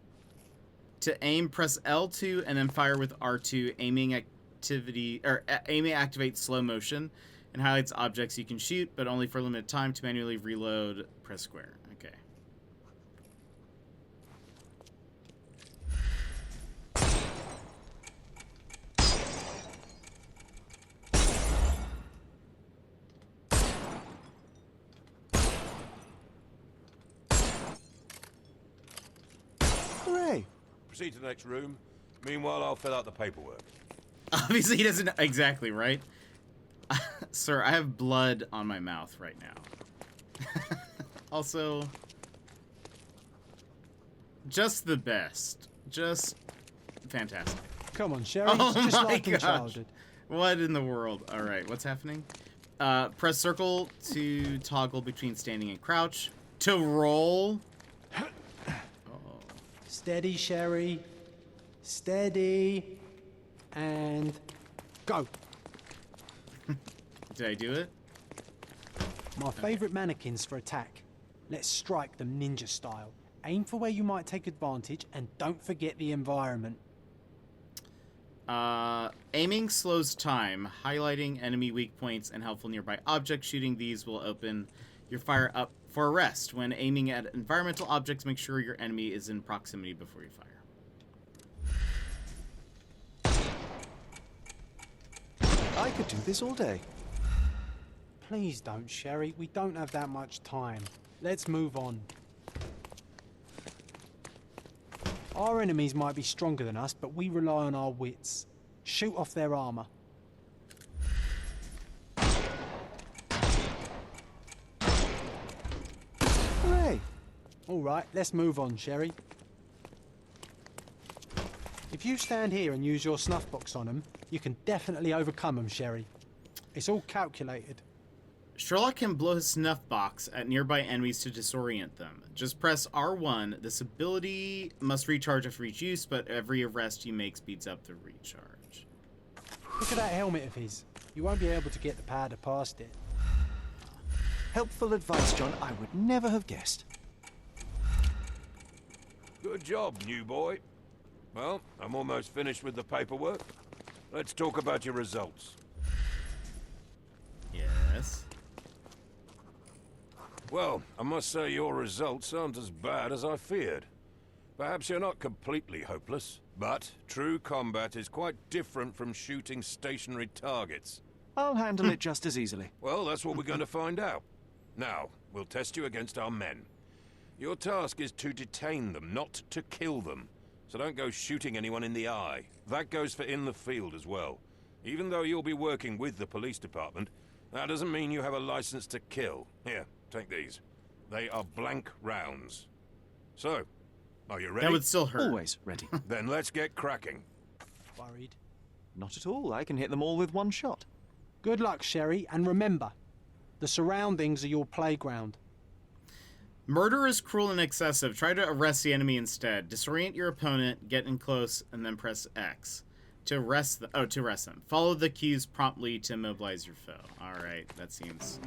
[SPEAKER 1] To aim, press L2 and then fire with R2. Aiming activates slow motion and highlights objects you can shoot, but only for a limited time. To manually reload, press square. Okay.
[SPEAKER 18] Hooray!
[SPEAKER 3] Proceed to the next room. Meanwhile, I'll fill out the paperwork.
[SPEAKER 1] Obviously, he doesn't exactly, right? Sir, I have blood on my mouth right now. Also, just the best. Just fantastic.
[SPEAKER 4] Come on, Sherry.
[SPEAKER 1] Oh
[SPEAKER 4] It's just
[SPEAKER 1] my
[SPEAKER 4] like in
[SPEAKER 1] gosh.
[SPEAKER 4] childhood.
[SPEAKER 1] What in the world? All right, what's happening? Press circle to toggle between standing and crouch. To roll.
[SPEAKER 4] Steady, Sherry. Steady. And go.
[SPEAKER 1] Did I do it?
[SPEAKER 4] My favourite mannequins for attack. Let's strike them ninja style. Aim for where you might take advantage and don't forget the environment.
[SPEAKER 1] Aiming slows time, highlighting enemy weak points and helpful nearby objects. Shooting these will open your fire up for a rest. When aiming at environmental objects, make sure your enemy is in proximity before you fire.
[SPEAKER 18] I could do this all day.
[SPEAKER 4] Please don't, Sherry. We don't have that much time. Let's move on. Our enemies might be stronger than us, but we rely on our wits. Shoot off their armor.
[SPEAKER 18] Hooray!
[SPEAKER 4] All right, let's move on, Sherry. If you stand here and use your snuff box on them, you can definitely overcome them, Sherry. It's all calculated.
[SPEAKER 1] Sherlock can blow his snuff box at nearby enemies to disorient them. Just press R1. This ability must recharge after each use, but every arrest you make speeds up the recharge.
[SPEAKER 4] Look at that helmet of his. You won't be able to get the powder past it.
[SPEAKER 18] Helpful advice, John. I would never have guessed.
[SPEAKER 3] Good job, new boy. Well, I'm almost finished with the paperwork. Let's talk about your results.
[SPEAKER 1] Yes.
[SPEAKER 3] Well, I must say your results aren't as bad as I feared. Perhaps you're not completely hopeless, but true combat is quite different from shooting stationary targets.
[SPEAKER 18] I'll handle it just as easily.
[SPEAKER 3] Well, that's what we're going to find out. Now, we'll test you against our men. Your task is to detain them, not to kill them. So don't go shooting anyone in the eye. That goes for in the field as well. Even though you'll be working with the police department, That doesn't mean you have a license to kill. Here, take these. They are blank rounds. So, are you ready?
[SPEAKER 1] That would still hurt.
[SPEAKER 18] Always ready.
[SPEAKER 3] Then let's get cracking.
[SPEAKER 4] Worried?
[SPEAKER 18] Not at all. I can hit them all with one shot.
[SPEAKER 4] Good luck, Sherry, and remember, the surroundings are your playground.
[SPEAKER 1] Murder is cruel and excessive. Try to arrest the enemy instead. Disorient your opponent, get in close, and then press X. To arrest them. Follow the cues promptly to immobilize your foe. Alright, that seems...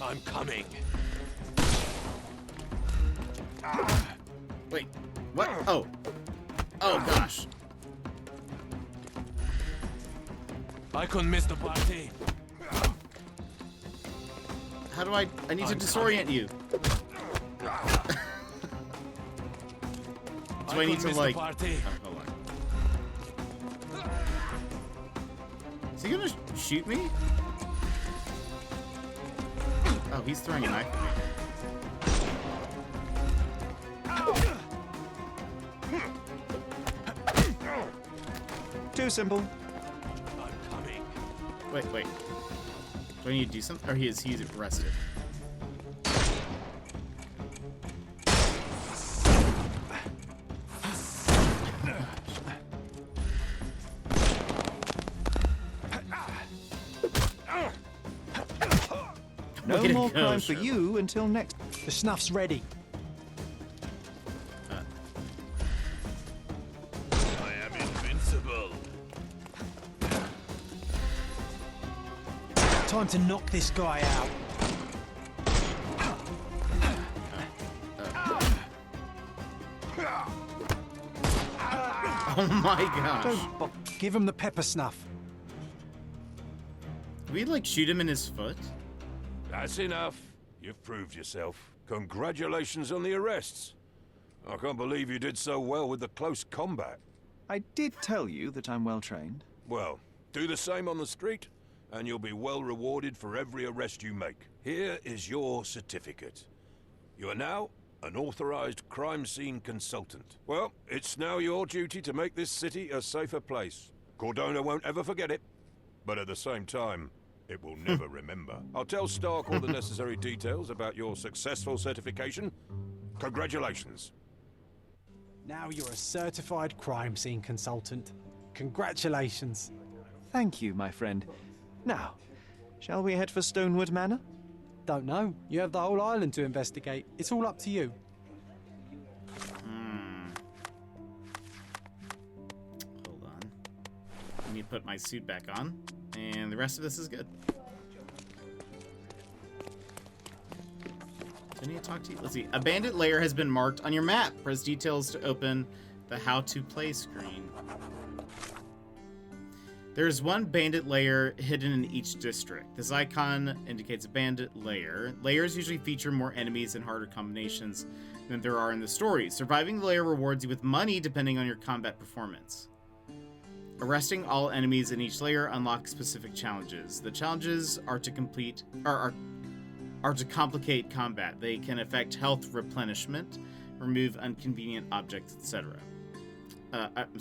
[SPEAKER 3] I'm coming.
[SPEAKER 1] Wait, what? Oh. Oh, gosh.
[SPEAKER 3] I couldn't miss the party.
[SPEAKER 1] How do I need to disorient you. Do I need to, like... Oh, hold on. Is he gonna shoot me? Oh, he's throwing a knife at me.
[SPEAKER 18] Too simple.
[SPEAKER 3] I'm coming.
[SPEAKER 1] Wait. Do I need to do something? Or he's arrested.
[SPEAKER 18] No more crime for you until next.
[SPEAKER 4] The snuff's ready.
[SPEAKER 3] I am invincible.
[SPEAKER 4] Time to knock this guy out.
[SPEAKER 1] Oh my gosh.
[SPEAKER 4] Don't give him the pepper snuff.
[SPEAKER 1] Did we, like, shoot him in his foot?
[SPEAKER 3] That's enough. You've proved yourself. Congratulations on the arrests. I can't believe you did so well with the close combat.
[SPEAKER 18] I did tell you that I'm well trained.
[SPEAKER 3] Well, do the same on the street, and you'll be well rewarded for every arrest you make. Here is your certificate. You are now an authorized crime scene consultant. Well, it's now your duty to make this city a safer place. Cordona won't ever forget it, but at the same time, it will never remember. I'll tell Stark all the necessary details about your successful certification. Congratulations.
[SPEAKER 4] Now you're a certified crime scene consultant. Congratulations.
[SPEAKER 18] Thank you, my friend. Now, shall we head for Stonewood Manor?
[SPEAKER 4] Don't know. You have the whole island to investigate. It's all up to you.
[SPEAKER 1] Hold on. Let me put my suit back on. And the rest of this is good. Do I need to talk to you? Let's see. A bandit lair has been marked on your map. Press details to open the how to play screen. There's one bandit lair hidden in each district. This icon indicates a bandit lair. Lairs usually feature more enemies and harder combinations than there are in the story. Surviving the lair rewards you with money depending on your combat performance. Arresting all enemies in each layer unlocks specific challenges. The challenges are to complicate combat. They can affect health replenishment, remove inconvenient objects, etc.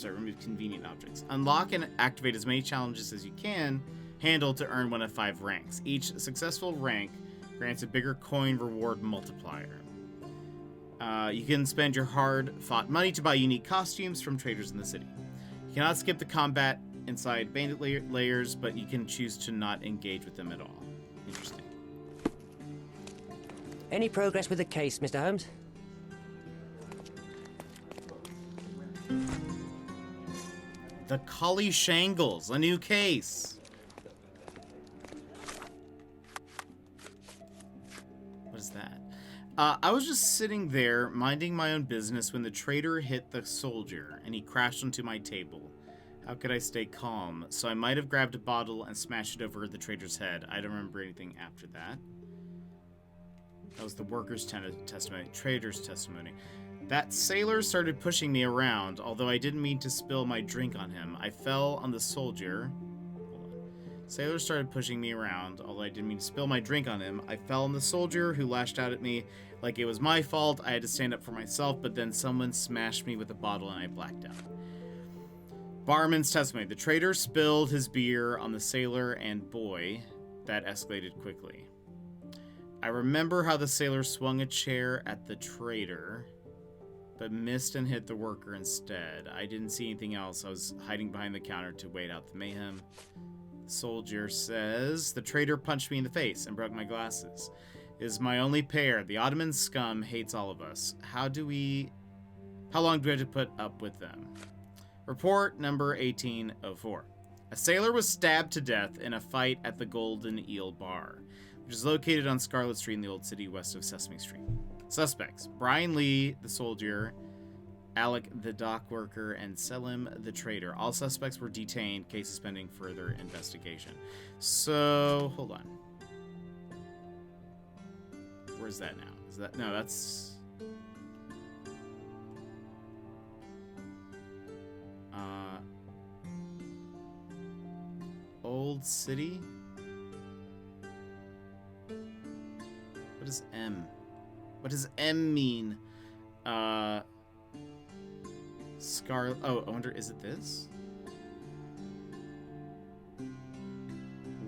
[SPEAKER 1] Remove convenient objects. Unlock and activate as many challenges as you can handle to earn one of 5 ranks. Each successful rank grants a bigger coin reward multiplier. You can spend your hard-fought money to buy unique costumes from traders in the city. You cannot skip the combat inside bandit layers, but you can choose to not engage with them at all. Interesting.
[SPEAKER 21] Any progress with the case, Mr. Holmes?
[SPEAKER 1] The Collie Shangles, a new case. What is that? I was just sitting there, minding my own business, when the trader hit the soldier, and he crashed onto my table. How could I stay calm? So I might have grabbed a bottle and smashed it over the trader's head. I don't remember anything after that. That was the worker's testimony. Trader's testimony. That sailor started pushing me around, although I didn't mean to spill my drink on him. I fell on the soldier. Hold on. Sailor started pushing me around, although I didn't mean to spill my drink on him. I fell on the soldier, who lashed out at me like it was my fault. I had to stand up for myself, but then someone smashed me with a bottle and I blacked out. Barman's testimony. The trader spilled his beer on the sailor and boy. That escalated quickly. I remember how the sailor swung a chair at the trader, but missed and hit the worker instead. I didn't see anything else. I was hiding behind the counter to wait out the mayhem. The soldier says, the trader punched me in the face and broke my glasses. It is my only pair. The Ottoman scum hates all of us. How long do we have to put up with them? Report number 1804. A sailor was stabbed to death in a fight at the Golden Eel Bar, which is located on Scarlet Street in the Old City west of Sesame Street. Suspects: Brian Lee, the soldier, Alec, the dock worker, and Selim, the trader. All suspects were detained. Case is pending further investigation. So, hold on. Where's that now? Is that... No, that's... Old City? What does M? What does M mean? Scarlet... Oh, I wonder, is it this?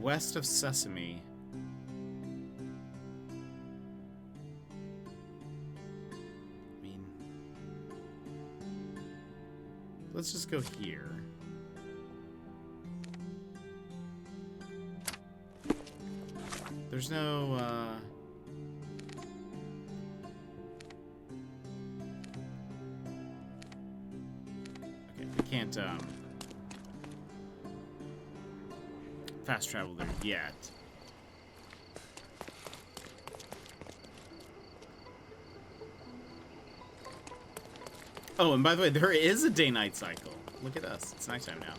[SPEAKER 1] West of Sesame. I mean... Let's just go here. There's no, okay, we can't, fast travel there yet. Oh, and by the way, there is a day-night cycle. Look at us. It's nighttime now.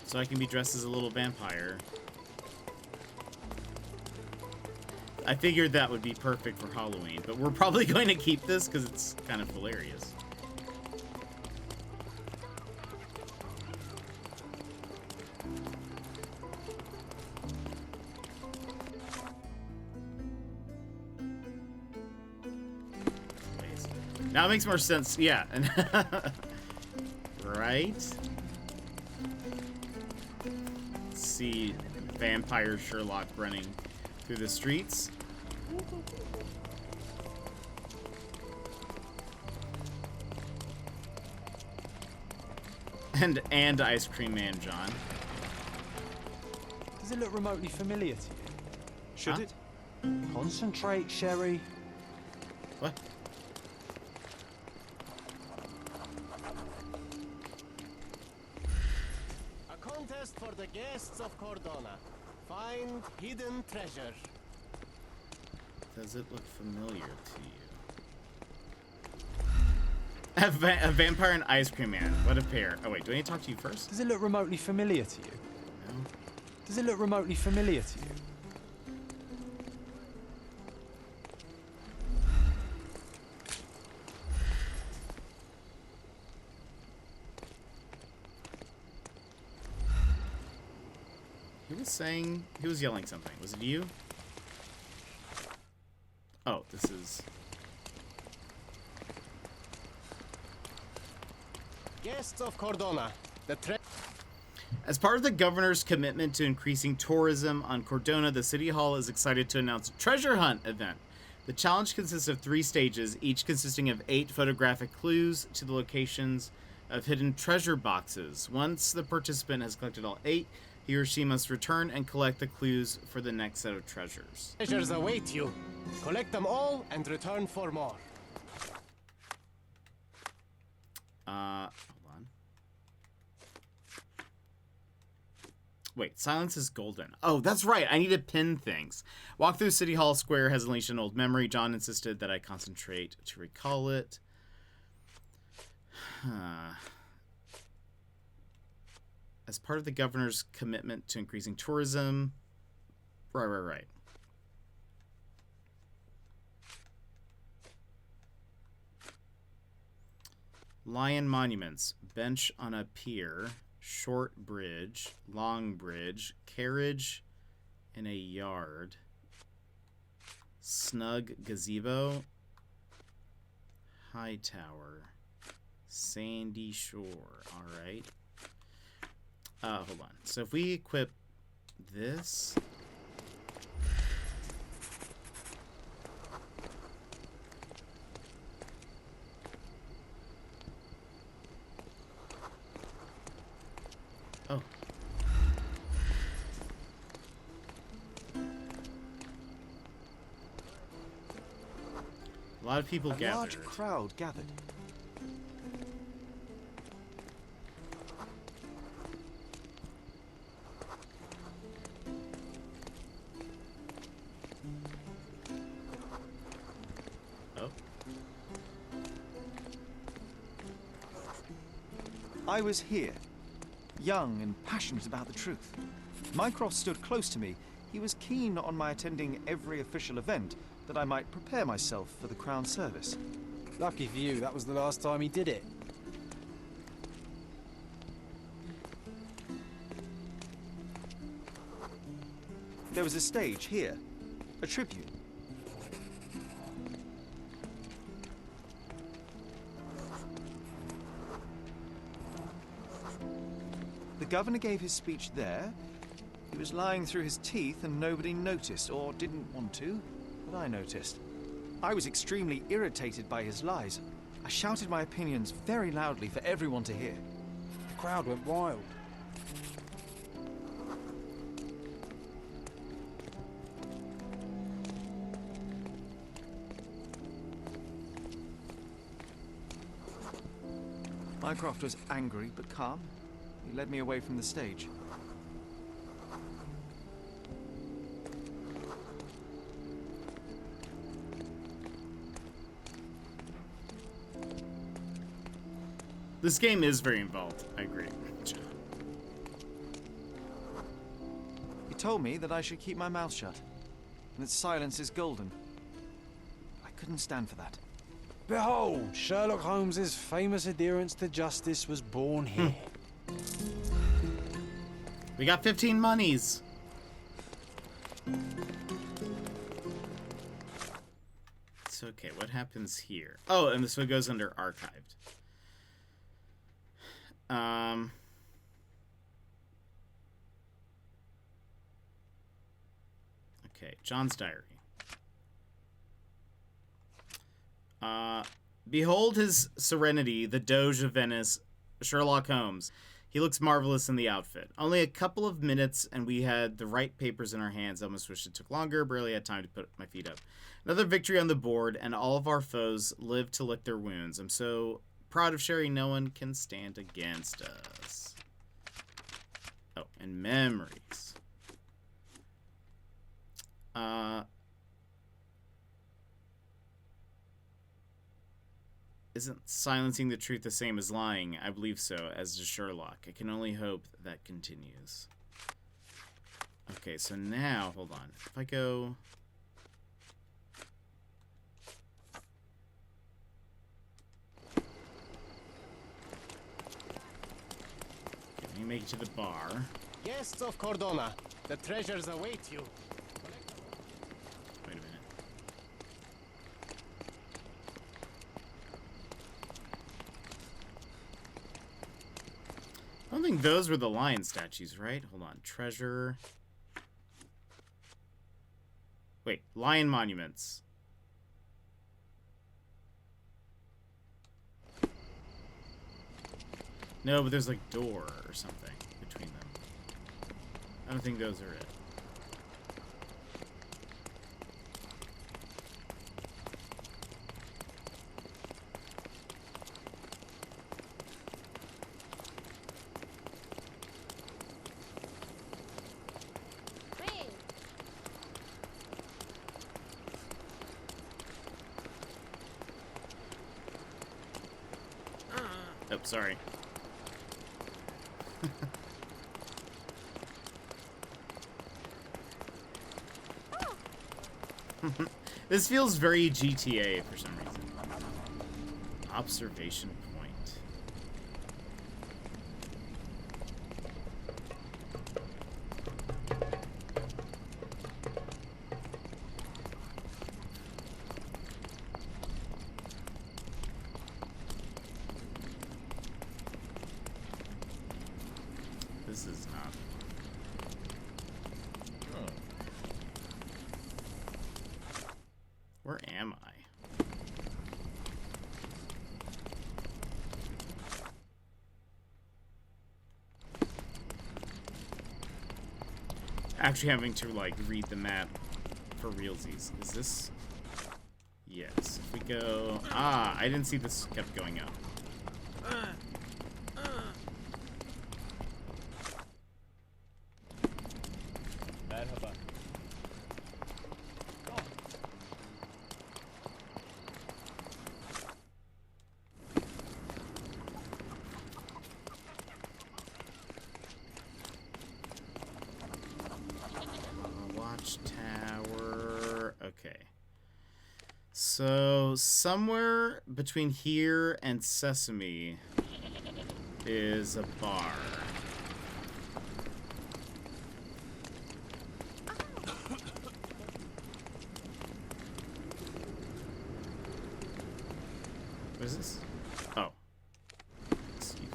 [SPEAKER 1] So I can be dressed as a little vampire. I figured that would be perfect for Halloween, but we're probably going to keep this because it's kind of hilarious. Now it makes more sense, yeah. Right? Let's see vampire Sherlock running through the streets. And Ice Cream Man John.
[SPEAKER 4] Does it look remotely familiar to you?
[SPEAKER 10] Should it?
[SPEAKER 4] Concentrate, Sherry.
[SPEAKER 1] What?
[SPEAKER 17] A contest for the guests of Cordona. Find hidden treasure.
[SPEAKER 1] Does it look familiar to you? A vampire and Ice Cream Man. What a pair. Oh wait, do I need to talk to you first?
[SPEAKER 4] Does it look remotely familiar to you?
[SPEAKER 1] No.
[SPEAKER 4] Does it look remotely familiar to you?
[SPEAKER 1] He was yelling something. Was it you? Oh, this is...
[SPEAKER 17] Guests of Cordona.
[SPEAKER 1] As part of the governor's commitment to increasing tourism on Cordona, the City Hall is excited to announce a treasure hunt event. The challenge consists of 3 stages, each consisting of 8 photographic clues to the locations of hidden treasure boxes. Once the participant has collected all 8, he or she must return and collect the clues for the next set of treasures.
[SPEAKER 17] Treasures await you. Collect them all and return for more.
[SPEAKER 1] Hold on. Wait, silence is golden. Oh, that's right. I need to pin things. Walk through City Hall Square has unleashed an old memory. John insisted that I concentrate to recall it. As part of the governor's commitment to increasing tourism. Right. Lion monuments. Bench on a pier. short bridge, long bridge, carriage in a yard, snug gazebo, high tower, sandy shore. All right. Hold on. So if we equip this. Oh. A lot of people gathered.
[SPEAKER 18] A large crowd gathered.
[SPEAKER 1] Oh.
[SPEAKER 18] I was here, young and passionate about the truth. Mycroft stood close to me. He was keen on my attending every official event, that I might prepare myself for the Crown service.
[SPEAKER 4] Lucky for you, that was the last time he did it.
[SPEAKER 18] There was a stage here, a tribune. The governor gave his speech there. He was lying through his teeth and nobody noticed, or didn't want to, but I noticed. I was extremely irritated by his lies. I shouted my opinions very loudly for everyone to hear.
[SPEAKER 4] The crowd went wild.
[SPEAKER 18] Mycroft was angry but calm. He led me away from the stage.
[SPEAKER 1] This game is very involved. I agree.
[SPEAKER 18] He told me that I should keep my mouth shut, and that silence is golden. I couldn't stand for that.
[SPEAKER 4] Behold, Sherlock Holmes's famous adherence to justice was born here.
[SPEAKER 1] We got 15 monies. It's okay. What happens here? Oh, and this one goes under archived. Okay, John's diary. Behold his serenity, the Doge of Venice, Sherlock Holmes. He looks marvelous in the outfit. Only a couple of minutes and we had the right papers in our hands. I almost wish it took longer. Barely had time to put my feet up. Another victory on the board, and all of our foes live to lick their wounds. I'm so proud of Sherry. No one can stand against us. Oh, and memories. Isn't silencing the truth the same as lying? I believe so, as does Sherlock. I can only hope that continues. Okay, so now, hold on. If I go... Let me make it to the bar.
[SPEAKER 17] Guests of Cordona, the treasures await you.
[SPEAKER 1] Wait a minute. I don't think those were the lion statues, right? Hold on. Treasure. Wait, lion monuments. No, but there's like door or something between them. I don't think those are it. Oh, sorry. This feels very GTA for some reason. Observation point. This is not. Where am I? Actually having to, like, read the map for realsies. Is this? Yes. If we go... Ah, I didn't see this kept going up.
[SPEAKER 2] Merhaba.
[SPEAKER 1] Watchtower. Okay. So, somewhere between here and Sesame is a bar. What is this? Oh. Excuse me.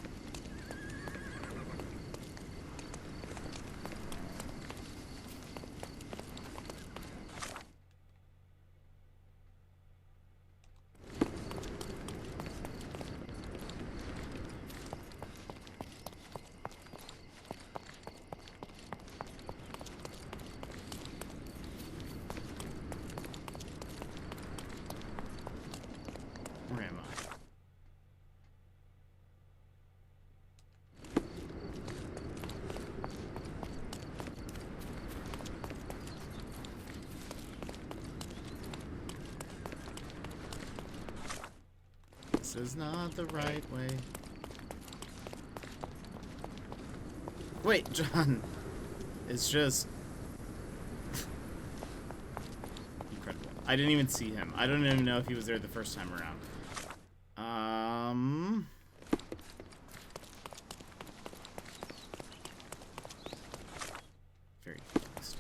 [SPEAKER 1] Where am I? This is not the right way. Wait, John. It's just... incredible. I didn't even see him. I don't even know if he was there the first time around. Very confused.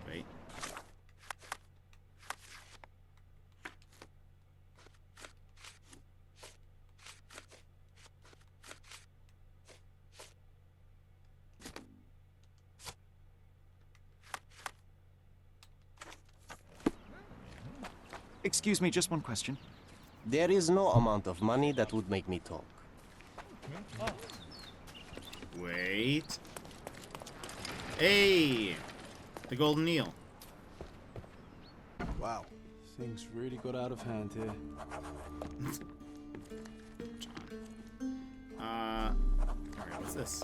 [SPEAKER 1] Wait.
[SPEAKER 18] Excuse me, just one question.
[SPEAKER 2] There is no amount of money that would make me talk.
[SPEAKER 1] Wait. Hey! The golden eel.
[SPEAKER 4] Wow. Things really got out of hand here.
[SPEAKER 1] Alright, what's this?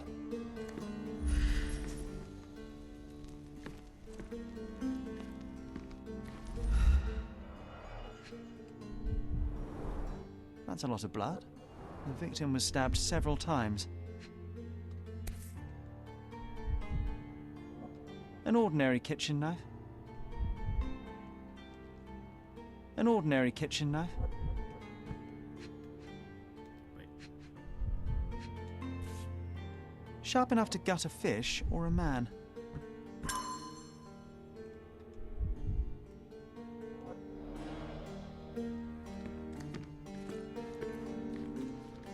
[SPEAKER 18] That's a lot of blood. The victim was stabbed several times. An ordinary kitchen knife. An ordinary kitchen knife. Sharp enough to gut a fish or a man.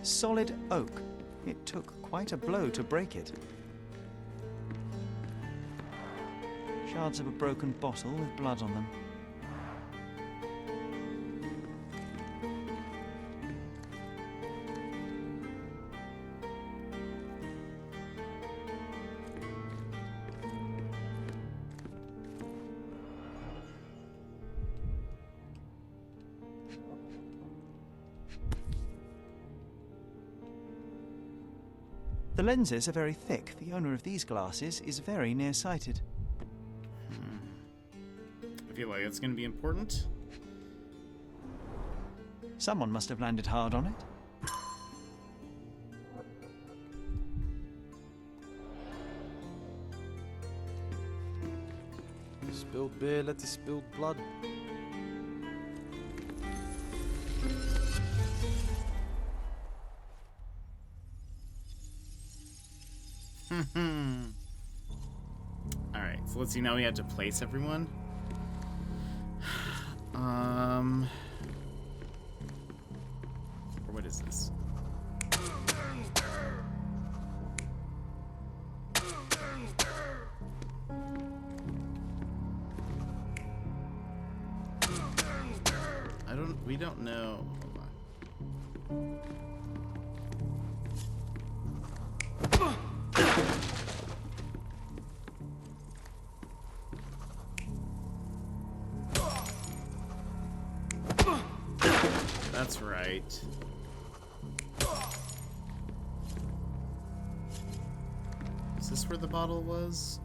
[SPEAKER 18] Solid oak. It took quite a blow to break it. Shards of a broken bottle with blood on them. The lenses are very thick. The owner of these glasses is very nearsighted.
[SPEAKER 1] I feel like it's going to be important.
[SPEAKER 18] Someone must have landed hard on it.
[SPEAKER 4] This Spilled beer led to spilled blood.
[SPEAKER 1] Alright, so let's see, now we have to place everyone. Or what is this? We don't know. Hold on. That's right. Is this where the bottle was?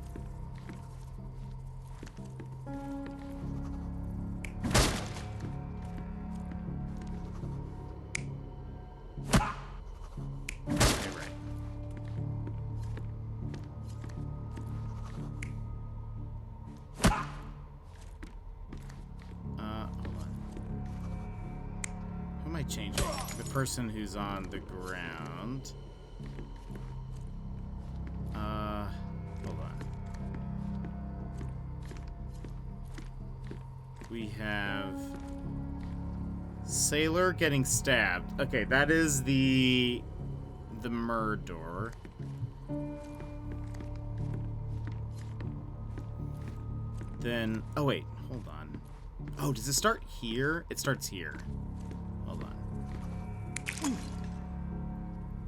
[SPEAKER 1] Changing the person who's on the ground. Hold on. We have Sailor getting stabbed. Okay, that is the murder. Then, oh wait, hold on. Oh, does it start here? It starts here. Hold on.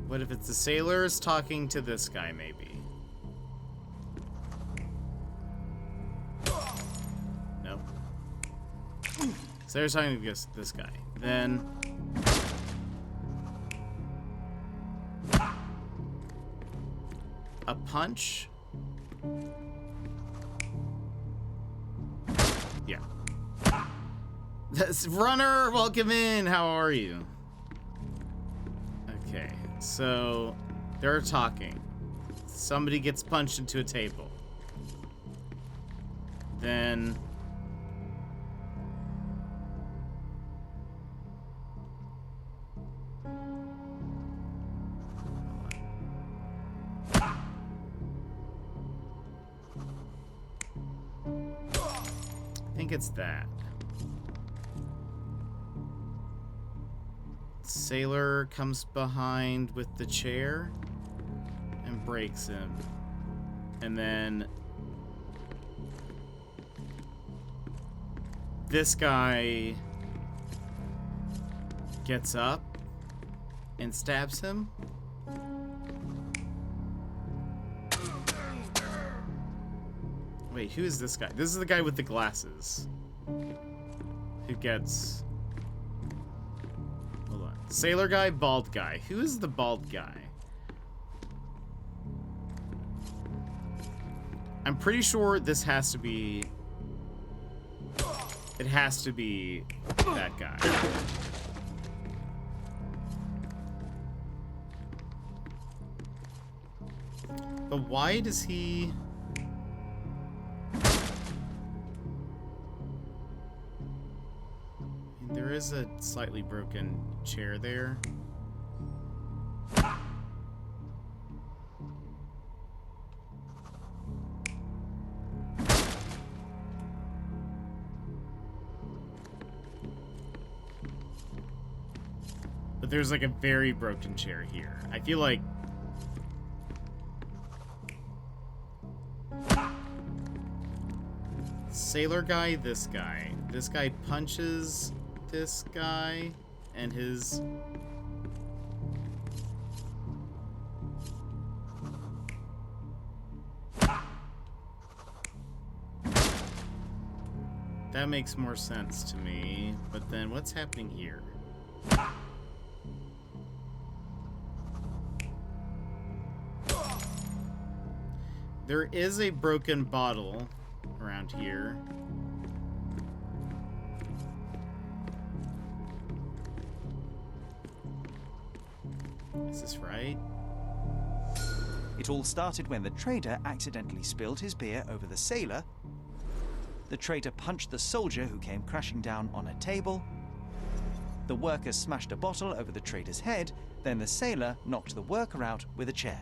[SPEAKER 1] What if it's the sailors talking to this guy, maybe? Nope. Sailors talking to this guy. Then... a punch? Yeah. That's Runner, welcome in. How are you? Okay, so they're talking. Somebody gets punched into a table. Then I think it's that. Sailor comes behind with the chair and breaks him. And then this guy gets up and stabs him. Wait, who is this guy? This is the guy with the glasses who gets... Hold on. Sailor guy, bald guy. Who is the bald guy? I'm pretty sure this has to be... It has to be that guy. But why does he... There is a slightly broken chair there. But there's like a very broken chair here. I feel like... Sailor guy, this guy. This guy punches this guy and his... That makes more sense to me, but then what's happening here? There is a broken bottle around here. Is this right?
[SPEAKER 18] It all started when the trader accidentally spilled his beer over the sailor, The traitor punched the soldier who came crashing down on a table. The worker smashed a bottle over the traitor's head, then the sailor knocked the worker out with a chair.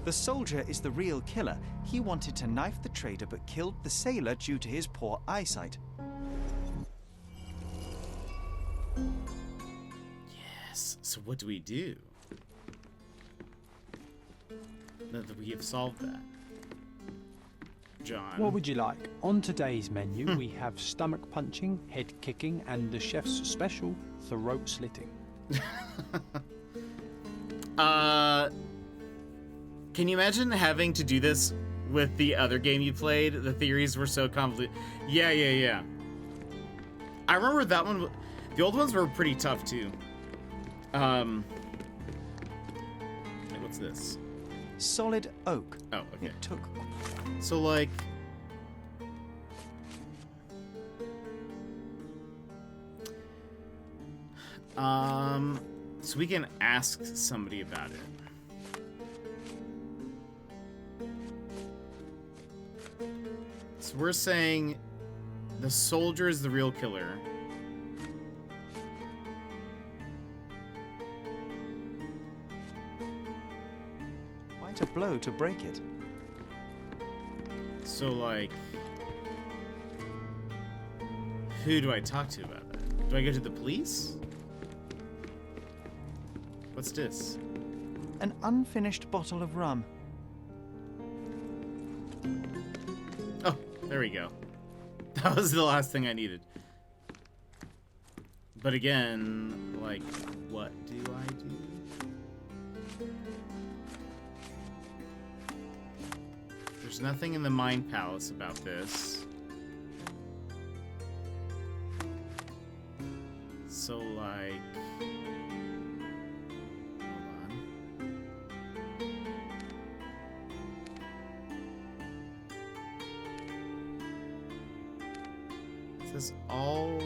[SPEAKER 18] The soldier is the real killer. He wanted to knife the traitor but killed the sailor due to his poor eyesight.
[SPEAKER 1] Yes. So what do we do? Now that we have solved that. John.
[SPEAKER 4] What would you like? On today's menu, we have stomach punching, head kicking, and the chef's special, throat slitting.
[SPEAKER 1] Can you imagine having to do this with the other game you played? The theories were so convoluted. Yeah. I remember that one. The old ones were pretty tough too. What's this?
[SPEAKER 18] Solid oak.
[SPEAKER 1] Oh, okay.
[SPEAKER 18] It took.
[SPEAKER 1] So like. So we can ask somebody about it. So we're saying the soldier is the real killer.
[SPEAKER 18] Quite a blow to break it.
[SPEAKER 1] So, like, who do I talk to about that? Do I go to the police? What's this?
[SPEAKER 18] An unfinished bottle of rum.
[SPEAKER 1] Oh, there we go. That was the last thing I needed. But again, like, what do I do? There's nothing in the Mind Palace about this. So, like... This is all...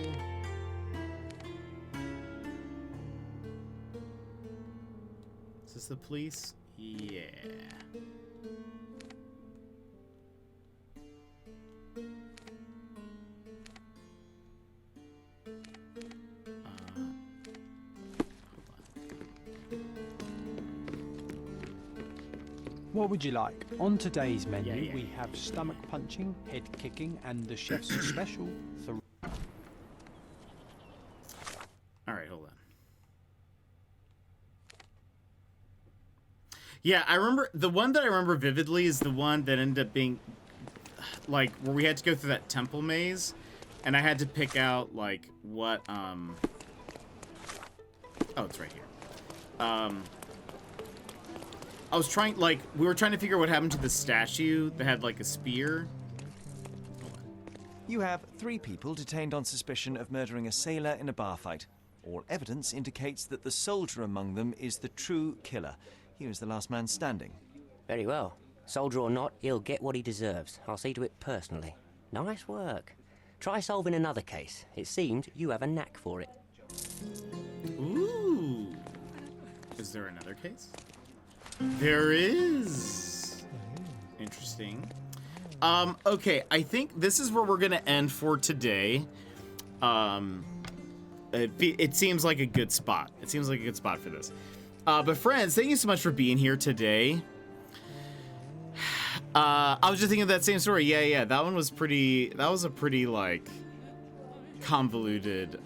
[SPEAKER 1] Is this the police? Yeah.
[SPEAKER 4] What would you like? On today's menu, we have stomach punching, head kicking, and the chef's special,
[SPEAKER 1] Alright, hold on. Yeah, I remember, the one that I remember vividly is the one that ended up being, like, where we had to go through that temple maze, and I had to pick out, like, what, oh, it's right here. I was trying, like, we were trying to figure out what happened to the statue that had, like, a spear.
[SPEAKER 18] You have 3 people detained on suspicion of murdering a sailor in a bar fight. All evidence indicates that the soldier among them is the true killer. He was the last man standing.
[SPEAKER 21] Very well. Soldier or not, he'll get what he deserves. I'll see to it personally. Nice work. Try solving another case. It seems you have a knack for it.
[SPEAKER 1] Ooh. Is there another case? There is. Interesting. Okay, I think this is where we're gonna end for today. It seems like a good spot. It seems like a good spot for this. But friends, thank you so much for being here today. I was just thinking of that same story. Yeah, that one was pretty, that was a pretty, like, convoluted,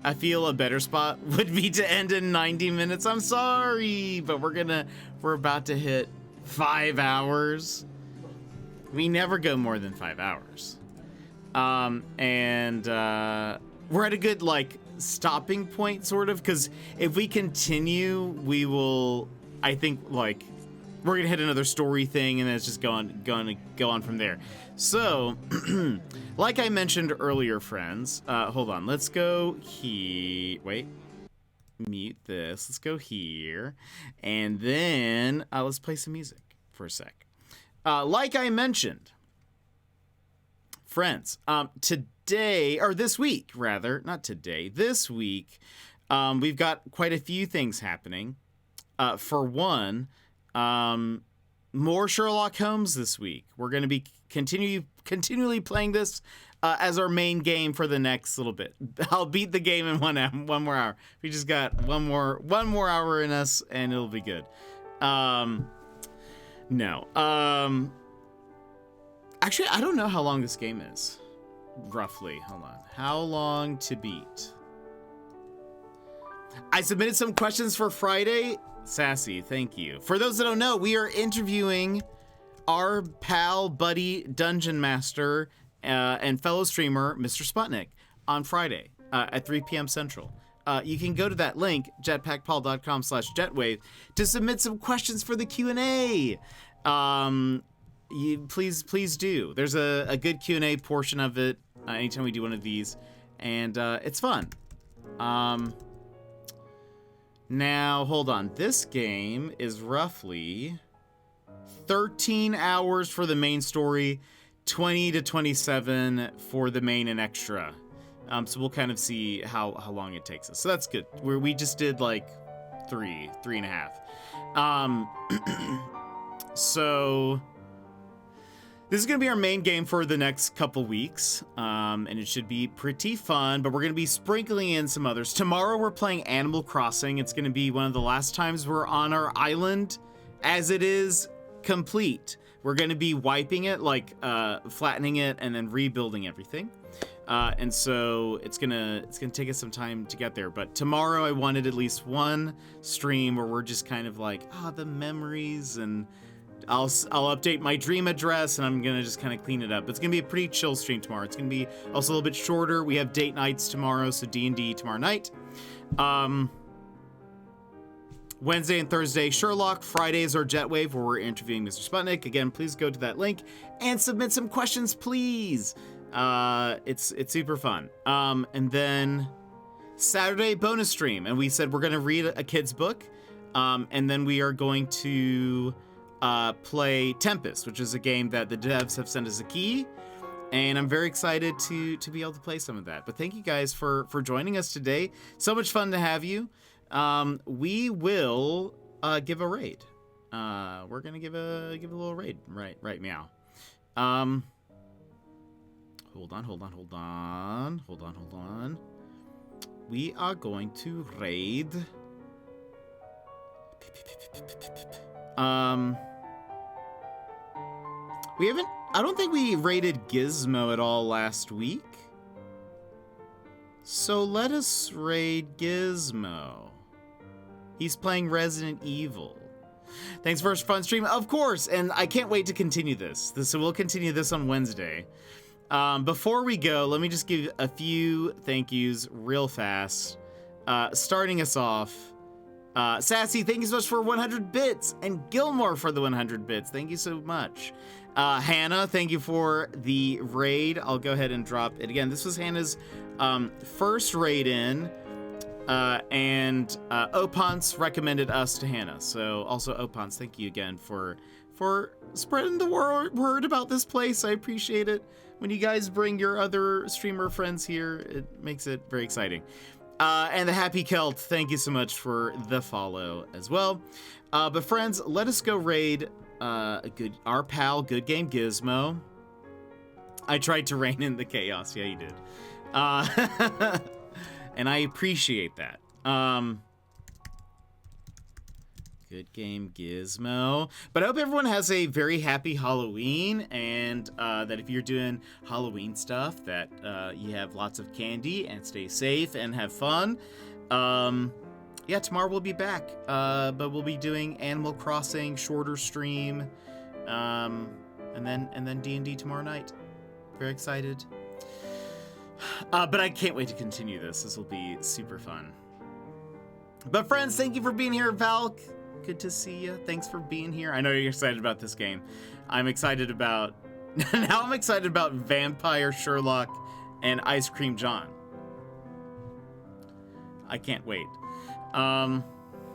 [SPEAKER 1] I feel a better spot would be to end in 90 minutes. I'm sorry, but we're about to hit 5 hours. We never go more than 5 hours. We're at a good, like, stopping point, sort of, because if we continue, we will, I think, like, we're gonna hit another story thing, and then it's just gonna go on from there. So, like I mentioned earlier, friends, hold on, let's go here. Wait, mute this. Let's go here, and then let's play some music for a sec. Like I mentioned, friends, today, or this week, rather, not today, this week, we've got quite a few things happening. For one, more Sherlock Holmes this week. We're going to be continually playing this as our main game for the next little bit. I'll beat the game in one more hour. We just got one more hour in us, and it'll be good. No. Actually, I don't know how long this game is. Roughly. Hold on. How long to beat? I submitted some questions for Friday. Sassy, thank you. For those that don't know, we are interviewing our pal, buddy, dungeon master, and fellow streamer, Mr. Sputnik, on Friday at 3 p.m. Central. You can go to that link, jetpackpaul.com/jetwave, to submit some questions for the Q&A. Please do. There's a good Q&A portion of it anytime we do one of these, and it's fun. Now, hold on. This game is roughly 13 hours for the main story, 20 to 27 for the main and extra. So we'll kind of see how long it takes us. So that's good. We just did like 3.5. So this is going to be our main game for the next couple weeks, and it should be pretty fun, but we're going to be sprinkling in some others. Tomorrow we're playing Animal Crossing. It's going to be one of the last times we're on our island as it is complete. We're going to be wiping it, like flattening it and then rebuilding everything. And so it's gonna take us some time to get there. But tomorrow I wanted at least one stream where we're just kind of like, the memories, and I'll update my dream address, and I'm gonna just kind of clean it up. It's gonna be a pretty chill stream tomorrow. It's gonna be also a little bit shorter. We have date nights tomorrow, so D&D tomorrow night. Wednesday and Thursday, Sherlock. Fridays are Jetwave, where we're interviewing Mr. Sputnik. Again, please go to that link and submit some questions, please. It's super fun. And then Saturday, bonus stream, and we said we're gonna read a kid's book, and then we are going to play Tempest, which is a game that the devs have sent us a key, and I'm very excited to be able to play some of that. But thank you guys for joining us today. So much fun to have you. We will give a raid. We're gonna give a little raid, right meow. Hold on. We are going to raid. I don't think we raided Gizmo at all last week. So let us raid Gizmo. He's playing Resident Evil. Thanks for a fun stream, of course, and I can't wait to continue this. So we'll continue this on Wednesday. Before we go, let me just give a few thank yous real fast. Starting us off, Sassy, thank you so much for 100 bits, and Gilmore for the 100 bits. Thank you so much. Hannah, thank you for the raid. I'll go ahead and drop it again. This was Hannah's first raid in, and Opance recommended us to Hannah. So also Opance, thank you again for spreading the word about this place. I appreciate it. When you guys bring your other streamer friends here, it makes it very exciting. And the Happy Celt, thank you so much for the follow as well. But friends, let us go raid our pal, Good Game Gizmo. I tried to rein in the chaos. Yeah, you did. And I appreciate that. Good Game Gizmo. But I hope everyone has a very happy Halloween, and that if you're doing Halloween stuff, that you have lots of candy and stay safe and have fun. Yeah, tomorrow we'll be back, but we'll be doing Animal Crossing, shorter stream, and then D&D tomorrow night. Very excited. But I can't wait to continue this. This will be super fun. But friends, thank you for being here, Valk. Good to see you. Thanks for being here. I know you're excited about this game. I'm excited about... now I'm excited about Vampire Sherlock and Ice Cream John. I can't wait. I'm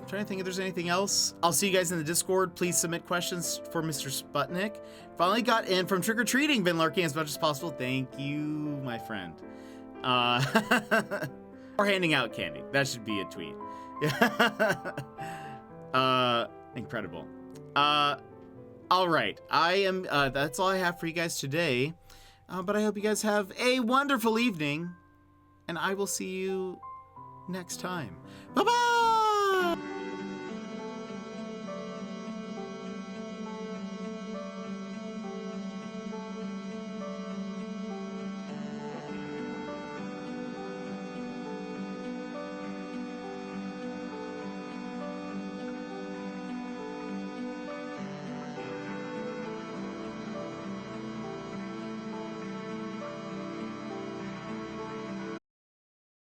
[SPEAKER 1] trying to think if there's anything else. I'll see you guys in the Discord. Please submit questions for Mr. Sputnik. Finally got in from trick-or-treating. Been lurking as much as possible. Thank you, my friend. Or handing out candy. That should be a tweet. Incredible. All right, I am. That's all I have for you guys today. But I hope you guys have a wonderful evening, and I will see you next time. Bye bye.